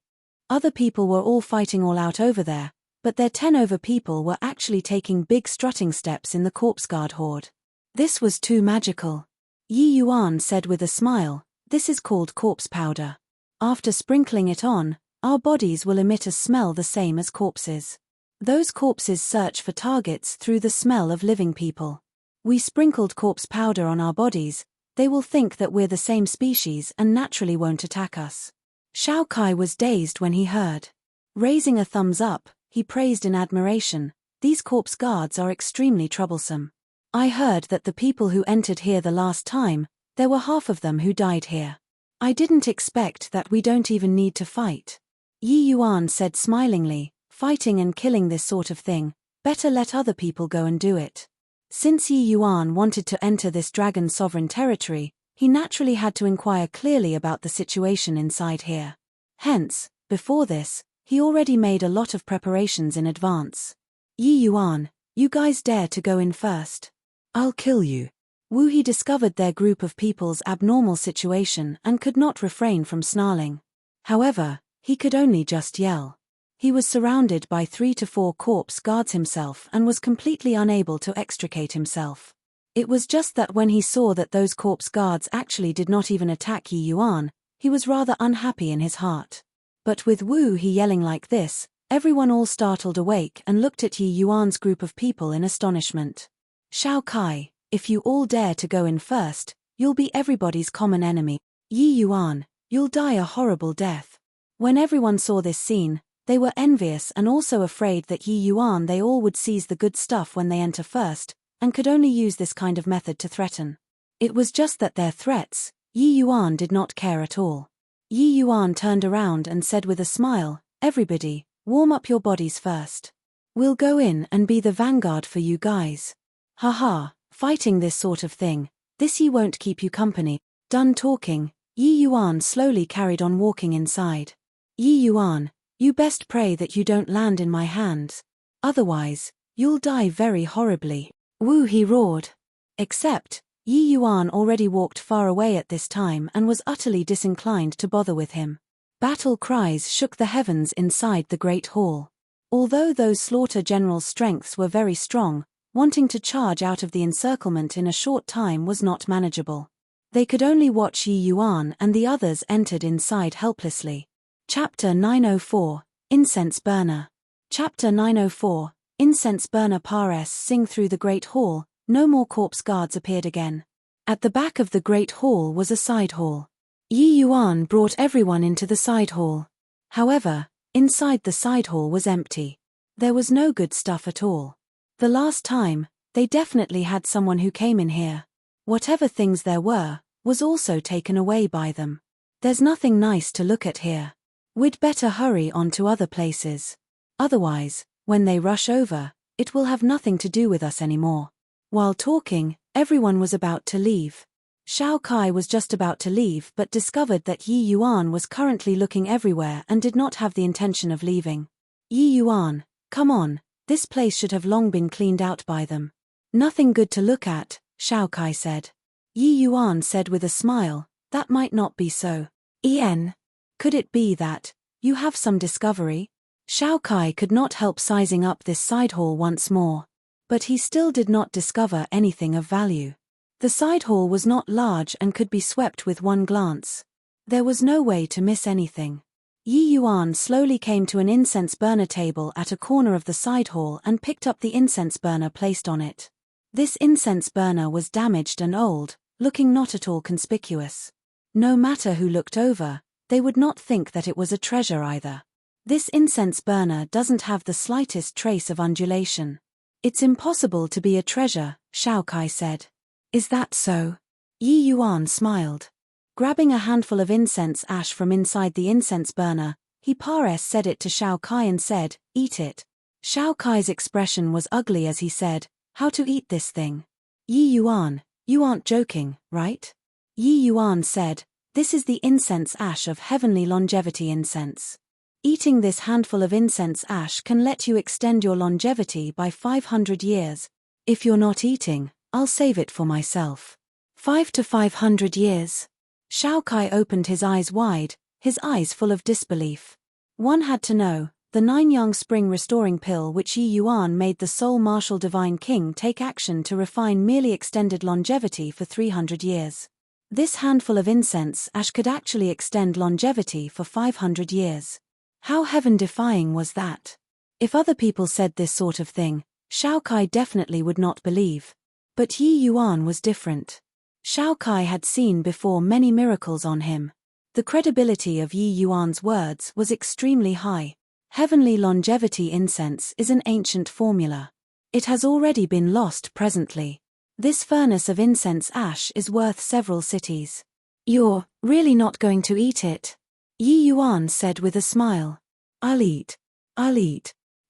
Other people were all fighting all out over there, but their 10 over people were actually taking big strutting steps in the corpse guard horde. This was too magical. Yi Yuan said with a smile, this is called corpse powder. After sprinkling it on, our bodies will emit a smell the same as corpses. Those corpses search for targets through the smell of living people. We sprinkled corpse powder on our bodies, they will think that we're the same species and naturally won't attack us. Shao Kai was dazed when he heard. Raising a thumbs up, he praised in admiration, these corpse guards are extremely troublesome. I heard that the people who entered here the last time, there were half of them who died here. I didn't expect that we don't even need to fight. Yi Yuan said smilingly, fighting and killing this sort of thing, better let other people go and do it. Since Yi Yuan wanted to enter this dragon sovereign territory, he naturally had to inquire clearly about the situation inside here. Hence, before this, he already made a lot of preparations in advance. Yi Yuan, you guys dare to go in first. I'll kill you. Wu He discovered their group of people's abnormal situation and could not refrain from snarling. However, he could only just yell. He was surrounded by 3 to 4 corpse guards himself and was completely unable to extricate himself. It was just that when he saw that those corpse guards actually did not even attack Yi Yuan, he was rather unhappy in his heart. But with Wu He yelling like this, everyone all startled awake and looked at Yi Yuan's group of people in astonishment. Shao Kai, If you all dare to go in first, you'll be everybody's common enemy. Yi Yuan, you'll die a horrible death. When everyone saw this scene, they were envious and also afraid that Yi Yuan they all would seize the good stuff when they enter first, and could only use this kind of method to threaten. It was just that their threats, Yi Yuan did not care at all. Yi Yuan turned around and said with a smile, "Everybody, warm up your bodies first. We'll go in and be the vanguard for you guys. Haha, fighting this sort of thing, this Yi won't keep you company." Done talking, Yi Yuan slowly carried on walking inside. "Yi Yuan, you best pray that you don't land in my hands. Otherwise, you'll die very horribly." "Woo," he roared. Except, Yi Yuan already walked far away at this time and was utterly disinclined to bother with him. Battle cries shook the heavens inside the great hall. Although those slaughter generals' strengths were very strong, wanting to charge out of the encirclement in a short time was not manageable. They could only watch Yi Yuan and the others entered inside helplessly. Chapter 904, Incense Burner. Chapter 904, Incense Burner. Pares sing through the great hall, no more corpse guards appeared again. At the back of the great hall was a side hall. Yi Yuan brought everyone into the side hall. However, inside the side hall was empty. There was no good stuff at all. The last time, they definitely had someone who came in here. Whatever things there were, was also taken away by them. There's nothing nice to look at here. We'd better hurry on to other places. Otherwise, when they rush over, it will have nothing to do with us anymore. While talking, everyone was about to leave. Shao Kai was just about to leave but discovered that Yi Yuan was currently looking everywhere and did not have the intention of leaving. "Yi Yuan, come on, this place should have long been cleaned out by them." "Nothing good to look at," Shao Kai said. Yi Yuan said with a smile, "That might not be so. En. Could it be that you have some discovery?" Shao Kai could not help sizing up this side hall once more. But he still did not discover anything of value. The side hall was not large and could be swept with one glance. There was no way to miss anything. Yi Yuan slowly came to an incense burner table at a corner of the side hall and picked up the incense burner placed on it. This incense burner was damaged and old, looking not at all conspicuous. No matter who looked over, they would not think that it was a treasure either. This incense burner doesn't have the slightest trace of undulation. "It's impossible to be a treasure," Shao Kai said. "Is that so?" Yi Yuan smiled. Grabbing a handful of incense ash from inside the incense burner, he said it to Shao Kai and said, "Eat it." Shao Kai's expression was ugly as he said, "How to eat this thing?" "Yi Yuan, you aren't joking, right?" Yi Yuan said, "This is the incense ash of heavenly longevity incense. Eating this handful of incense ash can let you extend your longevity by 500 years. If you're not eating, I'll save it for myself." 5 to 500 years. Shao Kai opened his eyes wide, his eyes full of disbelief. One had to know, the 9-Yang Spring Restoring Pill which Yi Yuan made the Soul Martial Divine King take action to refine merely extended longevity for 300 years. This handful of incense ash could actually extend longevity for 500 years. How heaven-defying was that? If other people said this sort of thing, Shao Kai definitely would not believe. But Yi Yuan was different. Shao Kai had seen before many miracles on him. The credibility of Yi Yuan's words was extremely high. Heavenly longevity incense is an ancient formula. It has already been lost presently. This furnace of incense ash is worth several cities. "You're really not going to eat it?" Yi Yuan said with a smile. I'll eat.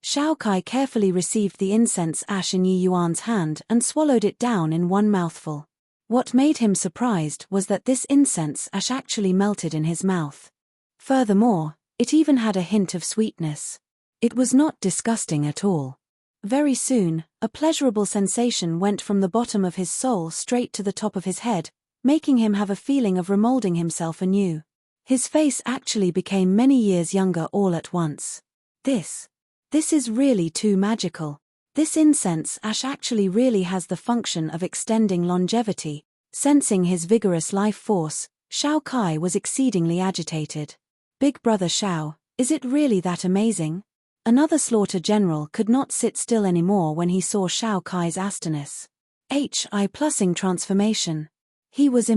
Shao Kai carefully received the incense ash in Yi Yuan's hand and swallowed it down in one mouthful. What made him surprised was that this incense ash actually melted in his mouth. Furthermore, it even had a hint of sweetness. It was not disgusting at all. Very soon, a pleasurable sensation went from the bottom of his soul straight to the top of his head, making him have a feeling of remolding himself anew. His face actually became many years younger all at once. This is really too magical. This incense ash actually really has the function of extending longevity. Sensing his vigorous life force, Shao Kai was exceedingly agitated. "Big brother Shao, is it really that amazing?" Another slaughter general could not sit still anymore when he saw Shao Kai's astonished Hi+ing transformation. He was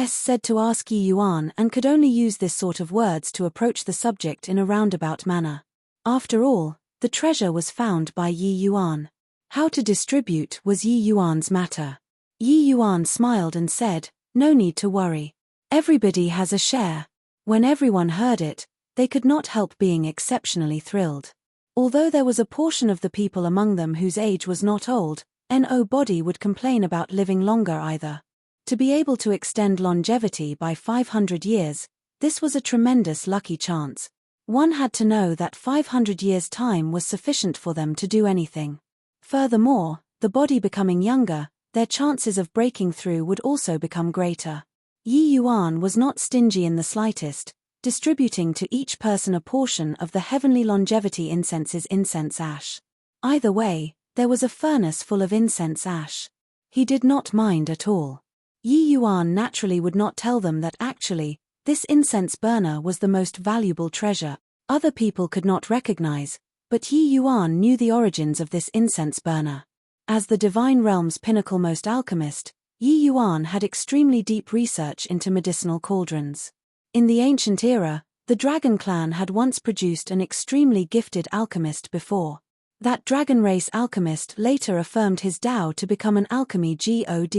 said to ask Yi Yuan and could only use this sort of words to approach the subject in a roundabout manner. After all, the treasure was found by Yi Yuan. How to distribute was Yi Yuan's matter. Yi Yuan smiled and said, "No need to worry. Everybody has a share." When everyone heard it, they could not help being exceptionally thrilled. Although there was a portion of the people among them whose age was not old, nobody would complain about living longer either. To be able to extend longevity by 500 years, this was a tremendous lucky chance. One had to know that 500 years' time was sufficient for them to do anything. Furthermore, the body becoming younger, their chances of breaking through would also become greater. Yi Yuan was not stingy in the slightest, distributing to each person a portion of the heavenly longevity incense's incense ash. Either way, there was a furnace full of incense ash. He did not mind at all. Yi Yuan naturally would not tell them that actually, this incense burner was the most valuable treasure other people could not recognize, but Yi Yuan knew the origins of this incense burner. As the divine realm's pinnacle-most alchemist, Yi Yuan had extremely deep research into medicinal cauldrons. In the ancient era, the Dragon clan had once produced an extremely gifted alchemist before. That dragon race alchemist later affirmed his Tao to become an alchemy god.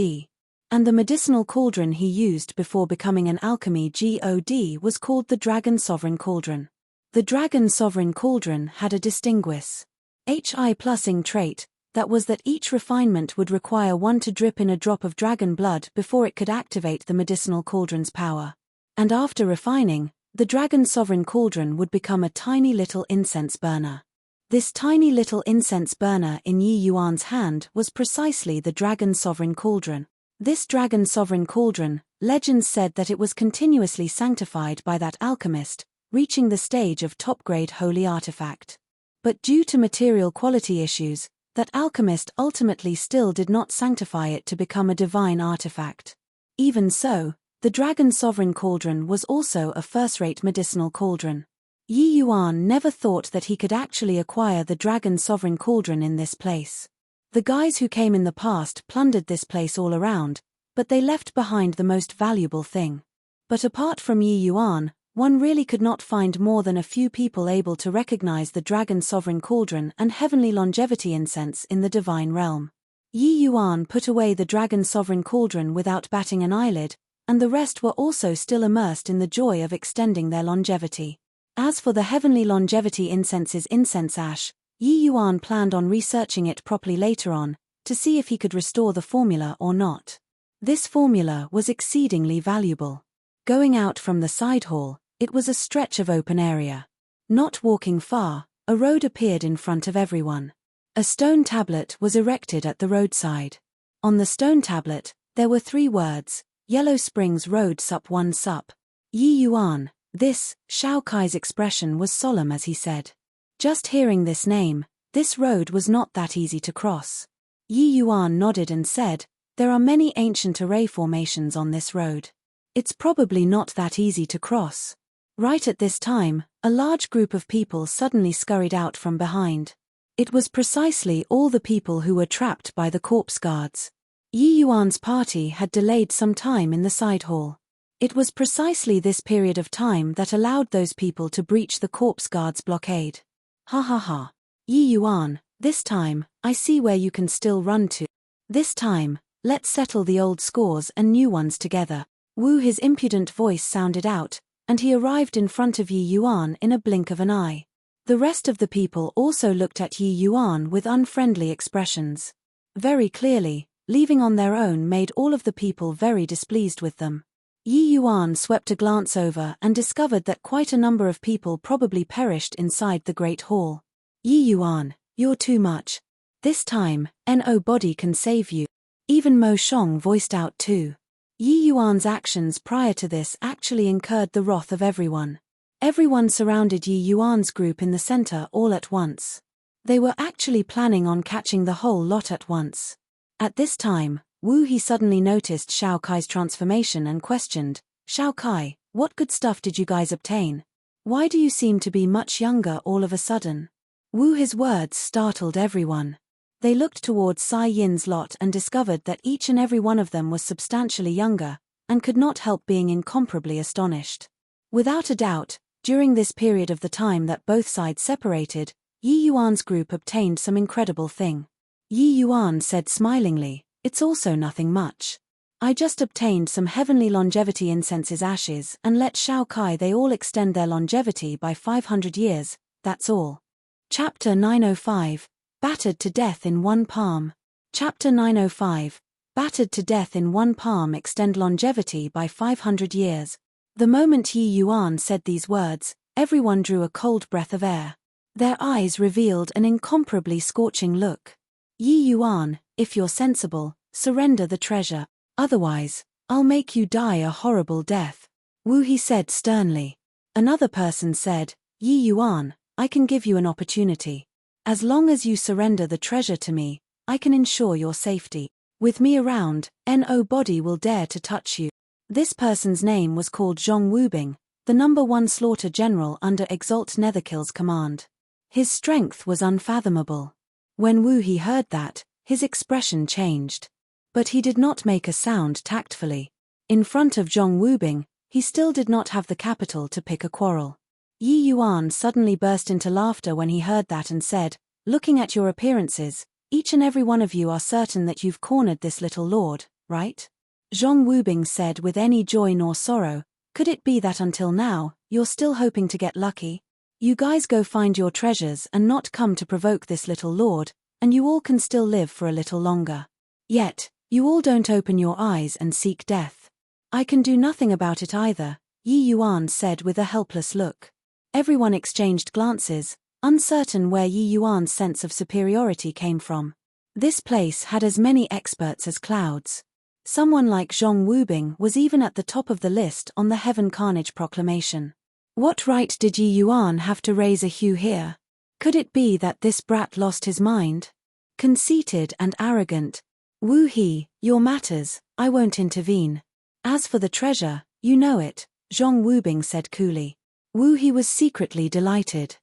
And the medicinal cauldron he used before becoming an alchemy god was called the Dragon Sovereign Cauldron. The Dragon Sovereign Cauldron had a distinguishing trait, that was that each refinement would require one to drip in a drop of dragon blood before it could activate the medicinal cauldron's power. And after refining, the Dragon Sovereign Cauldron would become a tiny little incense burner. This tiny little incense burner in Yi Yuan's hand was precisely the Dragon Sovereign Cauldron. This Dragon Sovereign Cauldron, legends said that it was continuously sanctified by that alchemist, reaching the stage of top-grade holy artifact. But due to material quality issues, that alchemist ultimately still did not sanctify it to become a divine artifact. Even so, the Dragon Sovereign Cauldron was also a first-rate medicinal cauldron. Yi Yuan never thought that he could actually acquire the Dragon Sovereign Cauldron in this place. The guys who came in the past plundered this place all around, but they left behind the most valuable thing. But apart from Yi Yuan, one really could not find more than a few people able to recognize the Dragon Sovereign Cauldron and heavenly longevity incense in the divine realm. Yi Yuan put away the Dragon Sovereign Cauldron without batting an eyelid, and the rest were also still immersed in the joy of extending their longevity. As for the heavenly longevity incense's incense ash, Yi Yuan planned on researching it properly later on, to see if he could restore the formula or not. This formula was exceedingly valuable. Going out from the side hall, it was a stretch of open area. Not walking far, a road appeared in front of everyone. A stone tablet was erected at the roadside. On the stone tablet, there were 3 words, Yellow Springs Road Sup 1 Sup. Yi Yuan, this, Shao Kai's expression was solemn as he said. Just hearing this name, this road was not that easy to cross. Yi Yuan nodded and said, there are many ancient array formations on this road. It's probably not that easy to cross. Right at this time, a large group of people suddenly scurried out from behind. It was precisely all the people who were trapped by the corpse guards. Yi Yuan's party had delayed some time in the side hall. It was precisely this period of time that allowed those people to breach the corpse guards' blockade. Ha ha ha. Yi Yuan, this time, I see where you can still run to. This time, let's settle the old scores and new ones together. Wu, his impudent voice sounded out, and he arrived in front of Yi Yuan in a blink of an eye. The rest of the people also looked at Yi Yuan with unfriendly expressions. Very clearly, leaving on their own made all of the people very displeased with them. Yi Yuan swept a glance over and discovered that quite a number of people probably perished inside the Great Hall. Yi Yuan, you're too much. This time, nobody can save you. Even Mo Shong voiced out too. Yi Yuan's actions prior to this actually incurred the wrath of everyone. Everyone surrounded Yi Yuan's group in the center all at once. They were actually planning on catching the whole lot at once. At this time, Wu He suddenly noticed Shao Kai's transformation and questioned, Shao Kai, what good stuff did you guys obtain? Why do you seem to be much younger all of a sudden? Wu He's words startled everyone. They looked towards Sai Yin's lot and discovered that each and every one of them was substantially younger, and could not help being incomparably astonished. Without a doubt, during this period of the time that both sides separated, Yi Yuan's group obtained some incredible thing. Yi Yuan said smilingly, "It's also nothing much. I just obtained some heavenly longevity incense's ashes and let Shao Kai they all extend their longevity by 500 years, that's all." Chapter 905, Battered to Death in One Palm. Chapter 905, Battered to Death in One Palm extend longevity by 500 years. The moment Yi Yuan said these words, everyone drew a cold breath of air. Their eyes revealed an incomparably scorching look. "Yi Yuan, if you're sensible, surrender the treasure. Otherwise, I'll make you die a horrible death," Wu He said sternly. Another person said, "Yi Yuan, I can give you an opportunity. As long as you surrender the treasure to me, I can ensure your safety. With me around, nobody will dare to touch you." This person's name was called Zhong Wubing, the #1 slaughter general under Exalt Netherkill's command. His strength was unfathomable. When Wu He heard that, his expression changed. But he did not make a sound tactfully. In front of Zhong Wubing, he still did not have the capital to pick a quarrel. Yi Yuan suddenly burst into laughter when he heard that and said, "Looking at your appearances, each and every one of you are certain that you've cornered this little lord, right?" Zhong Wubing said with any joy nor sorrow, "Could it be that until now, you're still hoping to get lucky? You guys go find your treasures and not come to provoke this little lord, and you all can still live for a little longer. Yet, you all don't open your eyes and seek death. I can do nothing about it either," Yi Yuan said with a helpless look. Everyone exchanged glances, uncertain where Yi Yuan's sense of superiority came from. This place had as many experts as clouds. Someone like Zhong Wubing was even at the top of the list on the Heaven Carnage proclamation. What right did Yi Yuan have to raise a hue here? Could it be that this brat lost his mind? Conceited and arrogant. "Wu He, your matters, I won't intervene. As for the treasure, you know it," Zhong Wubing said coolly. Wu He was secretly delighted.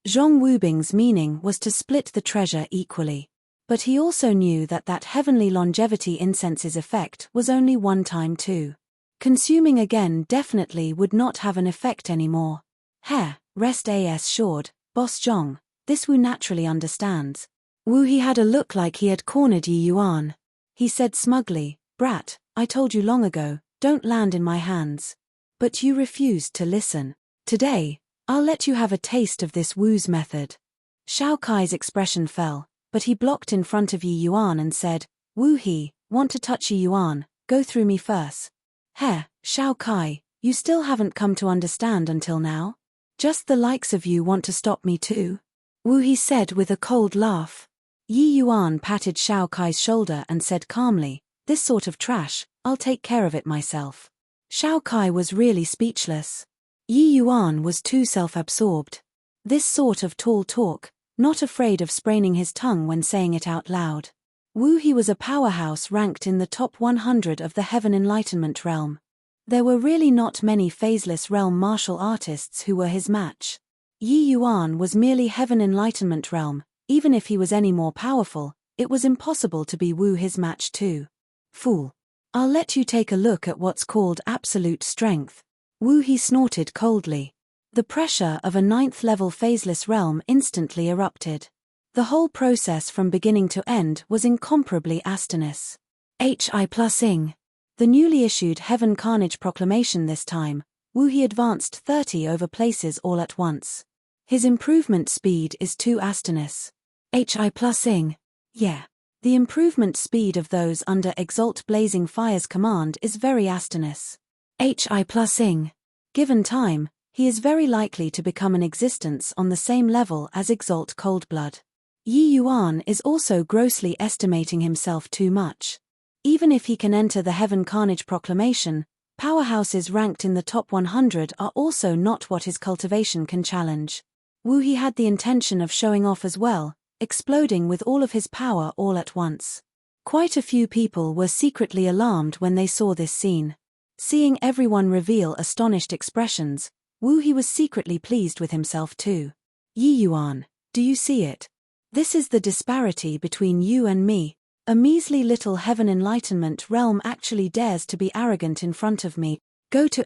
Zhong Wubing's meaning was to split the treasure equally. But he also knew that that heavenly longevity incense's effect was only one time too. Consuming again definitely would not have an effect anymore. Rest assured, Boss Zhong, this Wu naturally understands. Wu He had a look like he had cornered Yi Yuan. He said smugly, "Brat, I told you long ago, don't land in my hands. But you refused to listen. Today, I'll let you have a taste of this Wu's method." Shao Kai's expression fell, but he blocked in front of Yi Yuan and said, "Wu He, want to touch Yi Yuan, go through me first." Shao Kai, you still haven't come to understand until now? Just the likes of you want to stop me too? Wu He said with a cold laugh. Yi Yuan patted Shao Kai's shoulder and said calmly, "This sort of trash, I'll take care of it myself." Shao Kai was really speechless. Yi Yuan was too self-absorbed. This sort of tall talk, not afraid of spraining his tongue when saying it out loud. Wu He was a powerhouse ranked in the top 100 of the Heaven Enlightenment realm. There were really not many phaseless realm martial artists who were his match. Yi Yuan was merely Heaven Enlightenment realm. Even if he was any more powerful, it was impossible to be Wu his match too. "Fool. I'll let you take a look at what's called absolute strength." Wu He snorted coldly. The pressure of a 9th-level phaseless realm instantly erupted. The whole process from beginning to end was incomparably astonishing. HI+ing. The newly issued Heaven Carnage proclamation this time, Wu He advanced 30 over places all at once. His improvement speed is too astonishing. HI+ing. Yeah. The improvement speed of those under Exalt Blazing Fire's command is very astonishing. HI+ing. Given time, he is very likely to become an existence on the same level as Exalt Coldblood. Yi Yuan is also grossly estimating himself too much. Even if he can enter the Heaven Carnage proclamation, powerhouses ranked in the top 100 are also not what his cultivation can challenge. Wu He had the intention of showing off as well, exploding with all of his power all at once. Quite a few people were secretly alarmed when they saw this scene. Seeing everyone reveal astonished expressions, Wu He was secretly pleased with himself too. "Yi Yuan, do you see it? This is the disparity between you and me. A measly little heaven enlightenment realm actually dares to be arrogant in front of me. Go to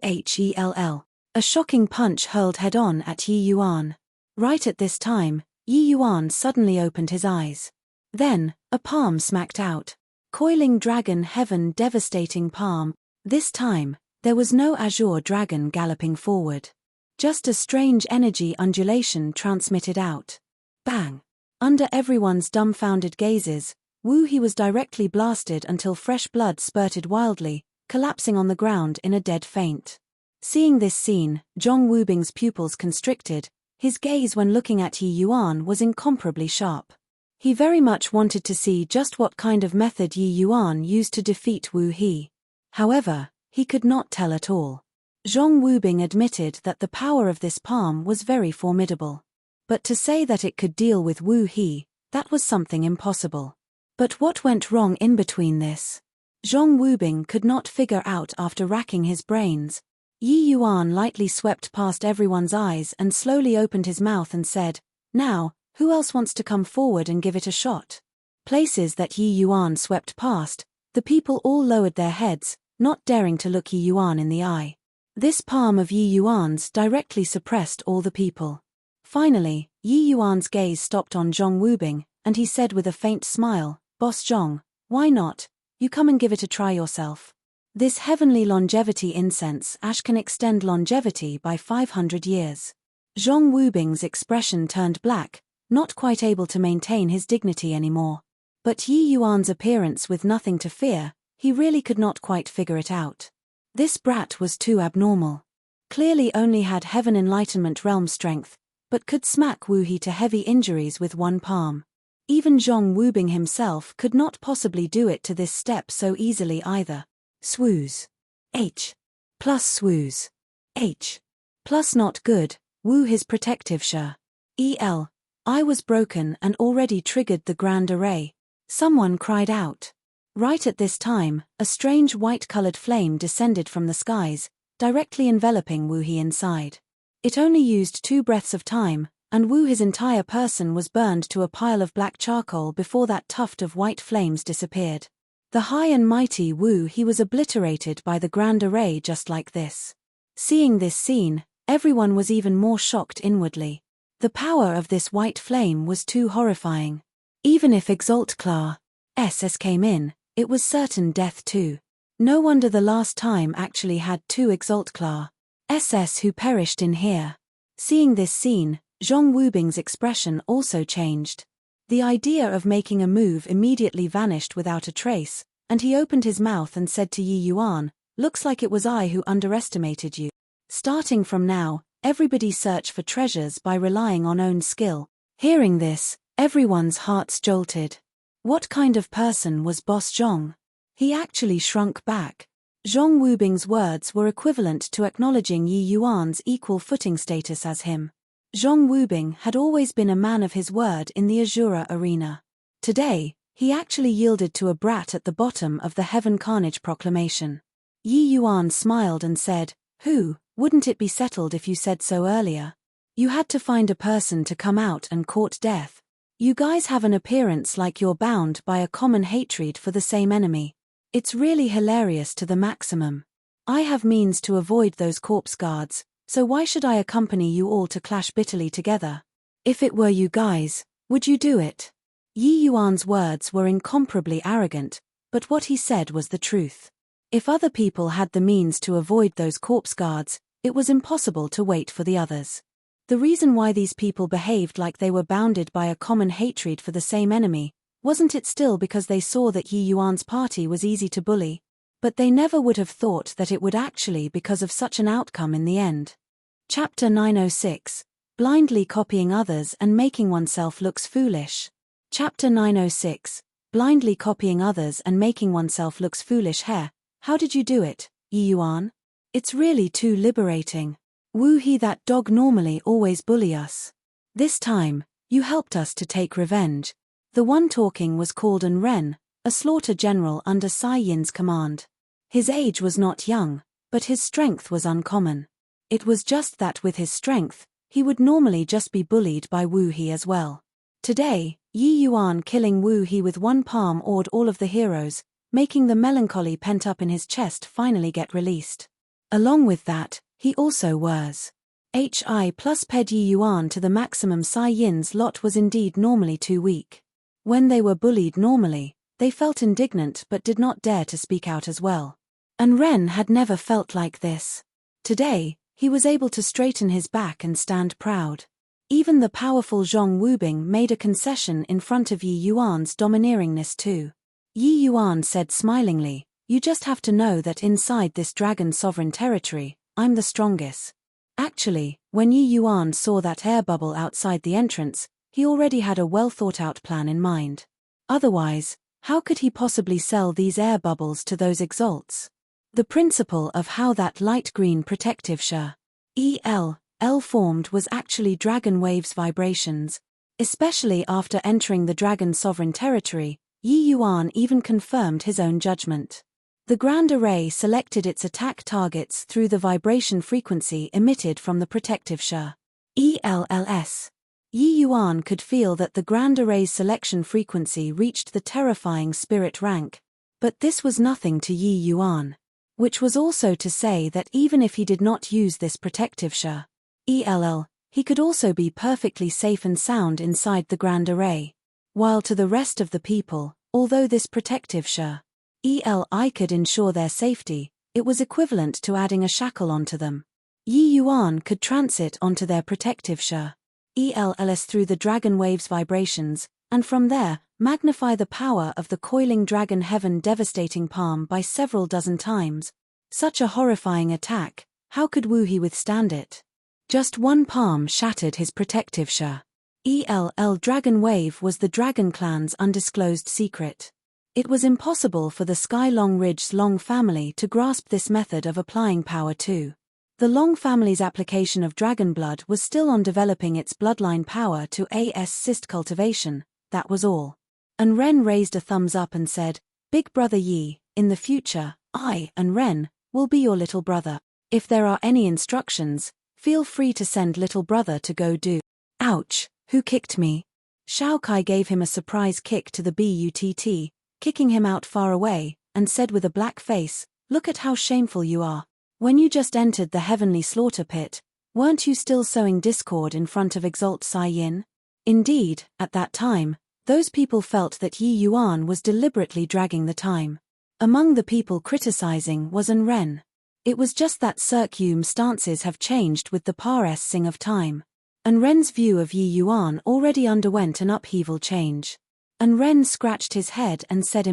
hell. A shocking punch hurled head-on at Yi Yuan. Right at this time, Yi Yuan suddenly opened his eyes. Then, a palm smacked out. Coiling dragon heaven, devastating palm. This time, there was no azure dragon galloping forward. Just a strange energy undulation transmitted out. Bang! Under everyone's dumbfounded gazes, Wu He was directly blasted until fresh blood spurted wildly, collapsing on the ground in a dead faint. Seeing this scene, Zhong Wubing's pupils constricted. His gaze when looking at Yi Yuan was incomparably sharp. He very much wanted to see just what kind of method Yi Yuan used to defeat Wu He. However, he could not tell at all. Zhong Wubing admitted that the power of this palm was very formidable. But to say that it could deal with Wu He, that was something impossible. But what went wrong in between this? Zhong Wubing could not figure out after racking his brains. Yi Yuan lightly swept past everyone's eyes and slowly opened his mouth and said, "Now, who else wants to come forward and give it a shot?" Places that Yi Yuan swept past, the people all lowered their heads, not daring to look Yi Yuan in the eye. This palm of Yi Yuan's directly suppressed all the people. Finally, Yi Yuan's gaze stopped on Zhong Wubing, and he said with a faint smile, "Boss Zhong, why not? You come and give it a try yourself. This heavenly longevity incense ash can extend longevity by 500 years. Zhong Wubing's expression turned black, not quite able to maintain his dignity anymore. But Yi Yuan's appearance with nothing to fear, he really could not quite figure it out. This brat was too abnormal. Clearly only had heaven enlightenment realm strength, but could smack Wu He to heavy injuries with one palm. Even Zhong Wubing himself could not possibly do it to this step so easily either. Swooze. H. Plus swooze. H. Plus not good, Wu his protective El. I was broken and already triggered the grand array. Someone cried out. Right at this time, a strange white-colored flame descended from the skies, directly enveloping Wu He inside. It only used 2 breaths of time, and Wu his entire person was burned to a pile of black charcoal before that tuft of white flames disappeared. The high and mighty Wu He was obliterated by the grand array just like this. Seeing this scene, everyone was even more shocked inwardly. The power of this white flame was too horrifying. Even if Exalt Class SS came in, it was certain death too. No wonder the last time actually had 2 Exalt Class SS who perished in here. Seeing this scene, Zhong Wubing's expression also changed. The idea of making a move immediately vanished without a trace, and he opened his mouth and said to Yi Yuan, "Looks like it was I who underestimated you. Starting from now, everybody search for treasures by relying on own skill." Hearing this, everyone's hearts jolted. What kind of person was Boss Zhong? He actually shrunk back. Zhong Wubing's words were equivalent to acknowledging Yi Yuan's equal footing status as him. Zhong Wubing had always been a man of his word in the Azura arena. Today, he actually yielded to a brat at the bottom of the Heaven Carnage proclamation. Yi Yuan smiled and said, "Wouldn't it be settled if you said so earlier? You had to find a person to come out and court death. You guys have an appearance like you're bound by a common hatred for the same enemy. It's really hilarious to the maximum. I have means to avoid those corpse guards, so why should I accompany you all to clash bitterly together? If it were you guys, would you do it?" Yi Yuan's words were incomparably arrogant, but what he said was the truth. If other people had the means to avoid those corpse guards, it was impossible to wait for the others. The reason why these people behaved like they were bounded by a common hatred for the same enemy, wasn't it still because they saw that Yi Yuan's party was easy to bully? But they never would have thought that it would actually because of such an outcome in the end. Chapter 906. Blindly copying others and making oneself looks foolish. Chapter 906. Blindly copying others and making oneself looks foolish. How did you do it, Yi Yuan? It's really too liberating. Wu He, that dog normally always bully us. This time, you helped us to take revenge. The one talking was called An Ren, a slaughter general under Sai Yin's command. His age was not young, but his strength was uncommon. It was just that with his strength, he would normally just be bullied by Wu He as well. Today, Yi Yuan killing Wu He with one palm awed all of the heroes, making the melancholy pent up in his chest finally get released. Along with that, he also was HI plus ped Yi Yuan to the maximum. Sai Yin's lot was indeed normally too weak. When they were bullied normally, they felt indignant but did not dare to speak out as well. And Ren had never felt like this. Today, he was able to straighten his back and stand proud. Even the powerful Zhong Wubing made a concession in front of Yi Yuan's domineeringness too. Yi Yuan said smilingly, "You just have to know that inside this dragon sovereign territory, I'm the strongest." Actually, when Yi Yuan saw that air bubble outside the entrance, he already had a well-thought-out plan in mind. Otherwise, how could he possibly sell these air bubbles to those exalts? The principle of how that light green protective L formed was actually dragon waves vibrations. Especially after entering the dragon sovereign territory, Yi Yuan even confirmed his own judgment. The Grand Array selected its attack targets through the vibration frequency emitted from the protective ELLS. Yi Yuan could feel that the Grand Array's selection frequency reached the terrifying spirit rank. But this was nothing to Yi Yuan. Which was also to say that even if he did not use this protective ELL, he could also be perfectly safe and sound inside the Grand Array. While to the rest of the people, although this protective ELI could ensure their safety, it was equivalent to adding a shackle onto them. Yi Yuan could transit onto their protective ELLS through the dragon waves vibrations, and from there, magnify the power of the coiling dragon heaven devastating palm by several dozen times. Such a horrifying attack, how could Wu He withstand it? Just one palm shattered his protective ELL dragon wave was the dragon clan's undisclosed secret. It was impossible for the Sky Long Ridge's Long family to grasp this method of applying power too. The Long family's application of dragon blood was still on developing its bloodline power to assist cultivation, that was all. And Ren raised a thumbs up and said, "Big brother Yi, in the future, I and Ren will be your little brother. If there are any instructions, feel free to send little brother to go do." Ouch, who kicked me? Shao Kai gave him a surprise kick to the butt, kicking him out far away, and said with a black face, "Look at how shameful you are. When you just entered the heavenly slaughter pit, weren't you still sowing discord in front of Exalt Sai Yin?" Indeed, at that time, those people felt that Yi Yuan was deliberately dragging the time. Among the people criticizing was An Ren. It was just that Circume's stances have changed with the passing of time. An Ren's view of Yi Yuan already underwent an upheaval change. An Ren scratched his head and said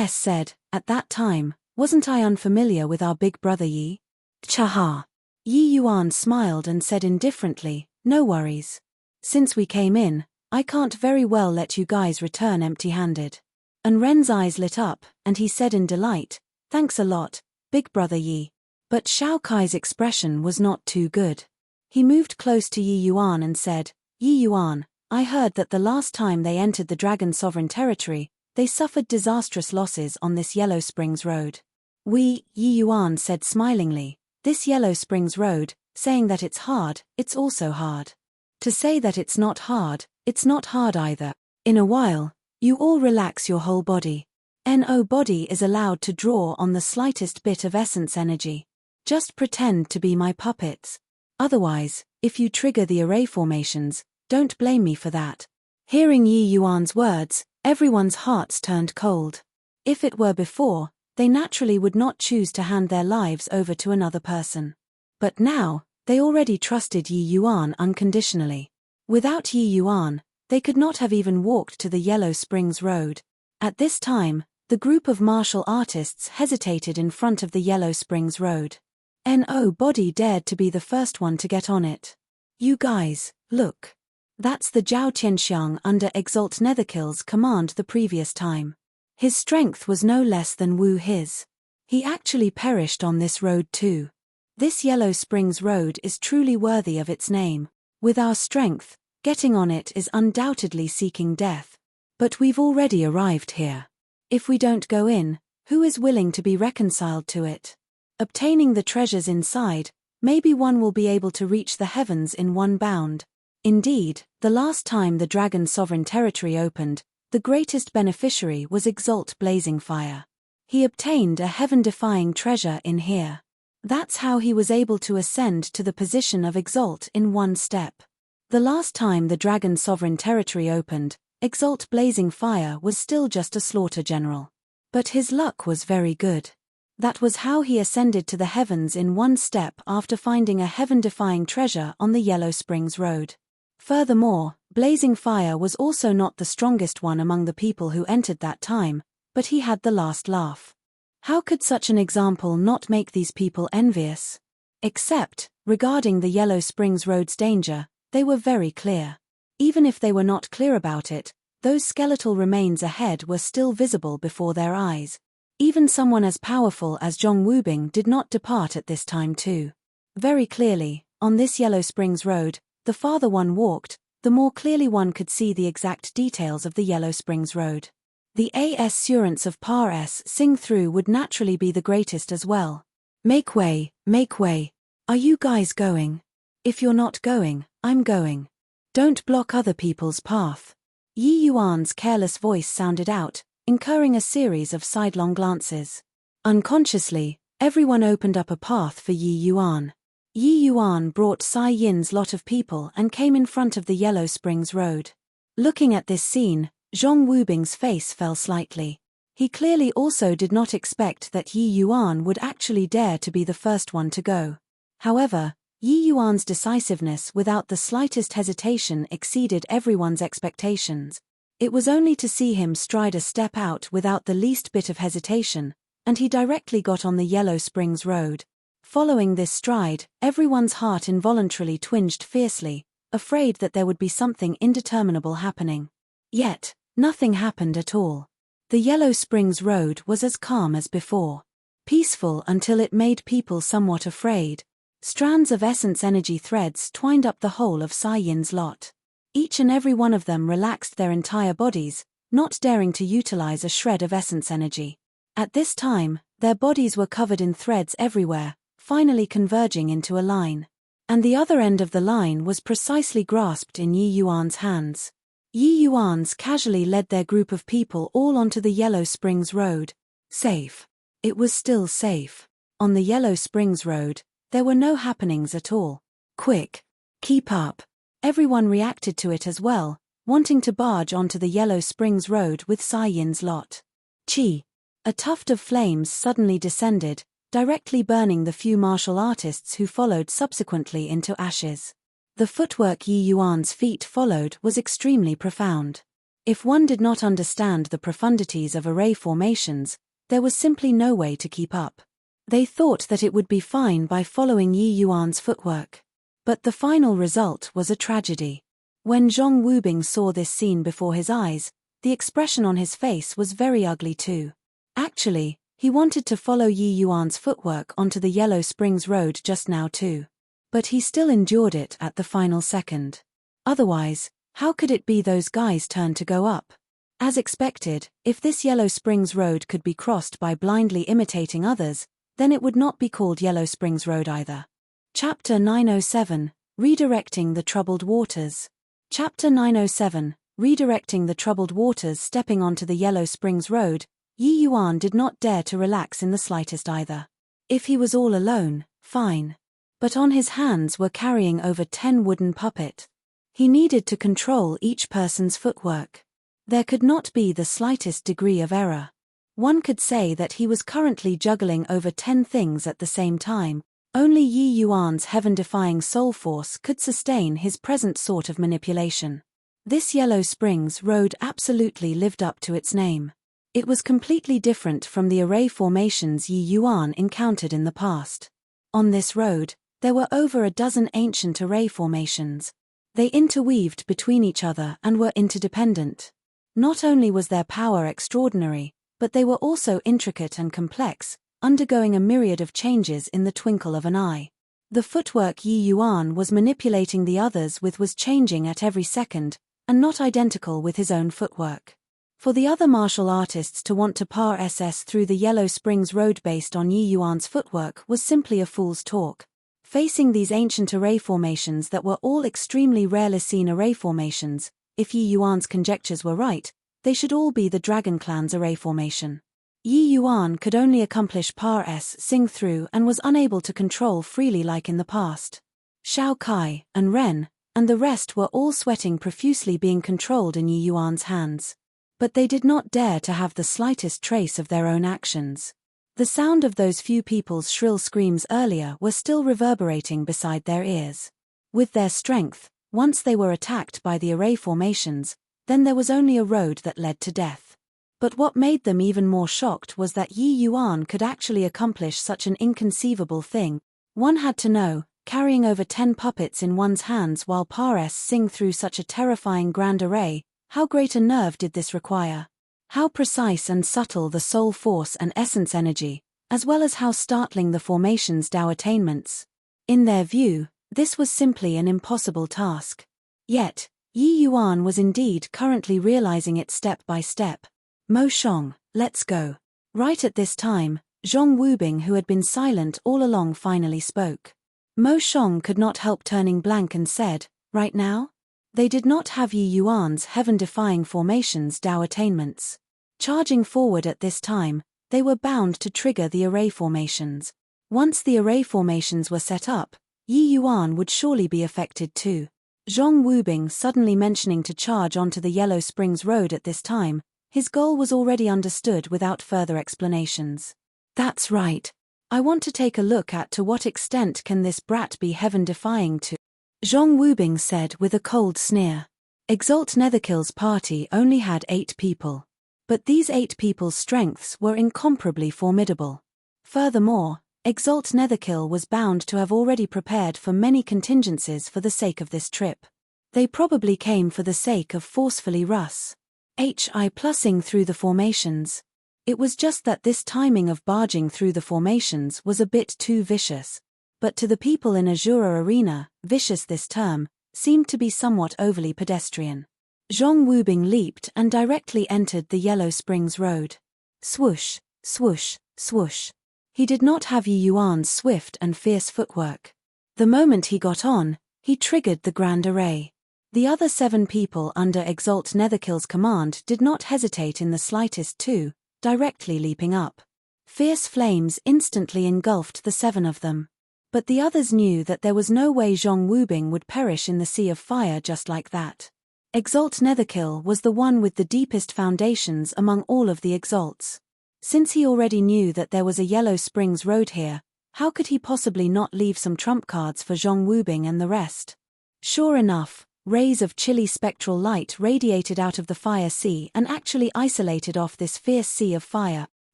said, "At that time, wasn't I unfamiliar with our big brother Yi?" Cha-ha. Yi Yuan smiled and said indifferently, "No worries. Since we came in, I can't very well let you guys return empty-handed." An Ren's eyes lit up, and he said in delight, "Thanks a lot, big brother Yi." But Shao Kai's expression was not too good. He moved close to Yi Yuan and said, "Yi Yuan, I heard that the last time they entered the Dragon Sovereign territory, they suffered disastrous losses on this Yellow Springs Road." Yi Yuan said smilingly, "This Yellow Springs Road, saying that it's hard, it's also hard. To say that it's not hard either. In a while, you all relax your whole body. No body is allowed to draw on the slightest bit of essence energy. Just pretend to be my puppets. Otherwise, if you trigger the array formations, don't blame me for that." Hearing Yi Yuan's words, everyone's hearts turned cold. If it were before, they naturally would not choose to hand their lives over to another person. But now, they already trusted Yi Yuan unconditionally. Without Yi Yuan, they could not have even walked to the Yellow Springs Road. At this time, the group of martial artists hesitated in front of the Yellow Springs Road. Nobody dared to be the first one to get on it. "You guys, look. That's the Zhao Tianxiang under Exalt Netherkill's command the previous time. His strength was no less than Wu his. He actually perished on this road too. This Yellow Springs Road is truly worthy of its name. With our strength, getting on it is undoubtedly seeking death. But we've already arrived here. If we don't go in, who is willing to be reconciled to it? Obtaining the treasures inside, maybe one will be able to reach the heavens in one bound. Indeed, The last time the dragon's sovereign territory opened, the greatest beneficiary was Exalt Blazing Fire. He obtained a heaven-defying treasure in here. That's how he was able to ascend to the position of Exalt in one step. The last time the dragon's sovereign territory opened, Exalt Blazing Fire was still just a slaughter general. But his luck was very good. That was how he ascended to the heavens in one step after finding a heaven-defying treasure on the Yellow Springs Road. Furthermore, Blazing Fire was also not the strongest one among the people who entered that time, but he had the last laugh. How could such an example not make these people envious? Except, regarding the Yellow Springs Road's danger, they were very clear. Even if they were not clear about it, those skeletal remains ahead were still visible before their eyes. Even someone as powerful as Zhong Wubing did not depart at this time too. Very clearly, on this Yellow Springs Road, the farther one walked, the more clearly one could see the exact details of the Yellow Springs Road. The assurance of Par-S sing through would naturally be the greatest as well. Make way, make way. Are you guys going? If you're not going, I'm going. Don't block other people's path. Yi Yuan's careless voice sounded out, incurring a series of sidelong glances. Unconsciously, everyone opened up a path for Yi Yuan. Yi Yuan brought Sai Yin's lot of people and came in front of the Yellow Springs Road. Looking at this scene, Zhong Wubing's face fell slightly. He clearly also did not expect that Yi Yuan would actually dare to be the first one to go. However, Yi Yuan's decisiveness without the slightest hesitation exceeded everyone's expectations. It was only to see him stride a step out without the least bit of hesitation, and he directly got on the Yellow Springs Road. Following this stride, everyone's heart involuntarily twinged fiercely, afraid that there would be something indeterminable happening. Yet, nothing happened at all. The Yellow Springs Road was as calm as before. Peaceful until it made people somewhat afraid. Strands of essence energy threads twined up the whole of Sai Yin's lot. Each and every one of them relaxed their entire bodies, not daring to utilize a shred of essence energy. At this time, their bodies were covered in threads everywhere, finally converging into a line. And the other end of the line was precisely grasped in Yi Yuan's hands. Yi Yuan's casually led their group of people all onto the Yellow Springs Road. Safe. It was still safe. On the Yellow Springs Road, there were no happenings at all. Quick. Keep up. Everyone reacted to it as well, wanting to barge onto the Yellow Springs Road with Sai Yin's lot. Chi. A tuft of flames suddenly descended, directly burning the few martial artists who followed subsequently into ashes. The footwork Yi Yuan's feet followed was extremely profound. If one did not understand the profundities of array formations, there was simply no way to keep up. They thought that it would be fine by following Yi Yuan's footwork. But the final result was a tragedy. When Zhong Wubing saw this scene before his eyes, the expression on his face was very ugly too. Actually, he wanted to follow Yi Yuan's footwork onto the Yellow Springs Road just now too. But he still endured it at the final second. Otherwise, how could it be those guys' turn to go up? As expected, if this Yellow Springs Road could be crossed by blindly imitating others, then it would not be called Yellow Springs Road either. Chapter 907, Redirecting the Troubled Waters. Chapter 907, Redirecting the Troubled Waters. Stepping onto the Yellow Springs Road, Yi Yuan did not dare to relax in the slightest either. If he was all alone, fine. But on his hands were carrying over 10 wooden puppets. He needed to control each person's footwork. There could not be the slightest degree of error. One could say that he was currently juggling over 10 things at the same time. Only Yi Yuan's heaven-defying soul force could sustain his present sort of manipulation. This Yellow Springs Road absolutely lived up to its name. It was completely different from the array formations Yi Yuan encountered in the past. On this road, there were over a dozen ancient array formations. They interweaved between each other and were interdependent. Not only was their power extraordinary, but they were also intricate and complex, undergoing a myriad of changes in the twinkle of an eye. The footwork Yi Yuan was manipulating the others with was changing at every second, and not identical with his own footwork. For the other martial artists to want to Par-SS through the Yellow Springs Road based on Yi Yuan's footwork was simply a fool's talk. Facing these ancient array formations that were all extremely rarely seen array formations, if Yi Yuan's conjectures were right, they should all be the Dragon Clan's array formation. Yi Yuan could only accomplish Par-S sing through and was unable to control freely like in the past. Shao Kai and Ren and the rest were all sweating profusely, being controlled in Yi Yuan's hands. But they did not dare to have the slightest trace of their own actions. The sound of those few people's shrill screams earlier were still reverberating beside their ears. With their strength, once they were attacked by the array formations, then there was only a road that led to death. But what made them even more shocked was that Yi Yuan could actually accomplish such an inconceivable thing. One had to know, carrying over 10 puppets in one's hands while Par-S sing through such a terrifying grand array, how great a nerve did this require? How precise and subtle the soul force and essence energy, as well as how startling the formation's Tao attainments. In their view, this was simply an impossible task. Yet, Yi Yuan was indeed currently realizing it step by step. Mo Shong, let's go. Right at this time, Zhong Wubing, who had been silent all along, finally spoke. Mo Shong could not help turning blank and said, right now? They did not have Yi Yuan's heaven-defying formation's Tao attainments. Charging forward at this time, they were bound to trigger the array formations. Once the array formations were set up, Yi Yuan would surely be affected too. Zhong Wubing suddenly mentioning to charge onto the Yellow Springs Road at this time, his goal was already understood without further explanations. That's right. I want to take a look at to what extent can this brat be heaven-defying to. Zhong Wubing said with a cold sneer. Exalt Netherkill's party only had 8 people. But these 8 people's strengths were incomparably formidable. Furthermore, Exalt Netherkill was bound to have already prepared for many contingencies for the sake of this trip. They probably came for the sake of forcefully plussing through the formations. It was just that this timing of barging through the formations was a bit too vicious. But to the people in Azura Arena, vicious this term, seemed to be somewhat overly pedestrian. Zhong Wubing leaped and directly entered the Yellow Springs Road. Swoosh, swoosh, swoosh. He did not have Yi Yuan's swift and fierce footwork. The moment he got on, he triggered the Grand Array. The other 7 people under Exalt Netherkill's command did not hesitate in the slightest too, directly leaping up. Fierce flames instantly engulfed the 7 of them. But the others knew that there was no way Zhong Wubing would perish in the sea of fire just like that. Exalt Netherkill was the one with the deepest foundations among all of the Exalts. Since he already knew that there was a Yellow Springs Road here, how could he possibly not leave some trump cards for Zhong Wubing and the rest? Sure enough, rays of chilly spectral light radiated out of the fire sea and actually isolated off this fierce sea of fire.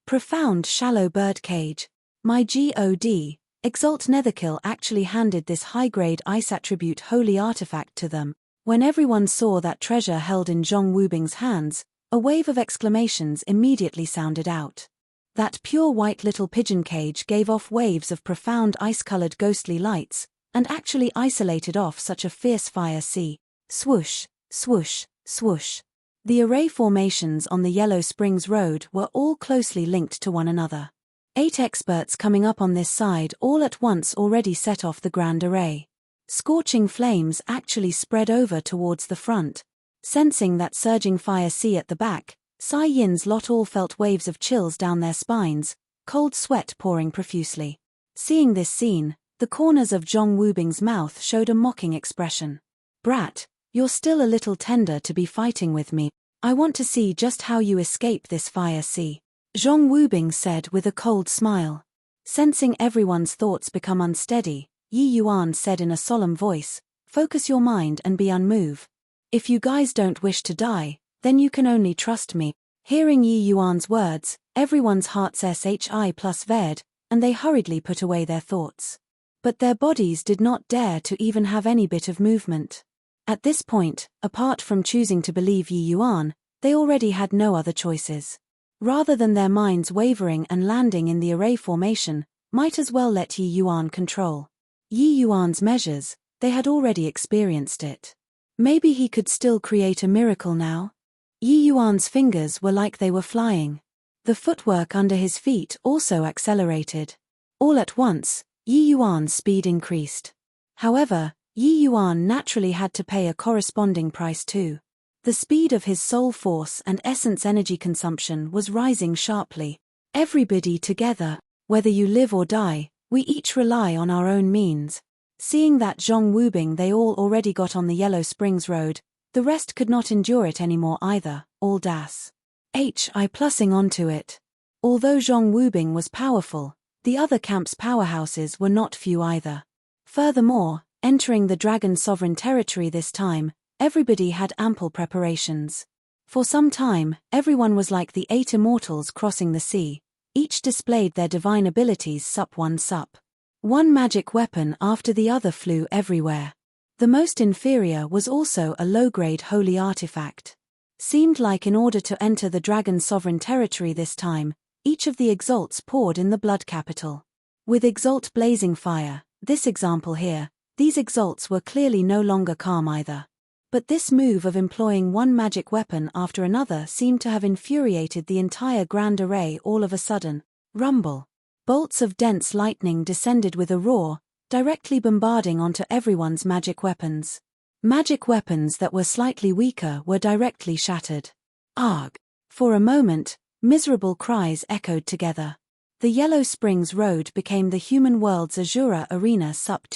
Profound shallow birdcage. My God, Exalt Netherkill actually handed this high-grade ice attribute holy artifact to them. When everyone saw that treasure held in Zhong Wubing's hands, a wave of exclamations immediately sounded out. That pure white little pigeon cage gave off waves of profound ice-colored ghostly lights, and actually isolated off such a fierce fire sea. Swoosh, swoosh, swoosh. The array formations on the Yellow Springs Road were all closely linked to one another. 8 experts coming up on this side all at once already set off the Grand Array. Scorching flames actually spread over towards the front. Sensing that surging fire sea at the back, Sai Yin's lot all felt waves of chills down their spines, cold sweat pouring profusely. Seeing this scene, the corners of Zhong Wubing's mouth showed a mocking expression. Brat, you're still a little tender to be fighting with me. I want to see just how you escape this fire sea. Zhong Wubing said with a cold smile. Sensing everyone's thoughts become unsteady, Yi Yuan said in a solemn voice, focus your mind and be unmoved. If you guys don't wish to die, then you can only trust me. Hearing Yi Yuan's words, everyone's hearts +ved, and they hurriedly put away their thoughts. But their bodies did not dare to even have any bit of movement. At this point, apart from choosing to believe Yi Yuan, they already had no other choices. Rather than their minds wavering and landing in the array formation, might as well let Yi Yuan control. Yi Yuan's measures, they had already experienced it. Maybe he could still create a miracle now? Yi Yuan's fingers were like they were flying. The footwork under his feet also accelerated. All at once, Yi Yuan's speed increased. However, Yi Yuan naturally had to pay a corresponding price too. The speed of his soul force and essence energy consumption was rising sharply. Everybody together, whether you live or die, we each rely on our own means. Seeing that Zhong Wubing they all already got on the Yellow Springs Road, the rest could not endure it anymore either, all I plussing onto it. Although Zhong Wubing was powerful, the other camp's powerhouses were not few either. Furthermore, entering the Dragon Sovereign territory this time, everybody had ample preparations. For some time, everyone was like the 8 immortals crossing the sea. Each displayed their divine abilities sup. One magic weapon after the other flew everywhere. The most inferior was also a low-grade holy artifact. Seemed like in order to enter the Dragon Sovereign territory this time, each of the exalts poured in the blood capital. With exalt blazing fire, this example here, these exalts were clearly no longer calm either. But this move of employing one magic weapon after another seemed to have infuriated the entire grand array all of a sudden. Rumble. Bolts of dense lightning descended with a roar, directly bombarding onto everyone's magic weapons. Magic weapons that were slightly weaker were directly shattered. Arg! For a moment, miserable cries echoed together. The Yellow Springs Road became the human world's Azura arena sup.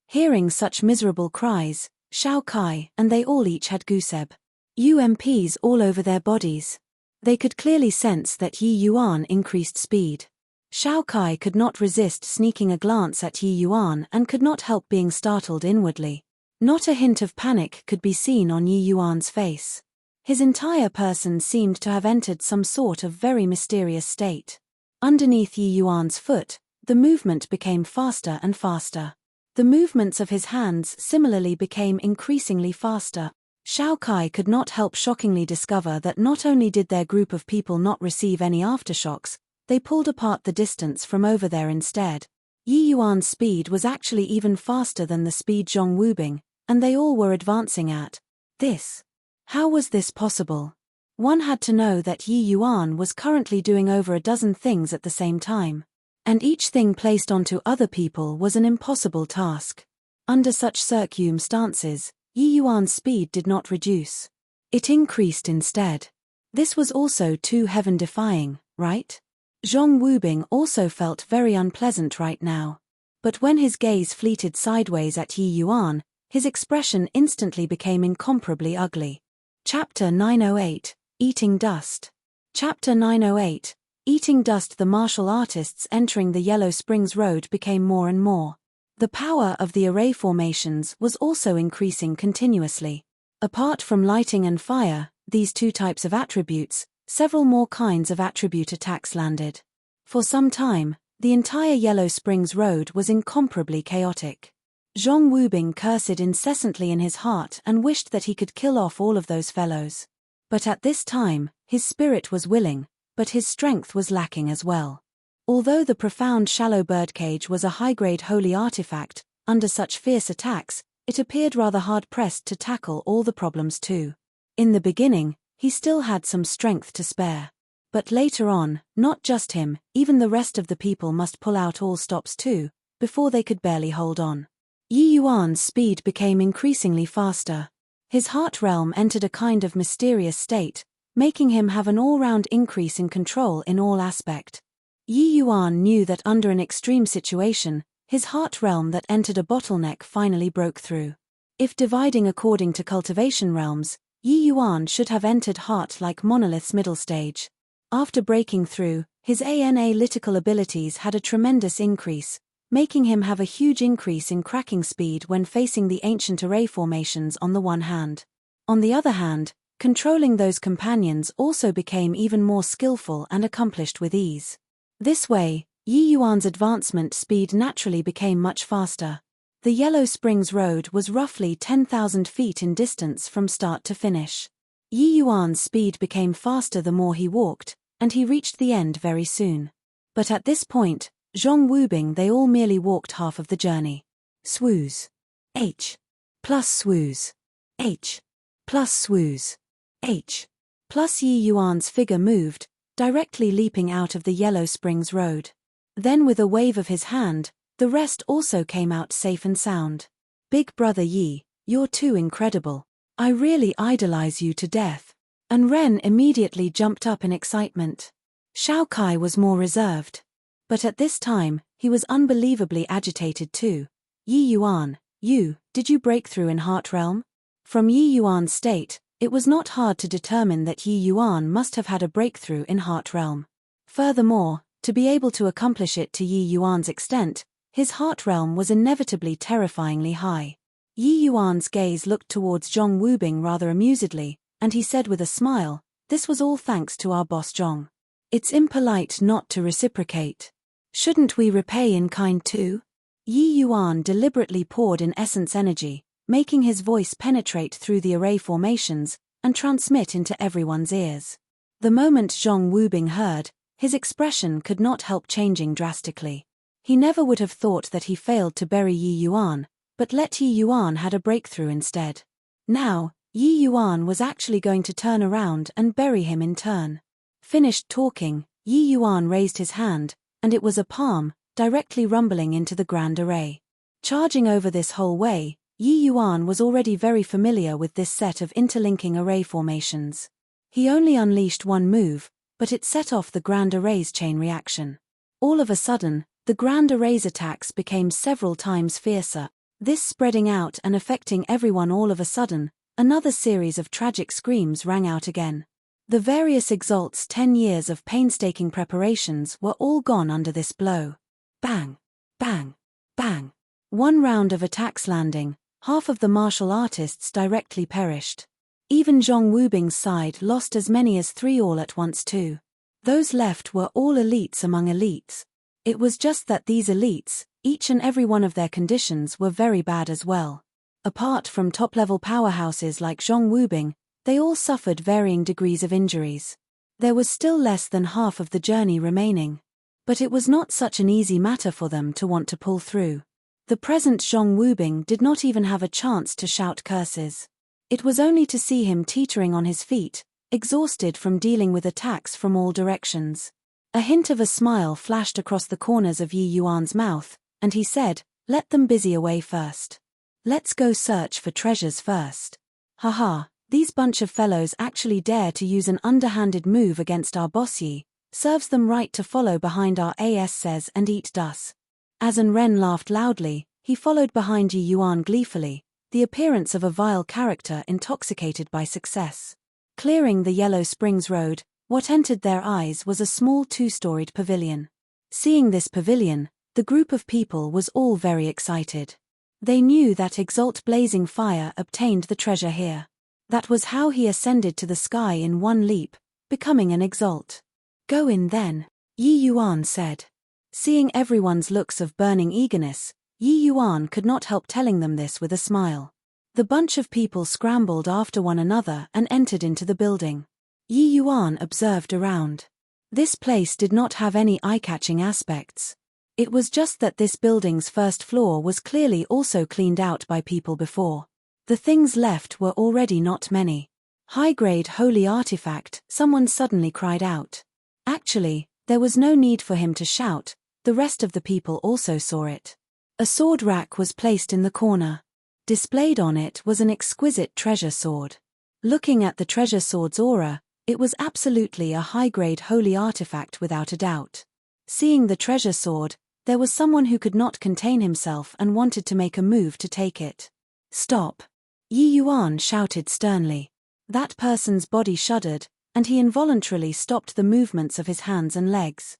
Hearing such miserable cries, Shao Kai and they all each had goosebumps. UMPs all over their bodies. They could clearly sense that Yi Yuan increased speed. Shao Kai could not resist sneaking a glance at Yi Yuan and could not help being startled inwardly. Not a hint of panic could be seen on Yi Yuan's face. His entire person seemed to have entered some sort of very mysterious state. Underneath Yi Yuan's foot, the movement became faster and faster. The movements of his hands similarly became increasingly faster. Shao Kai could not help shockingly discover that not only did their group of people not receive any aftershocks, they pulled apart the distance from over there instead. Yi Yuan's speed was actually even faster than the speed Zhong Wubing, and they all were advancing at this. How was this possible? One had to know that Yi Yuan was currently doing over a dozen things at the same time. And each thing placed onto other people was an impossible task. Under such circumstances, Yi Yuan's speed did not reduce. It increased instead. This was also too heaven-defying, right? Zhong Wubing also felt very unpleasant right now. But when his gaze fleeted sideways at Yi Yuan, his expression instantly became incomparably ugly. Chapter 908, Eating Dust. Chapter 908, Eating Dust. The martial artists entering the Yellow Springs Road became more and more. The power of the array formations was also increasing continuously. Apart from lighting and fire, these two types of attributes, several more kinds of attribute attacks landed. For some time, the entire Yellow Springs Road was incomparably chaotic. Zhong Wubing cursed incessantly in his heart and wished that he could kill off all of those fellows. But at this time, his spirit was willing, but his strength was lacking as well. Although the profound shallow birdcage was a high-grade holy artifact, under such fierce attacks, it appeared rather hard-pressed to tackle all the problems too. In the beginning, he still had some strength to spare. But later on, not just him, even the rest of the people must pull out all stops too, before they could barely hold on. Yi Yuan's speed became increasingly faster. His heart realm entered a kind of mysterious state, making him have an all-round increase in control in all aspect. Yi Yuan knew that under an extreme situation, his heart realm that entered a bottleneck finally broke through. If dividing according to cultivation realms, Yi Yuan should have entered heart like Monolith's middle stage. After breaking through, his analytical abilities had a tremendous increase, making him have a huge increase in cracking speed when facing the ancient array formations on the one hand. On the other hand, controlling those companions also became even more skillful and accomplished with ease. This way, Yi Yuan's advancement speed naturally became much faster. The Yellow Springs Road was roughly 10,000 feet in distance from start to finish. Yi Yuan's speed became faster the more he walked, and he reached the end very soon. But at this point, Zhong Wubing they all merely walked half of the journey. Swooze. H. Plus swooze. H. Plus swooze. H. Plus Yi Yuan's figure moved, directly leaping out of the Yellow Springs Road. Then with a wave of his hand, The rest also came out safe and sound. Big brother Yi, you're too incredible. I really idolize you to death. And Ren immediately jumped up in excitement. Shao Kai was more reserved. But at this time, he was unbelievably agitated too. Yi Yuan, did you break through in Heart Realm? From Yi Yuan's state, it was not hard to determine that Yi Yuan must have had a breakthrough in Heart Realm. Furthermore, to be able to accomplish it to Yi Yuan's extent, his Heart Realm was inevitably terrifyingly high. Yi Yuan's gaze looked towards Zhong Wubing rather amusedly, and he said with a smile, "This was all thanks to our boss Zhong. It's impolite not to reciprocate. Shouldn't we repay in kind too?" Yi Yuan deliberately poured in essence energy, making his voice penetrate through the array formations and transmit into everyone's ears. The moment Zhong Wubing heard, his expression could not help changing drastically. He never would have thought that he failed to bury Yi Yuan, but let Yi Yuan had a breakthrough instead. Now, Yi Yuan was actually going to turn around and bury him in turn. Finished talking, Yi Yuan raised his hand, and it was a palm, directly rumbling into the grand array. Charging over this whole way, Yi Yuan was already very familiar with this set of interlinking array formations. He only unleashed one move, but it set off the grand array's chain reaction. All of a sudden, the grand array's attacks became several times fiercer, this spreading out and affecting everyone all of a sudden. Another series of tragic screams rang out again. The various Exalt's 10 years of painstaking preparations were all gone under this blow. Bang! Bang! Bang! One round of attacks landing, half of the martial artists directly perished. Even Zhong Wubing's side lost as many as 3 all at once too. Those left were all elites among elites. It was just that these elites, each and every one of their conditions were very bad as well. Apart from top-level powerhouses like Zhong Wubing, they all suffered varying degrees of injuries. There was still less than half of the journey remaining. But it was not such an easy matter for them to want to pull through. The present Zhong Wubing did not even have a chance to shout curses. It was only to see him teetering on his feet, exhausted from dealing with attacks from all directions. A hint of a smile flashed across the corners of Yi Yuan's mouth, and he said, "Let them busy away first. Let's go search for treasures first. Haha, these bunch of fellows actually dare to use an underhanded move against our boss Yi. Serves them right to follow behind our ass says and eat dust." As An Ren laughed loudly, he followed behind Yi Yuan gleefully, the appearance of a vile character intoxicated by success. Clearing the Yellow Springs Road, what entered their eyes was a small 2-storied pavilion. Seeing this pavilion, the group of people was all very excited. They knew that Exalt Blazing Fire obtained the treasure here. That was how he ascended to the sky in one leap, becoming an Exalt. "Go in then," Yi Yuan said. Seeing everyone's looks of burning eagerness, Yi Yuan could not help telling them this with a smile. The bunch of people scrambled after one another and entered into the building. Yi Yuan observed around. This place did not have any eye-catching aspects. It was just that this building's first floor was clearly also cleaned out by people before. The things left were already not many. "High-grade holy artifact," someone suddenly cried out. Actually, there was no need for him to shout, the rest of the people also saw it. A sword rack was placed in the corner. Displayed on it was an exquisite treasure sword. Looking at the treasure sword's aura, it was absolutely a high-grade holy artifact without a doubt. Seeing the treasure sword, there was someone who could not contain himself and wanted to make a move to take it. "Stop!" Yi Yuan shouted sternly. That person's body shuddered, and he involuntarily stopped the movements of his hands and legs.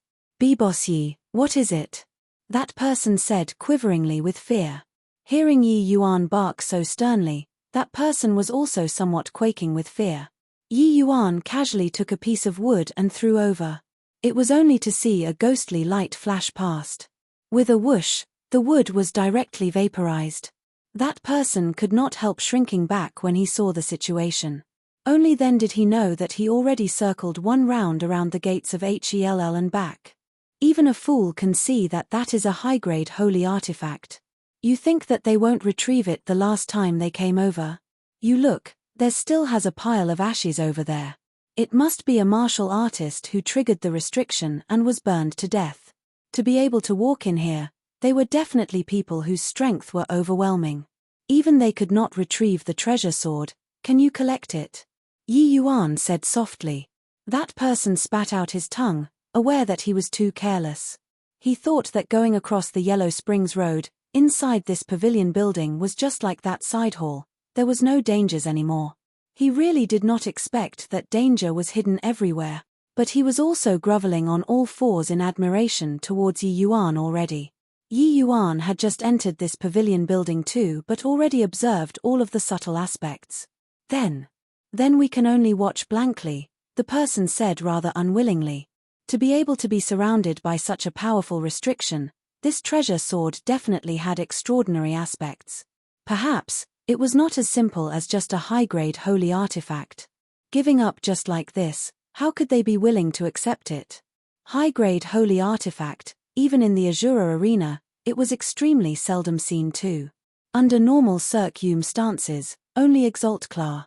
"Boss Yi, what is it?" that person said quiveringly with fear. Hearing Yi Yuan bark so sternly, that person was also somewhat quaking with fear. Yi Yuan casually took a piece of wood and threw over. It was only to see a ghostly light flash past. With a whoosh, the wood was directly vaporized. That person could not help shrinking back when he saw the situation. Only then did he know that he already circled one round around the gates of Hell and back. Even a fool can see that that is a high-grade holy artifact. You think that they won't retrieve it the last time they came over? You look, there still has a pile of ashes over there. It must be a martial artist who triggered the restriction and was burned to death. To be able to walk in here, They were definitely people whose strength were overwhelming. Even they could not retrieve the treasure sword. Can you collect it? Yi Yuan said softly. That person spat out his tongue, aware that he was too careless. He thought that going across the Yellow Springs Road, inside this pavilion building, was just like that side hall. There was no dangers anymore. He really did not expect that danger was hidden everywhere, but he was also groveling on all fours in admiration towards Yi Yuan already. Yi Yuan had just entered this pavilion building too, but already observed all of the subtle aspects. Then we can only watch blankly, the person said rather unwillingly. To be able to be surrounded by such a powerful restriction, this treasure sword definitely had extraordinary aspects. Perhaps it was not as simple as just a high-grade holy artifact. Giving up just like this, how could they be willing to accept it? High-grade holy artifact, even in the Azura arena, it was extremely seldom seen too. Under normal Cirque stances, only Exalt Class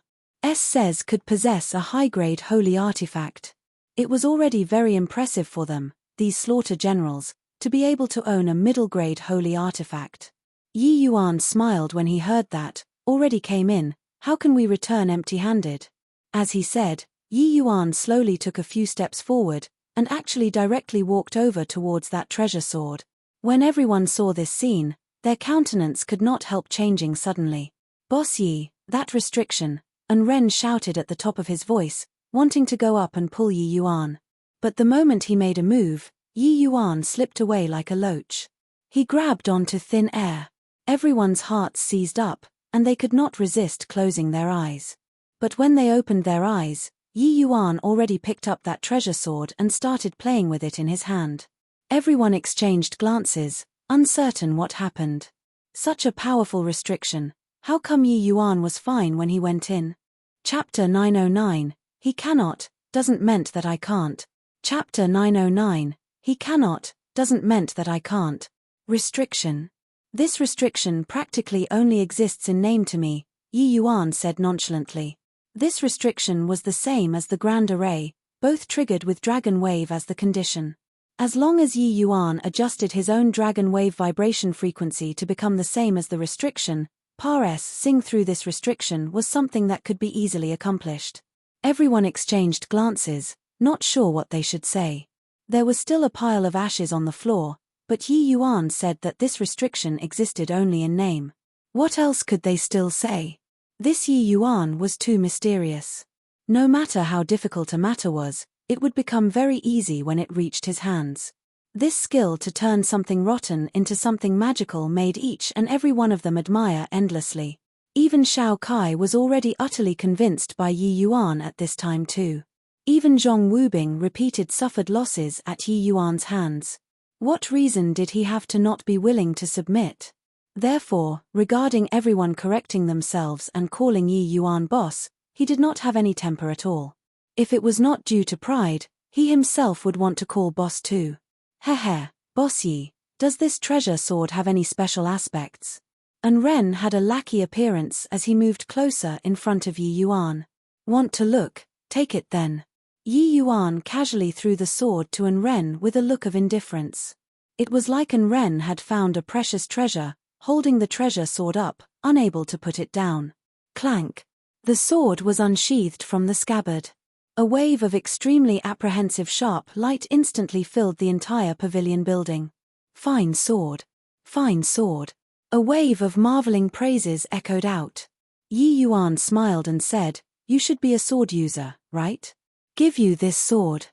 says could possess a high-grade holy artifact. It was already very impressive for them, these slaughter generals, to be able to own a middle-grade holy artifact. Yi Yuan smiled when he heard that. Already came in, how can we return empty-handed? As he said, Yi Yuan slowly took a few steps forward, and actually directly walked over towards that treasure sword. When everyone saw this scene, their countenance could not help changing suddenly. Boss Yi, that restriction, and Ren shouted at the top of his voice, wanting to go up and pull Yi Yuan. But the moment he made a move, Yi Yuan slipped away like a loach. He grabbed onto thin air. Everyone's hearts seized up, and they could not resist closing their eyes. But when they opened their eyes, Yi Yuan already picked up that treasure sword and started playing with it in his hand. Everyone exchanged glances, uncertain what happened. Such a powerful restriction, how come Yi Yuan was fine when he went in? Chapter 909, he cannot, doesn't meant that I can't. Chapter 909, he cannot, doesn't meant that I can't. Restriction. This restriction practically only exists in name to me, Yi Yuan said nonchalantly. This restriction was the same as the Grand Array, both triggered with Dragon Wave as the condition. As long as Yi Yuan adjusted his own Dragon Wave vibration frequency to become the same as the restriction, passing through this restriction was something that could be easily accomplished. Everyone exchanged glances, not sure what they should say. There was still a pile of ashes on the floor, but Yi Yuan said that this restriction existed only in name. What else could they still say? This Yi Yuan was too mysterious. No matter how difficult a matter was, it would become very easy when it reached his hands. This skill to turn something rotten into something magical made each and every one of them admire endlessly. Even Shao Kai was already utterly convinced by Yi Yuan at this time too. Even Zhong Wubing repeated suffered losses at Yi Yuan's hands. What reason did he have to not be willing to submit? Therefore, regarding everyone correcting themselves and calling Yi Yuan boss, he did not have any temper at all. If it was not due to pride, he himself would want to call boss too. Heh, boss Yi, does this treasure sword have any special aspects? And Ren had a lackey appearance as he moved closer in front of Yi Yuan. Want to look? Take it then. Yi Yuan casually threw the sword to An Ren with a look of indifference. It was like An Ren had found a precious treasure, holding the treasure sword up, unable to put it down. Clank. The sword was unsheathed from the scabbard. A wave of extremely apprehensive sharp light instantly filled the entire pavilion building. Fine sword. Fine sword. A wave of marveling praises echoed out. Yi Yuan smiled and said, "You should be a sword user, right? Give you this sword."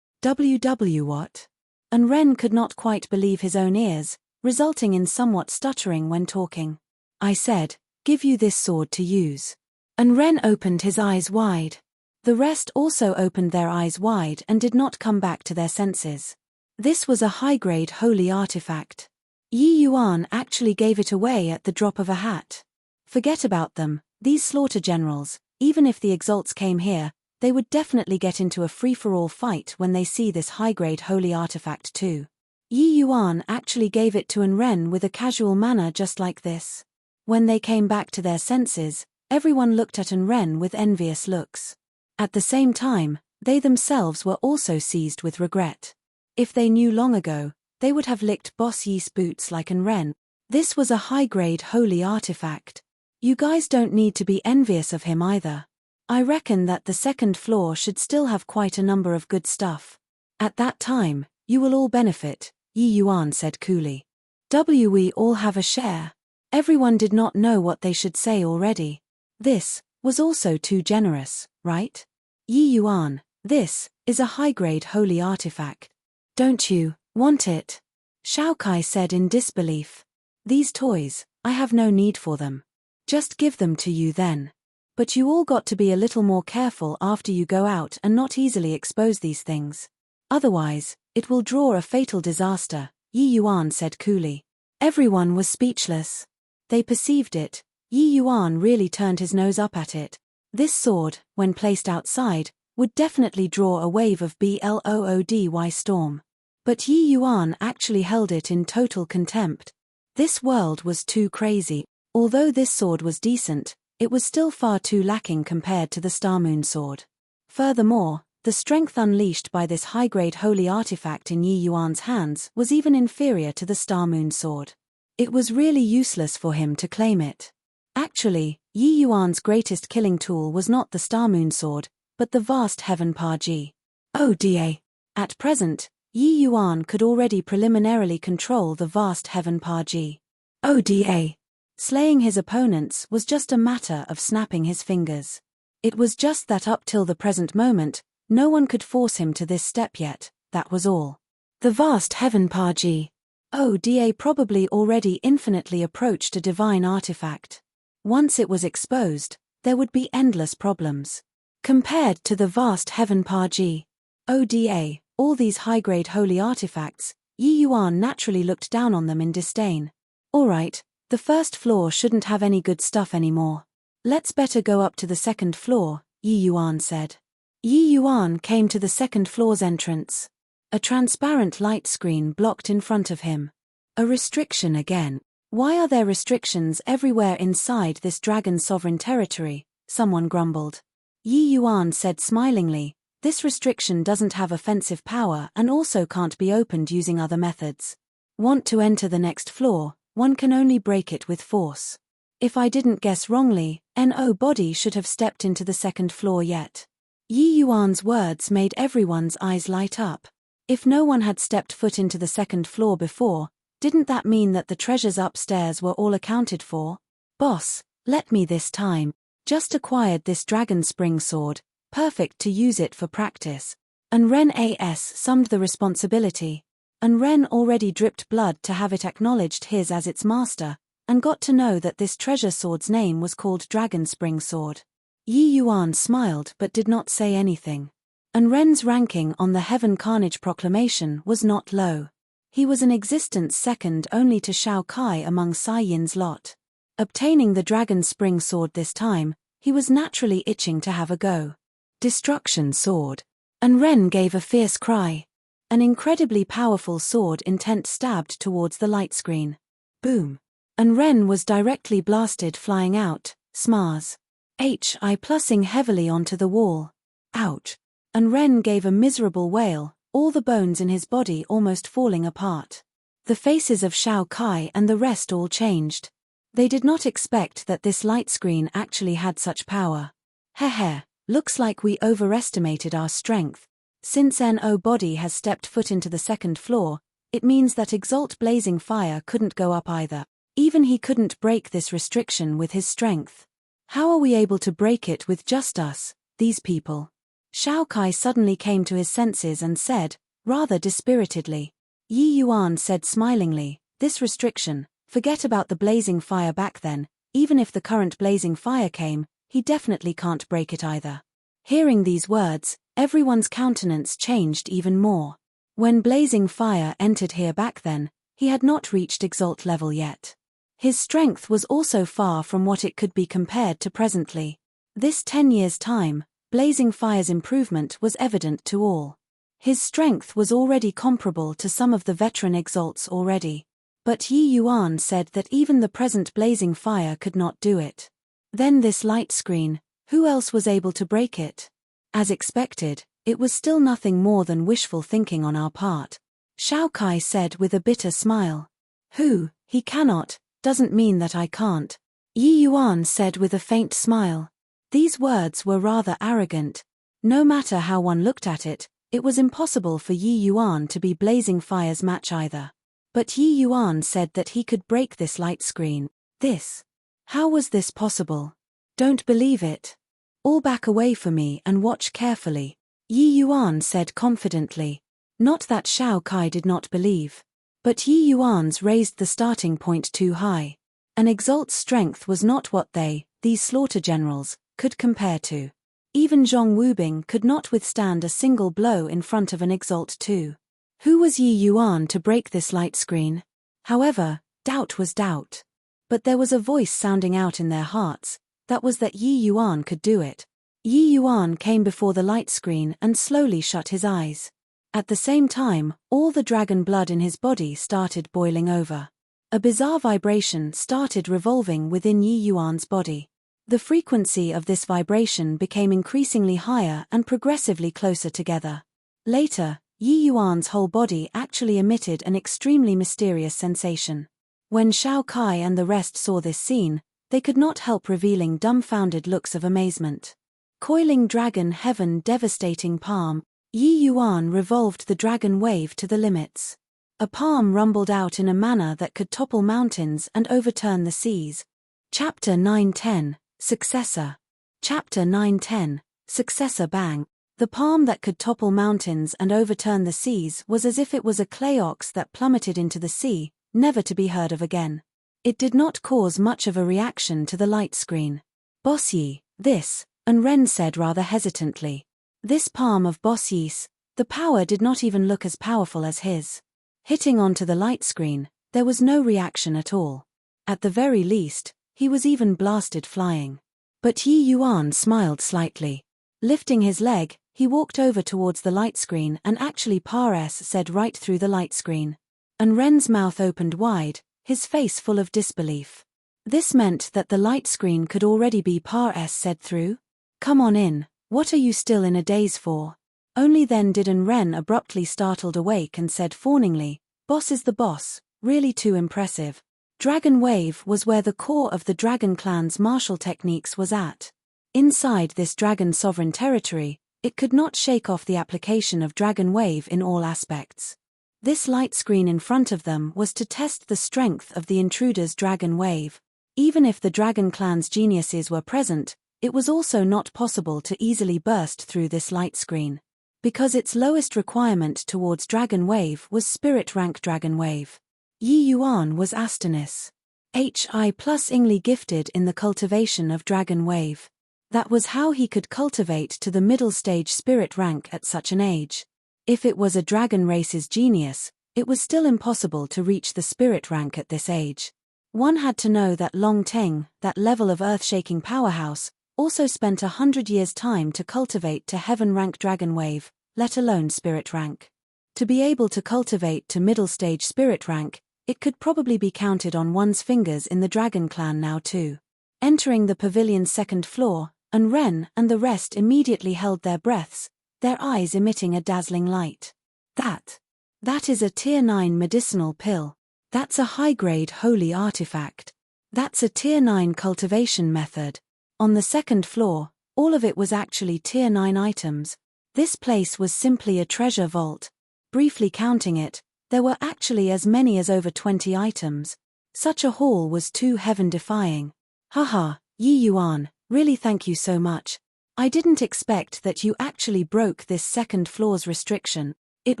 WW what? And Ren could not quite believe his own ears, resulting in somewhat stuttering when talking. I said, "Give you this sword to use." And Ren opened his eyes wide. The rest also opened their eyes wide and did not come back to their senses. This was a high-grade holy artifact. Yi Yuan actually gave it away at the drop of a hat. Forget about them, these slaughter generals, even if the exalts came here, they would definitely get into a free-for-all fight when they see this high-grade holy artifact too. Yi Yuan actually gave it to An Ren with a casual manner just like this. When they came back to their senses, everyone looked at An Ren with envious looks. At the same time, they themselves were also seized with regret. If they knew long ago, they would have licked Boss Yi's boots like an Ren. This was a high-grade holy artifact. You guys don't need to be envious of him either. I reckon that the second floor should still have quite a number of good stuff. At that time, you will all benefit, Yi Yuan said coolly. We all have a share. Everyone did not know what they should say already. This was also too generous, right? Yi Yuan, this is a high-grade holy artifact. Don't you want it? Shao Kai said in disbelief. These toys, I have no need for them. Just give them to you then. But you all got to be a little more careful after you go out and not easily expose these things. Otherwise, it will draw a fatal disaster, Yi Yuan said coolly. Everyone was speechless. They perceived it. Yi Yuan really turned his nose up at it. This sword, when placed outside, would definitely draw a wave of bloody storm. But Yi Yuan actually held it in total contempt. This world was too crazy. Although this sword was decent, it was still far too lacking compared to the Star Moon sword. Furthermore, the strength unleashed by this high-grade holy artifact in Yi Yuan's hands was even inferior to the Star Moon sword. It was really useless for him to claim it. Actually, Yi Yuan's greatest killing tool was not the Star Moon sword, but the vast Heaven Pa Ji. Oda. At present, Yi Yuan could already preliminarily control the vast Heaven Pa Ji. Oda. Slaying his opponents was just a matter of snapping his fingers. It was just that up till the present moment, no one could force him to this step yet, that was all. The vast Heaven Pa Ji. Oda probably already infinitely approached a divine artifact. Once it was exposed, there would be endless problems. Compared to the vast Heaven Pa Ji. Oda, all these high-grade holy artifacts, Yi Yuan naturally looked down on them in disdain. Alright, the first floor shouldn't have any good stuff anymore. Let's better go up to the second floor, Yi Yuan said. Yi Yuan came to the second floor's entrance. A transparent light screen blocked in front of him. A restriction again. Why are there restrictions everywhere inside this dragon's sovereign territory? Someone grumbled. Yi Yuan said smilingly, this restriction doesn't have offensive power and also can't be opened using other methods. Want to enter the next floor, one can only break it with force. If I didn't guess wrongly, nobody should have stepped into the second floor yet. Yi Yuan's words made everyone's eyes light up. If no one had stepped foot into the second floor before, didn't that mean that the treasures upstairs were all accounted for? Boss, let me this time. Just acquired this dragon spring sword, perfect to use it for practice. And Ren summed the responsibility. And Ren already dripped blood to have it acknowledged his as its master, and got to know that this treasure sword's name was called Dragon Spring Sword. Yi Yuan smiled but did not say anything. And Ren's ranking on the Heaven Carnage proclamation was not low. He was an existence second only to Shao Kai among Sai Yin's lot. Obtaining the Dragon Spring Sword this time, he was naturally itching to have a go. Destruction Sword. And Ren gave a fierce cry. An incredibly powerful sword intent stabbed towards the light screen. Boom. And Ren was directly blasted flying out, smars. HI plussing heavily onto the wall. Ouch. And Ren gave a miserable wail, all the bones in his body almost falling apart. The faces of Shao Kai and the rest all changed. They did not expect that this light screen actually had such power. Heh, looks like we overestimated our strength. Since nobody has stepped foot into the second floor, it means that Exalt Blazing Fire couldn't go up either. Even he couldn't break this restriction with his strength. How are we able to break it with just us, these people? Shao Kai suddenly came to his senses and said, rather dispiritedly. Yi Yuan said smilingly, this restriction, forget about the blazing fire back then, even if the current blazing fire came, he definitely can't break it either. Hearing these words, everyone's countenance changed even more. When blazing fire entered here back then, he had not reached Exalt level yet. His strength was also far from what it could be compared to presently. This 10 years' time, blazing fire's improvement was evident to all. His strength was already comparable to some of the veteran Exalts already. But Yi Yuan said that even the present blazing fire could not do it. Then this light screen, who else was able to break it? As expected, it was still nothing more than wishful thinking on our part. Shao Kai said with a bitter smile. Who, he cannot, doesn't mean that I can't. Yi Yuan said with a faint smile. These words were rather arrogant. No matter how one looked at it, it was impossible for Yi Yuan to be Blazing Fire's match either. But Yi Yuan said that he could break this light screen. This. How was this possible? Don't believe it. All back away for me and watch carefully. Yi Yuan said confidently. Not that Shao Kai did not believe. But Yi Yuan's raised the starting point too high. An Exalt's strength was not what these slaughter generals, could compare to. Even Zhong Wubing could not withstand a single blow in front of an Exalt too. Who was Yi Yuan to break this light screen? However, doubt was doubt. But there was a voice sounding out in their hearts, that was that Yi Yuan could do it. Yi Yuan came before the light screen and slowly shut his eyes. At the same time, all the dragon blood in his body started boiling over. A bizarre vibration started revolving within Yi Yuan's body. The frequency of this vibration became increasingly higher and progressively closer together. Later, Yi Yuan's whole body actually emitted an extremely mysterious sensation. When Shao Kai and the rest saw this scene, they could not help revealing dumbfounded looks of amazement. Coiling dragon heaven devastating palm, Yi Yuan revolved the dragon wave to the limits. A palm rumbled out in a manner that could topple mountains and overturn the seas. Chapter 910, Successor. Chapter 910, Successor Bang. The palm that could topple mountains and overturn the seas was as if it was a clay ox that plummeted into the sea, never to be heard of again. It did not cause much of a reaction to the light screen. Boss Yi, this, and Ren said rather hesitantly. This palm of Boss Yi's, the power did not even look as powerful as his. Hitting onto the light screen, there was no reaction at all. At the very least, he was even blasted flying. But Yi Yuan smiled slightly. Lifting his leg, he walked over towards the light screen and actually Pares said right through the light screen. And Ren's mouth opened wide, his face full of disbelief. This meant that the light screen could already be Pares said through? Come on in. What are you still in a daze for? Only then did Ren abruptly startled awake and said fawningly, Boss is the boss, really too impressive. Dragon Wave was where the core of the Dragon Clan's martial techniques was at. Inside this Dragon sovereign territory, it could not shake off the application of Dragon Wave in all aspects. This light screen in front of them was to test the strength of the intruder's Dragon Wave. Even if the Dragon Clan's geniuses were present, it was also not possible to easily burst through this light screen. Because its lowest requirement towards Dragon Wave was Spirit Rank Dragon Wave. Yi Yuan was Astonis. HI plus Ingli gifted in the cultivation of Dragon Wave. That was how he could cultivate to the middle stage Spirit Rank at such an age. If it was a dragon race's genius, it was still impossible to reach the Spirit Rank at this age. One had to know that Long Teng, that level of earth-shaking powerhouse, also spent 100 years' time to cultivate to Heaven Rank Dragon Wave, let alone Spirit Rank. To be able to cultivate to middle stage Spirit Rank, it could probably be counted on one's fingers in the Dragon Clan now too. Entering the pavilion's second floor, Ren and the rest immediately held their breaths, their eyes emitting a dazzling light. That is a Tier 9 medicinal pill. That's a high-grade holy artifact. That's a Tier 9 cultivation method. On the second floor, all of it was actually Tier 9 items. This place was simply a treasure vault. Briefly counting it, there were actually as many as over 20 items. Such a haul was too heaven-defying. Haha, Yi Yuan, really thank you so much. I didn't expect that you actually broke this second floor's restriction. It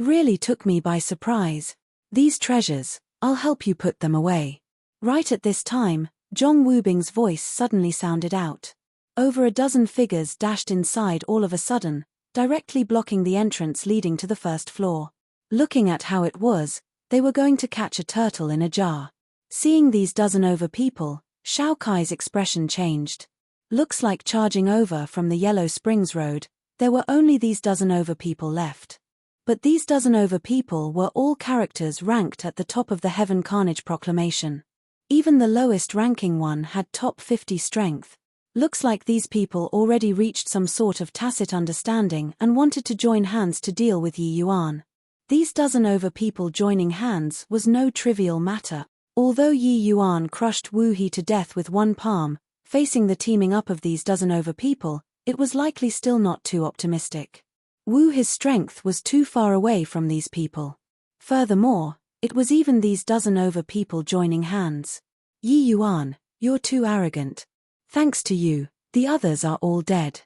really took me by surprise. These treasures, I'll help you put them away. Right at this time, Zhong Wubing's voice suddenly sounded out. Over a dozen figures dashed inside all of a sudden, directly blocking the entrance leading to the first floor. Looking at how it was, they were going to catch a turtle in a jar. Seeing these dozen over people, Shao Kai's expression changed. Looks like charging over from the Yellow Springs Road, there were only these dozen over people left. But these dozen over people were all characters ranked at the top of the Heaven Carnage proclamation. Even the lowest ranking one had top 50 strength. Looks like these people already reached some sort of tacit understanding and wanted to join hands to deal with Yi Yuan. These dozen over people joining hands was no trivial matter. Although Yi Yuan crushed Wu He to death with one palm, facing the teaming up of these dozen over people, it was likely still not too optimistic. Wu He's strength was too far away from these people. Furthermore, it was even these dozen over people joining hands. Yi Yuan, you're too arrogant. Thanks to you, the others are all dead.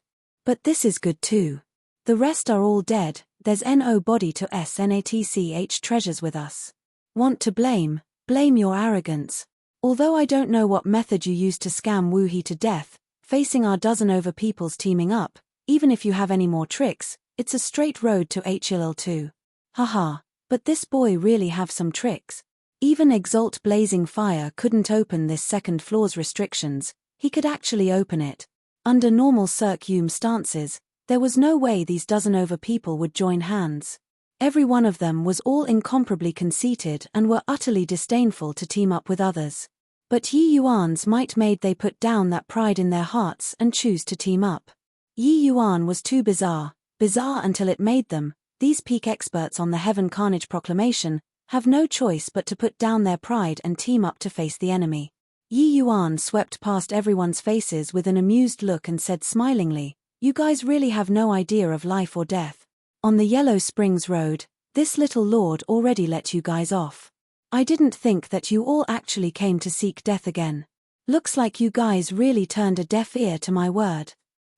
But this is good too. The rest are all dead, there's no body to snatch treasures with us. Want to blame? Blame your arrogance. Although I don't know what method you used to scam Wu He to death, facing our dozen over peoples teaming up, even if you have any more tricks, it's a straight road to HLL2. Haha, but this boy really have some tricks. Even Exalt Blazing Fire couldn't open this second floor's restrictions, he could actually open it. Under normal circum stances, there was no way these dozen over people would join hands. Every one of them was all incomparably conceited and were utterly disdainful to team up with others. But Yi Yuan's might made they put down that pride in their hearts and choose to team up. Yi Yuan was too bizarre until it made them, these peak experts on the Heaven Carnage proclamation, have no choice but to put down their pride and team up to face the enemy. Yi Yuan swept past everyone's faces with an amused look and said smilingly, "You guys really have no idea of life or death. On the Yellow Springs Road, this little lord already let you guys off. I didn't think that you all actually came to seek death again. Looks like you guys really turned a deaf ear to my word."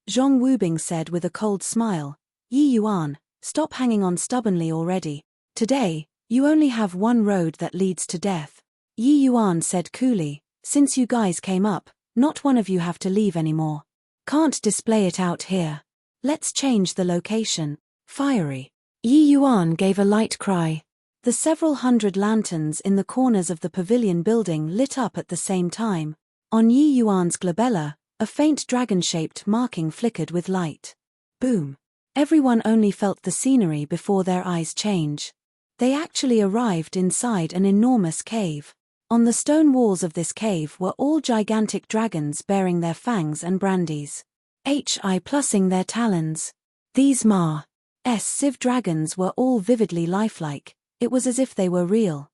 Zhong Wubing said with a cold smile, "Yi Yuan, stop hanging on stubbornly already. Today, you only have one road that leads to death." Yi Yuan said coolly, "Since you guys came up, not one of you have to leave anymore. Can't display it out here. Let's change the location." Fiery. Yi Yuan gave a light cry. The several hundred lanterns in the corners of the pavilion building lit up at the same time. On Yi Yuan's glabella, a faint dragon-shaped marking flickered with light. Boom. Everyone only felt the scenery before their eyes change. They actually arrived inside an enormous cave. On the stone walls of this cave were all gigantic dragons bearing their fangs and brandies. Plussing their talons. These Civ dragons were all vividly lifelike, it was as if they were real.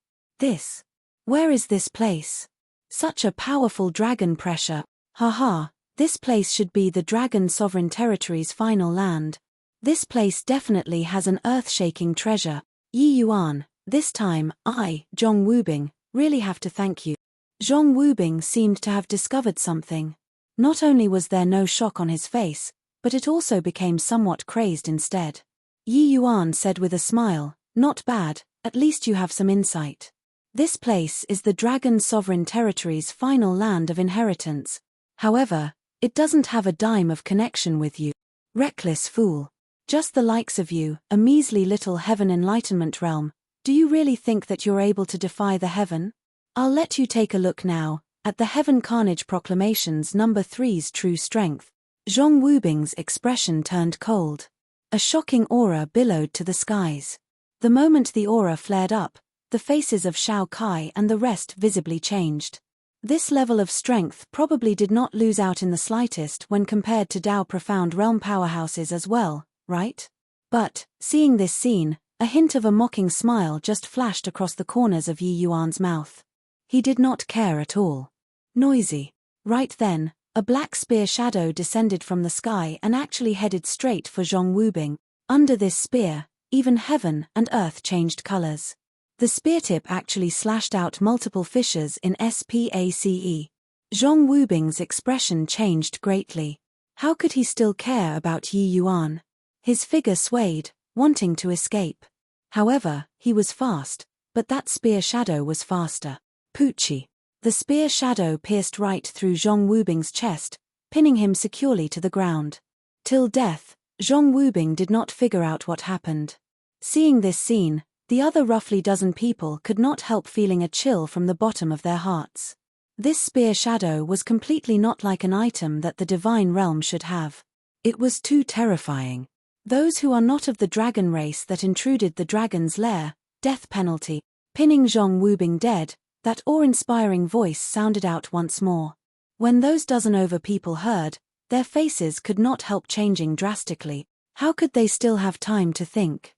Where is this place? Such a powerful dragon pressure, haha, this place should be the Dragon Sovereign Territory's final land. This place definitely has an earth-shaking treasure. Yi Yuan, this time, Zhong Wubing, really have to thank you. Zhong Wubing seemed to have discovered something. Not only was there no shock on his face, but it also became somewhat crazed instead. Yi Yuan said with a smile, "Not bad, at least you have some insight. This place is the Dragon Sovereign Territory's final land of inheritance. However, it doesn't have a dime of connection with you. Reckless fool. Just the likes of you, a measly little heaven enlightenment realm. Do you really think that you're able to defy the heaven? I'll let you take a look now, at the Heaven Carnage Proclamation's number 3's true strength." Zhong Wubing's expression turned cold. A shocking aura billowed to the skies. The moment the aura flared up, the faces of Shao Kai and the rest visibly changed. This level of strength probably did not lose out in the slightest when compared to Dao Profound Realm powerhouses as well, right? But, seeing this scene, a hint of a mocking smile just flashed across the corners of Yi Yuan's mouth. He did not care at all. Noisy. Right then, a black spear shadow descended from the sky and actually headed straight for Zhong Wubing. Under this spear, even heaven and earth changed colors. The spear tip actually slashed out multiple fissures in SPACE. Zhong Wubing's expression changed greatly. How could he still care about Yi Yuan? His figure swayed, wanting to escape. However, he was fast, but that spear shadow was faster. Poochie. The spear shadow pierced right through Zhong Wubing's chest, pinning him securely to the ground. Till death, Zhong Wubing did not figure out what happened. Seeing this scene, the other roughly dozen people could not help feeling a chill from the bottom of their hearts. This spear shadow was completely not like an item that the divine realm should have. It was too terrifying. Those who are not of the dragon race that intruded the dragon's lair, death penalty, pinning Zhong Wubing dead, that awe-inspiring voice sounded out once more. When those dozen over people heard, their faces could not help changing drastically. How could they still have time to think?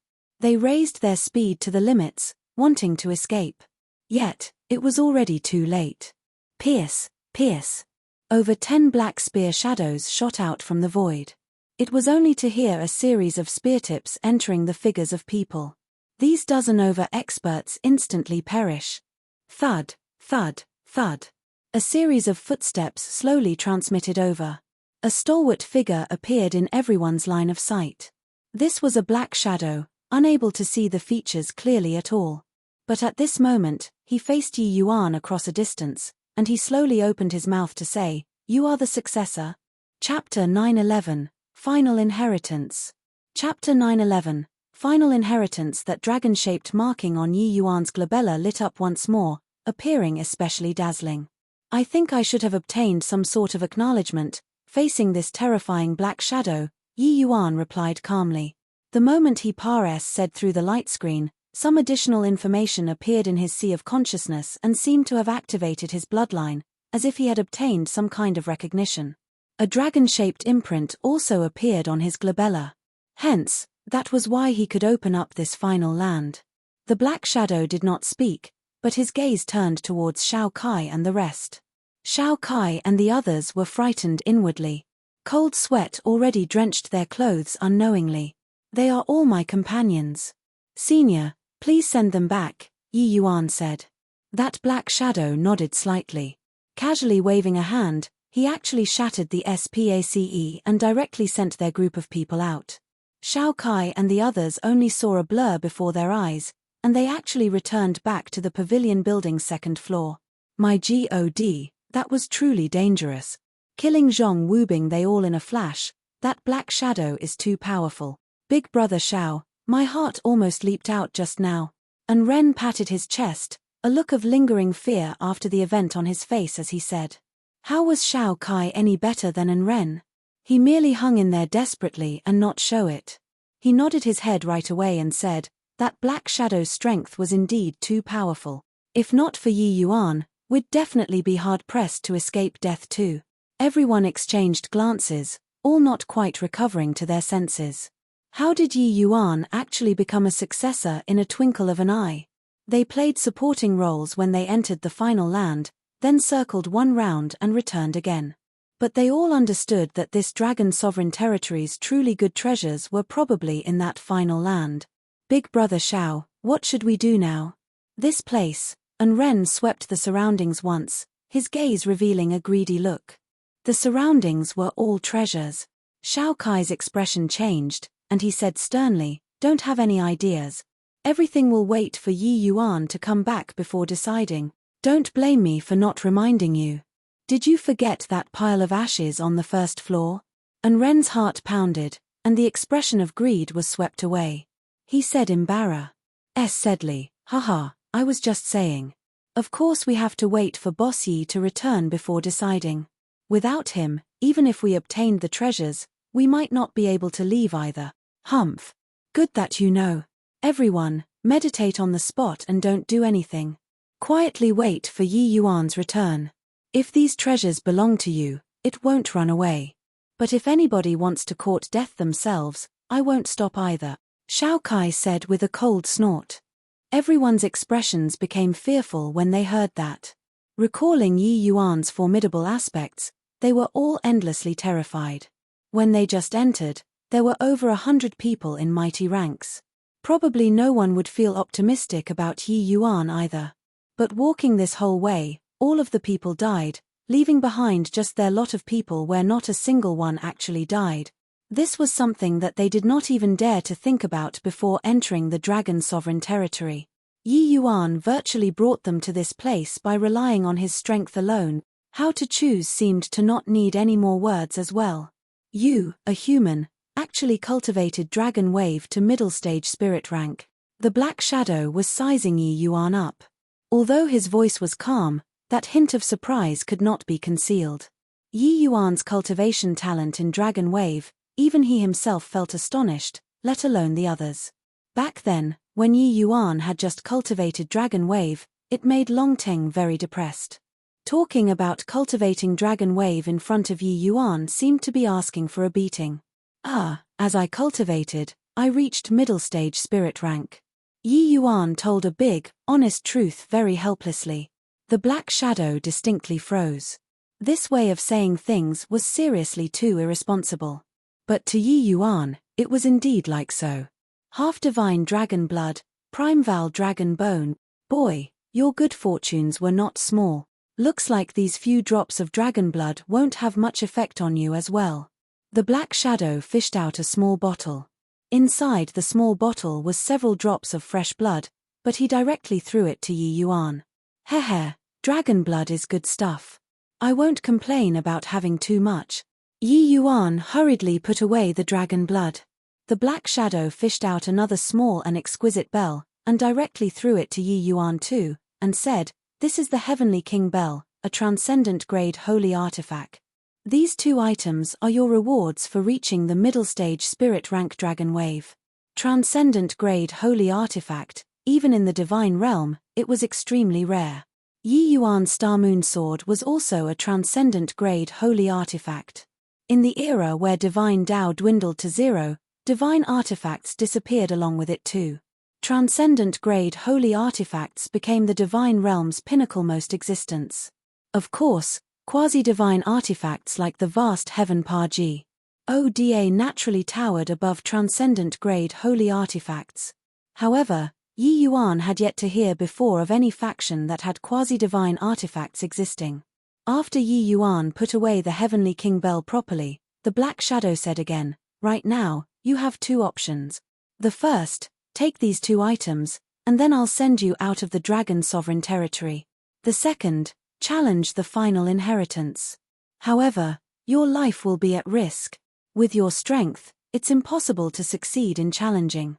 They raised their speed to the limits, wanting to escape. Yet, it was already too late. Pierce, pierce. Over 10 black spear shadows shot out from the void. It was only to hear a series of spear tips entering the figures of people. These dozen over experts instantly perish. Thud, thud, thud. A series of footsteps slowly transmitted over. A stalwart figure appeared in everyone's line of sight. This was a black shadow, unable to see the features clearly at all. But at this moment, he faced Yi Yuan across a distance, and he slowly opened his mouth to say, "You are the successor." Chapter 911, Final Inheritance. Chapter 911, Final Inheritance. That dragon-shaped marking on Yi Yuan's glabella lit up once more, appearing especially dazzling. "I think I should have obtained some sort of acknowledgement, facing this terrifying black shadow," Yi Yuan replied calmly. The moment he said through the light screen, some additional information appeared in his sea of consciousness and seemed to have activated his bloodline, as if he had obtained some kind of recognition. A dragon-shaped imprint also appeared on his glabella. Hence, that was why he could open up this final land. The black shadow did not speak, but his gaze turned towards Shao Kai and the rest. Shao Kai and the others were frightened inwardly. Cold sweat already drenched their clothes unknowingly. "They are all my companions. Senior, please send them back," Yi Yuan said. That black shadow nodded slightly. Casually waving a hand, he actually shattered the SPACE and directly sent their group of people out. Shao Kai and the others only saw a blur before their eyes, and they actually returned back to the pavilion building's second floor. My God, that was truly dangerous. Killing Zhong Wubing they all in a flash, that black shadow is too powerful. Big brother Shao, my heart almost leaped out just now. And Ren patted his chest, a look of lingering fear after the event on his face as he said. How was Shao Kai any better than An Ren? He merely hung in there desperately and not show it. He nodded his head right away and said, that black shadow's strength was indeed too powerful. If not for Yi Yuan, we'd definitely be hard-pressed to escape death too. Everyone exchanged glances, all not quite recovering to their senses. How did Yi Yuan actually become a successor in a twinkle of an eye? They played supporting roles when they entered the final land, then circled one round and returned again. But they all understood that this dragon sovereign territory's truly good treasures were probably in that final land. Big brother Shao, what should we do now? This place, and Ren swept the surroundings once, his gaze revealing a greedy look. The surroundings were all treasures. Shao Kai's expression changed, and he said sternly, don't have any ideas. Everything will wait for Yi Yuan to come back before deciding. Don't blame me for not reminding you. Did you forget that pile of ashes on the first floor? And Ren's heart pounded, and the expression of greed was swept away. He said embarrassedly, haha, I was just saying. Of course we have to wait for Boss Yi to return before deciding. Without him, even if we obtained the treasures, we might not be able to leave either. Humph. Good that you know. Everyone, meditate on the spot and don't do anything. Quietly wait for Yi Yuan's return. If these treasures belong to you, it won't run away. But if anybody wants to court death themselves, I won't stop either, Shao Kai said with a cold snort. Everyone's expressions became fearful when they heard that. Recalling Yi Yuan's formidable aspects, they were all endlessly terrified. When they just entered, there were over 100 people in mighty ranks. Probably no one would feel optimistic about Yi Yuan either. But walking this whole way, all of the people died, leaving behind just their lot of people where not a single one actually died. This was something that they did not even dare to think about before entering the dragon sovereign territory. Yi Yuan virtually brought them to this place by relying on his strength alone. How to choose seemed to not need any more words as well. You, a human, actually cultivated dragon wave to middle stage spirit rank. The black shadow was sizing Yi Yuan up. Although his voice was calm, that hint of surprise could not be concealed. Yi Yuan's cultivation talent in dragon wave, even he himself felt astonished, let alone the others. Back then, when Yi Yuan had just cultivated dragon wave, it made Longteng very depressed. Talking about cultivating dragon wave in front of Yi Yuan seemed to be asking for a beating. As I cultivated, I reached middle stage spirit rank. Yi Yuan told a big, honest truth very helplessly. The black shadow distinctly froze. This way of saying things was seriously too irresponsible. But to Yi Yuan, it was indeed like so. Half-divine dragon blood, primeval dragon bone, boy, your good fortunes were not small. Looks like these few drops of dragon blood won't have much effect on you as well. The black shadow fished out a small bottle. Inside the small bottle was several drops of fresh blood, but he directly threw it to Yi Yuan. Heh, dragon blood is good stuff. I won't complain about having too much. Yi Yuan hurriedly put away the dragon blood. The black shadow fished out another small and exquisite bell, and directly threw it to Yi Yuan too, and said, "This is the Heavenly King Bell, a transcendent-grade holy artifact. These 2 items are your rewards for reaching the middle stage spirit rank dragon wave." Transcendent-grade holy artifact, even in the divine realm, it was extremely rare. Yi Yuan's Star Moon Sword was also a transcendent-grade holy artifact. In the era where divine Tao dwindled to 0, divine artifacts disappeared along with it too. Transcendent-grade holy artifacts became the divine realm's pinnacle-most existence. Of course, quasi-divine artifacts like the vast heaven Parji Oda naturally towered above transcendent-grade holy artifacts. However, Yi Yuan had yet to hear before of any faction that had quasi-divine artifacts existing. After Yi Yuan put away the Heavenly King Bell properly, the Black Shadow said again, "Right now, you have 2 options. The first, take these 2 items, and then I'll send you out of the dragon sovereign territory. The second, challenge the final inheritance. However, your life will be at risk. With your strength, it's impossible to succeed in challenging."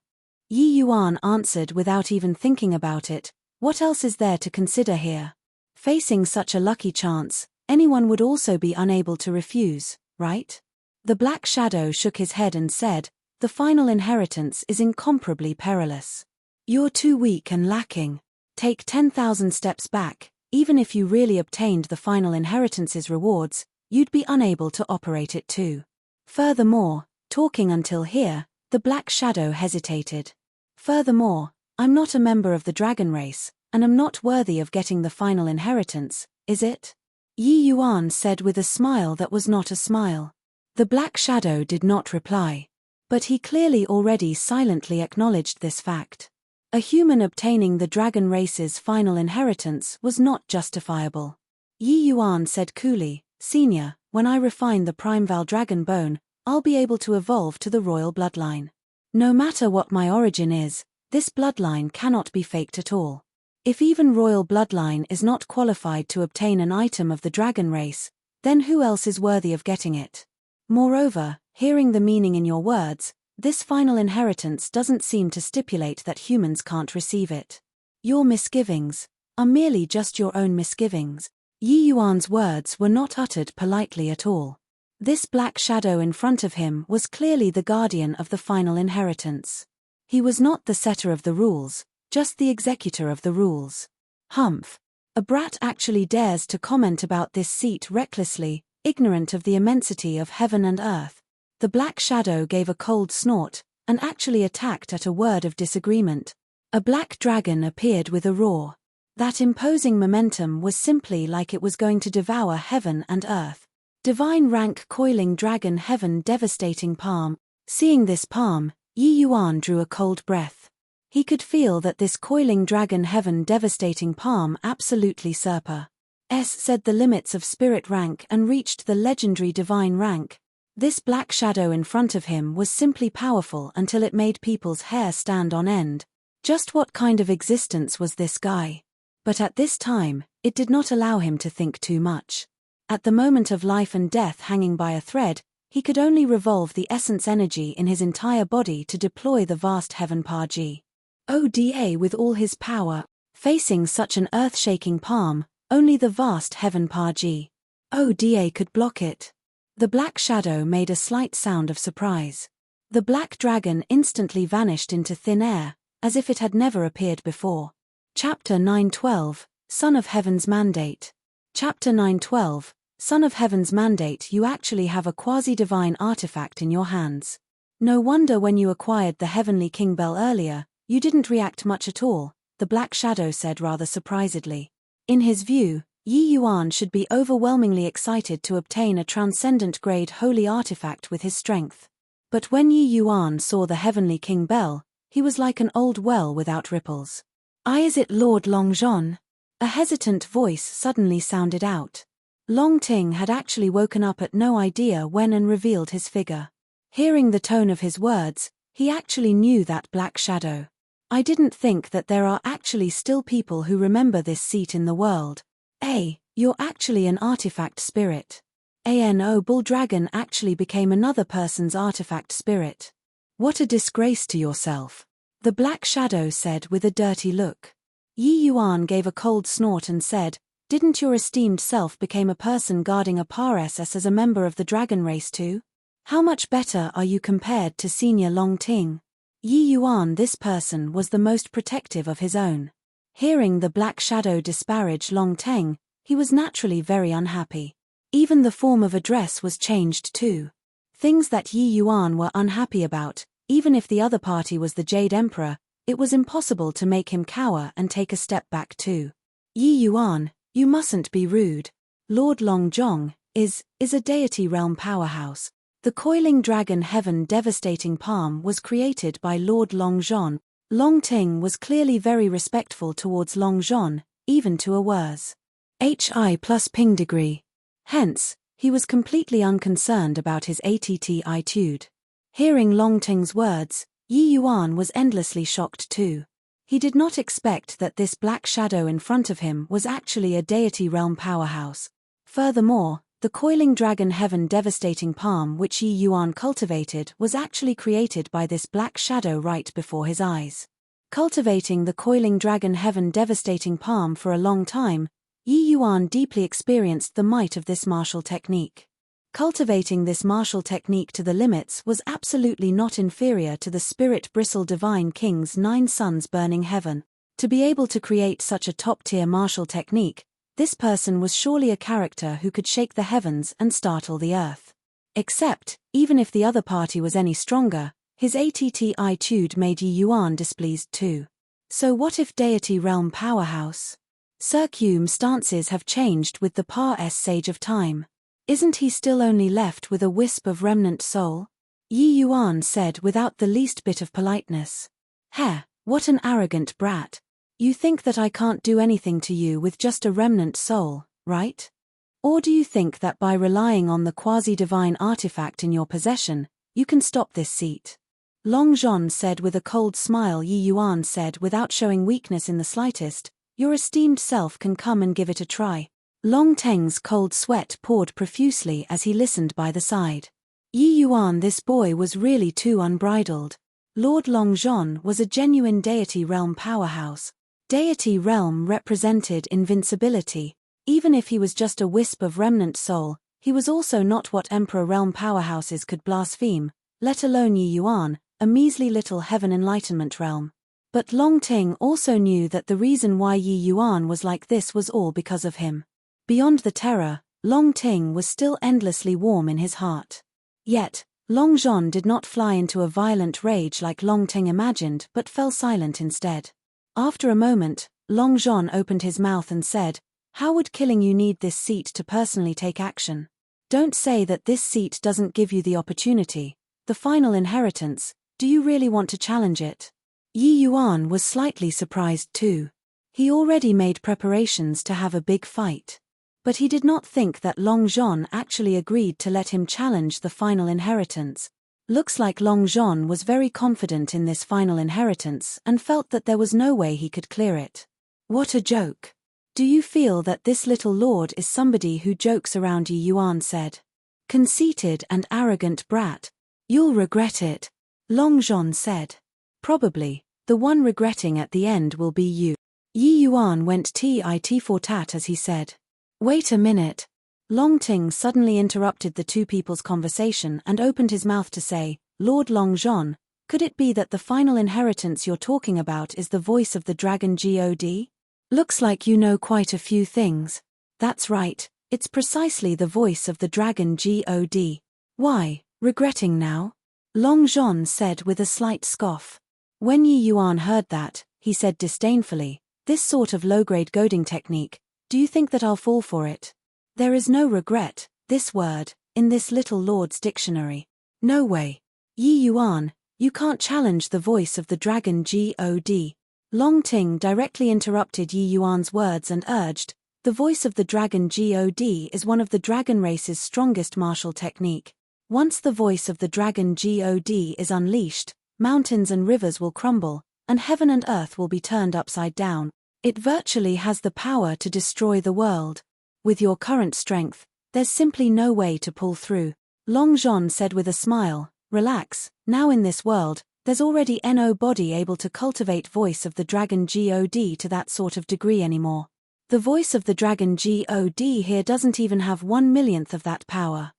Yi Yuan answered without even thinking about it, "What else is there to consider here? Facing such a lucky chance, anyone would also be unable to refuse, right?" The Black Shadow shook his head and said, "The final inheritance is incomparably perilous. You're too weak and lacking. Take 10,000 steps back, even if you really obtained the final inheritance's rewards, you'd be unable to operate it too." Furthermore, talking until here, the Black Shadow hesitated. "Furthermore, I'm not a member of the dragon race, and am not worthy of getting the final inheritance, is it?" Yi Yuan said with a smile that was not a smile. The Black Shadow did not reply. But he clearly already silently acknowledged this fact. A human obtaining the dragon race's final inheritance was not justifiable. Yi Yuan said coolly, "Senior, when I refine the primeval dragon bone, I'll be able to evolve to the royal bloodline. No matter what my origin is, this bloodline cannot be faked at all. If even royal bloodline is not qualified to obtain an item of the dragon race, then who else is worthy of getting it? Moreover, hearing the meaning in your words, this final inheritance doesn't seem to stipulate that humans can't receive it. Your misgivings are merely just your own misgivings." Yi Yuan's words were not uttered politely at all. This Black Shadow in front of him was clearly the guardian of the final inheritance. He was not the setter of the rules, just the executor of the rules. Humph. A brat actually dares to comment about this seat recklessly, ignorant of the immensity of heaven and earth. The Black Shadow gave a cold snort, and actually attacked at a word of disagreement. A black dragon appeared with a roar. That imposing momentum was simply like it was going to devour heaven and earth. Divine rank coiling dragon heaven devastating palm. Seeing this palm, Yi Yuan drew a cold breath. He could feel that this coiling dragon heaven devastating palm absolutely said the limits of spirit rank and reached the legendary divine rank. This Black Shadow in front of him was simply powerful until it made people's hair stand on end. Just what kind of existence was this guy? But at this time, it did not allow him to think too much. At the moment of life and death hanging by a thread, he could only revolve the essence energy in his entire body to deploy the vast heaven Parji Oda with all his power. Facing such an earth-shaking palm, only the vast heaven Parji Oda could block it. The Black Shadow made a slight sound of surprise. The black dragon instantly vanished into thin air, as if it had never appeared before. Chapter 9:12, Son of Heaven's Mandate. Chapter 9:12, Son of Heaven's Mandate. You actually have a quasi-divine artifact in your hands. No wonder when you acquired the Heavenly King Bell earlier, you didn't react much at all, the Black Shadow said rather surprisedly. In his view, Yi Yuan should be overwhelmingly excited to obtain a transcendent-grade holy artifact with his strength. But when Yi Yuan saw the Heavenly King Bell, he was like an old well without ripples. Is it Lord Longzhon? A hesitant voice suddenly sounded out. Long Ting had actually woken up at no idea when and revealed his figure. Hearing the tone of his words, he actually knew that Black Shadow. I didn't think that there are actually still people who remember this seat in the world. You're actually an artifact spirit. Bull Dragon actually became another person's artifact spirit. What a disgrace to yourself. The Black Shadow said with a dirty look. Yi Yuan gave a cold snort and said, didn't your esteemed self become a person guarding a PARSS as a member of the dragon race too? How much better are you compared to senior Long Ting? Yi Yuan, this person was the most protective of his own. Hearing the Black Shadow disparage Long Ting, he was naturally very unhappy. Even the form of address was changed too. Things that Yi Yuan were unhappy about, even if the other party was the Jade Emperor, it was impossible to make him cower and take a step back too. Yi Yuan, you mustn't be rude. Lord Longzhong is a deity realm powerhouse. The coiling dragon heaven devastating palm was created by Lord Longzhon. Long Ting was clearly very respectful towards Longzhon, even to a worse HI plus ping degree. Hence, he was completely unconcerned about his attitude. Hearing Long Ting's words, Yi Yuan was endlessly shocked too. He did not expect that this Black Shadow in front of him was actually a deity realm powerhouse. Furthermore, the coiling dragon heaven devastating palm which Yi Yuan cultivated was actually created by this Black Shadow right before his eyes. Cultivating the coiling dragon heaven devastating palm for a long time, Yi Yuan deeply experienced the might of this martial technique. Cultivating this martial technique to the limits was absolutely not inferior to the Spirit Bristle Divine King's 9 Suns Burning Heaven. To be able to create such a top-tier martial technique, this person was surely a character who could shake the heavens and startle the earth. Except, even if the other party was any stronger, his attitude made Yi Yuan displeased too. So what if deity realm powerhouse? Circum stances have changed with the PARSS Sage of Time. Isn't he still only left with a wisp of remnant soul? Yi Yuan said without the least bit of politeness. What an arrogant brat. You think that I can't do anything to you with just a remnant soul, right? Or do you think that by relying on the quasi-divine artifact in your possession, you can stop this seat? Longzhon said with a cold smile. Yi Yuan said without showing weakness in the slightest, your esteemed self can come and give it a try. Long Teng's cold sweat poured profusely as he listened by the side. Yi Yuan, this boy was really too unbridled. Lord Longzhon was a genuine deity realm powerhouse. Deity realm represented invincibility. Even if he was just a wisp of remnant soul, he was also not what Emperor realm powerhouses could blaspheme, let alone Yi Yuan, a measly little heaven enlightenment realm. But Long Ting also knew that the reason why Yi Yuan was like this was all because of him. Beyond the terror, Long Ting was still endlessly warm in his heart. Yet, Longzhon did not fly into a violent rage like Long Ting imagined but fell silent instead. After a moment, Longzhon opened his mouth and said, how would killing you need this seat to personally take action? Don't say that this seat doesn't give you the opportunity. The final inheritance, do you really want to challenge it? Yi Yuan was slightly surprised too. He already made preparations to have a big fight. But he did not think that Longzhon actually agreed to let him challenge the final inheritance. Looks like Longzhon was very confident in this final inheritance and felt that there was no way he could clear it. What a joke. Do you feel that this little lord is somebody who jokes around? Yi Yuan said. Conceited and arrogant brat. You'll regret it. Longzhon said. Probably, the one regretting at the end will be you. Yi Yuan went tit for tat as he said. Wait a minute. Long Ting suddenly interrupted the two people's conversation and opened his mouth to say, Lord Longzhon, could it be that the final inheritance you're talking about is the voice of the dragon God? Looks like you know quite a few things. That's right, it's precisely the voice of the dragon God. Why, regretting now? Long Zhon said with a slight scoff. When Yi Yuan heard that, he said disdainfully, "This sort of low-grade goading technique, do you think that I'll fall for it? There is no regret, this word, in this little lord's dictionary. No way. Yi Yuan, you can't challenge the voice of the dragon God." Long Ting directly interrupted Yi Yuan's words and urged, "The voice of the dragon God is one of the dragon race's strongest martial technique. Once the voice of the dragon God is unleashed, mountains and rivers will crumble, and heaven and earth will be turned upside down. It virtually has the power to destroy the world. With your current strength, there's simply no way to pull through." Long Zhon said with a smile, "Relax, now in this world, there's already no body able to cultivate voice of the dragon God to that sort of degree anymore. The voice of the dragon God here doesn't even have 1/1,000,000th of that power.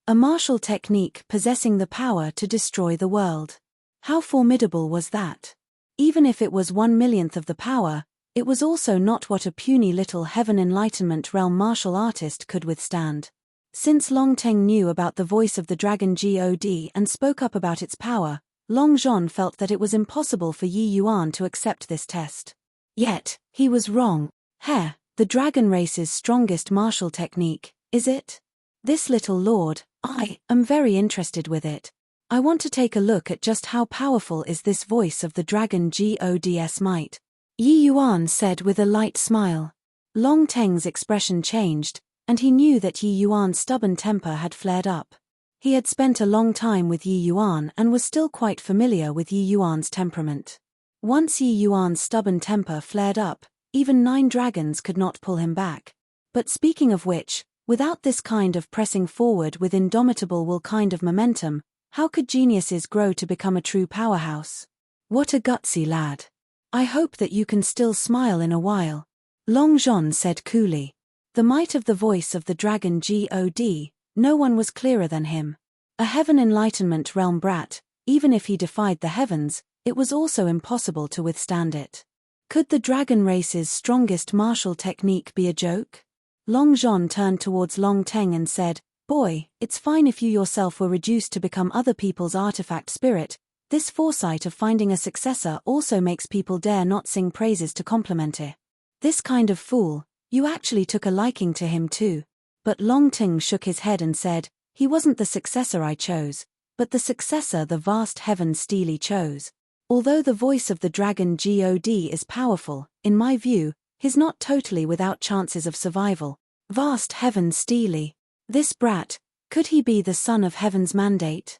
A martial technique possessing the power to destroy the world. How formidable was that? Even if it was 1/1,000,000th of the power, it was also not what a puny little heaven enlightenment realm martial artist could withstand. Since Long Teng knew about the voice of the dragon God and spoke up about its power, Long Zhon felt that it was impossible for Yi Yuan to accept this test. Yet, he was wrong. The dragon race's strongest martial technique, is it? This little lord, I am very interested with it. I want to take a look at just how powerful is this voice of the dragon God's might." Yi Yuan said with a light smile. Long Teng's expression changed, and he knew that Yi Yuan's stubborn temper had flared up. He had spent a long time with Yi Yuan and was still quite familiar with Yi Yuan's temperament. Once Yi Yuan's stubborn temper flared up, even 9 dragons could not pull him back. But speaking of which, without this kind of pressing forward with indomitable will kind of momentum, how could geniuses grow to become a true powerhouse? What a gutsy lad. I hope that you can still smile in a while. Long Zhon said coolly. The might of the voice of the dragon God, no one was clearer than him. A heaven enlightenment realm brat, even if he defied the heavens, it was also impossible to withstand it. Could the dragon race's strongest martial technique be a joke? Long Zhon turned towards Long Teng and said, "Boy, it's fine if you yourself were reduced to become other people's artifact spirit. This foresight of finding a successor also makes people dare not sing praises to compliment it. This kind of fool, you actually took a liking to him too." But Long Teng shook his head and said, "He wasn't the successor I chose, but the successor the vast heaven Steely chose. Although the voice of the dragon God is powerful, in my view, he's not totally without chances of survival. Vast heaven Steely. This brat, could he be the son of heaven's mandate?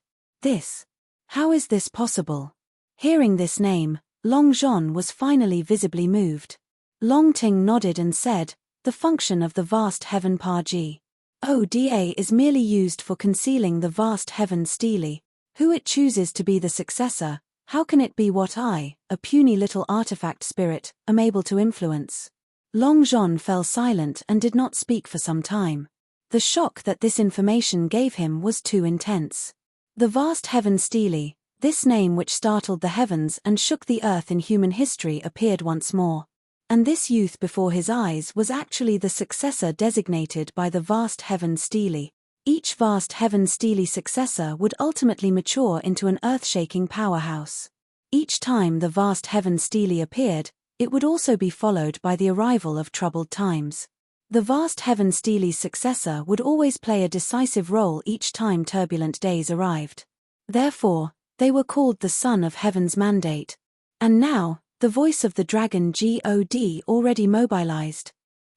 How is this possible?" Hearing this name, Long Zhon was finally visibly moved. Long Ting nodded and said, "The function of the vast heaven Paji. Oda is merely used for concealing the vast heaven Steely. Who it chooses to be the successor, how can it be what I, a puny little artifact spirit, am able to influence?" Long Zhon fell silent and did not speak for some time. The shock that this information gave him was too intense. The vast heaven Steely, this name which startled the heavens and shook the earth in human history, appeared once more. And this youth before his eyes was actually the successor designated by the vast heaven Steely. Each vast heaven Steely successor would ultimately mature into an earth-shaking powerhouse. Each time the vast heaven Steely appeared, it would also be followed by the arrival of troubled times. The vast heaven Steely's successor would always play a decisive role each time turbulent days arrived. Therefore, they were called the son of heaven's mandate. And now, the voice of the dragon God already mobilized.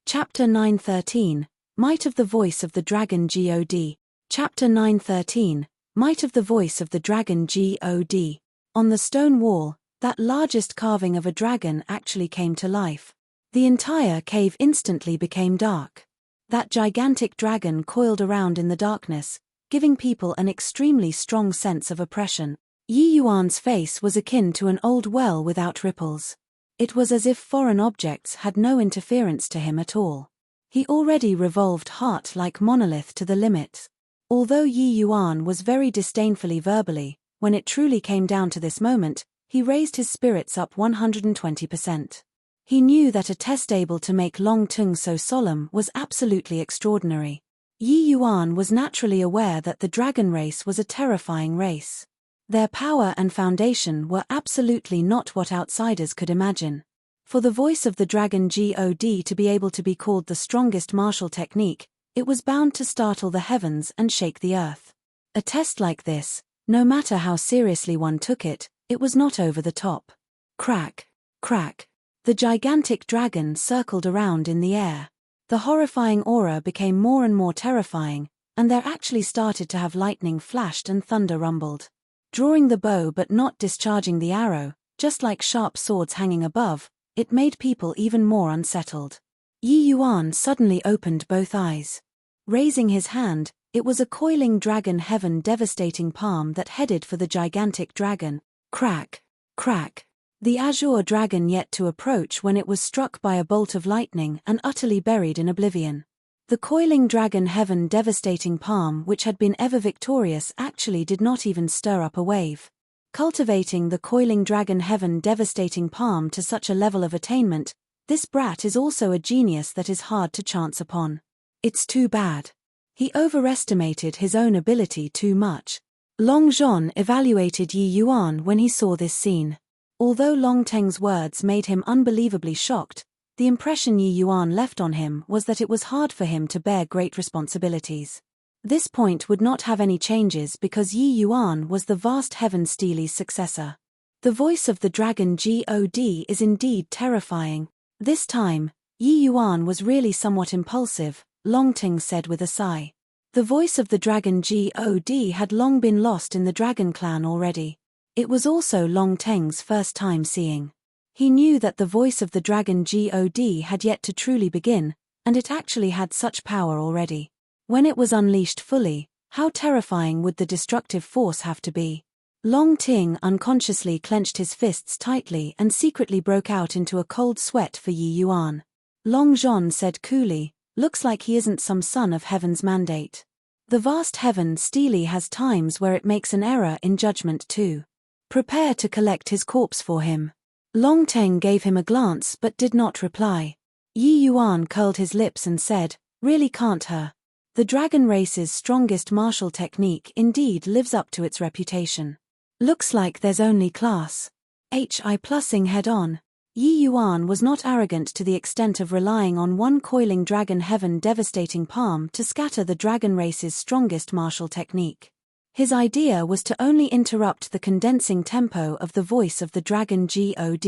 Chapter 913, Might of the Voice of the Dragon God. Chapter 913, Might of the Voice of the Dragon God. On the stone wall, that largest carving of a dragon actually came to life. The entire cave instantly became dark. That gigantic dragon coiled around in the darkness, giving people an extremely strong sense of oppression. Yi Yuan's face was akin to an old well without ripples. It was as if foreign objects had no interference to him at all. He already revolved heart-like monolith to the limit. Although Yi Yuan was very disdainfully verbally, when it truly came down to this moment, he raised his spirits up 120%. He knew that a test able to make Long Tung so solemn was absolutely extraordinary. Yi Yuan was naturally aware that the dragon race was a terrifying race. Their power and foundation were absolutely not what outsiders could imagine. For the voice of the dragon God to be able to be called the strongest martial technique, it was bound to startle the heavens and shake the earth. A test like this, no matter how seriously one took it, it was not over the top. Crack, crack. The gigantic dragon circled around in the air. The horrifying aura became more and more terrifying, and there actually started to have lightning flashed and thunder rumbled. Drawing the bow but not discharging the arrow, just like sharp swords hanging above, it made people even more unsettled. Yi Yuan suddenly opened both eyes. Raising his hand, it was a coiling dragon heaven devastating palm that headed for the gigantic dragon. Crack, crack. The azure dragon yet to approach when it was struck by a bolt of lightning and utterly buried in oblivion. The coiling dragon heaven devastating palm, which had been ever victorious, actually did not even stir up a wave. Cultivating the coiling dragon heaven devastating palm to such a level of attainment, this brat is also a genius that is hard to chance upon. It's too bad. He overestimated his own ability too much. Long Zhon evaluated Yi Yuan when he saw this scene. Although Long Teng's words made him unbelievably shocked, the impression Yi Yuan left on him was that it was hard for him to bear great responsibilities. This point would not have any changes because Yi Yuan was the vast heaven Steely's successor. The voice of the dragon God is indeed terrifying. This time, Yi Yuan was really somewhat impulsive, Long Teng said with a sigh. The voice of the dragon God had long been lost in the dragon clan already. It was also Long Teng's first time seeing. He knew that the voice of the dragon God had yet to truly begin, and it actually had such power already. When it was unleashed fully, how terrifying would the destructive force have to be? Long Ting unconsciously clenched his fists tightly and secretly broke out into a cold sweat for Yi Yuan. Long Zhon said coolly, "Looks like he isn't some son of heaven's mandate." The vast heaven Steely has times where it makes an error in judgment too. Prepare to collect his corpse for him. Long Teng gave him a glance but did not reply. Yi Yuan curled his lips and said, "Really can't her. The dragon race's strongest martial technique indeed lives up to its reputation. Looks like there's only class. Hi plussing head on." Yi Yuan was not arrogant to the extent of relying on one coiling dragon heaven devastating palm to scatter the dragon race's strongest martial technique. His idea was to only interrupt the condensing tempo of the voice of the dragon God.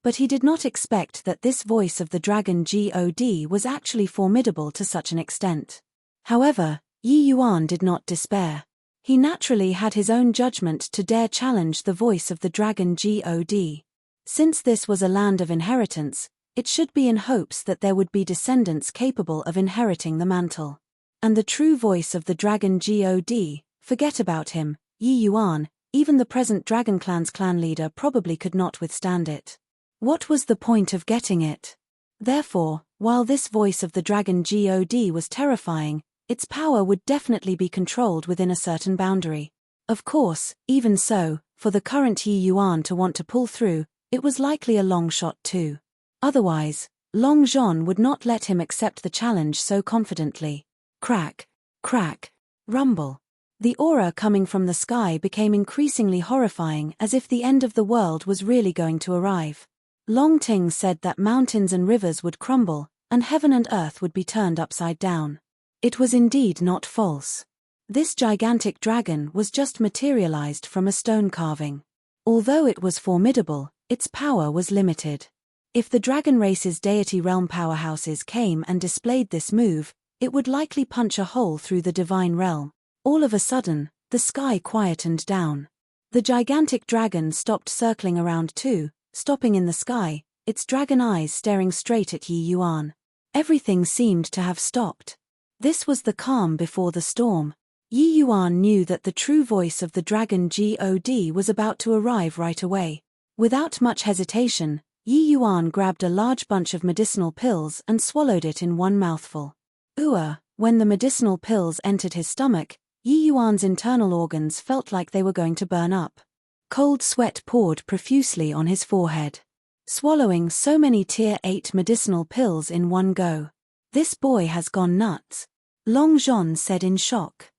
But he did not expect that this voice of the dragon God was actually formidable to such an extent. However, Yi Yuan did not despair. He naturally had his own judgment to dare challenge the voice of the dragon God. Since this was a land of inheritance, it should be in hopes that there would be descendants capable of inheriting the mantle. And the true voice of the dragon God, forget about him, Yi Yuan, even the present Dragon Clan's clan leader probably could not withstand it. What was the point of getting it? Therefore, while this voice of the dragon God was terrifying, its power would definitely be controlled within a certain boundary. Of course, even so, for the current Yi Yuan to want to pull through, it was likely a long shot too. Otherwise, Long Zhon would not let him accept the challenge so confidently. Crack, crack, rumble. The aura coming from the sky became increasingly horrifying, as if the end of the world was really going to arrive. Long Ting said that mountains and rivers would crumble, and heaven and earth would be turned upside down. It was indeed not false. This gigantic dragon was just materialized from a stone carving. Although it was formidable, its power was limited. If the dragon race's deity realm powerhouses came and displayed this move, it would likely punch a hole through the divine realm. All of a sudden, the sky quietened down. The gigantic dragon stopped circling around too, stopping in the sky, its dragon eyes staring straight at Yi Yuan. Everything seemed to have stopped. This was the calm before the storm. Yi Yuan knew that the true voice of the dragon God was about to arrive right away. Without much hesitation, Yi Yuan grabbed a large bunch of medicinal pills and swallowed it in one mouthful. When the medicinal pills entered his stomach, Yi Yuan's internal organs felt like they were going to burn up. Cold sweat poured profusely on his forehead. Swallowing so many Tier 8 medicinal pills in one go. This boy has gone nuts, Long Zhon said in shock.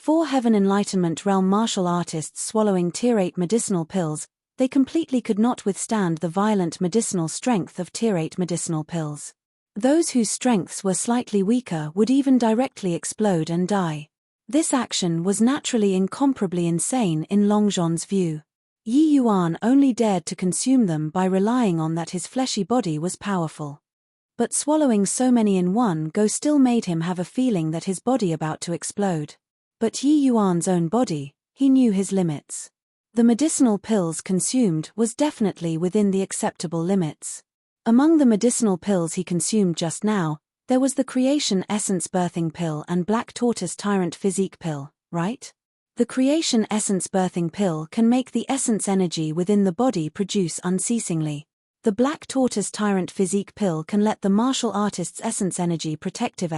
4 Heaven Enlightenment Realm martial artists swallowing Tier 8 medicinal pills, they completely could not withstand the violent medicinal strength of Tier 8 medicinal pills. Those whose strengths were slightly weaker would even directly explode and die. This action was naturally incomparably insane in Long Zhon's view. Yi Yuan only dared to consume them by relying on that his fleshy body was powerful. But swallowing so many in one go still made him have a feeling that his body about to explode. But Yi Yuan's own body, he knew his limits. The medicinal pills consumed was definitely within the acceptable limits. Among the medicinal pills he consumed just now, there was the Creation Essence Birthing Pill and Black Tortoise Tyrant Physique Pill, right? The Creation Essence Birthing Pill can make the essence energy within the body produce unceasingly. The Black Tortoise Tyrant Physique Pill can let the martial artist's essence energy protective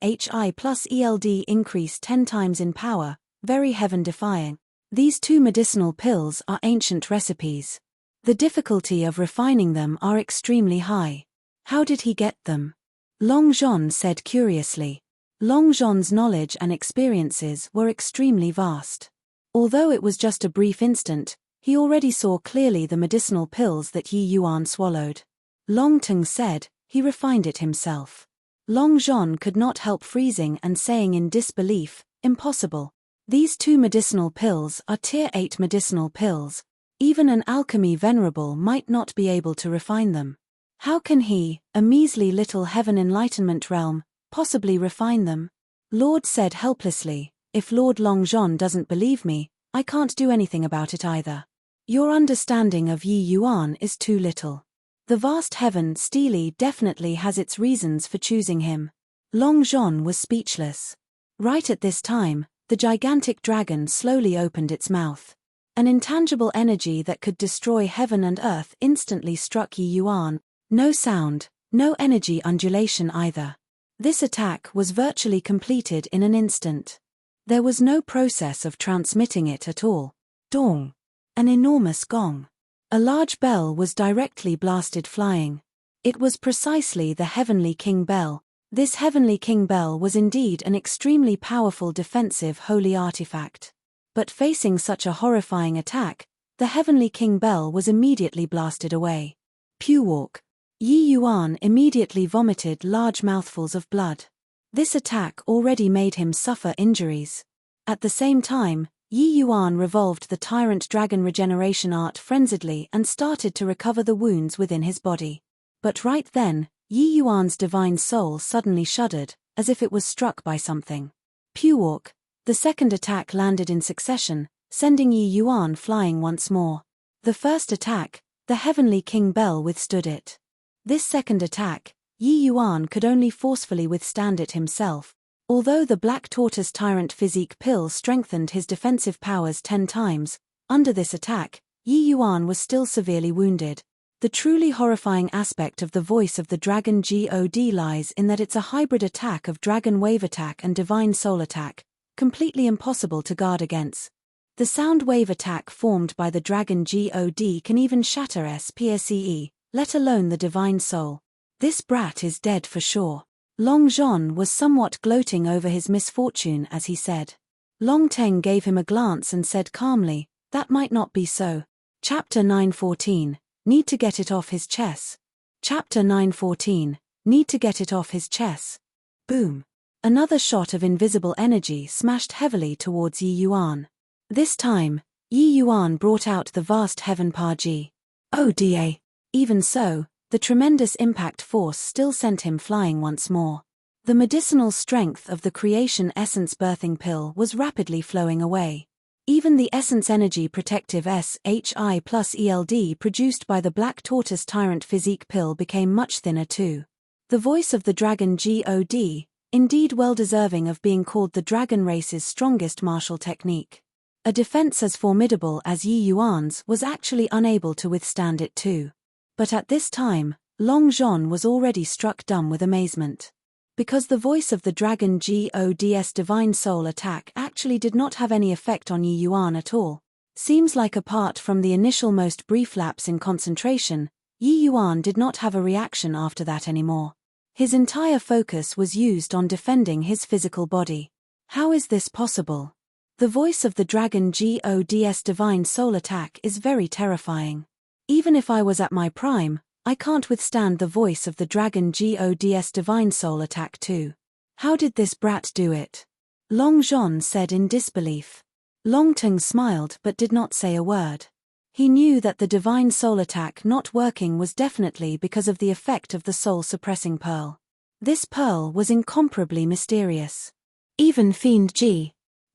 SHI plus ELD increase 10 times in power, very heaven-defying. These two medicinal pills are ancient recipes. The difficulty of refining them are extremely high. How did he get them? Long Zhon said curiously. Long Zhon's knowledge and experiences were extremely vast. Although it was just a brief instant, he already saw clearly the medicinal pills that Yi Yuan swallowed. Long Teng said, he refined it himself. Long Zhon could not help freezing and saying in disbelief, impossible. These two medicinal pills are Tier 8 medicinal pills. Even an alchemy venerable might not be able to refine them. How can he, a measly little heaven enlightenment realm, possibly refine them? Lord said helplessly, if Lord Long Zhon doesn't believe me, I can't do anything about it either. Your understanding of Yi Yuan is too little. The vast heaven Steely definitely has its reasons for choosing him. Long Zhon was speechless. Right at this time, the gigantic dragon slowly opened its mouth. An intangible energy that could destroy heaven and earth instantly struck Yi Yuan. No sound, no energy undulation either. This attack was virtually completed in an instant. There was no process of transmitting it at all. Dong! An enormous gong. A large bell was directly blasted flying. It was precisely the Heavenly King Bell. This Heavenly King Bell was indeed an extremely powerful defensive holy artifact. But facing such a horrifying attack, the Heavenly King Bell was immediately blasted away. Pewalk. Yi Yuan immediately vomited large mouthfuls of blood. This attack already made him suffer injuries. At the same time, Yi Yuan revolved the Tyrant Dragon Regeneration Art frenziedly and started to recover the wounds within his body. But right then, Yi Yuan's divine soul suddenly shuddered, as if it was struck by something. Pewalk. The second attack landed in succession, sending Yi Yuan flying once more. The first attack, the Heavenly King Bell withstood it. This second attack, Yi Yuan could only forcefully withstand it himself. Although the Black Tortoise Tyrant Physique Pill strengthened his defensive powers 10 times, under this attack, Yi Yuan was still severely wounded. The truly horrifying aspect of the voice of the Dragon God lies in that it's a hybrid attack of Dragon Wave Attack and Divine Soul Attack, completely impossible to guard against. The sound wave attack formed by the Dragon God can even shatter SPSE, let alone the Divine Soul. This brat is dead for sure. Long Zhon was somewhat gloating over his misfortune as he said. Long Teng gave him a glance and said calmly, that might not be so. Chapter 914, need to get it off his chest. Chapter 914, need to get it off his chest. Boom. Another shot of invisible energy smashed heavily towards Yi Yuan. This time, Yi Yuan brought out the vast heaven Paji. ODA. Even so, the tremendous impact force still sent him flying once more. The medicinal strength of the Creation Essence Birthing Pill was rapidly flowing away. Even the essence energy protective SHI plus ELD produced by the Black Tortoise Tyrant Physique Pill became much thinner too. The voice of the Dragon God, indeed well deserving of being called the dragon race's strongest martial technique. A defense as formidable as Yi Yuan's was actually unable to withstand it too. But at this time, Long Zhon was already struck dumb with amazement. Because the voice of the Dragon God's Divine Soul attack actually did not have any effect on Yi Yuan at all. Seems like apart from the initial most brief lapse in concentration, Yi Yuan did not have a reaction after that anymore. His entire focus was used on defending his physical body. How is this possible? The voice of the dragon God's divine soul attack is very terrifying. Even if I was at my prime, I can't withstand the voice of the dragon God's divine soul attack too. How did this brat do it? Long Zhon said in disbelief. Long Teng smiled but did not say a word. He knew that the divine soul attack not working was definitely because of the effect of the soul-suppressing pearl. This pearl was incomparably mysterious. Even Fiend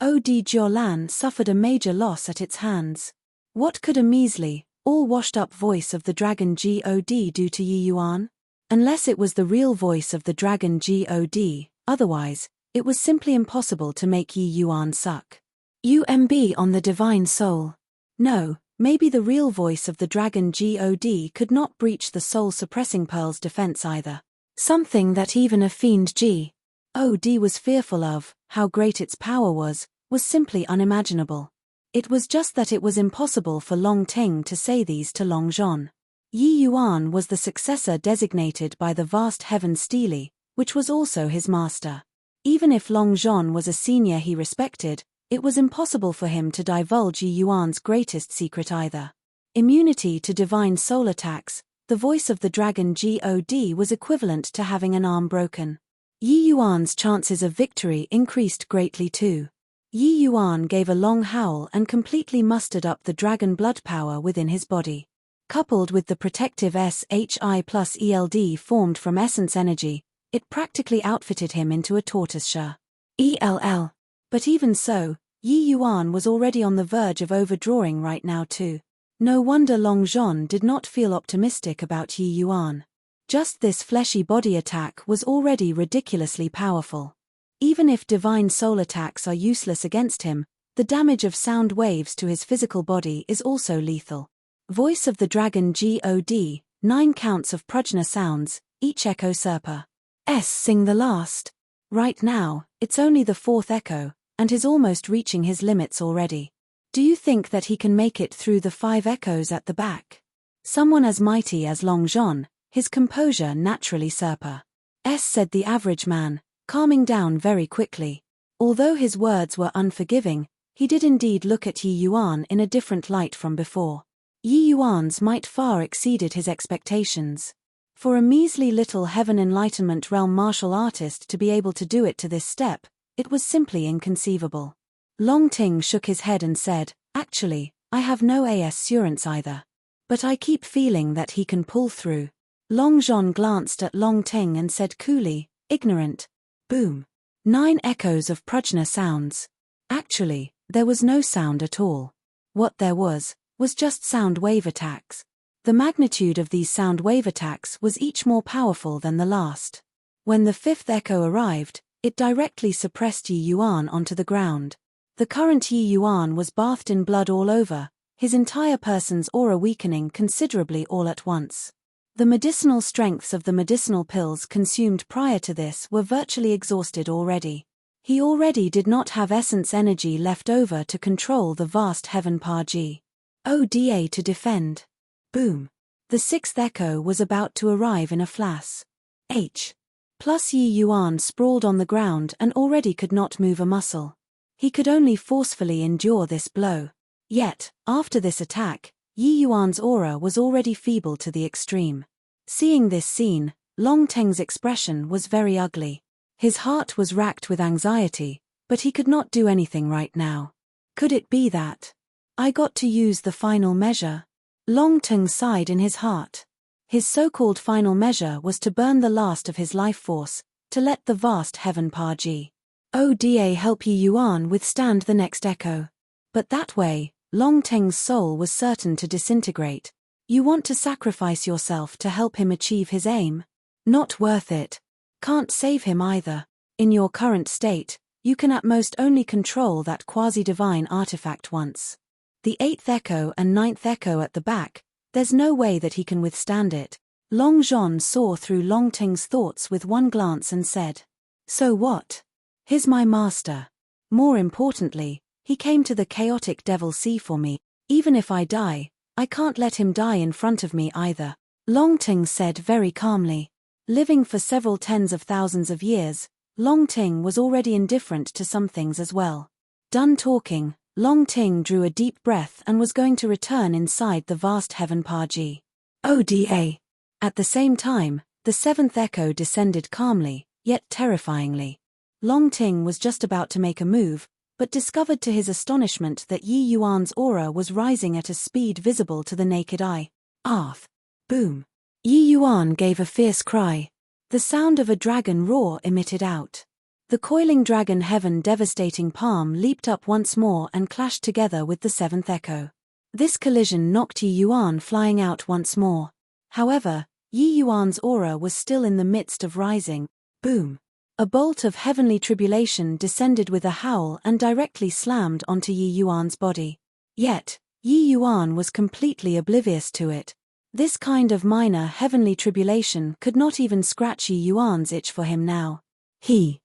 God Jiulan suffered a major loss at its hands. What could a measly, all-washed-up voice of the dragon God do to Yi Yuan? Unless it was the real voice of the dragon God, otherwise, it was simply impossible to make Yi Yuan suck. UMB on the divine soul. No, maybe the real voice of the dragon God could not breach the soul-suppressing pearl's defense either. Something that even a fiend God was fearful of, how great its power was simply unimaginable. It was just that it was impossible for Long Ting to say these to Long Zhon. Yi Yuan was the successor designated by the vast heaven Stele, which was also his master. Even if Long Zhon was a senior he respected, it was impossible for him to divulge Yi Yuan's greatest secret either. Immunity to divine soul attacks, the voice of the dragon God was equivalent to having an arm broken. Yi Yuan's chances of victory increased greatly too. Yi Yuan gave a long howl and completely mustered up the dragon blood power within his body. Coupled with the protective SHI plus ELD formed from essence energy, it practically outfitted him into a tortoiseshell. ELL. But even so, Yi Yuan was already on the verge of overdrawing right now too. No wonder Long Zhon did not feel optimistic about Yi Yuan. Just this fleshy body attack was already ridiculously powerful. Even if divine soul attacks are useless against him, the damage of sound waves to his physical body is also lethal. Voice of the dragon God, 9 counts of Prajna sounds, each echo Serpa. Sing the last. Right now, it's only the 4th echo, and he's almost reaching his limits already. Do you think that he can make it through the 5 echoes at the back? Someone as mighty as Long Zhon, his composure naturally Serpa. Said the average man, calming down very quickly. Although his words were unforgiving, he did indeed look at Yi Yuan in a different light from before. Yi Yuan's might far exceeded his expectations. For a measly little heaven enlightenment realm martial artist to be able to do it to this step, it was simply inconceivable. Long Ting shook his head and said, "Actually, I have no assurance either. But I keep feeling that he can pull through." Long Zhon glanced at Long Ting and said coolly, "Ignorant." Boom. 9 echoes of Prajna sounds. Actually, there was no sound at all. What there was just sound wave attacks. The magnitude of these sound wave attacks was each more powerful than the last. When the 5th echo arrived, it directly suppressed Yi Yuan onto the ground. The current Yi Yuan was bathed in blood all over, his entire person's aura weakening considerably all at once. The medicinal strengths of the medicinal pills consumed prior to this were virtually exhausted already. He already did not have essence energy left over to control the vast heaven Parji. Oda to defend. Boom. The 6th echo was about to arrive in a flash. Plus Yi Yuan sprawled on the ground and already could not move a muscle. He could only forcefully endure this blow. Yet, after this attack, Yi Yuan's aura was already feeble to the extreme. Seeing this scene, Long Teng's expression was very ugly. His heart was racked with anxiety, but he could not do anything right now. Could it be that I got to use the final measure? Long Teng sighed in his heart. His so-called final measure was to burn the last of his life force, to let the vast heaven Parji Oda help Yi Yuan withstand the next echo. But that way, Long Teng's soul was certain to disintegrate. You want to sacrifice yourself to help him achieve his aim? Not worth it. Can't save him either. In your current state, you can at most only control that quasi-divine artifact once. The 8th echo and 9th echo at the back, there's no way that he can withstand it. Long Zhon saw through Long Teng's thoughts with one glance and said, "So what? He's my master. More importantly, he came to the chaotic devil sea for me. Even if I die, I can't let him die in front of me either." Long Ting said very calmly. Living for several tens of thousands of years, Long Ting was already indifferent to some things as well. Done talking, Long Ting drew a deep breath and was going to return inside the vast heaven Paji. Oda. At the same time, the seventh echo descended calmly, yet terrifyingly. Long Ting was just about to make a move, but discovered to his astonishment that Yi Yuan's aura was rising at a speed visible to the naked eye. Arth. Boom. Yi Yuan gave a fierce cry. The sound of a dragon roar emitted out. The coiling dragon heaven devastating palm leaped up once more and clashed together with the seventh echo. This collision knocked Yi Yuan flying out once more. However, Yi Yuan's aura was still in the midst of rising. Boom. A bolt of heavenly tribulation descended with a howl and directly slammed onto Yi Yuan's body. Yet, Yi Yuan was completely oblivious to it. This kind of minor heavenly tribulation could not even scratch Yi Yuan's itch for him now. He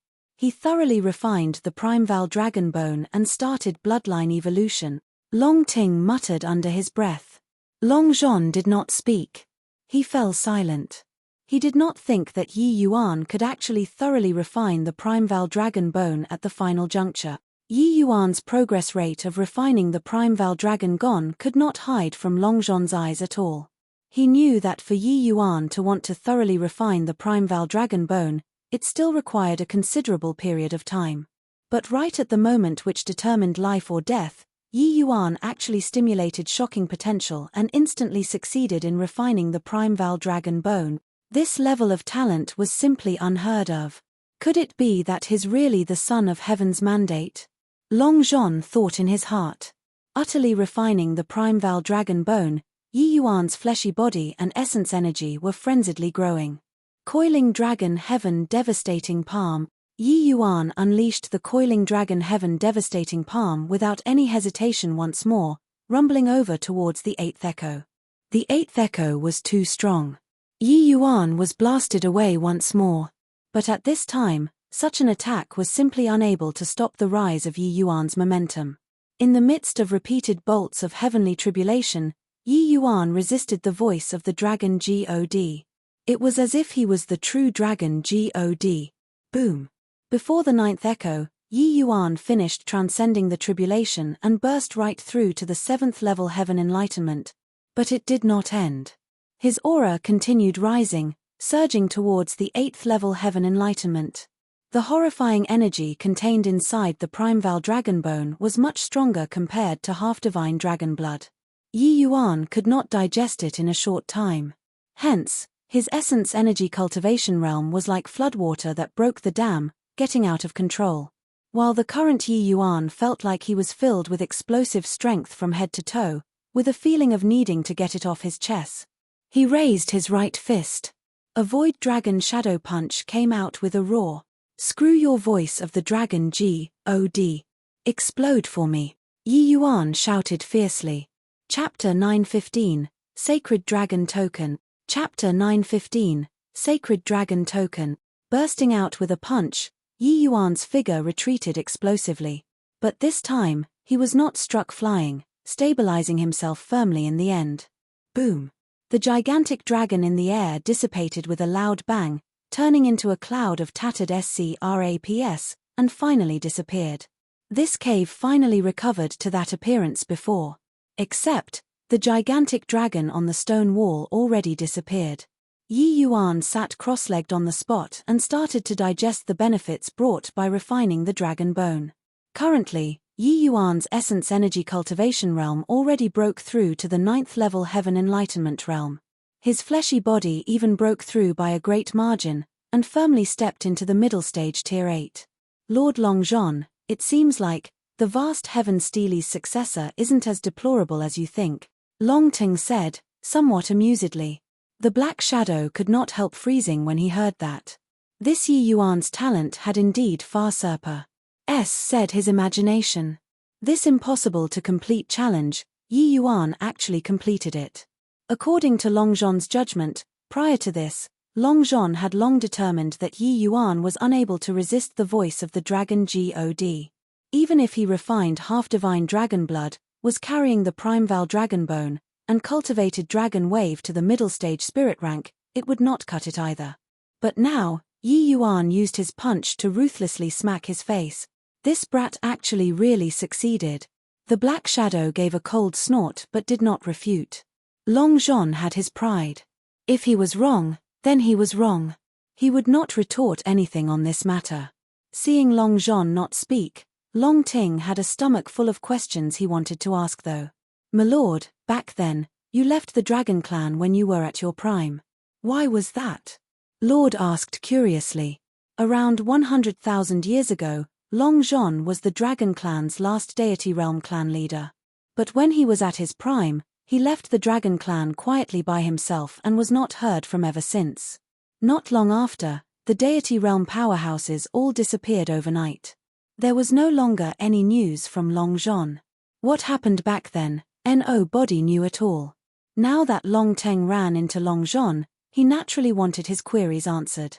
thoroughly refined the Primeval Dragon Bone and started bloodline evolution. Long Ting muttered under his breath. Long Zhon did not speak. He fell silent. He did not think that Yi Yuan could actually thoroughly refine the Primeval Dragon Bone at the final juncture. Yi Yuan's progress rate of refining the Primeval Dragon Gon could not hide from Long Zhon's eyes at all. He knew that for Yi Yuan to want to thoroughly refine the Primeval Dragon Bone, it still required a considerable period of time. But right at the moment which determined life or death, Yi Yuan actually stimulated shocking potential and instantly succeeded in refining the Primeval Dragon Bone. This level of talent was simply unheard of. Could it be that he's really the son of heaven's mandate? Long Zhon thought in his heart. Utterly refining the Primeval Dragon Bone, Yi Yuan's fleshy body and essence energy were frenziedly growing. Coiling Dragon Heaven Devastating Palm. Yi Yuan unleashed the Coiling Dragon Heaven Devastating Palm without any hesitation once more, rumbling over towards the eighth echo. The eighth echo was too strong. Yi Yuan was blasted away once more. But at this time, such an attack was simply unable to stop the rise of Yi Yuan's momentum. In the midst of repeated bolts of heavenly tribulation, Yi Yuan resisted the voice of the dragon God. It was as if he was the true dragon God. Boom. Before the ninth echo, Yi Yuan finished transcending the tribulation and burst right through to the seventh level heaven enlightenment. But it did not end. His aura continued rising, surging towards the eighth level heaven enlightenment. The horrifying energy contained inside the Primeval Dragon Bone was much stronger compared to half-divine dragon blood. Yi Yuan could not digest it in a short time. Hence, his essence energy cultivation realm was like floodwater that broke the dam, getting out of control. While the current Yi Yuan felt like he was filled with explosive strength from head to toe, with a feeling of needing to get it off his chest. He raised his right fist. A Void Dragon Shadow Punch came out with a roar. Screw your voice of the dragon God. Explode for me. Yi Yuan shouted fiercely. Chapter 915, Sacred Dragon Token. Chapter 915, Sacred Dragon Token. Bursting out with a punch, Yi Yuan's figure retreated explosively. But this time, he was not struck flying, stabilizing himself firmly in the end. Boom. The gigantic dragon in the air dissipated with a loud bang, turning into a cloud of tattered scraps, and finally disappeared. This cave finally recovered to that appearance before. Except, the gigantic dragon on the stone wall already disappeared. Yi Yuan sat cross-legged on the spot and started to digest the benefits brought by refining the dragon bone. Currently, Yi Yuan's essence energy cultivation realm already broke through to the 9th level heaven enlightenment realm. His fleshy body even broke through by a great margin, and firmly stepped into the middle stage tier 8. Lord Long Zhon, it seems like, the vast heaven Steely's successor isn't as deplorable as you think, Long Ting said, somewhat amusedly. The Black Shadow could not help freezing when he heard that. This Yi Yuan's talent had indeed far said his imagination. This impossible to complete challenge, Yi Yuan actually completed it. According to Long Zhon's judgment, prior to this, Long Zhon had long determined that Yi Yuan was unable to resist the voice of the dragon God. Even if he refined half-divine dragon blood, was carrying the Primeval Dragon Bone, and cultivated Dragon Wave to the middle stage spirit rank, it would not cut it either. But now, Yi Yuan used his punch to ruthlessly smack his face. This brat actually really succeeded. The black shadow gave a cold snort but did not refute. Long John had his pride. If he was wrong, then he was wrong. He would not retort anything on this matter. Seeing Long John not speak, Long Ting had a stomach full of questions he wanted to ask though. "My lord, back then, you left the Dragon Clan when you were at your prime. Why was that?" Lord asked curiously. Around 100,000 years ago, Long John was the Dragon Clan's last Deity Realm clan leader. But when he was at his prime, he left the Dragon Clan quietly by himself and was not heard from ever since. Not long after, the Deity Realm powerhouses all disappeared overnight. There was no longer any news from Long John. What happened back then, nobody knew at all. Now that Long Teng ran into Long John, he naturally wanted his queries answered.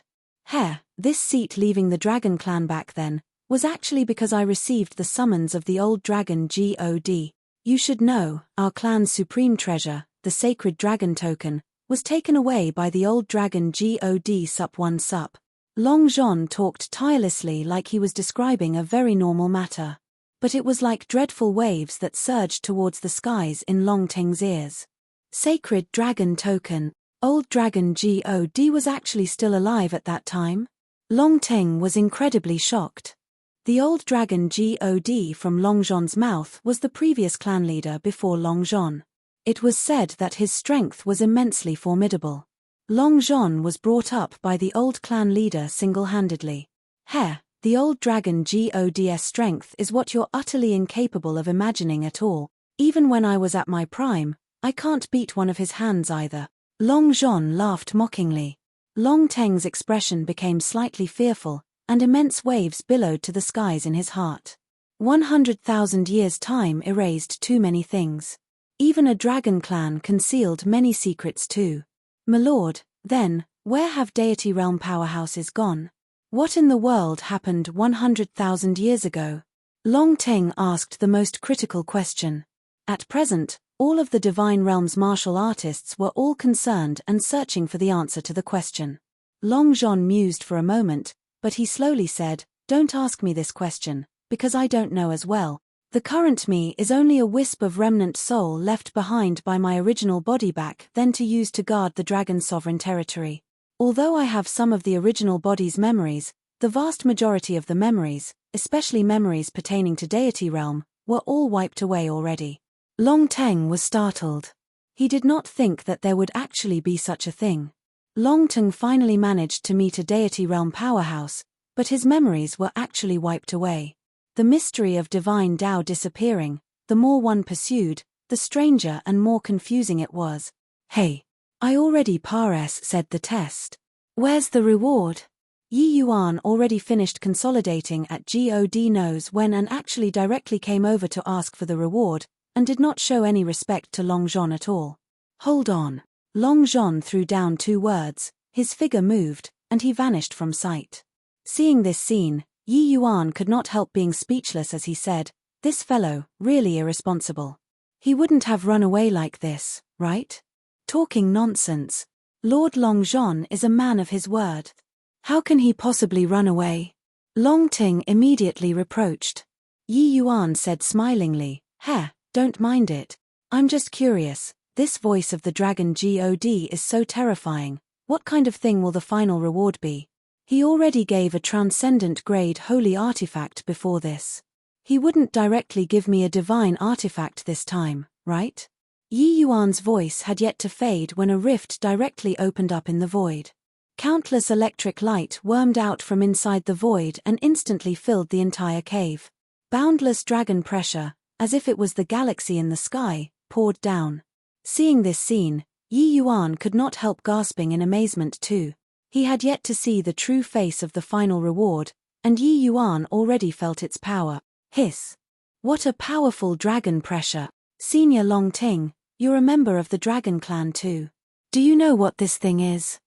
This seat leaving the Dragon Clan back then was actually because I received the summons of the old dragon God. You should know, our clan's supreme treasure, the sacred dragon token, was taken away by the old dragon God Sup 1 Sup. Long John talked tirelessly like he was describing a very normal matter. But it was like dreadful waves that surged towards the skies in Long Teng's ears. Sacred dragon token. Old dragon God was actually still alive at that time? Long Teng was incredibly shocked. The old dragon God from Long John's mouth was the previous clan leader before Long John. It was said that his strength was immensely formidable. Long John was brought up by the old clan leader single-handedly. The old dragon God's strength is what you're utterly incapable of imagining at all. Even when I was at my prime, I can't beat one of his hands either. Long John laughed mockingly. Long Teng's expression became slightly fearful, and immense waves billowed to the skies in his heart. 100,000 years' time erased too many things. Even a dragon clan concealed many secrets too. My lord, then, where have Deity Realm powerhouses gone? What in the world happened 100,000 years ago? Long Teng asked the most critical question. At present, all of the Divine Realm's martial artists were all concerned and searching for the answer to the question. Long John mused for a moment, but he slowly said, "Don't ask me this question, because I don't know as well. The current me is only a wisp of remnant soul left behind by my original body back then to use to guard the dragon's sovereign territory. Although I have some of the original body's memories, the vast majority of the memories, especially memories pertaining to Deity Realm, were all wiped away already." Long Teng was startled. He did not think that there would actually be such a thing. Long Teng finally managed to meet a Deity Realm powerhouse, but his memories were actually wiped away. The mystery of divine Tao disappearing, the more one pursued, the stranger and more confusing it was. "Hey, I already said the test. Where's the reward?" Yi Yuan already finished consolidating at God knows when and actually directly came over to ask for the reward, and did not show any respect to Long John at all. "Hold on." Long John threw down 2 words, his figure moved, and he vanished from sight. Seeing this scene, Yi Yuan could not help being speechless as he said, "This fellow, really irresponsible. He wouldn't have run away like this, right? Talking nonsense. Lord Long John is a man of his word. How can he possibly run away?" Long Ting immediately reproached. Yi Yuan said smilingly, "Don't mind it. I'm just curious. This voice of the dragon God is so terrifying. What kind of thing will the final reward be? He already gave a transcendent grade holy artifact before this. He wouldn't directly give me a divine artifact this time, right?" Yi Yuan's voice had yet to fade when a rift directly opened up in the void. Countless electric light wormed out from inside the void and instantly filled the entire cave. Boundless dragon pressure, as if it was the galaxy in the sky, poured down. Seeing this scene, Yi Yuan could not help gasping in amazement too. He had yet to see the true face of the final reward, and Yi Yuan already felt its power. Hiss! What a powerful dragon pressure! Senior Long Ting, you're a member of the Dragon Clan too. Do you know what this thing is?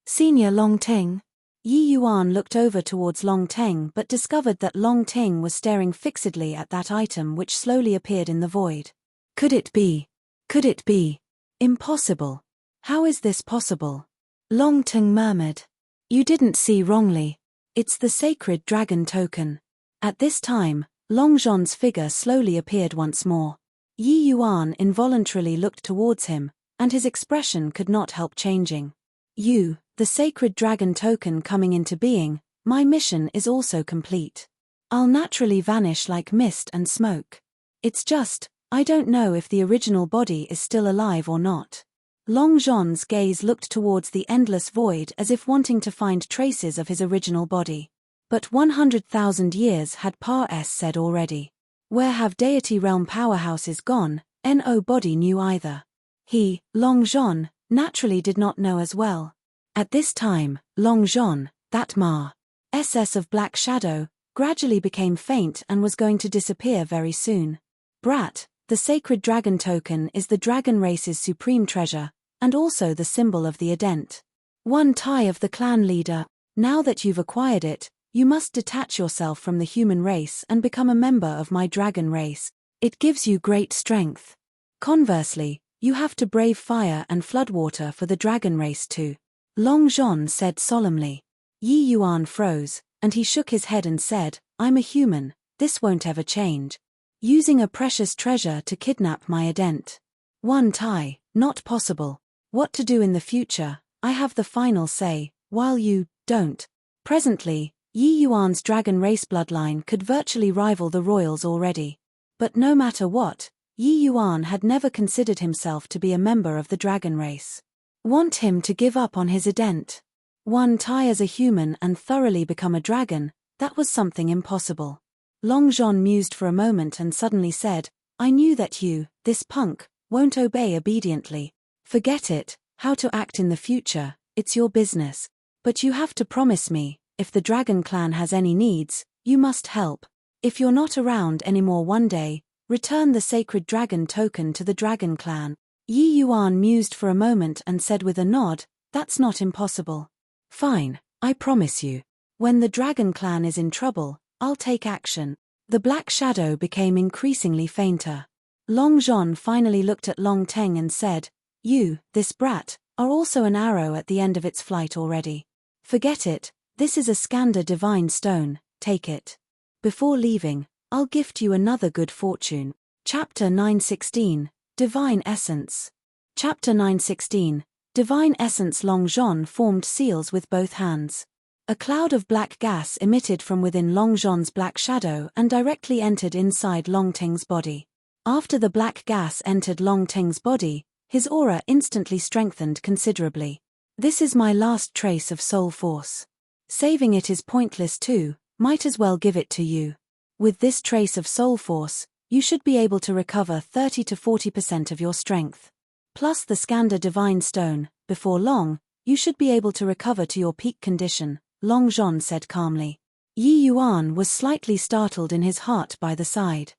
Senior Long Ting. Yi Yuan looked over towards Long Teng but discovered that Long Ting was staring fixedly at that item which slowly appeared in the void. Could it be? Could it be? Impossible. How is this possible? Long Teng murmured. You didn't see wrongly. It's the sacred dragon token. At this time, Long Zhon's figure slowly appeared once more. Yi Yuan involuntarily looked towards him, and his expression could not help changing. You, the sacred dragon token coming into being, my mission is also complete. I'll naturally vanish like mist and smoke. It's just, I don't know if the original body is still alive or not. Long Zhon's gaze looked towards the endless void as if wanting to find traces of his original body. But 100,000 years had said already. Where have deity realm powerhouses gone? No body knew either. He, Long Zhon, naturally did not know as well. At this time, Long Zhon, that SS of black shadow, gradually became faint and was going to disappear very soon. Brat, the sacred dragon token is the dragon race's supreme treasure, and also the symbol of the Adent. One tie of the clan leader. Now that you've acquired it, you must detach yourself from the human race and become a member of my dragon race. It gives you great strength. Conversely, you have to brave fire and floodwater for the dragon race too. Long Zhon said solemnly. Yi Yuan froze, and he shook his head and said, I'm a human, this won't ever change. Using a precious treasure to kidnap my Adent. One tie, not possible. What to do in the future, I have the final say, while you don't. Presently, Yi Yuan's dragon race bloodline could virtually rival the royals already. But no matter what, Yi Yuan had never considered himself to be a member of the dragon race. Want him to give up on his Adent? One tie as a human and thoroughly become a dragon, that was something impossible. Long Zhon mused for a moment and suddenly said, I knew that you, this punk, won't obey obediently. Forget it, how to act in the future, it's your business. But you have to promise me, if the dragon clan has any needs, you must help. If you're not around anymore one day, return the sacred dragon token to the dragon clan. Yi Yuan mused for a moment and said with a nod, that's not impossible. Fine, I promise you. When the dragon clan is in trouble, I'll take action. The black shadow became increasingly fainter. Long Zhon finally looked at Long Teng and said, You, this brat, are also an arrow at the end of its flight already. Forget it, this is a Skandha divine stone, take it. Before leaving, I'll gift you another good fortune. Chapter 916, Divine Essence. Chapter 916, Divine Essence. Long Zhon formed seals with both hands. A cloud of black gas emitted from within Long Zhon's black shadow and directly entered inside Long Teng's body. After the black gas entered Long Teng's body, his aura instantly strengthened considerably. This is my last trace of soul force. Saving it is pointless too, might as well give it to you. With this trace of soul force, you should be able to recover 30 to 40% of your strength. Plus the Skandha divine stone, before long, you should be able to recover to your peak condition, Long Zhon said calmly. Yi Yuan was slightly startled in his heart by the side.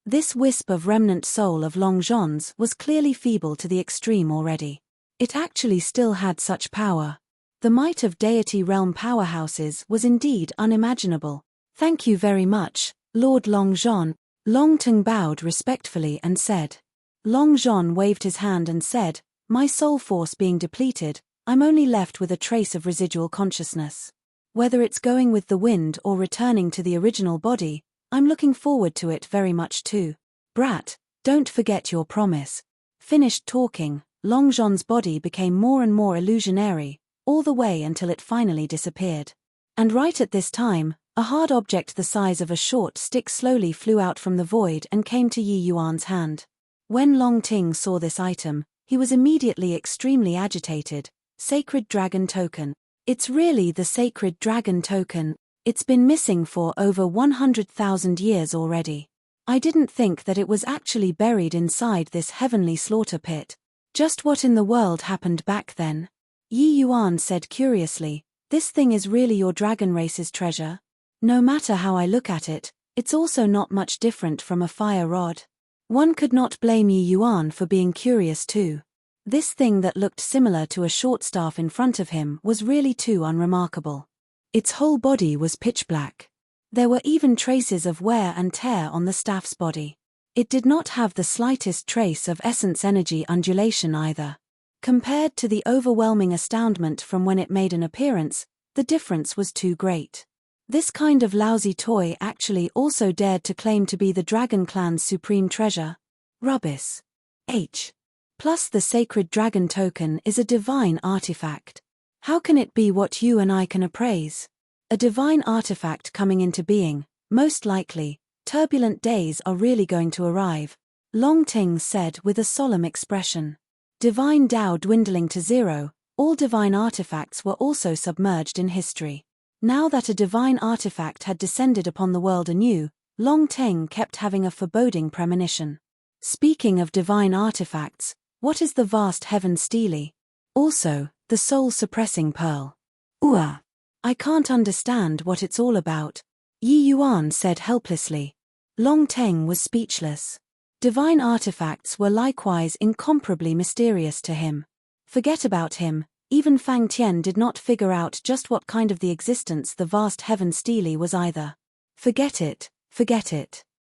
This wisp of remnant soul of Long Zhon's was clearly feeble to the extreme already. It actually still had such power. The might of deity realm powerhouses was indeed unimaginable. Thank you very much, Lord Long Zhon. Long Teng bowed respectfully and said. Long Zhon waved his hand and said, My soul force being depleted, I'm only left with a trace of residual consciousness. Whether it's going with the wind or returning to the original body, I'm looking forward to it very much too. Brat, don't forget your promise. Finished talking, Long Zhon's body became more and more illusionary, all the way until it finally disappeared. And right at this time, a hard object the size of a short stick slowly flew out from the void and came to Yi Yuan's hand. When Long Ting saw this item, he was immediately extremely agitated. Sacred dragon token. It's really the sacred dragon token. It's been missing for over 100,000 years already. I didn't think that it was actually buried inside this heavenly slaughter pit. Just what in the world happened back then? Yi Yuan said curiously, this thing is really your dragon race's treasure? No matter how I look at it, it's also not much different from a fire rod. One could not blame Yi Yuan for being curious too. This thing that looked similar to a short staff in front of him was really too unremarkable. Its whole body was pitch black. There were even traces of wear and tear on the staff's body. It did not have the slightest trace of essence energy undulation either. Compared to the overwhelming astoundment from when it made an appearance, the difference was too great. This kind of lousy toy actually also dared to claim to be the Dragon Clan's supreme treasure. Rubbish. H. Plus the sacred dragon token is a divine artifact. How can it be what you and I can appraise? A divine artifact coming into being, most likely, turbulent days are really going to arrive, Long Ting said with a solemn expression. Divine Tao dwindling to zero, all divine artifacts were also submerged in history. Now that a divine artifact had descended upon the world anew, Long Ting kept having a foreboding premonition. Speaking of divine artifacts, what is the vast heaven steely? Also, the soul-suppressing pearl. I can't understand what it's all about, Yi Yuan said helplessly. Long Ting was speechless. Divine artifacts were likewise incomparably mysterious to him. Forget about him, even Fang Tian did not figure out just what kind of the existence the vast heaven steely was either. Forget it.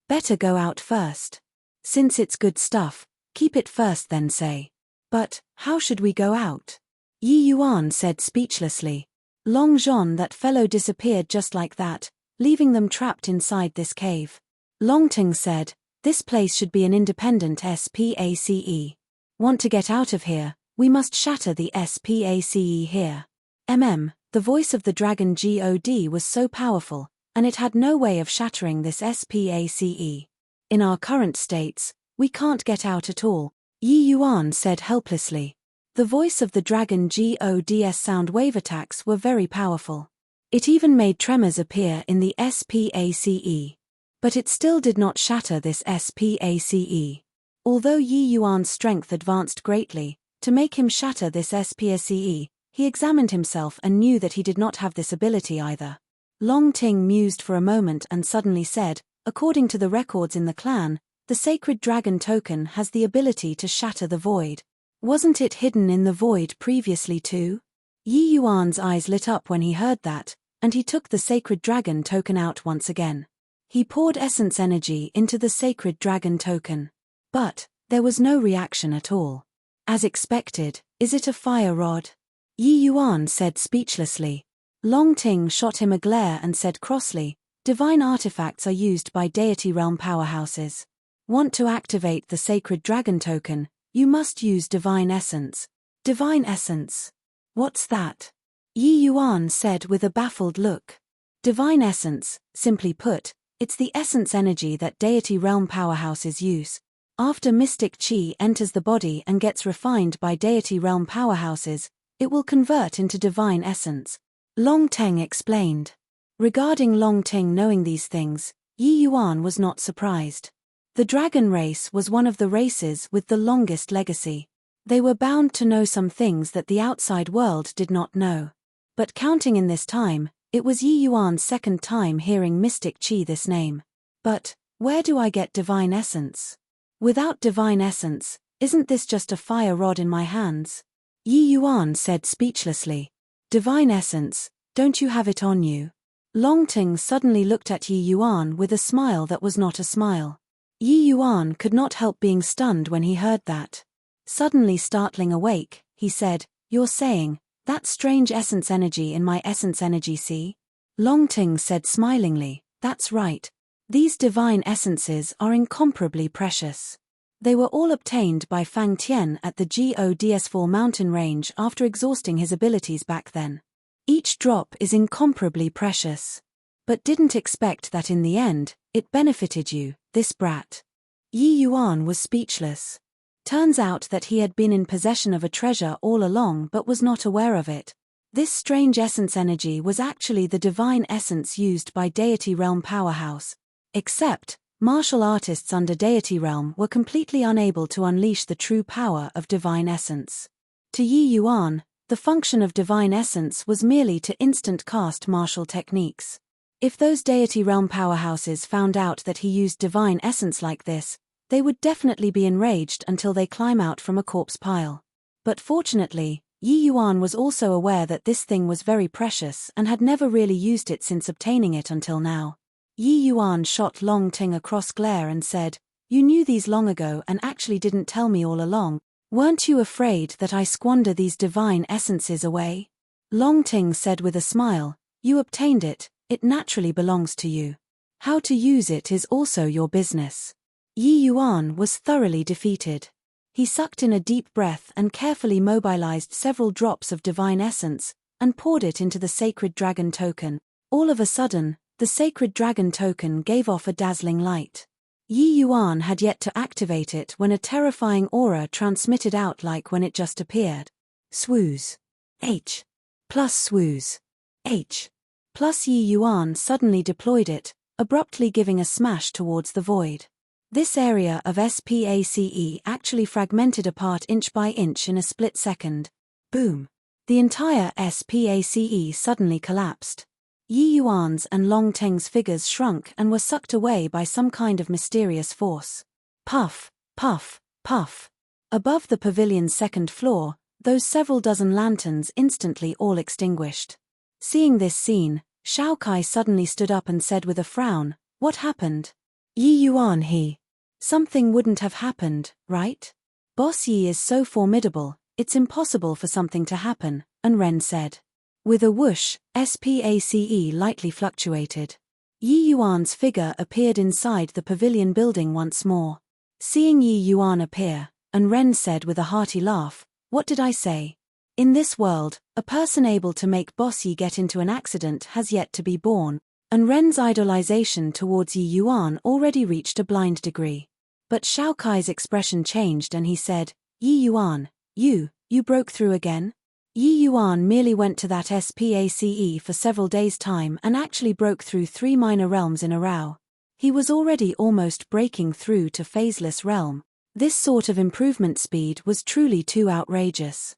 Better go out first. Since it's good stuff, keep it first then say. But, how should we go out? Yi Yuan said speechlessly. Long Zhon, that fellow, disappeared just like that, leaving them trapped inside this cave. Long Ting said, this place should be an independent SPACE. Want to get out of here, we must shatter the SPACE here. The voice of the dragon God was so powerful, and it had no way of shattering this SPACE. In our current states, we can't get out at all, Yi Yuan said helplessly. The voice of the dragon God's sound wave attacks were very powerful. It even made tremors appear in the SPACE. But it still did not shatter this SPACE. Although Yi Yuan's strength advanced greatly, to make him shatter this SPACE, he examined himself and knew that he did not have this ability either. Long Ting mused for a moment and suddenly said, according to the records in the clan, the sacred dragon token has the ability to shatter the void. Wasn't it hidden in the void previously too? Yi Yuan's eyes lit up when he heard that, and he took the sacred dragon token out once again. He poured essence energy into the sacred dragon token. But there was no reaction at all. As expected, is it a fire rod? Yi Yuan said speechlessly. Long Ting shot him a glare and said crossly, divine artifacts are used by deity realm powerhouses. Want to activate the sacred dragon token, you must use divine essence. Divine essence? What's that? Yi Yuan said with a baffled look. Divine essence, simply put, it's the essence energy that deity realm powerhouses use. After mystic chi enters the body and gets refined by deity realm powerhouses, it will convert into divine essence. Long Ting explained. Regarding Long Ting knowing these things, Yi Yuan was not surprised. The dragon race was one of the races with the longest legacy. They were bound to know some things that the outside world did not know. But counting in this time, it was Yi Yuan's second time hearing mystic chi this name. But, where do I get divine essence? Without divine essence, isn't this just a fire rod in my hands? Yi Yuan said speechlessly. Divine essence, don't you have it on you? Long Ting suddenly looked at Yi Yuan with a smile that was not a smile. Yi Yuan could not help being stunned when he heard that. Suddenly startling awake, he said, you're saying, that strange essence energy in my essence energy see? Long Ting said smilingly, that's right. These divine essences are incomparably precious. They were all obtained by Fang Tian at the God's Fall mountain range after exhausting his abilities back then. Each drop is incomparably precious. But didn't expect that in the end, it benefited you, this brat. Yi Yuan was speechless. Turns out that he had been in possession of a treasure all along but was not aware of it. This strange essence energy was actually the divine essence used by Deity Realm Powerhouse. Except, martial artists under Deity Realm were completely unable to unleash the true power of divine essence. To Yi Yuan, the function of divine essence was merely to instant cast martial techniques. If those Deity Realm Powerhouses found out that he used divine essence like this, they would definitely be enraged until they climb out from a corpse pile. But fortunately, Yi Yuan was also aware that this thing was very precious and had never really used it since obtaining it until now. Yi Yuan shot Long Ting a cross glare and said, you knew these long ago and actually didn't tell me all along. Weren't you afraid that I squander these divine essences away? Long Ting said with a smile, you obtained it, It naturally belongs to you. How to use it is also your business. Yi Yuan was thoroughly defeated. He sucked in a deep breath and carefully mobilized several drops of divine essence, and poured it into the sacred dragon token. All of a sudden, the sacred dragon token gave off a dazzling light. Yi Yuan had yet to activate it when a terrifying aura transmitted out like when it just appeared. Swooze. H. Plus swooze. H. Plus Yi Yuan suddenly deployed it, abruptly giving a smash towards the void. This area of SPACE actually fragmented apart inch by inch in a split second. Boom. The entire SPACE suddenly collapsed. Yi Yuan's and Long Teng's figures shrunk and were sucked away by some kind of mysterious force. Puff, puff, puff. Above the pavilion's second floor, those several dozen lanterns instantly all extinguished. Seeing this scene, Shao Kai suddenly stood up and said with a frown, "What happened?" Yi Yuan Something wouldn't have happened, right? Boss Yi is so formidable, it's impossible for something to happen, and Ren said. With a whoosh, SPACE lightly fluctuated. Yi Yuan's figure appeared inside the pavilion building once more. Seeing Yi Yuan appear, and Ren said with a hearty laugh, "What did I say? In this world, a person able to make Boss Yi get into an accident has yet to be born," and Ren's idolization towards Yi Yuan already reached a blind degree. But Shao Kai's expression changed and he said, "Yi Yuan, you broke through again?" Yi Yuan merely went to that SPACE for several days' time and actually broke through 3 minor realms in a row. He was already almost breaking through to phaseless realm. This sort of improvement speed was truly too outrageous.